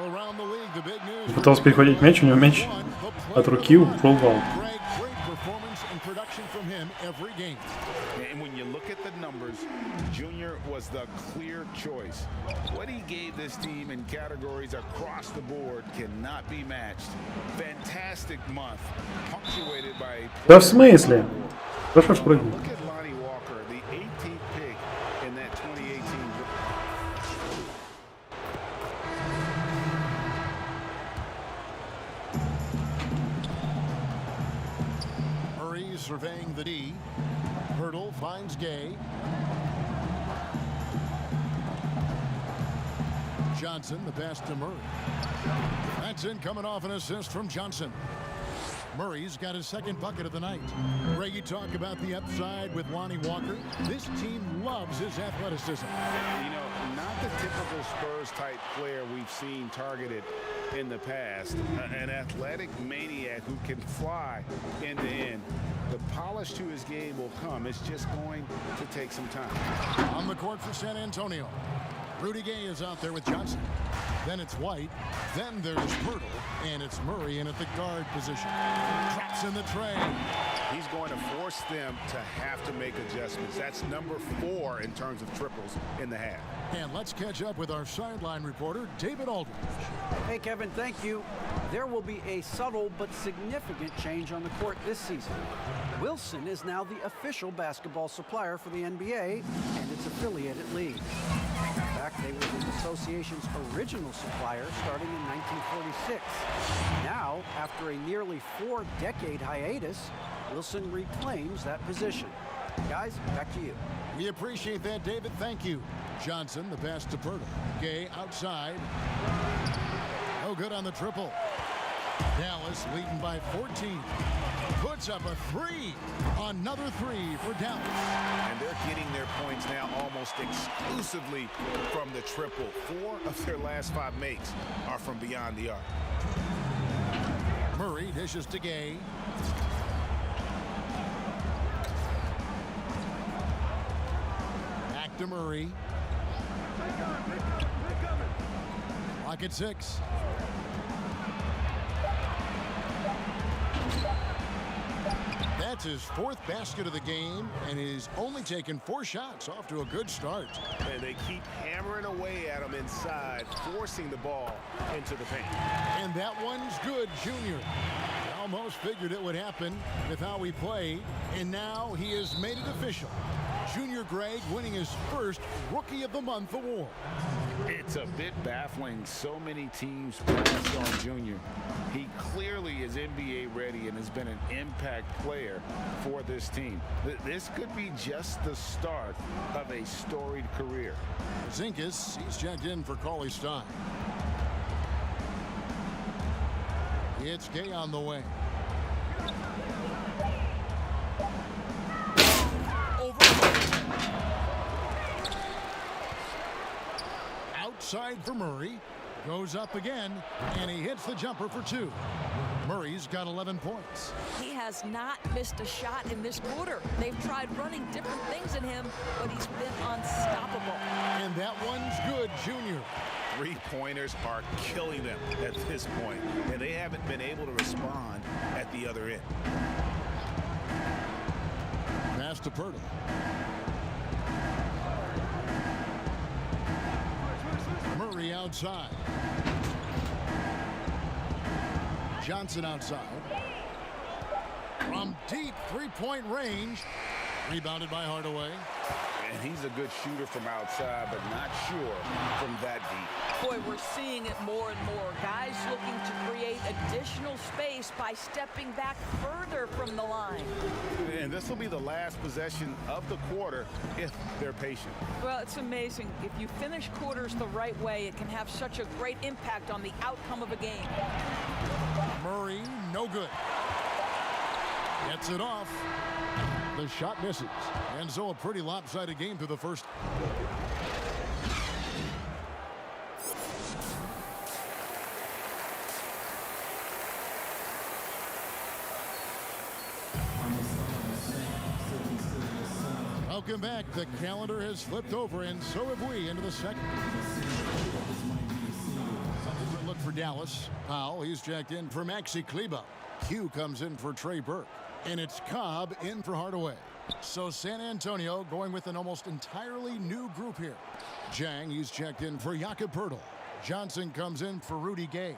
All around the league, the big news. Пытался перехватить мяч, у него мяч от руки ушел в аут. Great performance and production from him every game. And when you look at the numbers, Junior was the clear choice. What he gave this team in categories across the board cannot be matched. Fantastic month, punctuated by. Да в смысле? Хорошо ж прыгнул. Look at Lonnie Walker, the 18th pick in that 2018 Murray surveying the D. Hurdle finds Gay. Johnson, the pass to Murray. That's in, coming off an assist from Johnson. Murray's got his second bucket of the night. Ray, you talk about the upside with Lonnie Walker. This team loves his athleticism. You know, not the typical Spurs-type player we've seen targeted in the past. An athletic maniac who can fly end to end. The polish to his game will come. It's just going to take some time. On the court for San Antonio. Rudy Gay is out there with Johnson. Then it's White. Then there's Pirtle. And it's Murray in at the guard position. Drops in the tray. He's going to force them to have to make adjustments. That's number 4 in terms of triples in the half. And let's catch up with our sideline reporter, David Aldridge. Hey, Kevin, thank you. There will be a subtle but significant change on the court this season. Wilson is now the official basketball supplier for the NBA and its affiliated leagues. In fact, they were the association's original supplier starting in 1946. Now, after a nearly 4-decade hiatus, Wilson reclaims that position. Guys, back to you. We appreciate that, David. Thank you. Johnson, the pass to Pirtle. Gay outside. No good on the triple. Dallas leading by 14. Puts up a 3. Another 3 for Dallas. And they're getting their points now almost exclusively from the triple. 4 of their last 5 makes are from beyond the arc. Murray dishes to Gay. Back to Murray. Clock at 6. That's his 4th basket of the game, and he's only taken 4 shots, off to a good start. And they keep hammering away at him inside, forcing the ball into the paint. And that one's good, Junior. I almost figured it would happen with how he played, and now he has made it official. Junior Gregg winning his first Rookie of the Month award. It's a bit baffling. So many teams pass on Junior. He clearly is NBA ready and has been an impact player for this team. This could be just the start of a storied career. Zinkas, he's checked in for Cauley Stein. It's Gay on the way. Outside for Murray. Goes up again, and he hits the jumper for 2. Murray's got 11 points. He has not missed a shot in this quarter. They've tried running different things at him, but he's been unstoppable. And that one's good, Junior. 3-pointers are killing them at this point, and they haven't been able to respond at the other end. Pass to Pirtle. Murray outside. Johnson outside. From deep 3-point range. Rebounded by Hardaway. And he's a good shooter from outside, but not sure from that deep. Boy, we're seeing it more and more. Guys looking to create additional space by stepping back further from the line. And this will be the last possession of the quarter if they're patient. Well, it's amazing. If you finish quarters the right way, it can have such a great impact on the outcome of a game. Murray, no good. Gets it off. The shot misses. And so a pretty lopsided game through the first. Welcome back. The calendar has flipped over, and so have we into the second. Look for Dallas. Powell, he's checked in for Maxi Kleber. Q comes in for Trey Burke. And it's Cobb in for Hardaway. So San Antonio going with an almost entirely new group here. Jang, he's checked in for Jakob Pirtle. Johnson comes in for Rudy Gay.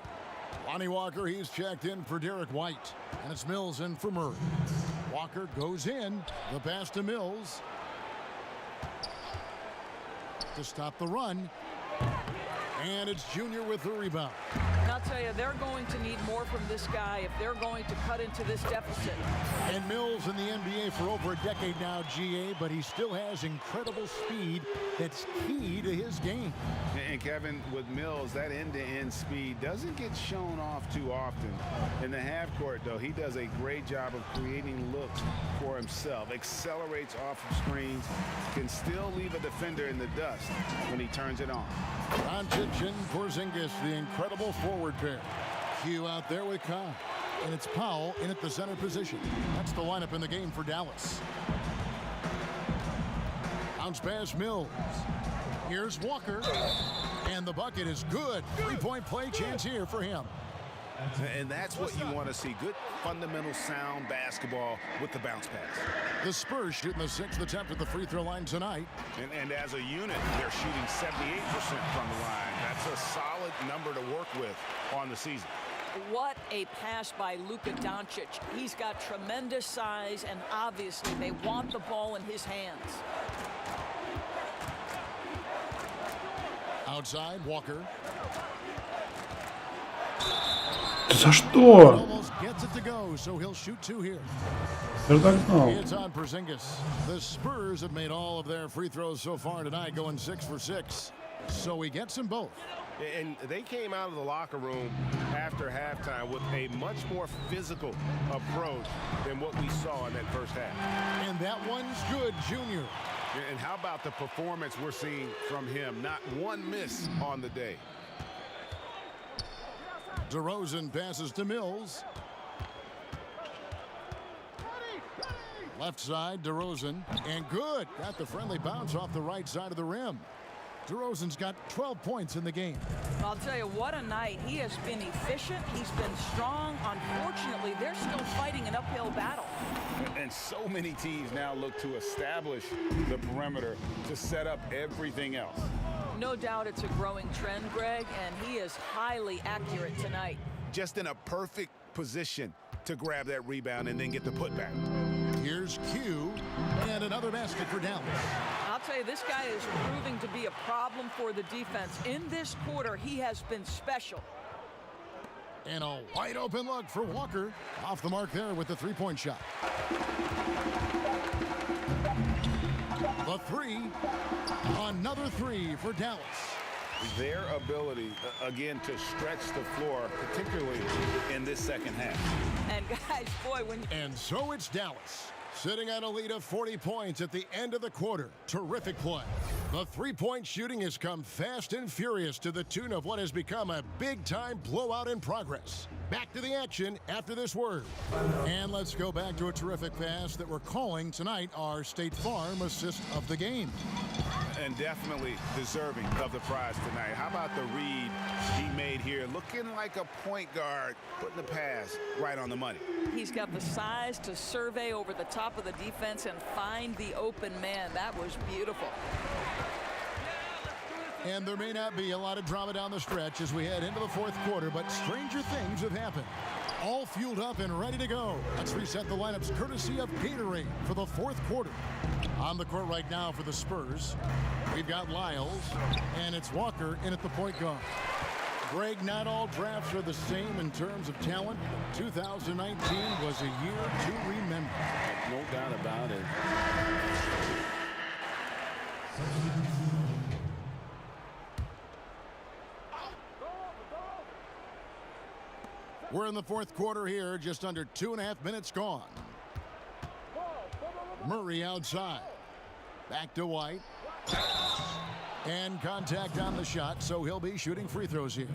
Lonnie Walker, he's checked in for Derek White. And it's Mills in for Murray. Walker goes in. The pass to Mills. To stop the run. And it's Junior with the rebound. And I'll tell you, they're going to need more from this guy if they're going to cut into this deficit. And Mills in the NBA for over a decade now, GA, but he still has incredible speed that's key to his game. And Kevin, with Mills, that end-to-end speed doesn't get shown off too often. In the half court, though, he does a great job of creating looks for himself, accelerates off of screens, can still leave a defender in the dust when he turns it on. Doncic and Porzingis, the incredible forward pair. Q out there with Khan. And it's Powell in at the center position. That's the lineup in the game for Dallas. Bounce pass Mills. Here's Walker. And the bucket is good. Three-point play chance here for him. And that's what you want to see. Good, fundamental, sound basketball with the bounce pass. The Spurs shooting the 6th attempt at the free throw line tonight. And as a unit, they're shooting 78% from the line. That's a solid number to work with on the season. What a pass by Luka Doncic. He's got tremendous size, and obviously they want the ball in his hands. Outside, Walker. За что? Almost gets it to go, so he'll shoot two here. Я так знал. It's on Porzingis. The Spurs have made all of their free throws so far tonight, going 6 for 6. So he gets them both. And they came out of the locker room after halftime with a much more physical approach than what we saw in that first half. And that one's good, Junior. And how about the performance we're seeing from him? Not one miss on the day. DeRozan passes to Mills. Left side, DeRozan. And good. Got the friendly bounce off the right side of the rim. DeRozan's got 12 points in the game. I'll tell you, what a night. He has been efficient. He's been strong. Unfortunately, they're still fighting an uphill battle. And so many teams now look to establish the perimeter to set up everything else. No doubt it's a growing trend, Greg, and he is highly accurate tonight. Just in a perfect position to grab that rebound and then get the putback. Here's Q, and another basket for Dallas. I'll tell you, this guy is proving to be a problem for the defense. In this quarter, he has been special. And a wide open look for Walker. Off the mark there with the three-point shot. The three. Another three for Dallas. Their ability, again, to stretch the floor, particularly in this second half. And guys, boy, when... And so it's Dallas, sitting on a lead of 40 points at the end of the quarter. Terrific play. The three-point shooting has come fast and furious to the tune of what has become a big-time blowout in progress. Back to the action after this word. And let's go back to a terrific pass that we're calling tonight our State Farm assist of the game. And definitely deserving of the prize tonight. How about the read he made here? Looking like a point guard, putting the pass right on the money. He's got the size to survey over the top of the defense and find the open man. That was beautiful. And there may not be a lot of drama down the stretch as we head into the fourth quarter, but stranger things have happened. All fueled up and ready to go. Let's reset the lineups courtesy of Gatorade for the fourth quarter. On the court right now for the Spurs, we've got Lyles, and it's Walker in at the point guard. Greg, not all drafts are the same in terms of talent. 2019 was a year to remember. No doubt about it. We're in the fourth quarter here, just under 2.5 minutes gone. Murray outside. Back to White. And contact on the shot, so he'll be shooting free throws here.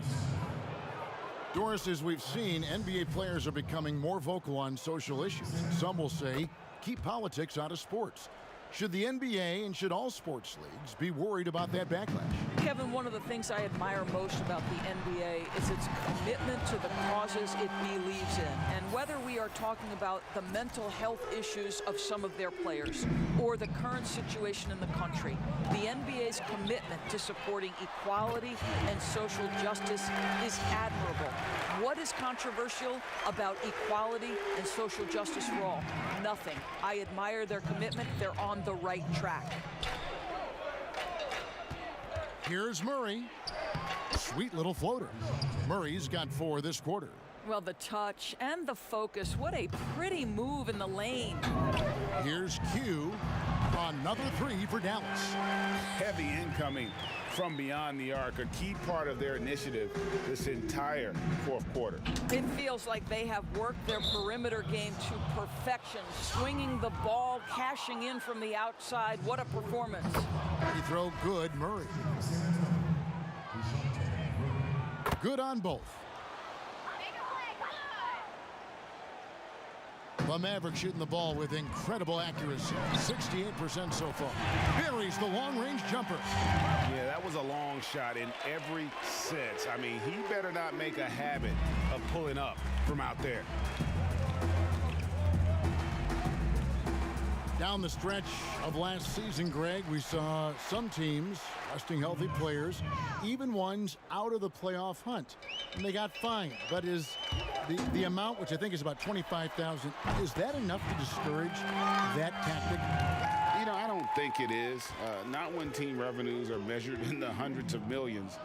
Doris, as we've seen, NBA players are becoming more vocal on social issues. Some will say, keep politics out of sports. Should the NBA and should all sports leagues be worried about that backlash? Kevin, one of the things I admire most about the NBA is its commitment to the causes it believes in. And whether we are talking about the mental health issues of some of their players or the current situation in the country, the NBA's commitment to supporting equality and social justice is admirable. What is controversial about equality and social justice for all? Nothing. I admire their commitment. They're on the right track. Here's Murray. Sweet little floater. Murray's got 4 this quarter. Well, the touch and the focus. What a pretty move in the lane. Here's Q. Another 3 for Dallas. Heavy incoming from beyond the arc, a key part of their initiative this entire fourth quarter. It feels like they have worked their perimeter game to perfection, swinging the ball, cashing in from the outside. What a performance. Free throw good, Murray. Good on both. The Mavericks shooting the ball with incredible accuracy. 68% so far. Buries the long-range jumper. Yeah, that was a long shot in every sense. I mean, he better not make a habit of pulling up from out there. Down the stretch of last season, Greg, we saw some teams resting healthy players, even ones out of the playoff hunt, and they got fined. But is the amount, which I think is about $25,000, is that enough to discourage that tactic? You know, I don't think it is. Not when team revenues are measured in the hundreds of millions.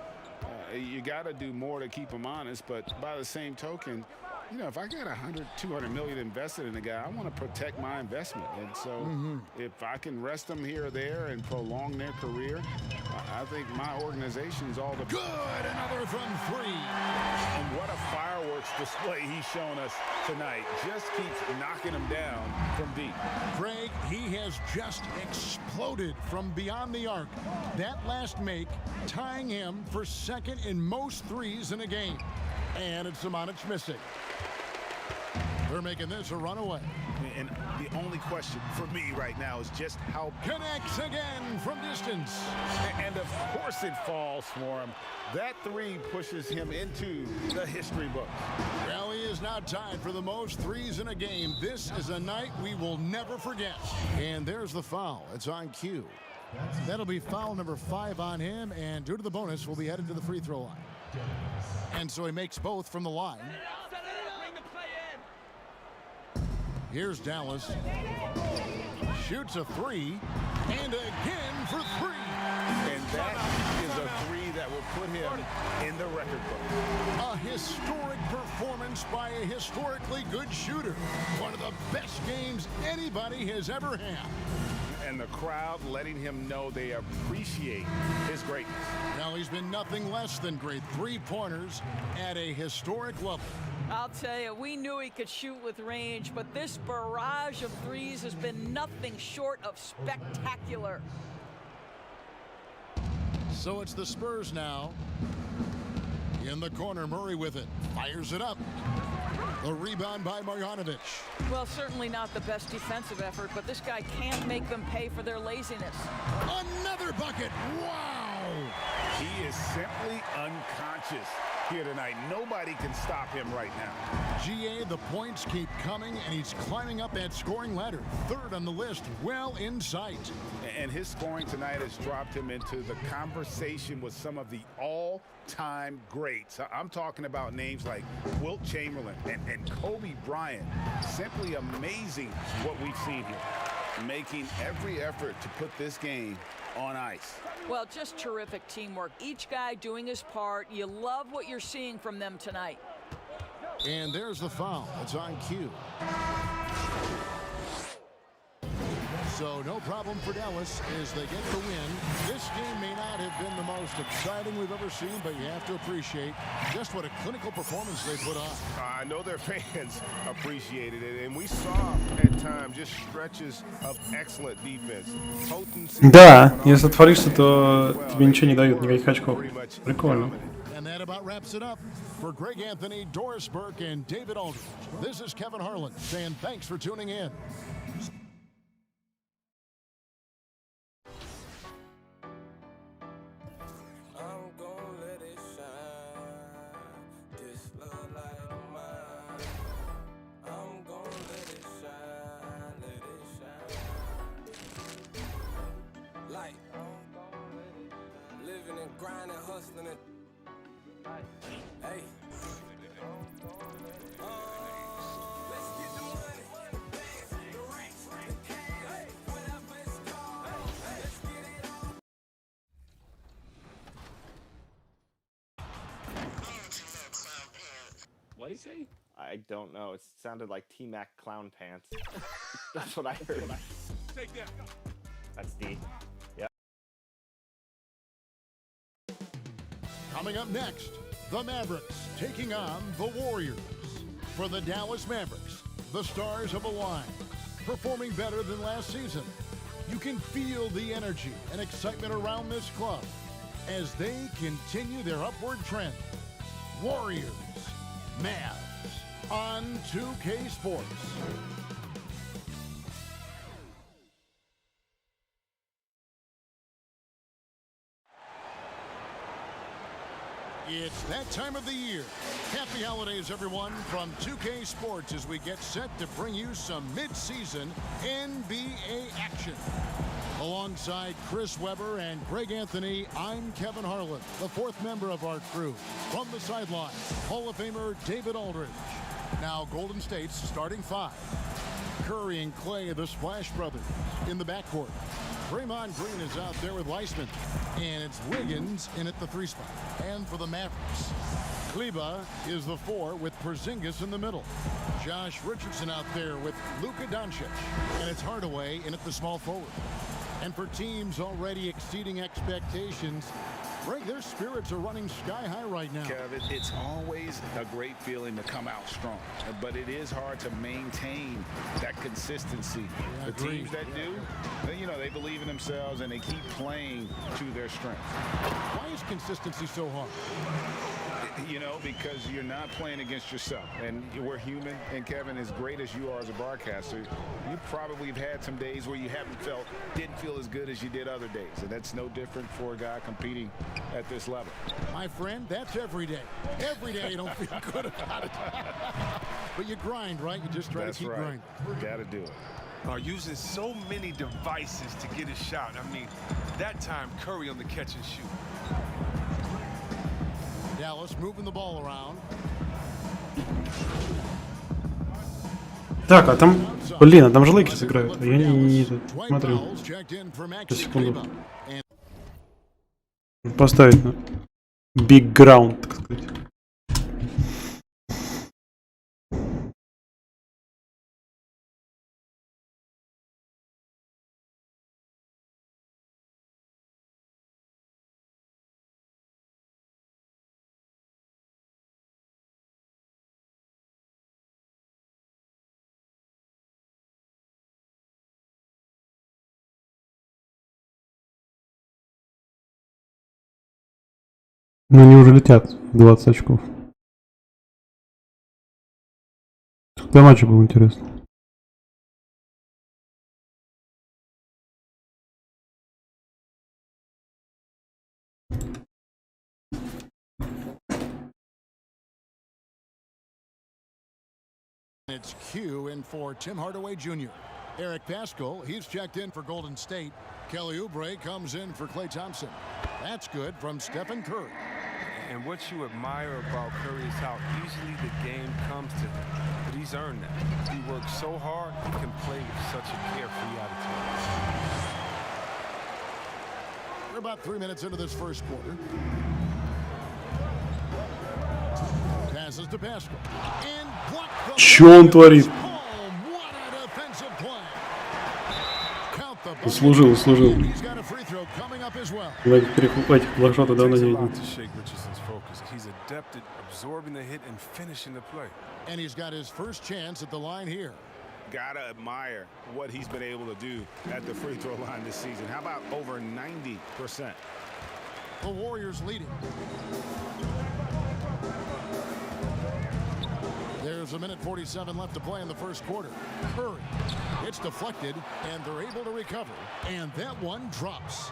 You got to do more to keep them honest, but by the same token, you know, if I got 100, 200 million invested in a guy, I want to protect my investment. And so if I can rest them here or there and prolong their career, I think my organization's all the good. Another from 3. And what a fireworks display he's shown us tonight. Just keeps knocking them down from deep. Greg, he has just exploded from beyond the arc. That last make tying him for second in most threes in a game. And it's Samanic missing. They're making this a runaway. And the only question for me right now is just how... Connects again from distance. And of course it falls for him. That 3 pushes him into the history book. Well, he is now tied for the most threes in a game. This is a night we will never forget. And there's the foul. It's on Q. That'll be foul number 5 on him, and due to the bonus, we'll be headed to the free throw line. And so he makes both from the line. Here's Dallas. Shoots a 3, and again for 3. And that is a 3 that will put him in the record book. A historic performance by a historically good shooter. One of the best games anybody has ever had. And the crowd letting him know they appreciate his greatness. Now he's been nothing less than great. 3-pointers at a historic level. I'll tell you, we knew he could shoot with range, but this barrage of threes has been nothing short of spectacular. So it's the Spurs now. In the corner, Murray with it. Fires it up. The rebound by Marjanovic. Well, certainly not the best defensive effort, but this guy can't make them pay for their laziness. Another bucket. Wow. He is simply unconscious here tonight. Nobody can stop him right now. GA, the points keep coming, and he's climbing up that scoring ladder. 3rd on the list, well in sight. And his scoring tonight has dropped him into the conversation with some of the all-time greats. I'm talking about names like Wilt Chamberlain and Kobe Bryant. Simply amazing what we've seen here. Making every effort to put this game on ice. Well, just terrific teamwork. Each guy doing his part. You love what you're seeing from them tonight. And there's the foul. It's on Q. So no problem for Dallas as they get the win. This game may not have been the most exciting we've ever seen, but you have to appreciate just what a clinical performance they put on. I know their fans appreciated it, and we saw at times just stretches of excellent defense. Да, если творишься, то тебе ничего не дают, никаких очков. Прикольно. And that about wraps it up. For Greg Anthony, Doris Burke, and David Aldridge, this is Kevin Harlan saying thanks for tuning in. What did he say? I don't know. It sounded like T-Mac clown pants. That's what I heard. Take that. That's D. Yep. Coming up next, the Mavericks taking on the Warriors. For the Dallas Mavericks, the stars have aligned, performing better than last season. You can feel the energy and excitement around this club as they continue their upward trend. Warriors, Mavs, on 2K Sports. It's that time of the year. Happy holidays, everyone, from 2K Sports as we get set to bring you some mid-season NBA action. Alongside Chris Webber and Greg Anthony, I'm Kevin Harlan, the fourth member of our crew. From the sideline, Hall of Famer David Aldridge. Now Golden State's starting five. Curry and Clay, the Splash Brothers, in the backcourt. Draymond Green is out there with Weissman. And it's Wiggins in at the 3 spot. And for the Mavericks, Kleba is the 4 with Porzingis in the middle. Josh Richardson out there with Luka Doncic. And it's Hardaway in at the small forward. And for teams already exceeding expectations, Greg, their spirits are running sky high right now. Kevin, it's always a great feeling to come out strong, but it is hard to maintain that consistency. The teams that do, they believe in themselves and they keep playing to their strength. Why is consistency so hard? Because you're not playing against yourself, and we're human. And Kevin, as great as you are as a broadcaster, you probably have had some days where you didn't feel as good as you did other days, and that's no different for a guy competing at this level. My friend, that's every day. Every day you don't feel good about it. But you grind, right? You just try to keep grinding. Got to do it. Are using so many devices to get a shot. I mean, that time Curry on the catch and shoot. Dallas moving the ball around. Так, а там, блин, а там же Лейкерс играют, а я не смотрю. Сейчас, секунду. Поставить на big ground, так сказать. Ну они уже летят 20 очков. Когда матч был интересно. It's Q in for Tim Hardaway Jr. Eric Paschall, he's checked in for Golden State. Kelly Oubre comes in for Klay Thompson. That's good from Stephen Curry. And what you admire about Curry is how easily the game comes to him. But he's earned that. He works so hard, he can play with such a carefree attitude. We're about 3 minutes into this first quarter. Passes to Paschall. And blocked the... Чё он творит? Заслужил. Этих блокшота давно не видел. He's adept at absorbing the hit and finishing the play. And he's got his first chance at the line here. Gotta admire what he's been able to do at the free throw line this season. How about over 90%? The Warriors leading. There's a minute 47 left to play in the first quarter. Curry. It's deflected, and they're able to recover. And that one drops.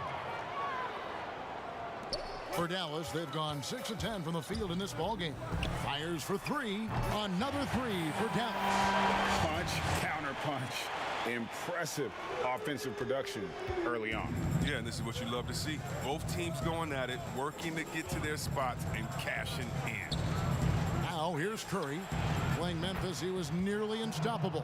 For Dallas, they've gone 6 of 10 from the field in this ballgame. Fires for 3. Another 3 for Dallas. Punch, counter punch. Impressive offensive production early on. Yeah, and this is what you love to see. Both teams going at it, working to get to their spots and cashing in. Now Now here's Curry. Playing Memphis, he was nearly unstoppable.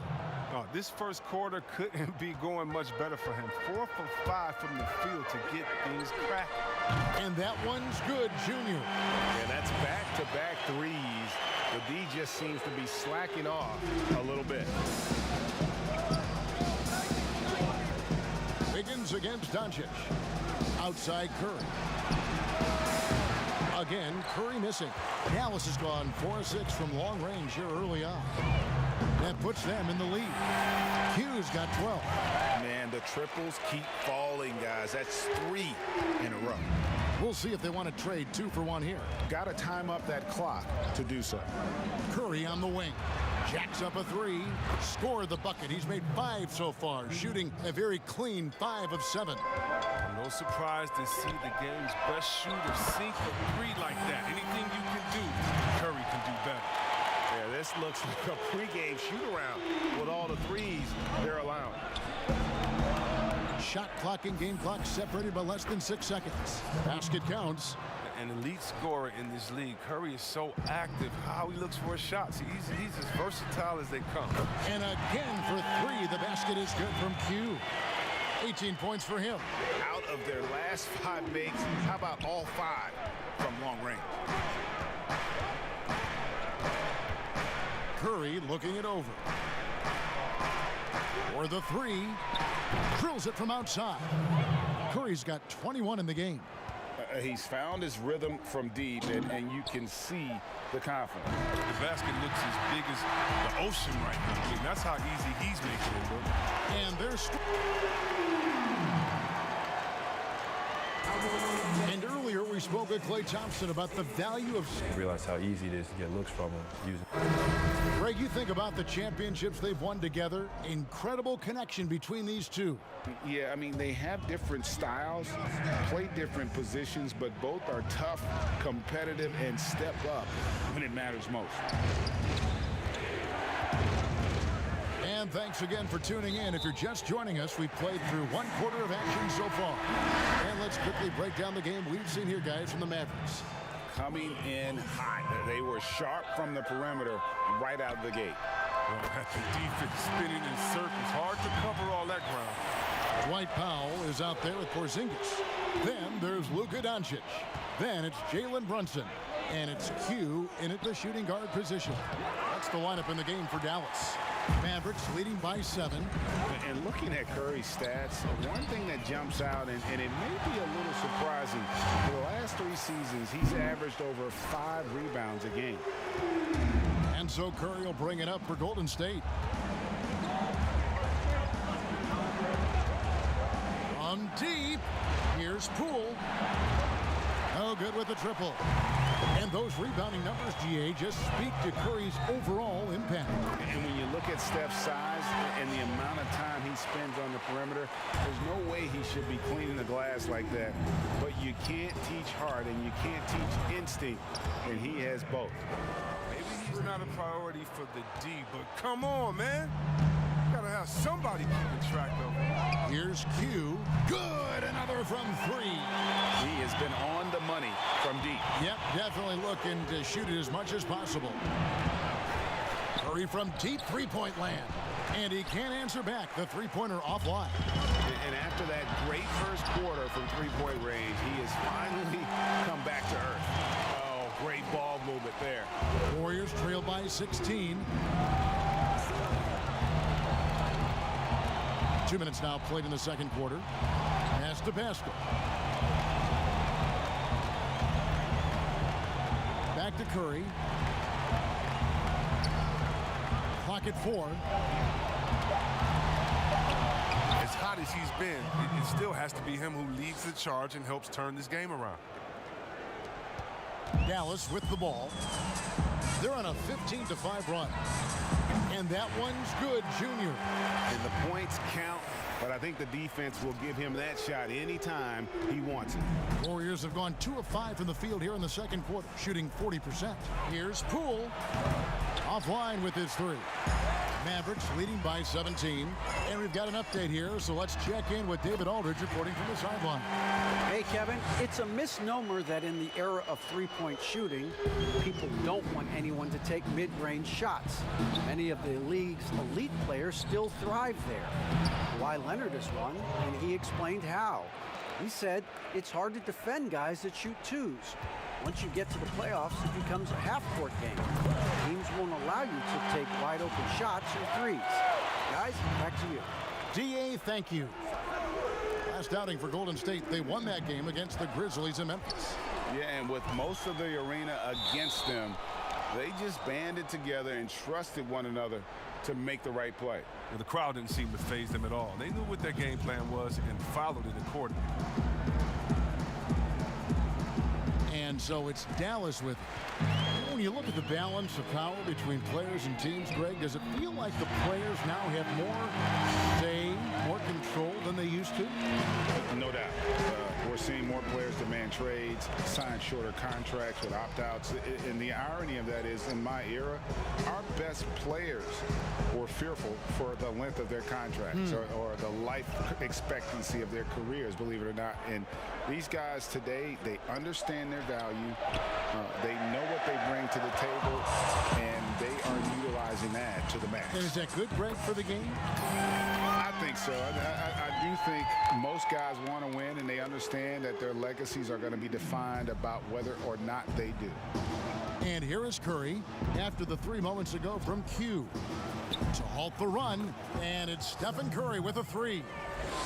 Oh, this first quarter couldn't be going much better for him. 4 for 5 from the field to get things cracking. And that one's good, Junior. Yeah, that's back-to-back threes. The D just seems to be slacking off a little bit. Wiggins against Doncic. Outside Curry. Again, Curry missing. Dallas has gone 4-6 from long range here early on. That puts them in the lead. Q's got 12. Man, the triples keep falling, guys. That's 3 in a row. We'll see if they want to trade 2 for 1 here. Got to time up that clock to do so. Curry on the wing. Jacks up a 3. Scored the bucket. He's made 5 so far, shooting a very clean 5 of 7. No surprise to see the game's best shooter sink a 3 like that. Anything you can do, Curry can do better. Yeah, this looks like a pregame shoot-around with all the threes they're allowing. Shot clock and game clock separated by less than 6 seconds. Basket counts. An elite scorer in this league. Curry is so active. How he looks for his shots. He's as versatile as they come. And again for 3. The basket is good from Q. 18 points for him. Out of their last 5 makes, how about all 5 from long range? Curry looking it over. For the 3. Drills it from outside. Curry's got 21 in the game. He's found his rhythm from deep, and you can see the confidence. The basket looks as big as the ocean right now. I mean, that's how easy he's making it look. And there's... And earlier we spoke with Klay Thompson about the value of... I realize how easy it is to get looks from him using. Greg, you think about the championships they've won together. Incredible connection between these two. Yeah, I mean, they have different styles, play different positions, but both are tough, competitive, and step up when it matters most. And thanks again for tuning in. If you're just joining us, we've played through 1 quarter of action so far. And let's quickly break down the game we've seen here, guys, from the Mavericks. Coming in hot. They were sharp from the perimeter right out of the gate. Well, the defense spinning in circles. Hard to cover all that ground. Dwight Powell is out there with Porzingis. Then there's Luka Doncic. Then it's Jalen Brunson. And it's Q in at the shooting guard position. That's the lineup in the game for Dallas. Mavericks leading by 7. And looking at Curry's stats, one thing that jumps out, and it may be a little surprising, for the last 3 seasons, he's averaged over 5 rebounds a game. And so Curry will bring it up for Golden State. From deep, here's Poole. No good with the triple. And those rebounding numbers, GA, just speak to Curry's overall impact. And when you look at Steph's size and the amount of time he spends on the perimeter, there's no way he should be cleaning the glass like that. But you can't teach heart and you can't teach instinct, and he has both. Maybe he's not a priority for the D, but come on, man. Gotta have somebody keeping track of him. Here's Q. Good, another from 3. He has been on the money from deep. Yep, definitely looking to shoot it as much as possible. Curry from deep 3-point land. And he can't answer back. The 3-pointer offline. And after that great first quarter from 3-point range, he has finally come back to earth. Oh, great ball movement there. Warriors trail by 16. 2 minutes now played in the second quarter. Pass to Pascal. Back to Curry. Clock at 4. As hot as he's been, it still has to be him who leads the charge and helps turn this game around. Dallas with the ball. They're on a 15-5 run. And that one's good, Junior. And the points count, but I think the defense will give him that shot anytime he wants it. Warriors have gone 2 of 5 from the field here in the second quarter, shooting 40%. Here's Poole. Offline with his 3. Mavericks leading by 17. And we've got an update here, so let's check in with David Aldridge reporting from the sideline. Hey, Kevin, it's a misnomer that in the era of three-point shooting, people don't want anyone to take mid-range shots. Many of the league's elite players still thrive there. Kawhi Leonard is one, and he explained how. He said it's hard to defend guys that shoot twos. Once you get to the playoffs, it becomes a half-court game. Teams won't allow you to take wide-open shots or threes. Guys, back to you. DA, thank you. Last outing for Golden State, they won that game against the Grizzlies in Memphis. Yeah, and with most of the arena against them, they just banded together and trusted one another to make the right play. Well, the crowd didn't seem to faze them at all. They knew what their game plan was and followed it accordingly. And so it's Dallas with it. When you look at the balance of power between players and teams, Greg, does it feel like the players now have more say, more control than they used to? No doubt. We're seeing more players demand trades, sign shorter contracts with opt-outs. And the irony of that is, in my era, our best players were fearful for the length of their contracts or the life expectancy of their careers, believe it or not. And these guys today, they understand their value. They know what they bring to the table, and they are utilizing that to the max. And is that good, Greg, for the game? I think so. I do think most guys want to win, and they understand that their legacies are going to be defined about whether or not they do. And here is Curry after the 3 moments ago from Q to halt the run, and it's Stephen Curry with a three.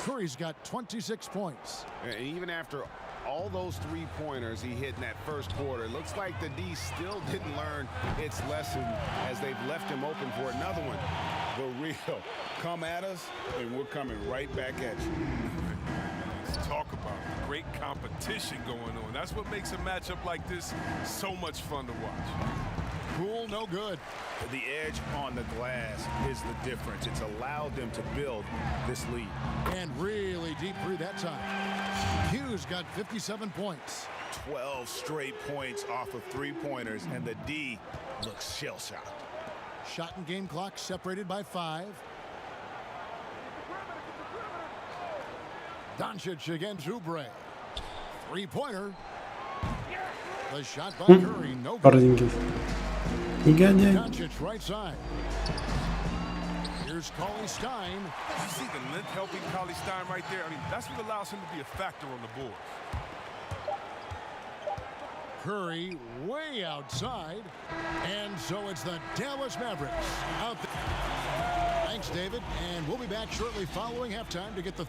Curry's got 26 points. And even after all those three-pointers he hit in that first quarter, it looks like the D still didn't learn its lesson as they've left him open for another one. The real come at us, and we're coming right back at you. Let's talk about great competition going on. That's what makes a matchup like this so much fun to watch. Cool, no good. The edge on the glass is the difference. It's allowed them to build this lead. And really deep three that time. Q's got 57 points. 12 straight points off of three-pointers, and the D looks shell-shocked. Shot and game clock separated by 5. Doncic against Oubre. Three-pointer. The shot by Curry, no good. Не гоняй. Doncic right side. Here's Cauley Stein. You see the length helping Cauley Stein right there? I mean, that's what allows him to be a factor on the board. Curry way outside. And so it's the Dallas Mavericks out there. Thanks, David. And we'll be back shortly following halftime to get the...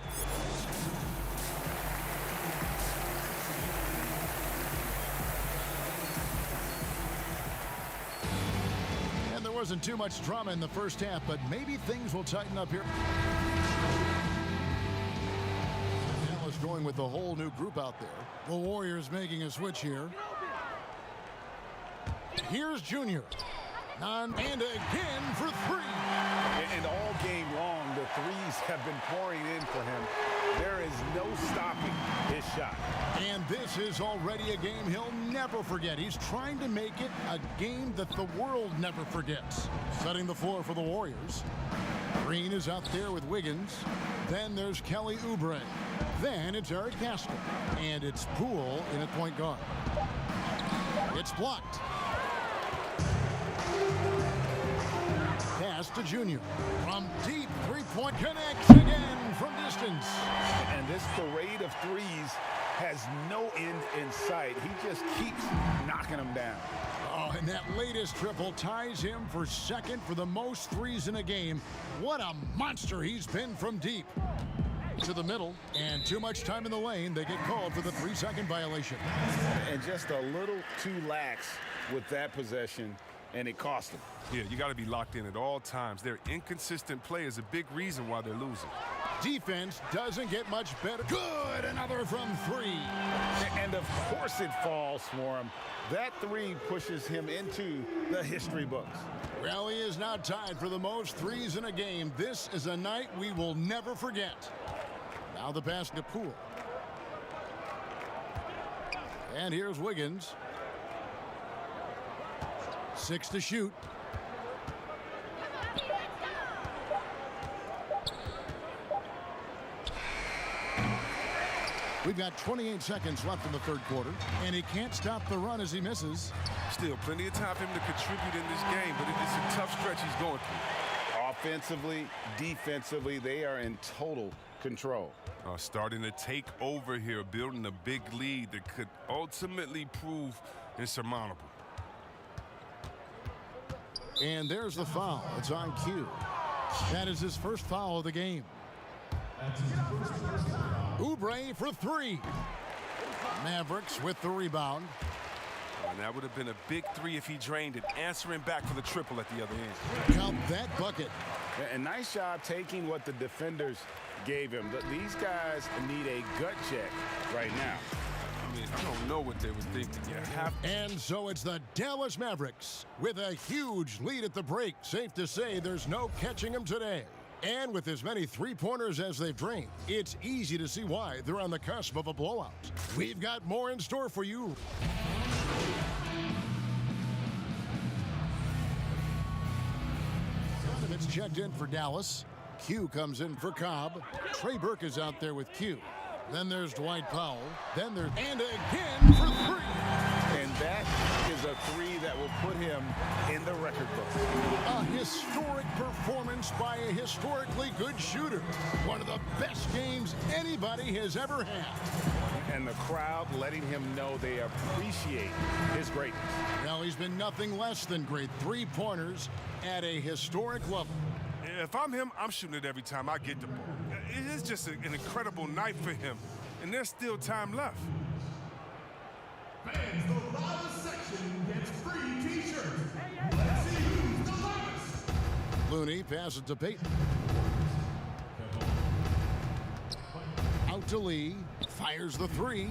Wasn't too much drama in the first half, but maybe things will tighten up here. Dallas going with the whole new group out there. The Warriors making a switch here. Here's Junior. And again for three. And all game long, the threes have been pouring in for him. There is no stopping his shot. And this is already a game he'll never forget. He's trying to make it a game that the world never forgets. Setting the floor for the Warriors. Green is out there with Wiggins. Then there's Kelly Oubre. Then it's Eric Castle. And it's Poole in at point guard. It's blocked. Pass to Junior. From deep, three-point connects again from distance. And this parade of threes has no end in sight. He just keeps knocking them down. Oh, and that latest triple ties him for second for the most threes in a game. What a monster he's been from deep. To the middle, and too much time in the lane. They get called for the 3-second violation. And just a little too lax with that possession, and it cost them. Yeah, you got to be locked in at all times. Their inconsistent play is a big reason why they're losing. Defense doesn't get much better. Good, another from three. And of course it falls for him. That three pushes him into the history books. Rally is now tied for the most threes in a game. This is a night we will never forget. Now the pass to Poole. And here's Wiggins. 6 to shoot. We've got 28 seconds left in the third quarter, and he can't stop the run as he misses. Still plenty of time for him to contribute in this game, but it's a tough stretch he's going through. Offensively, defensively, they are in total control. Starting to take over here, building a big lead that could ultimately prove insurmountable. And there's the foul. It's on cue. That is his first foul of the game. Oubre for three. Mavericks with the rebound. And that would have been a big three if he drained it, answering back for the triple at the other end. Count that bucket. A nice job taking what the defenders gave him. These guys need a gut check right now. I mean, I don't know what they were thinking. And so it's the Dallas Mavericks with a huge lead at the break. Safe to say there's no catching them today. And with as many three-pointers as they've drained, it's easy to see why they're on the cusp of a blowout. We've got more in store for you. It's checked in for Dallas. Q comes in for Cobb. Trey Burke is out there with Q. Then there's Dwight Powell. Then there's and again for three. And that is a three that will put him in the record book. A historic performance by a historically good shooter. One of the best games anybody has ever had. And the crowd letting him know they appreciate his greatness. Now he's been nothing less than great. Three-pointers at a historic level. If I'm him, I'm shooting it every time I get the ball. It is just an incredible night for him, and there's still time left. Fans, the loudest section gets free t-shirts. Let's see who's the loudest. Looney passes to Peyton. Out to Lee. Fires the three.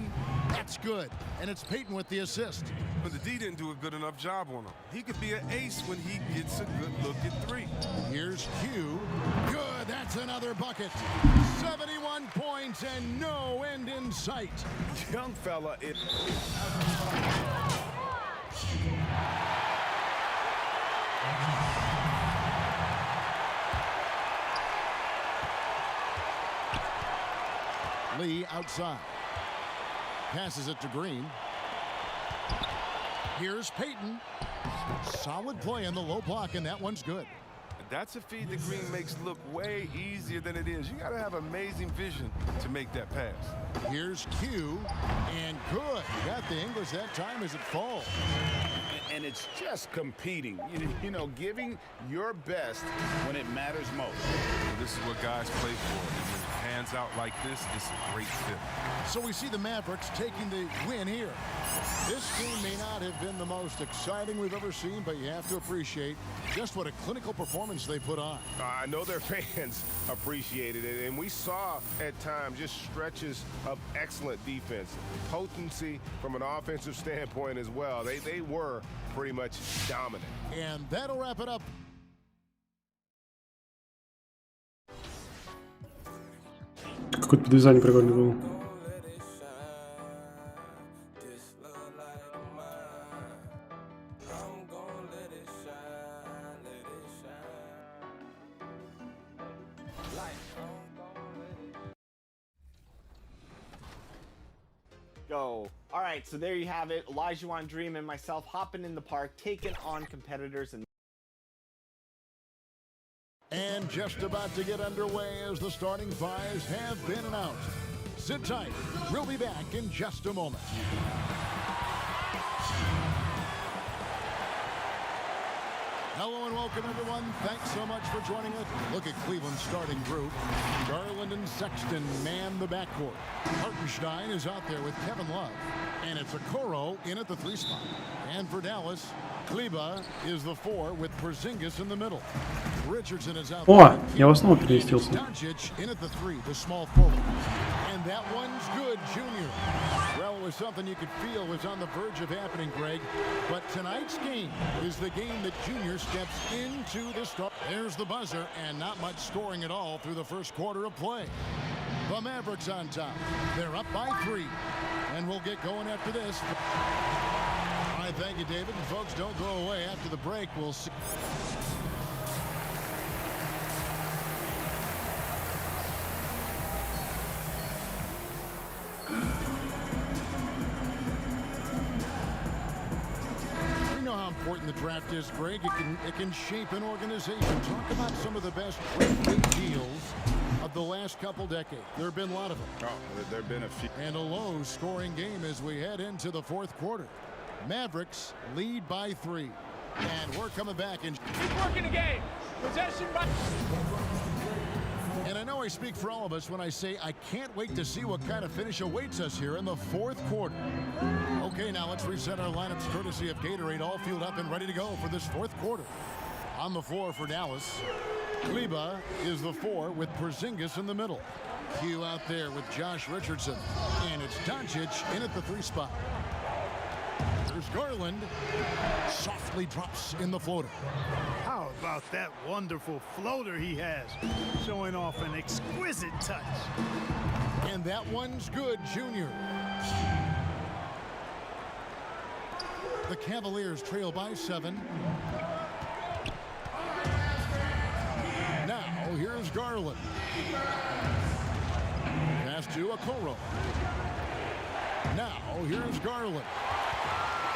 That's good. And it's Peyton with the assist. But the D didn't do a good enough job on him. He could be an ace when he gets a good look at three. Here's Q. Good. That's another bucket. 71 points and no end in sight. Young fella, it. Lee outside. Passes it to Green. Here's Peyton. Solid play in the low block, and that one's good. That's a feed that Green makes look way easier than it is. You got to have amazing vision to make that pass. Here's Q, and good. You got the English that time as it falls. And it's just competing, you know, giving your best when it matters most. Well, this is what guys play for. And when it pans out like this, it's a great fit. So we see the Mavericks taking the win here. This game may not have been the most exciting we've ever seen, but you have to appreciate just what a clinical performance they put on. I know their fans appreciated it, and we saw at times just stretches of excellent defense. Potency from an offensive standpoint as well. They were pretty much dominant. And that'll wrap it up. Какое-то подвязание прикольное было. Go. All right, so there you have it. Olajuwon Dream and myself hopping in the park, taking on competitors. And just about to get underway as the starting fives have been announced. Sit tight. We'll be back in just a moment. Hello and welcome, everyone. Thanks so much for joining us. Look at Cleveland's starting group. Garland and Sexton man the backcourt. Hartenstein is out there with Kevin Love. And it's Okoro in at the 3 spot. And for Dallas, Kleba is the 4 with Porzingis in the middle. Richardson is out О, there. я вас снова переместился. Doncic in at the 3, the small forward. And that one's good, Junior. Well, it was something you could feel was on the verge of happening, Greg. But tonight's game is the game that Junior steps into the start. There's the buzzer, and not much scoring at all through the first quarter of play. The Mavericks on top. They're up by 3. And we'll get going after this. All right, thank you, David. And folks, don't go away. After the break, we'll see. how important the draft is, Greg. It can shape an organization. Talk about some of the best great deals of the last couple decades. There have been a lot of them. Oh, there have been a few. And a low-scoring game as we head into the fourth quarter. Mavericks lead by 3. And we're coming back and Keep working the game. Possession by... And I know I speak for all of us when I say I can't wait to see what kind of finish awaits us here in the fourth quarter. Okay, now let's reset our lineups courtesy of Gatorade, all fueled up and ready to go for this fourth quarter. On the floor for Dallas, Kleber is the 4 with Porzingis in the middle. Q out there with Josh Richardson. And it's Doncic in at the 3 spot. There's Garland. Softly drops in the floater. How about that wonderful floater he has, showing off an exquisite touch. And that one's good, Junior. The Cavaliers trail by 7. Now, here's Garland. Pass to Okoro. Now, here's Garland.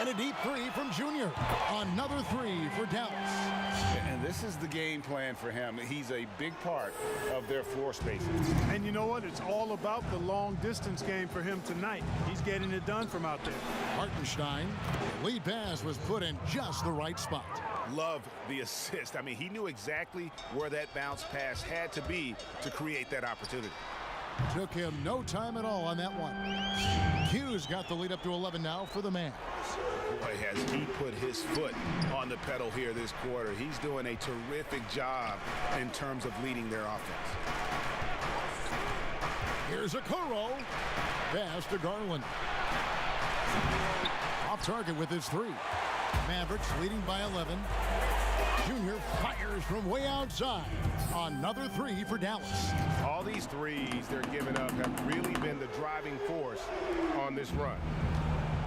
And a deep 3 from Junior. Another 3 for Dallas. And this is the game plan for him. He's a big part of their floor spacing. And you know what? It's all about the long distance game for him tonight. He's getting it done from out there. Hartenstein. The lead pass was put in just the right spot. Love the assist. I mean, he knew exactly where that bounce pass had to be to create that opportunity. Took him no time at all on that one. Q's got the lead up to 11 now for the man. Boy, has he put his foot on the pedal here this quarter. He's doing a terrific job in terms of leading their offense. Here's Okoro. Pass to Garland. Off target with his 3. Mavericks leading by 11. Junior fires from way outside. Another 3 for Dallas. All these threes they're giving up have really been the driving force on this run.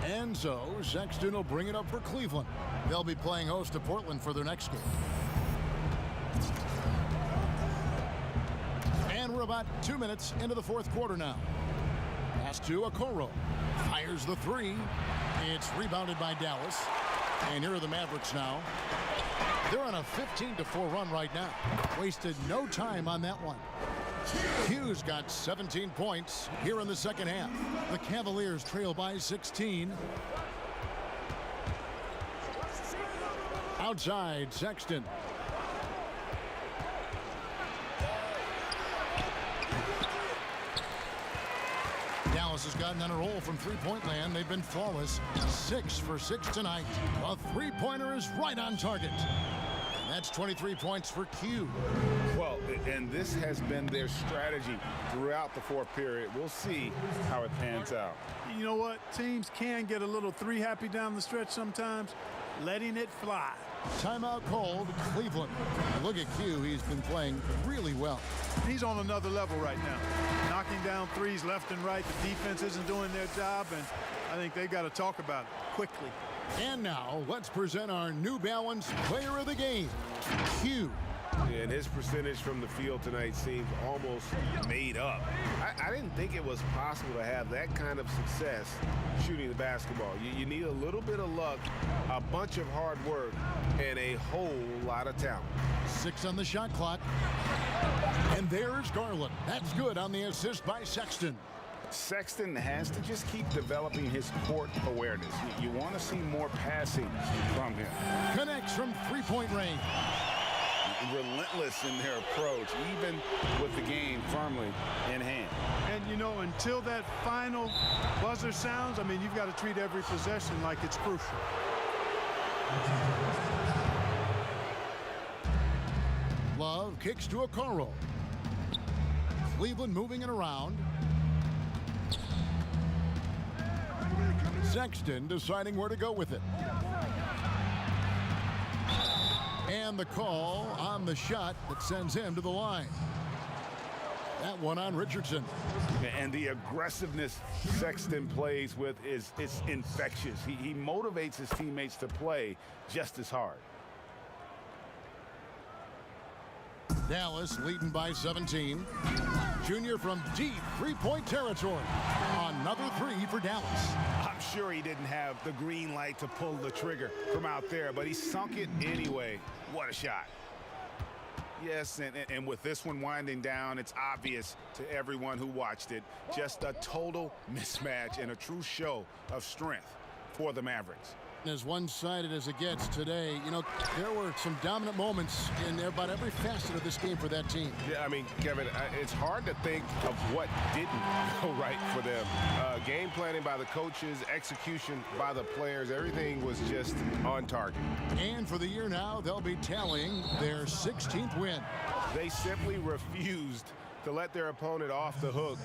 And so Sexton will bring it up for Cleveland. They'll be playing host to Portland for their next game. And we're about 2 minutes into the fourth quarter now. Pass to Okoro. Fires the 3. It's rebounded by Dallas. And here are the Mavericks now. They're on a 15-4 run right now. Wasted no time on that one. Q's got 17 points here in the second half. The Cavaliers trail by 16. Outside, Sexton. Dallas has gotten on a roll from three-point land. They've been flawless. 6 for 6 tonight. A three-pointer is right on target. And that's 23 points for Q. Well, and this has been their strategy throughout the fourth period. We'll see how it pans out. You know what? Teams can get a little 3-happy down the stretch sometimes. Letting it fly. Timeout called, Cleveland. Look at Q. He's been playing really well. He's on another level right now. Knocking down threes left and right. The defense isn't doing their job, and I think they've got to talk about it quickly. And now, let's present our New Balance Player of the Game, Q. And his percentage from the field tonight seems almost made up. I didn't think it was possible to have that kind of success shooting the basketball. You need a little bit of luck, a bunch of hard work, and a whole lot of talent. 6 on the shot clock. And there's Garland. That's good on the assist by Sexton. Sexton has to just keep developing his court awareness. You want to see more passing from him. Connects from three-point range. Relentless in their approach, even with the game firmly in hand. And, you know, until that final buzzer sounds, I mean, you've got to treat every possession like it's crucial. Love kicks to Okoro. Cleveland moving it around. Sexton deciding where to go with it. And the call on the shot that sends him to the line. That one on Richardson. And the aggressiveness Sexton plays with is infectious. He motivates his teammates to play just as hard. Dallas leading by 17. Junior from deep three-point territory. Another 3 for Dallas. I'm sure he didn't have the green light to pull the trigger from out there, but he sunk it anyway. What a shot. Yes, and with this one winding down, it's obvious to everyone who watched it. Just a total mismatch and a true show of strength for the Mavericks. As one-sided as it gets today, you know, there were some dominant moments in about every facet of this game for that team. Yeah, I mean, Kevin, it's hard to think of what didn't go right for them. Game planning by the coaches, execution by the players, everything was just on target. And for the year now, they'll be tallying their 16th win. They simply refused to let their opponent off the hook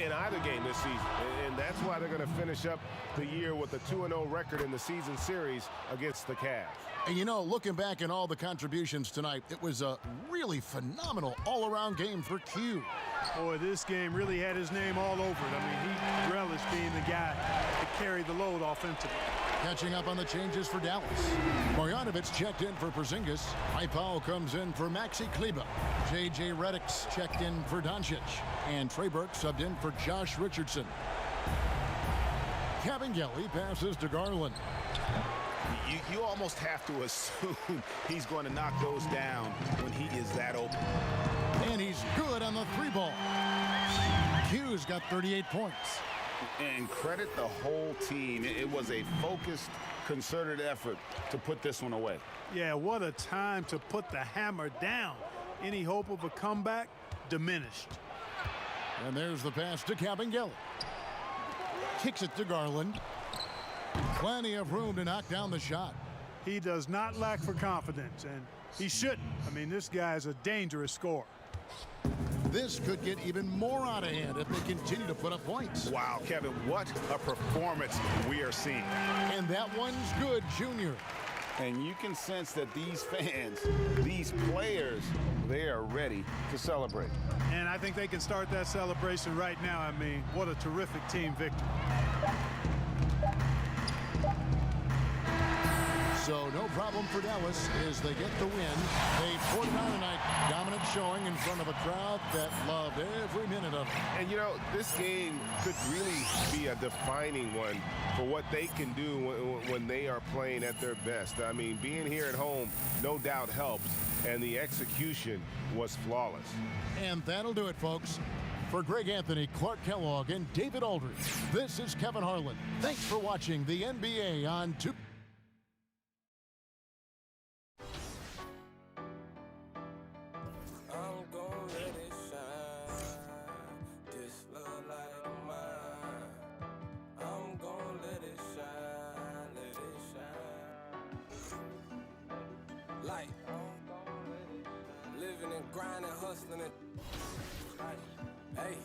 in either game this season. And that's why they're going to finish up the year with a 2-0 record in the season series against the Cavs. And you know, looking back at all the contributions tonight, it was a really phenomenal all-around game for Q. Boy, this game really had his name all over it. I mean, he relished being the guy that carried the load offensively. Catching up on the changes for Dallas. Marjanovic checked in for Porzingis. Powell comes in for Maxi Kleber. J.J. Redick's checked in for Doncic. And Trey Burke subbed in for Josh Richardson. Kevin Gelly passes to Garland. You almost have to assume he's going to knock those down when he is that open. And he's good on the three ball. Q's got 38 points. And credit the whole team. It was a focused, concerted effort to put this one away. Yeah, what a time to put the hammer down. Any hope of a comeback diminished. And there's the pass to Kabengele. Kicks it to Garland. Plenty of room to knock down the shot. He does not lack for confidence, and he shouldn't. I mean, this guy is a dangerous scorer. This could get even more out of hand if they continue to put up points. Wow, Kevin, what a performance we are seeing. And that one's good, Junior. And you can sense that these fans, these players, they are ready to celebrate. And I think they can start that celebration right now. I mean, what a terrific team victory. So no problem for Dallas as they get the win. They poured it on tonight. Dominant showing in front of a crowd that loved every minute of it. And, you know, this game could really be a defining one for what they can do when they are playing at their best. I mean, being here at home no doubt helps, and the execution was flawless. And that'll do it, folks. For Greg Anthony, Clark Kellogg, and David Aldridge, this is Kevin Harlan. Thanks for watching the NBA on 2. Living and grinding, hustling and hey.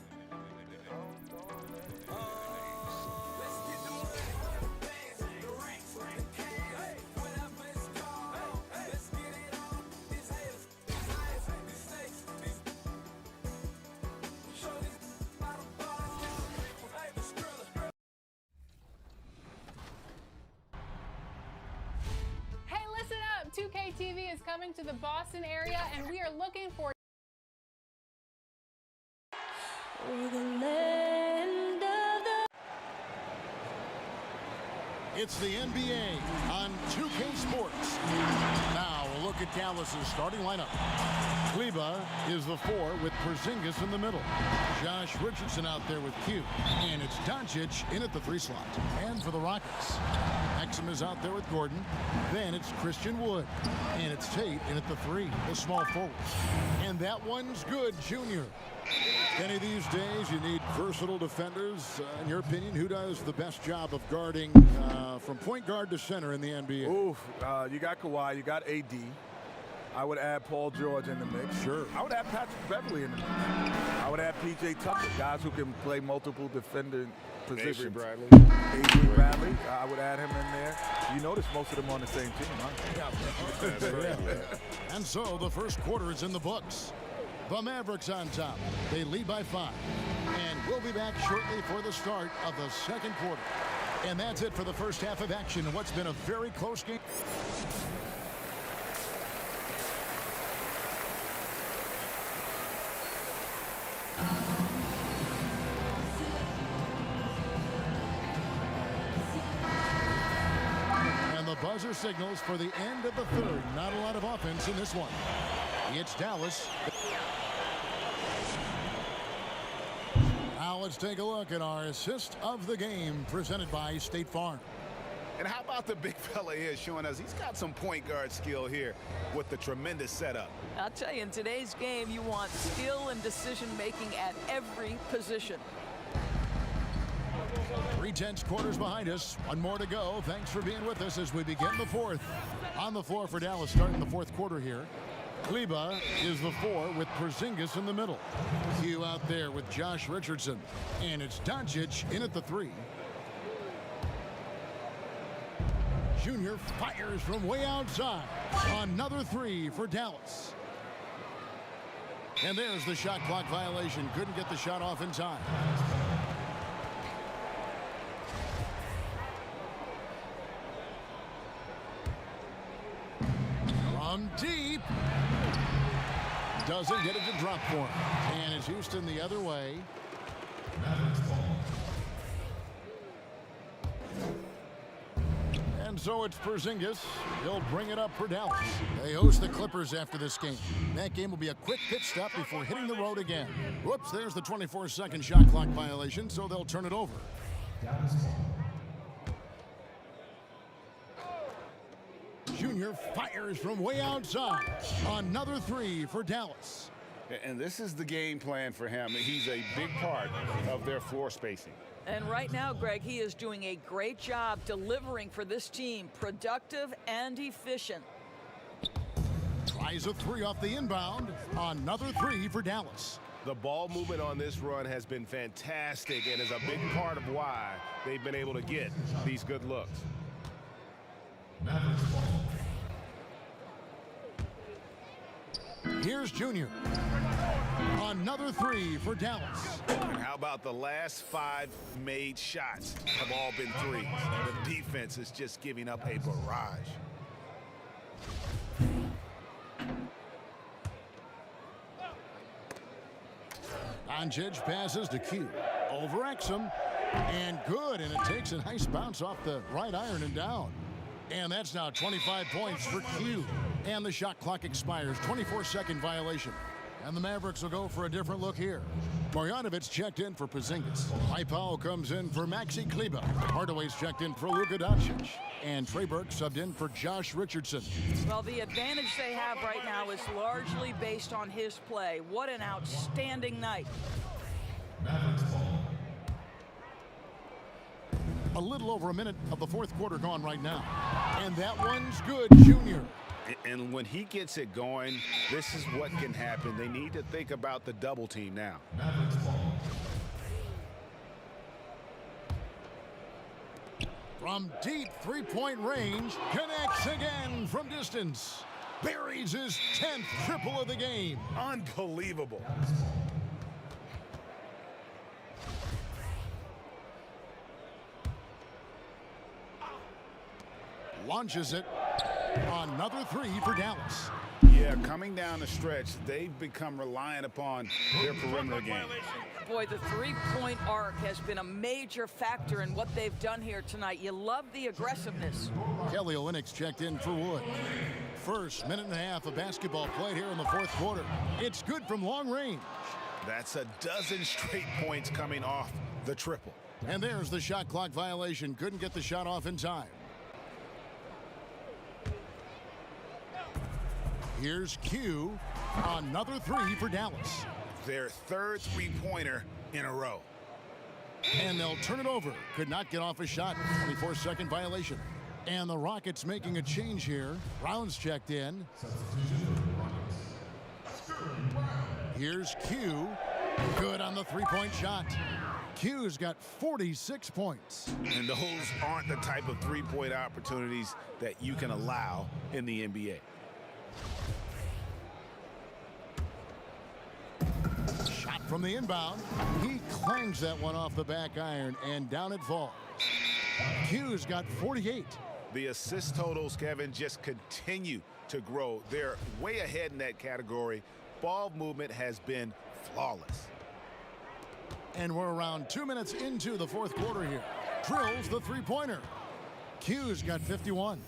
Let's get the money, the bands, the racks, the cash, whatever it's called. Let's get it on. These haters, these liars, these snakes, these show these bottom bars. Hey, the Skrilla. Hey, listen up! 2K TV is coming to the Boston area, and we are looking for It's the NBA on 2K Sports. Now a look at Dallas's starting lineup. Kleber is the 4 with Porzingis in the middle. Josh Richardson out there with Q. And it's Doncic in at the 3 slot. And for the Rockets, Exum is out there with Gordon. Then it's Christian Wood. And it's Tate in at the 3, the small forward. And that one's good, Junior. Any of these days, you need versatile defenders. In your opinion, who does the best job of guarding from point guard to center in the NBA? Oof, you got Kawhi, you got AD. I would add Paul George in the mix. Sure. I would add Patrick Beverly in the mix. I would add PJ Tucker, guys who can play multiple defender positions. Avery Bradley, I would add him in there. You notice most of them on the same team, huh? And so the first quarter is in the books. The Mavericks on top. They lead by 5. And we'll be back shortly for the start of the second quarter. And that's it for the first half of action in what's been a very close game. buzzer signals for the end of the third. Not a lot of offense in this one. It's Dallas. Now let's take a look at our assist of the game presented by State Farm. And how about the big fella here showing us he's got some point guard skill here with the tremendous setup. I'll tell you, in today's game, you want skill and decision-making at every position. 3/10 quarters behind us. One more to go. Thanks for being with us as we begin the fourth. On the floor for Dallas starting the fourth quarter here. Kleber is the 4 with Porzingis in the middle. Q out there with Josh Richardson. And it's Doncic in at the 3. Junior fires from way outside. Another 3 for Dallas. And there's the shot clock violation. Couldn't get the shot off in time. From deep. Doesn't get it to drop for him. And it's Houston the other way. And so it's Porzingis. He'll bring it up for Dallas. They host the Clippers after this game. That game will be a quick pit stop before hitting the road again. Whoops, there's the 24-second shot clock violation, so they'll turn it over. Junior fires from way outside. Another 3 for Dallas. And this is the game plan for him. He's a big part of their floor spacing. And right now, Greg, he is doing a great job delivering for this team. Productive and efficient. Tries a 3 off the inbound. Another 3 for Dallas. The ball movement on this run has been fantastic and is a big part of why they've been able to get these good looks. Here's Junior. Another 3 for Dallas. And how about the last 5 made shots have all been threes? The defense is just giving up a barrage. Doncic passes to Q. Over Exum. And good. And it takes a nice bounce off the right iron and down. And that's now 25 points for Q. And the shot clock expires. 24-second violation. And the Mavericks will go for a different look here. Marjanovic checked in for Porzingis. Mike Powell comes in for Maxi Kleber. Hardaway's checked in for Luka Doncic. And Trey Burke subbed in for Josh Richardson. Well, the advantage they have right now is largely based on his play. What an outstanding night. A little over a minute of the fourth quarter gone right now. And that one's good, Junior. And when he gets it going, this is what can happen. They need to think about the double team now. From deep three-point range, connects again from distance. Buries his 10th triple of the game. Unbelievable. Launches it. Another 3 for Dallas. Yeah, coming down the stretch, they've become reliant upon their perimeter game. Boy, the three-point arc has been a major factor in what they've done here tonight. You love the aggressiveness. Kelly Olynyk's checked in for Wood. First minute and a half of basketball played here in the fourth quarter. It's good from long range. That's a dozen straight points coming off the triple. And there's the shot clock violation. Couldn't get the shot off in time. Here's Q. Another 3 for Dallas. Their third three-pointer in a row. And they'll turn it over. Could not get off a shot. 24-second violation. And the Rockets making a change here. Brown's checked in. Here's Q. Good on the three-point shot. Q's got 46 points. And those aren't the type of three-point opportunities that you can allow in the NBA. Shot from the inbound. He clangs that one off the back iron, and down it falls. Q's got 48. The assist totals, Kevin, just continue to grow. They're way ahead in that category. Ball movement has been flawless. And we're around 2 minutes into the fourth quarter here. Drills the three-pointer. Q's got 51.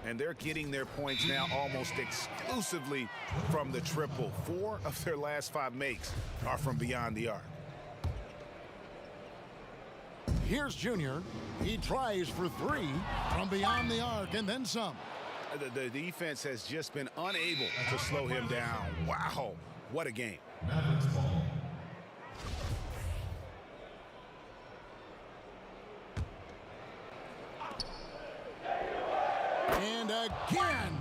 And they're getting their points now almost exclusively from the triple. 4 of their last 5 makes are from beyond the arc. Here's Junior. He tries for 3 from beyond the arc and then some. The defense has just been unable to slow him down. Wow, what a game. And again.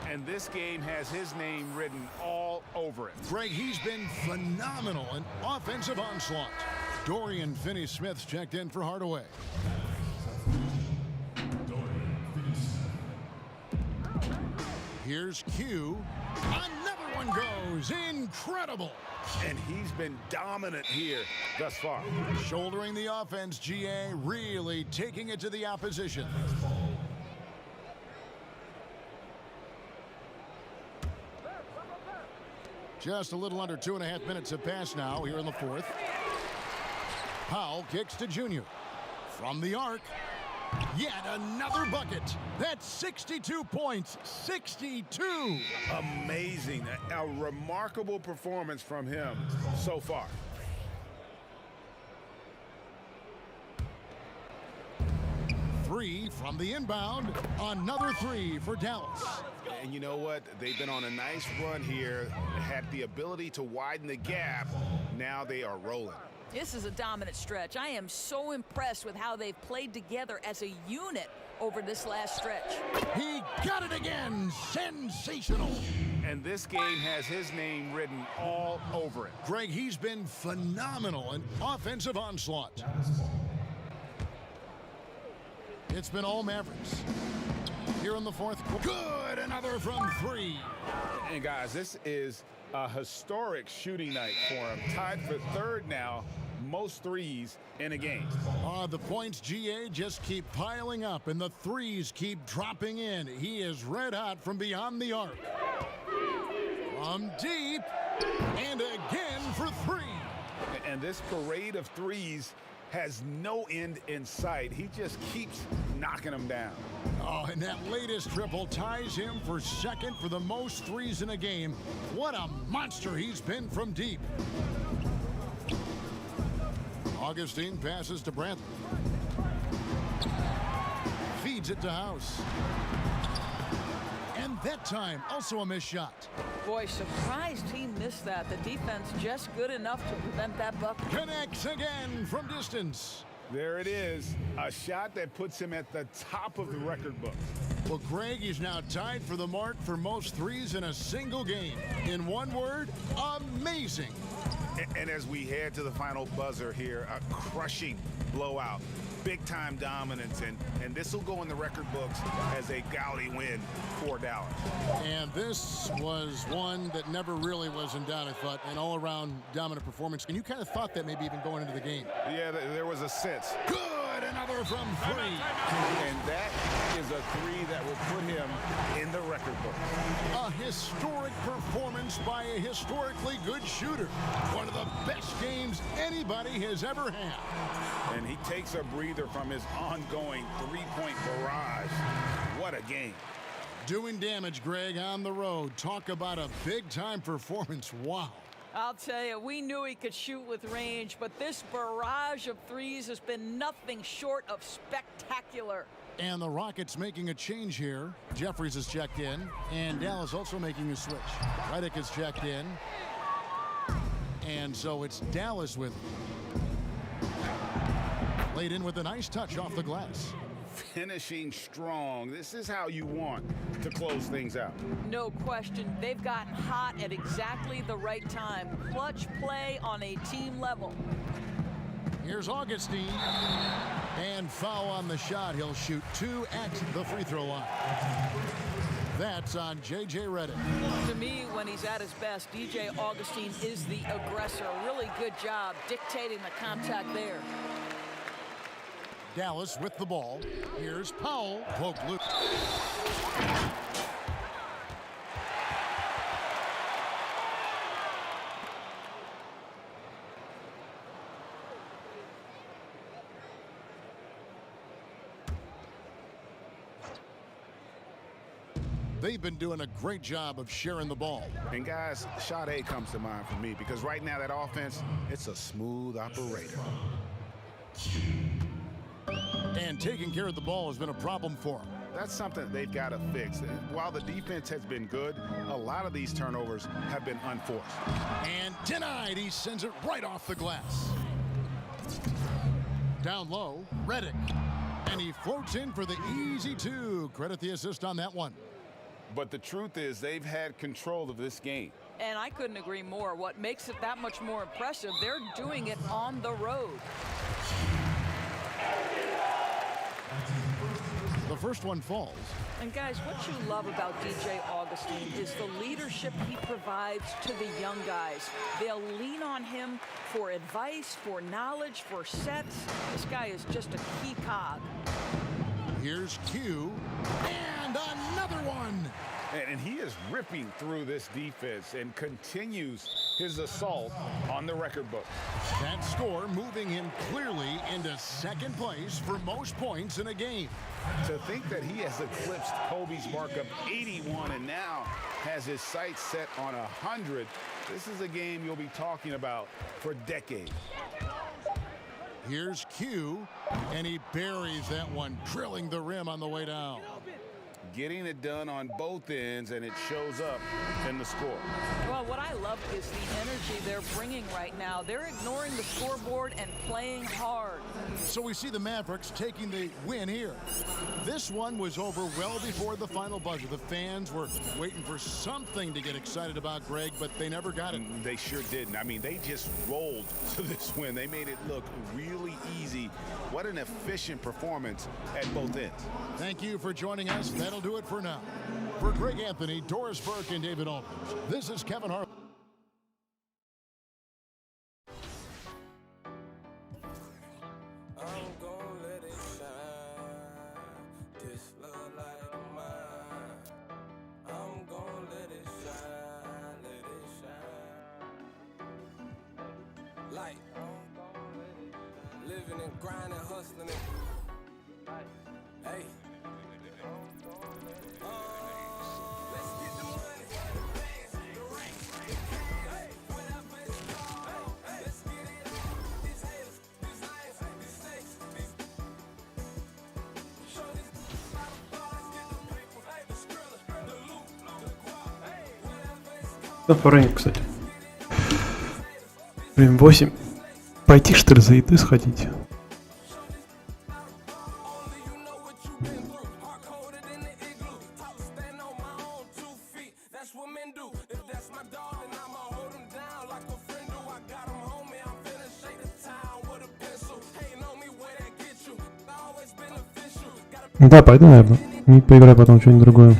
And this game has his name written all over it. Greg, he's been phenomenal. An offensive onslaught. Dorian Finney-Smith's checked in for Hardaway. Here's Q. Another one goes. Incredible. And he's been dominant here thus far. Shouldering the offense, GA, really taking it to the opposition. Just a little under 2.5 minutes have passed now here in the 4th. Powell kicks to Junior. From the arc. Yet another bucket. That's 62 points. 62. Amazing. A remarkable performance from him so far. Three from the inbound. Another 3 for Dallas. And you know what? They've been on a nice run here. Had the ability to widen the gap. Now they are rolling. This is a dominant stretch. I am so impressed with how they've played together as a unit over this last stretch. He got it again. Sensational. And this game has his name written all over it. Greg, he's been phenomenal. An offensive onslaught. It's been all Mavericks. Here in the 4th. Good. Another from 3. And guys, this is a historic shooting night for him. Tied for 3rd now, most threes in a game. The points, GA, just keep piling up, and the threes keep dropping in. He is red hot from beyond the arc. From deep, and again for 3. And this parade of threes has no end in sight. He just keeps knocking them down. Oh, and that latest triple ties him for 2nd for the most threes in a game. What a monster he's been from deep. Augustine passes to Brantley. Feeds it to House. And that time, also a missed shot. Boy, surprised he missed that. The defense just good enough to prevent that bucket. Connects again from distance. There it is. A shot that puts him at the top of the record book. Well, Greg is now tied for the mark for most threes in a single game. In one word, amazing. And as we head to the final buzzer here, a crushing blowout. Big-time dominance, and this will go in the record books as a gaudy win for Dallas. And this was one that never really was in doubt, I thought, an all-around dominant performance. And you kind of thought that maybe even going into the game. Yeah, there was a sense. Good! Another from 3. And that is a 3 that will put him in the record book. A historic performance by a historically good shooter. One of the best games anybody has ever had. And he takes a breather from his ongoing 3-point barrage. What a game. Doing damage, Greg, on the road. Talk about a big-time performance. Wow. I'll tell you, we knew he could shoot with range, but this barrage of threes has been nothing short of spectacular. And the Rockets making a change here. Jeffries is checked in, and Dallas also making a switch. Redick is checked in, and so it's Dallas with laid in with a nice touch off the glass. Finishing strong. This is how you want to close things out. No question. They've gotten hot at exactly the right time. Clutch play on a team level. Here's Augustine. And foul on the shot. He'll shoot 2 at the free throw line. That's on J.J. Redick. To me, when he's at his best, DJ Augustine is the aggressor. Really good job dictating the contact there. Dallas with the ball. Here's Powell. Poke loose. They've been doing a great job of sharing the ball. And guys, Sade comes to mind for me because right now that offense, it's a smooth operator. And taking care of the ball has been a problem for them. That's something they've got to fix. While the defense has been good, a lot of these turnovers have been unforced. And denied. He sends it right off the glass. Down low, Reddick. And he floats in for the easy two. Credit the assist on that one. But the truth is they've had control of this game. And I couldn't agree more. What makes it that much more impressive, they're doing it on the road. The first one falls. And guys, what you love about DJ Augustine is the leadership he provides to the young guys. They'll lean on him for advice, for knowledge, for sets. This guy is just a key cog. Here's Q, and another one. And he is ripping through this defense and continues his assault on the record book. That score moving him clearly into second place for most points in a game. To think that he has eclipsed Kobe's mark of 81 and now has his sights set on 100, this is a game you'll be talking about for decades. Here's Q, and he buries that one, drilling the rim on the way down. Getting it done on both ends, and it shows up in the score. Well, what I love is the energy they're bringing right now. They're ignoring the scoreboard and playing hard. So we see the Mavericks taking the win here. This one was over well before the final buzzer. The fans were waiting for something to get excited about, Greg, but they never got it. They sure didn't. I mean, they just rolled to this win. They made it look really easy. What an efficient performance at both ends. Thank you for joining us. That'll do it for now. For Greg Anthony, Doris Burke, and David Aldridge, this is Kevin Harlan. Living and grinding, hustling. Hey. Let's get the money, the bands, the racks, the cash. Hey, whatever it's called. Hey, let's get it on. These haters, these lions, these snakes, these. Show these let's get the people. Hey, the skrilla, the loot, the guap. Hey, whatever it's called. Пора, кстати. Время 8. Пойти, что ли, за еды сходить? Да, пойду, наверное. Не поиграю потом что-нибудь другое.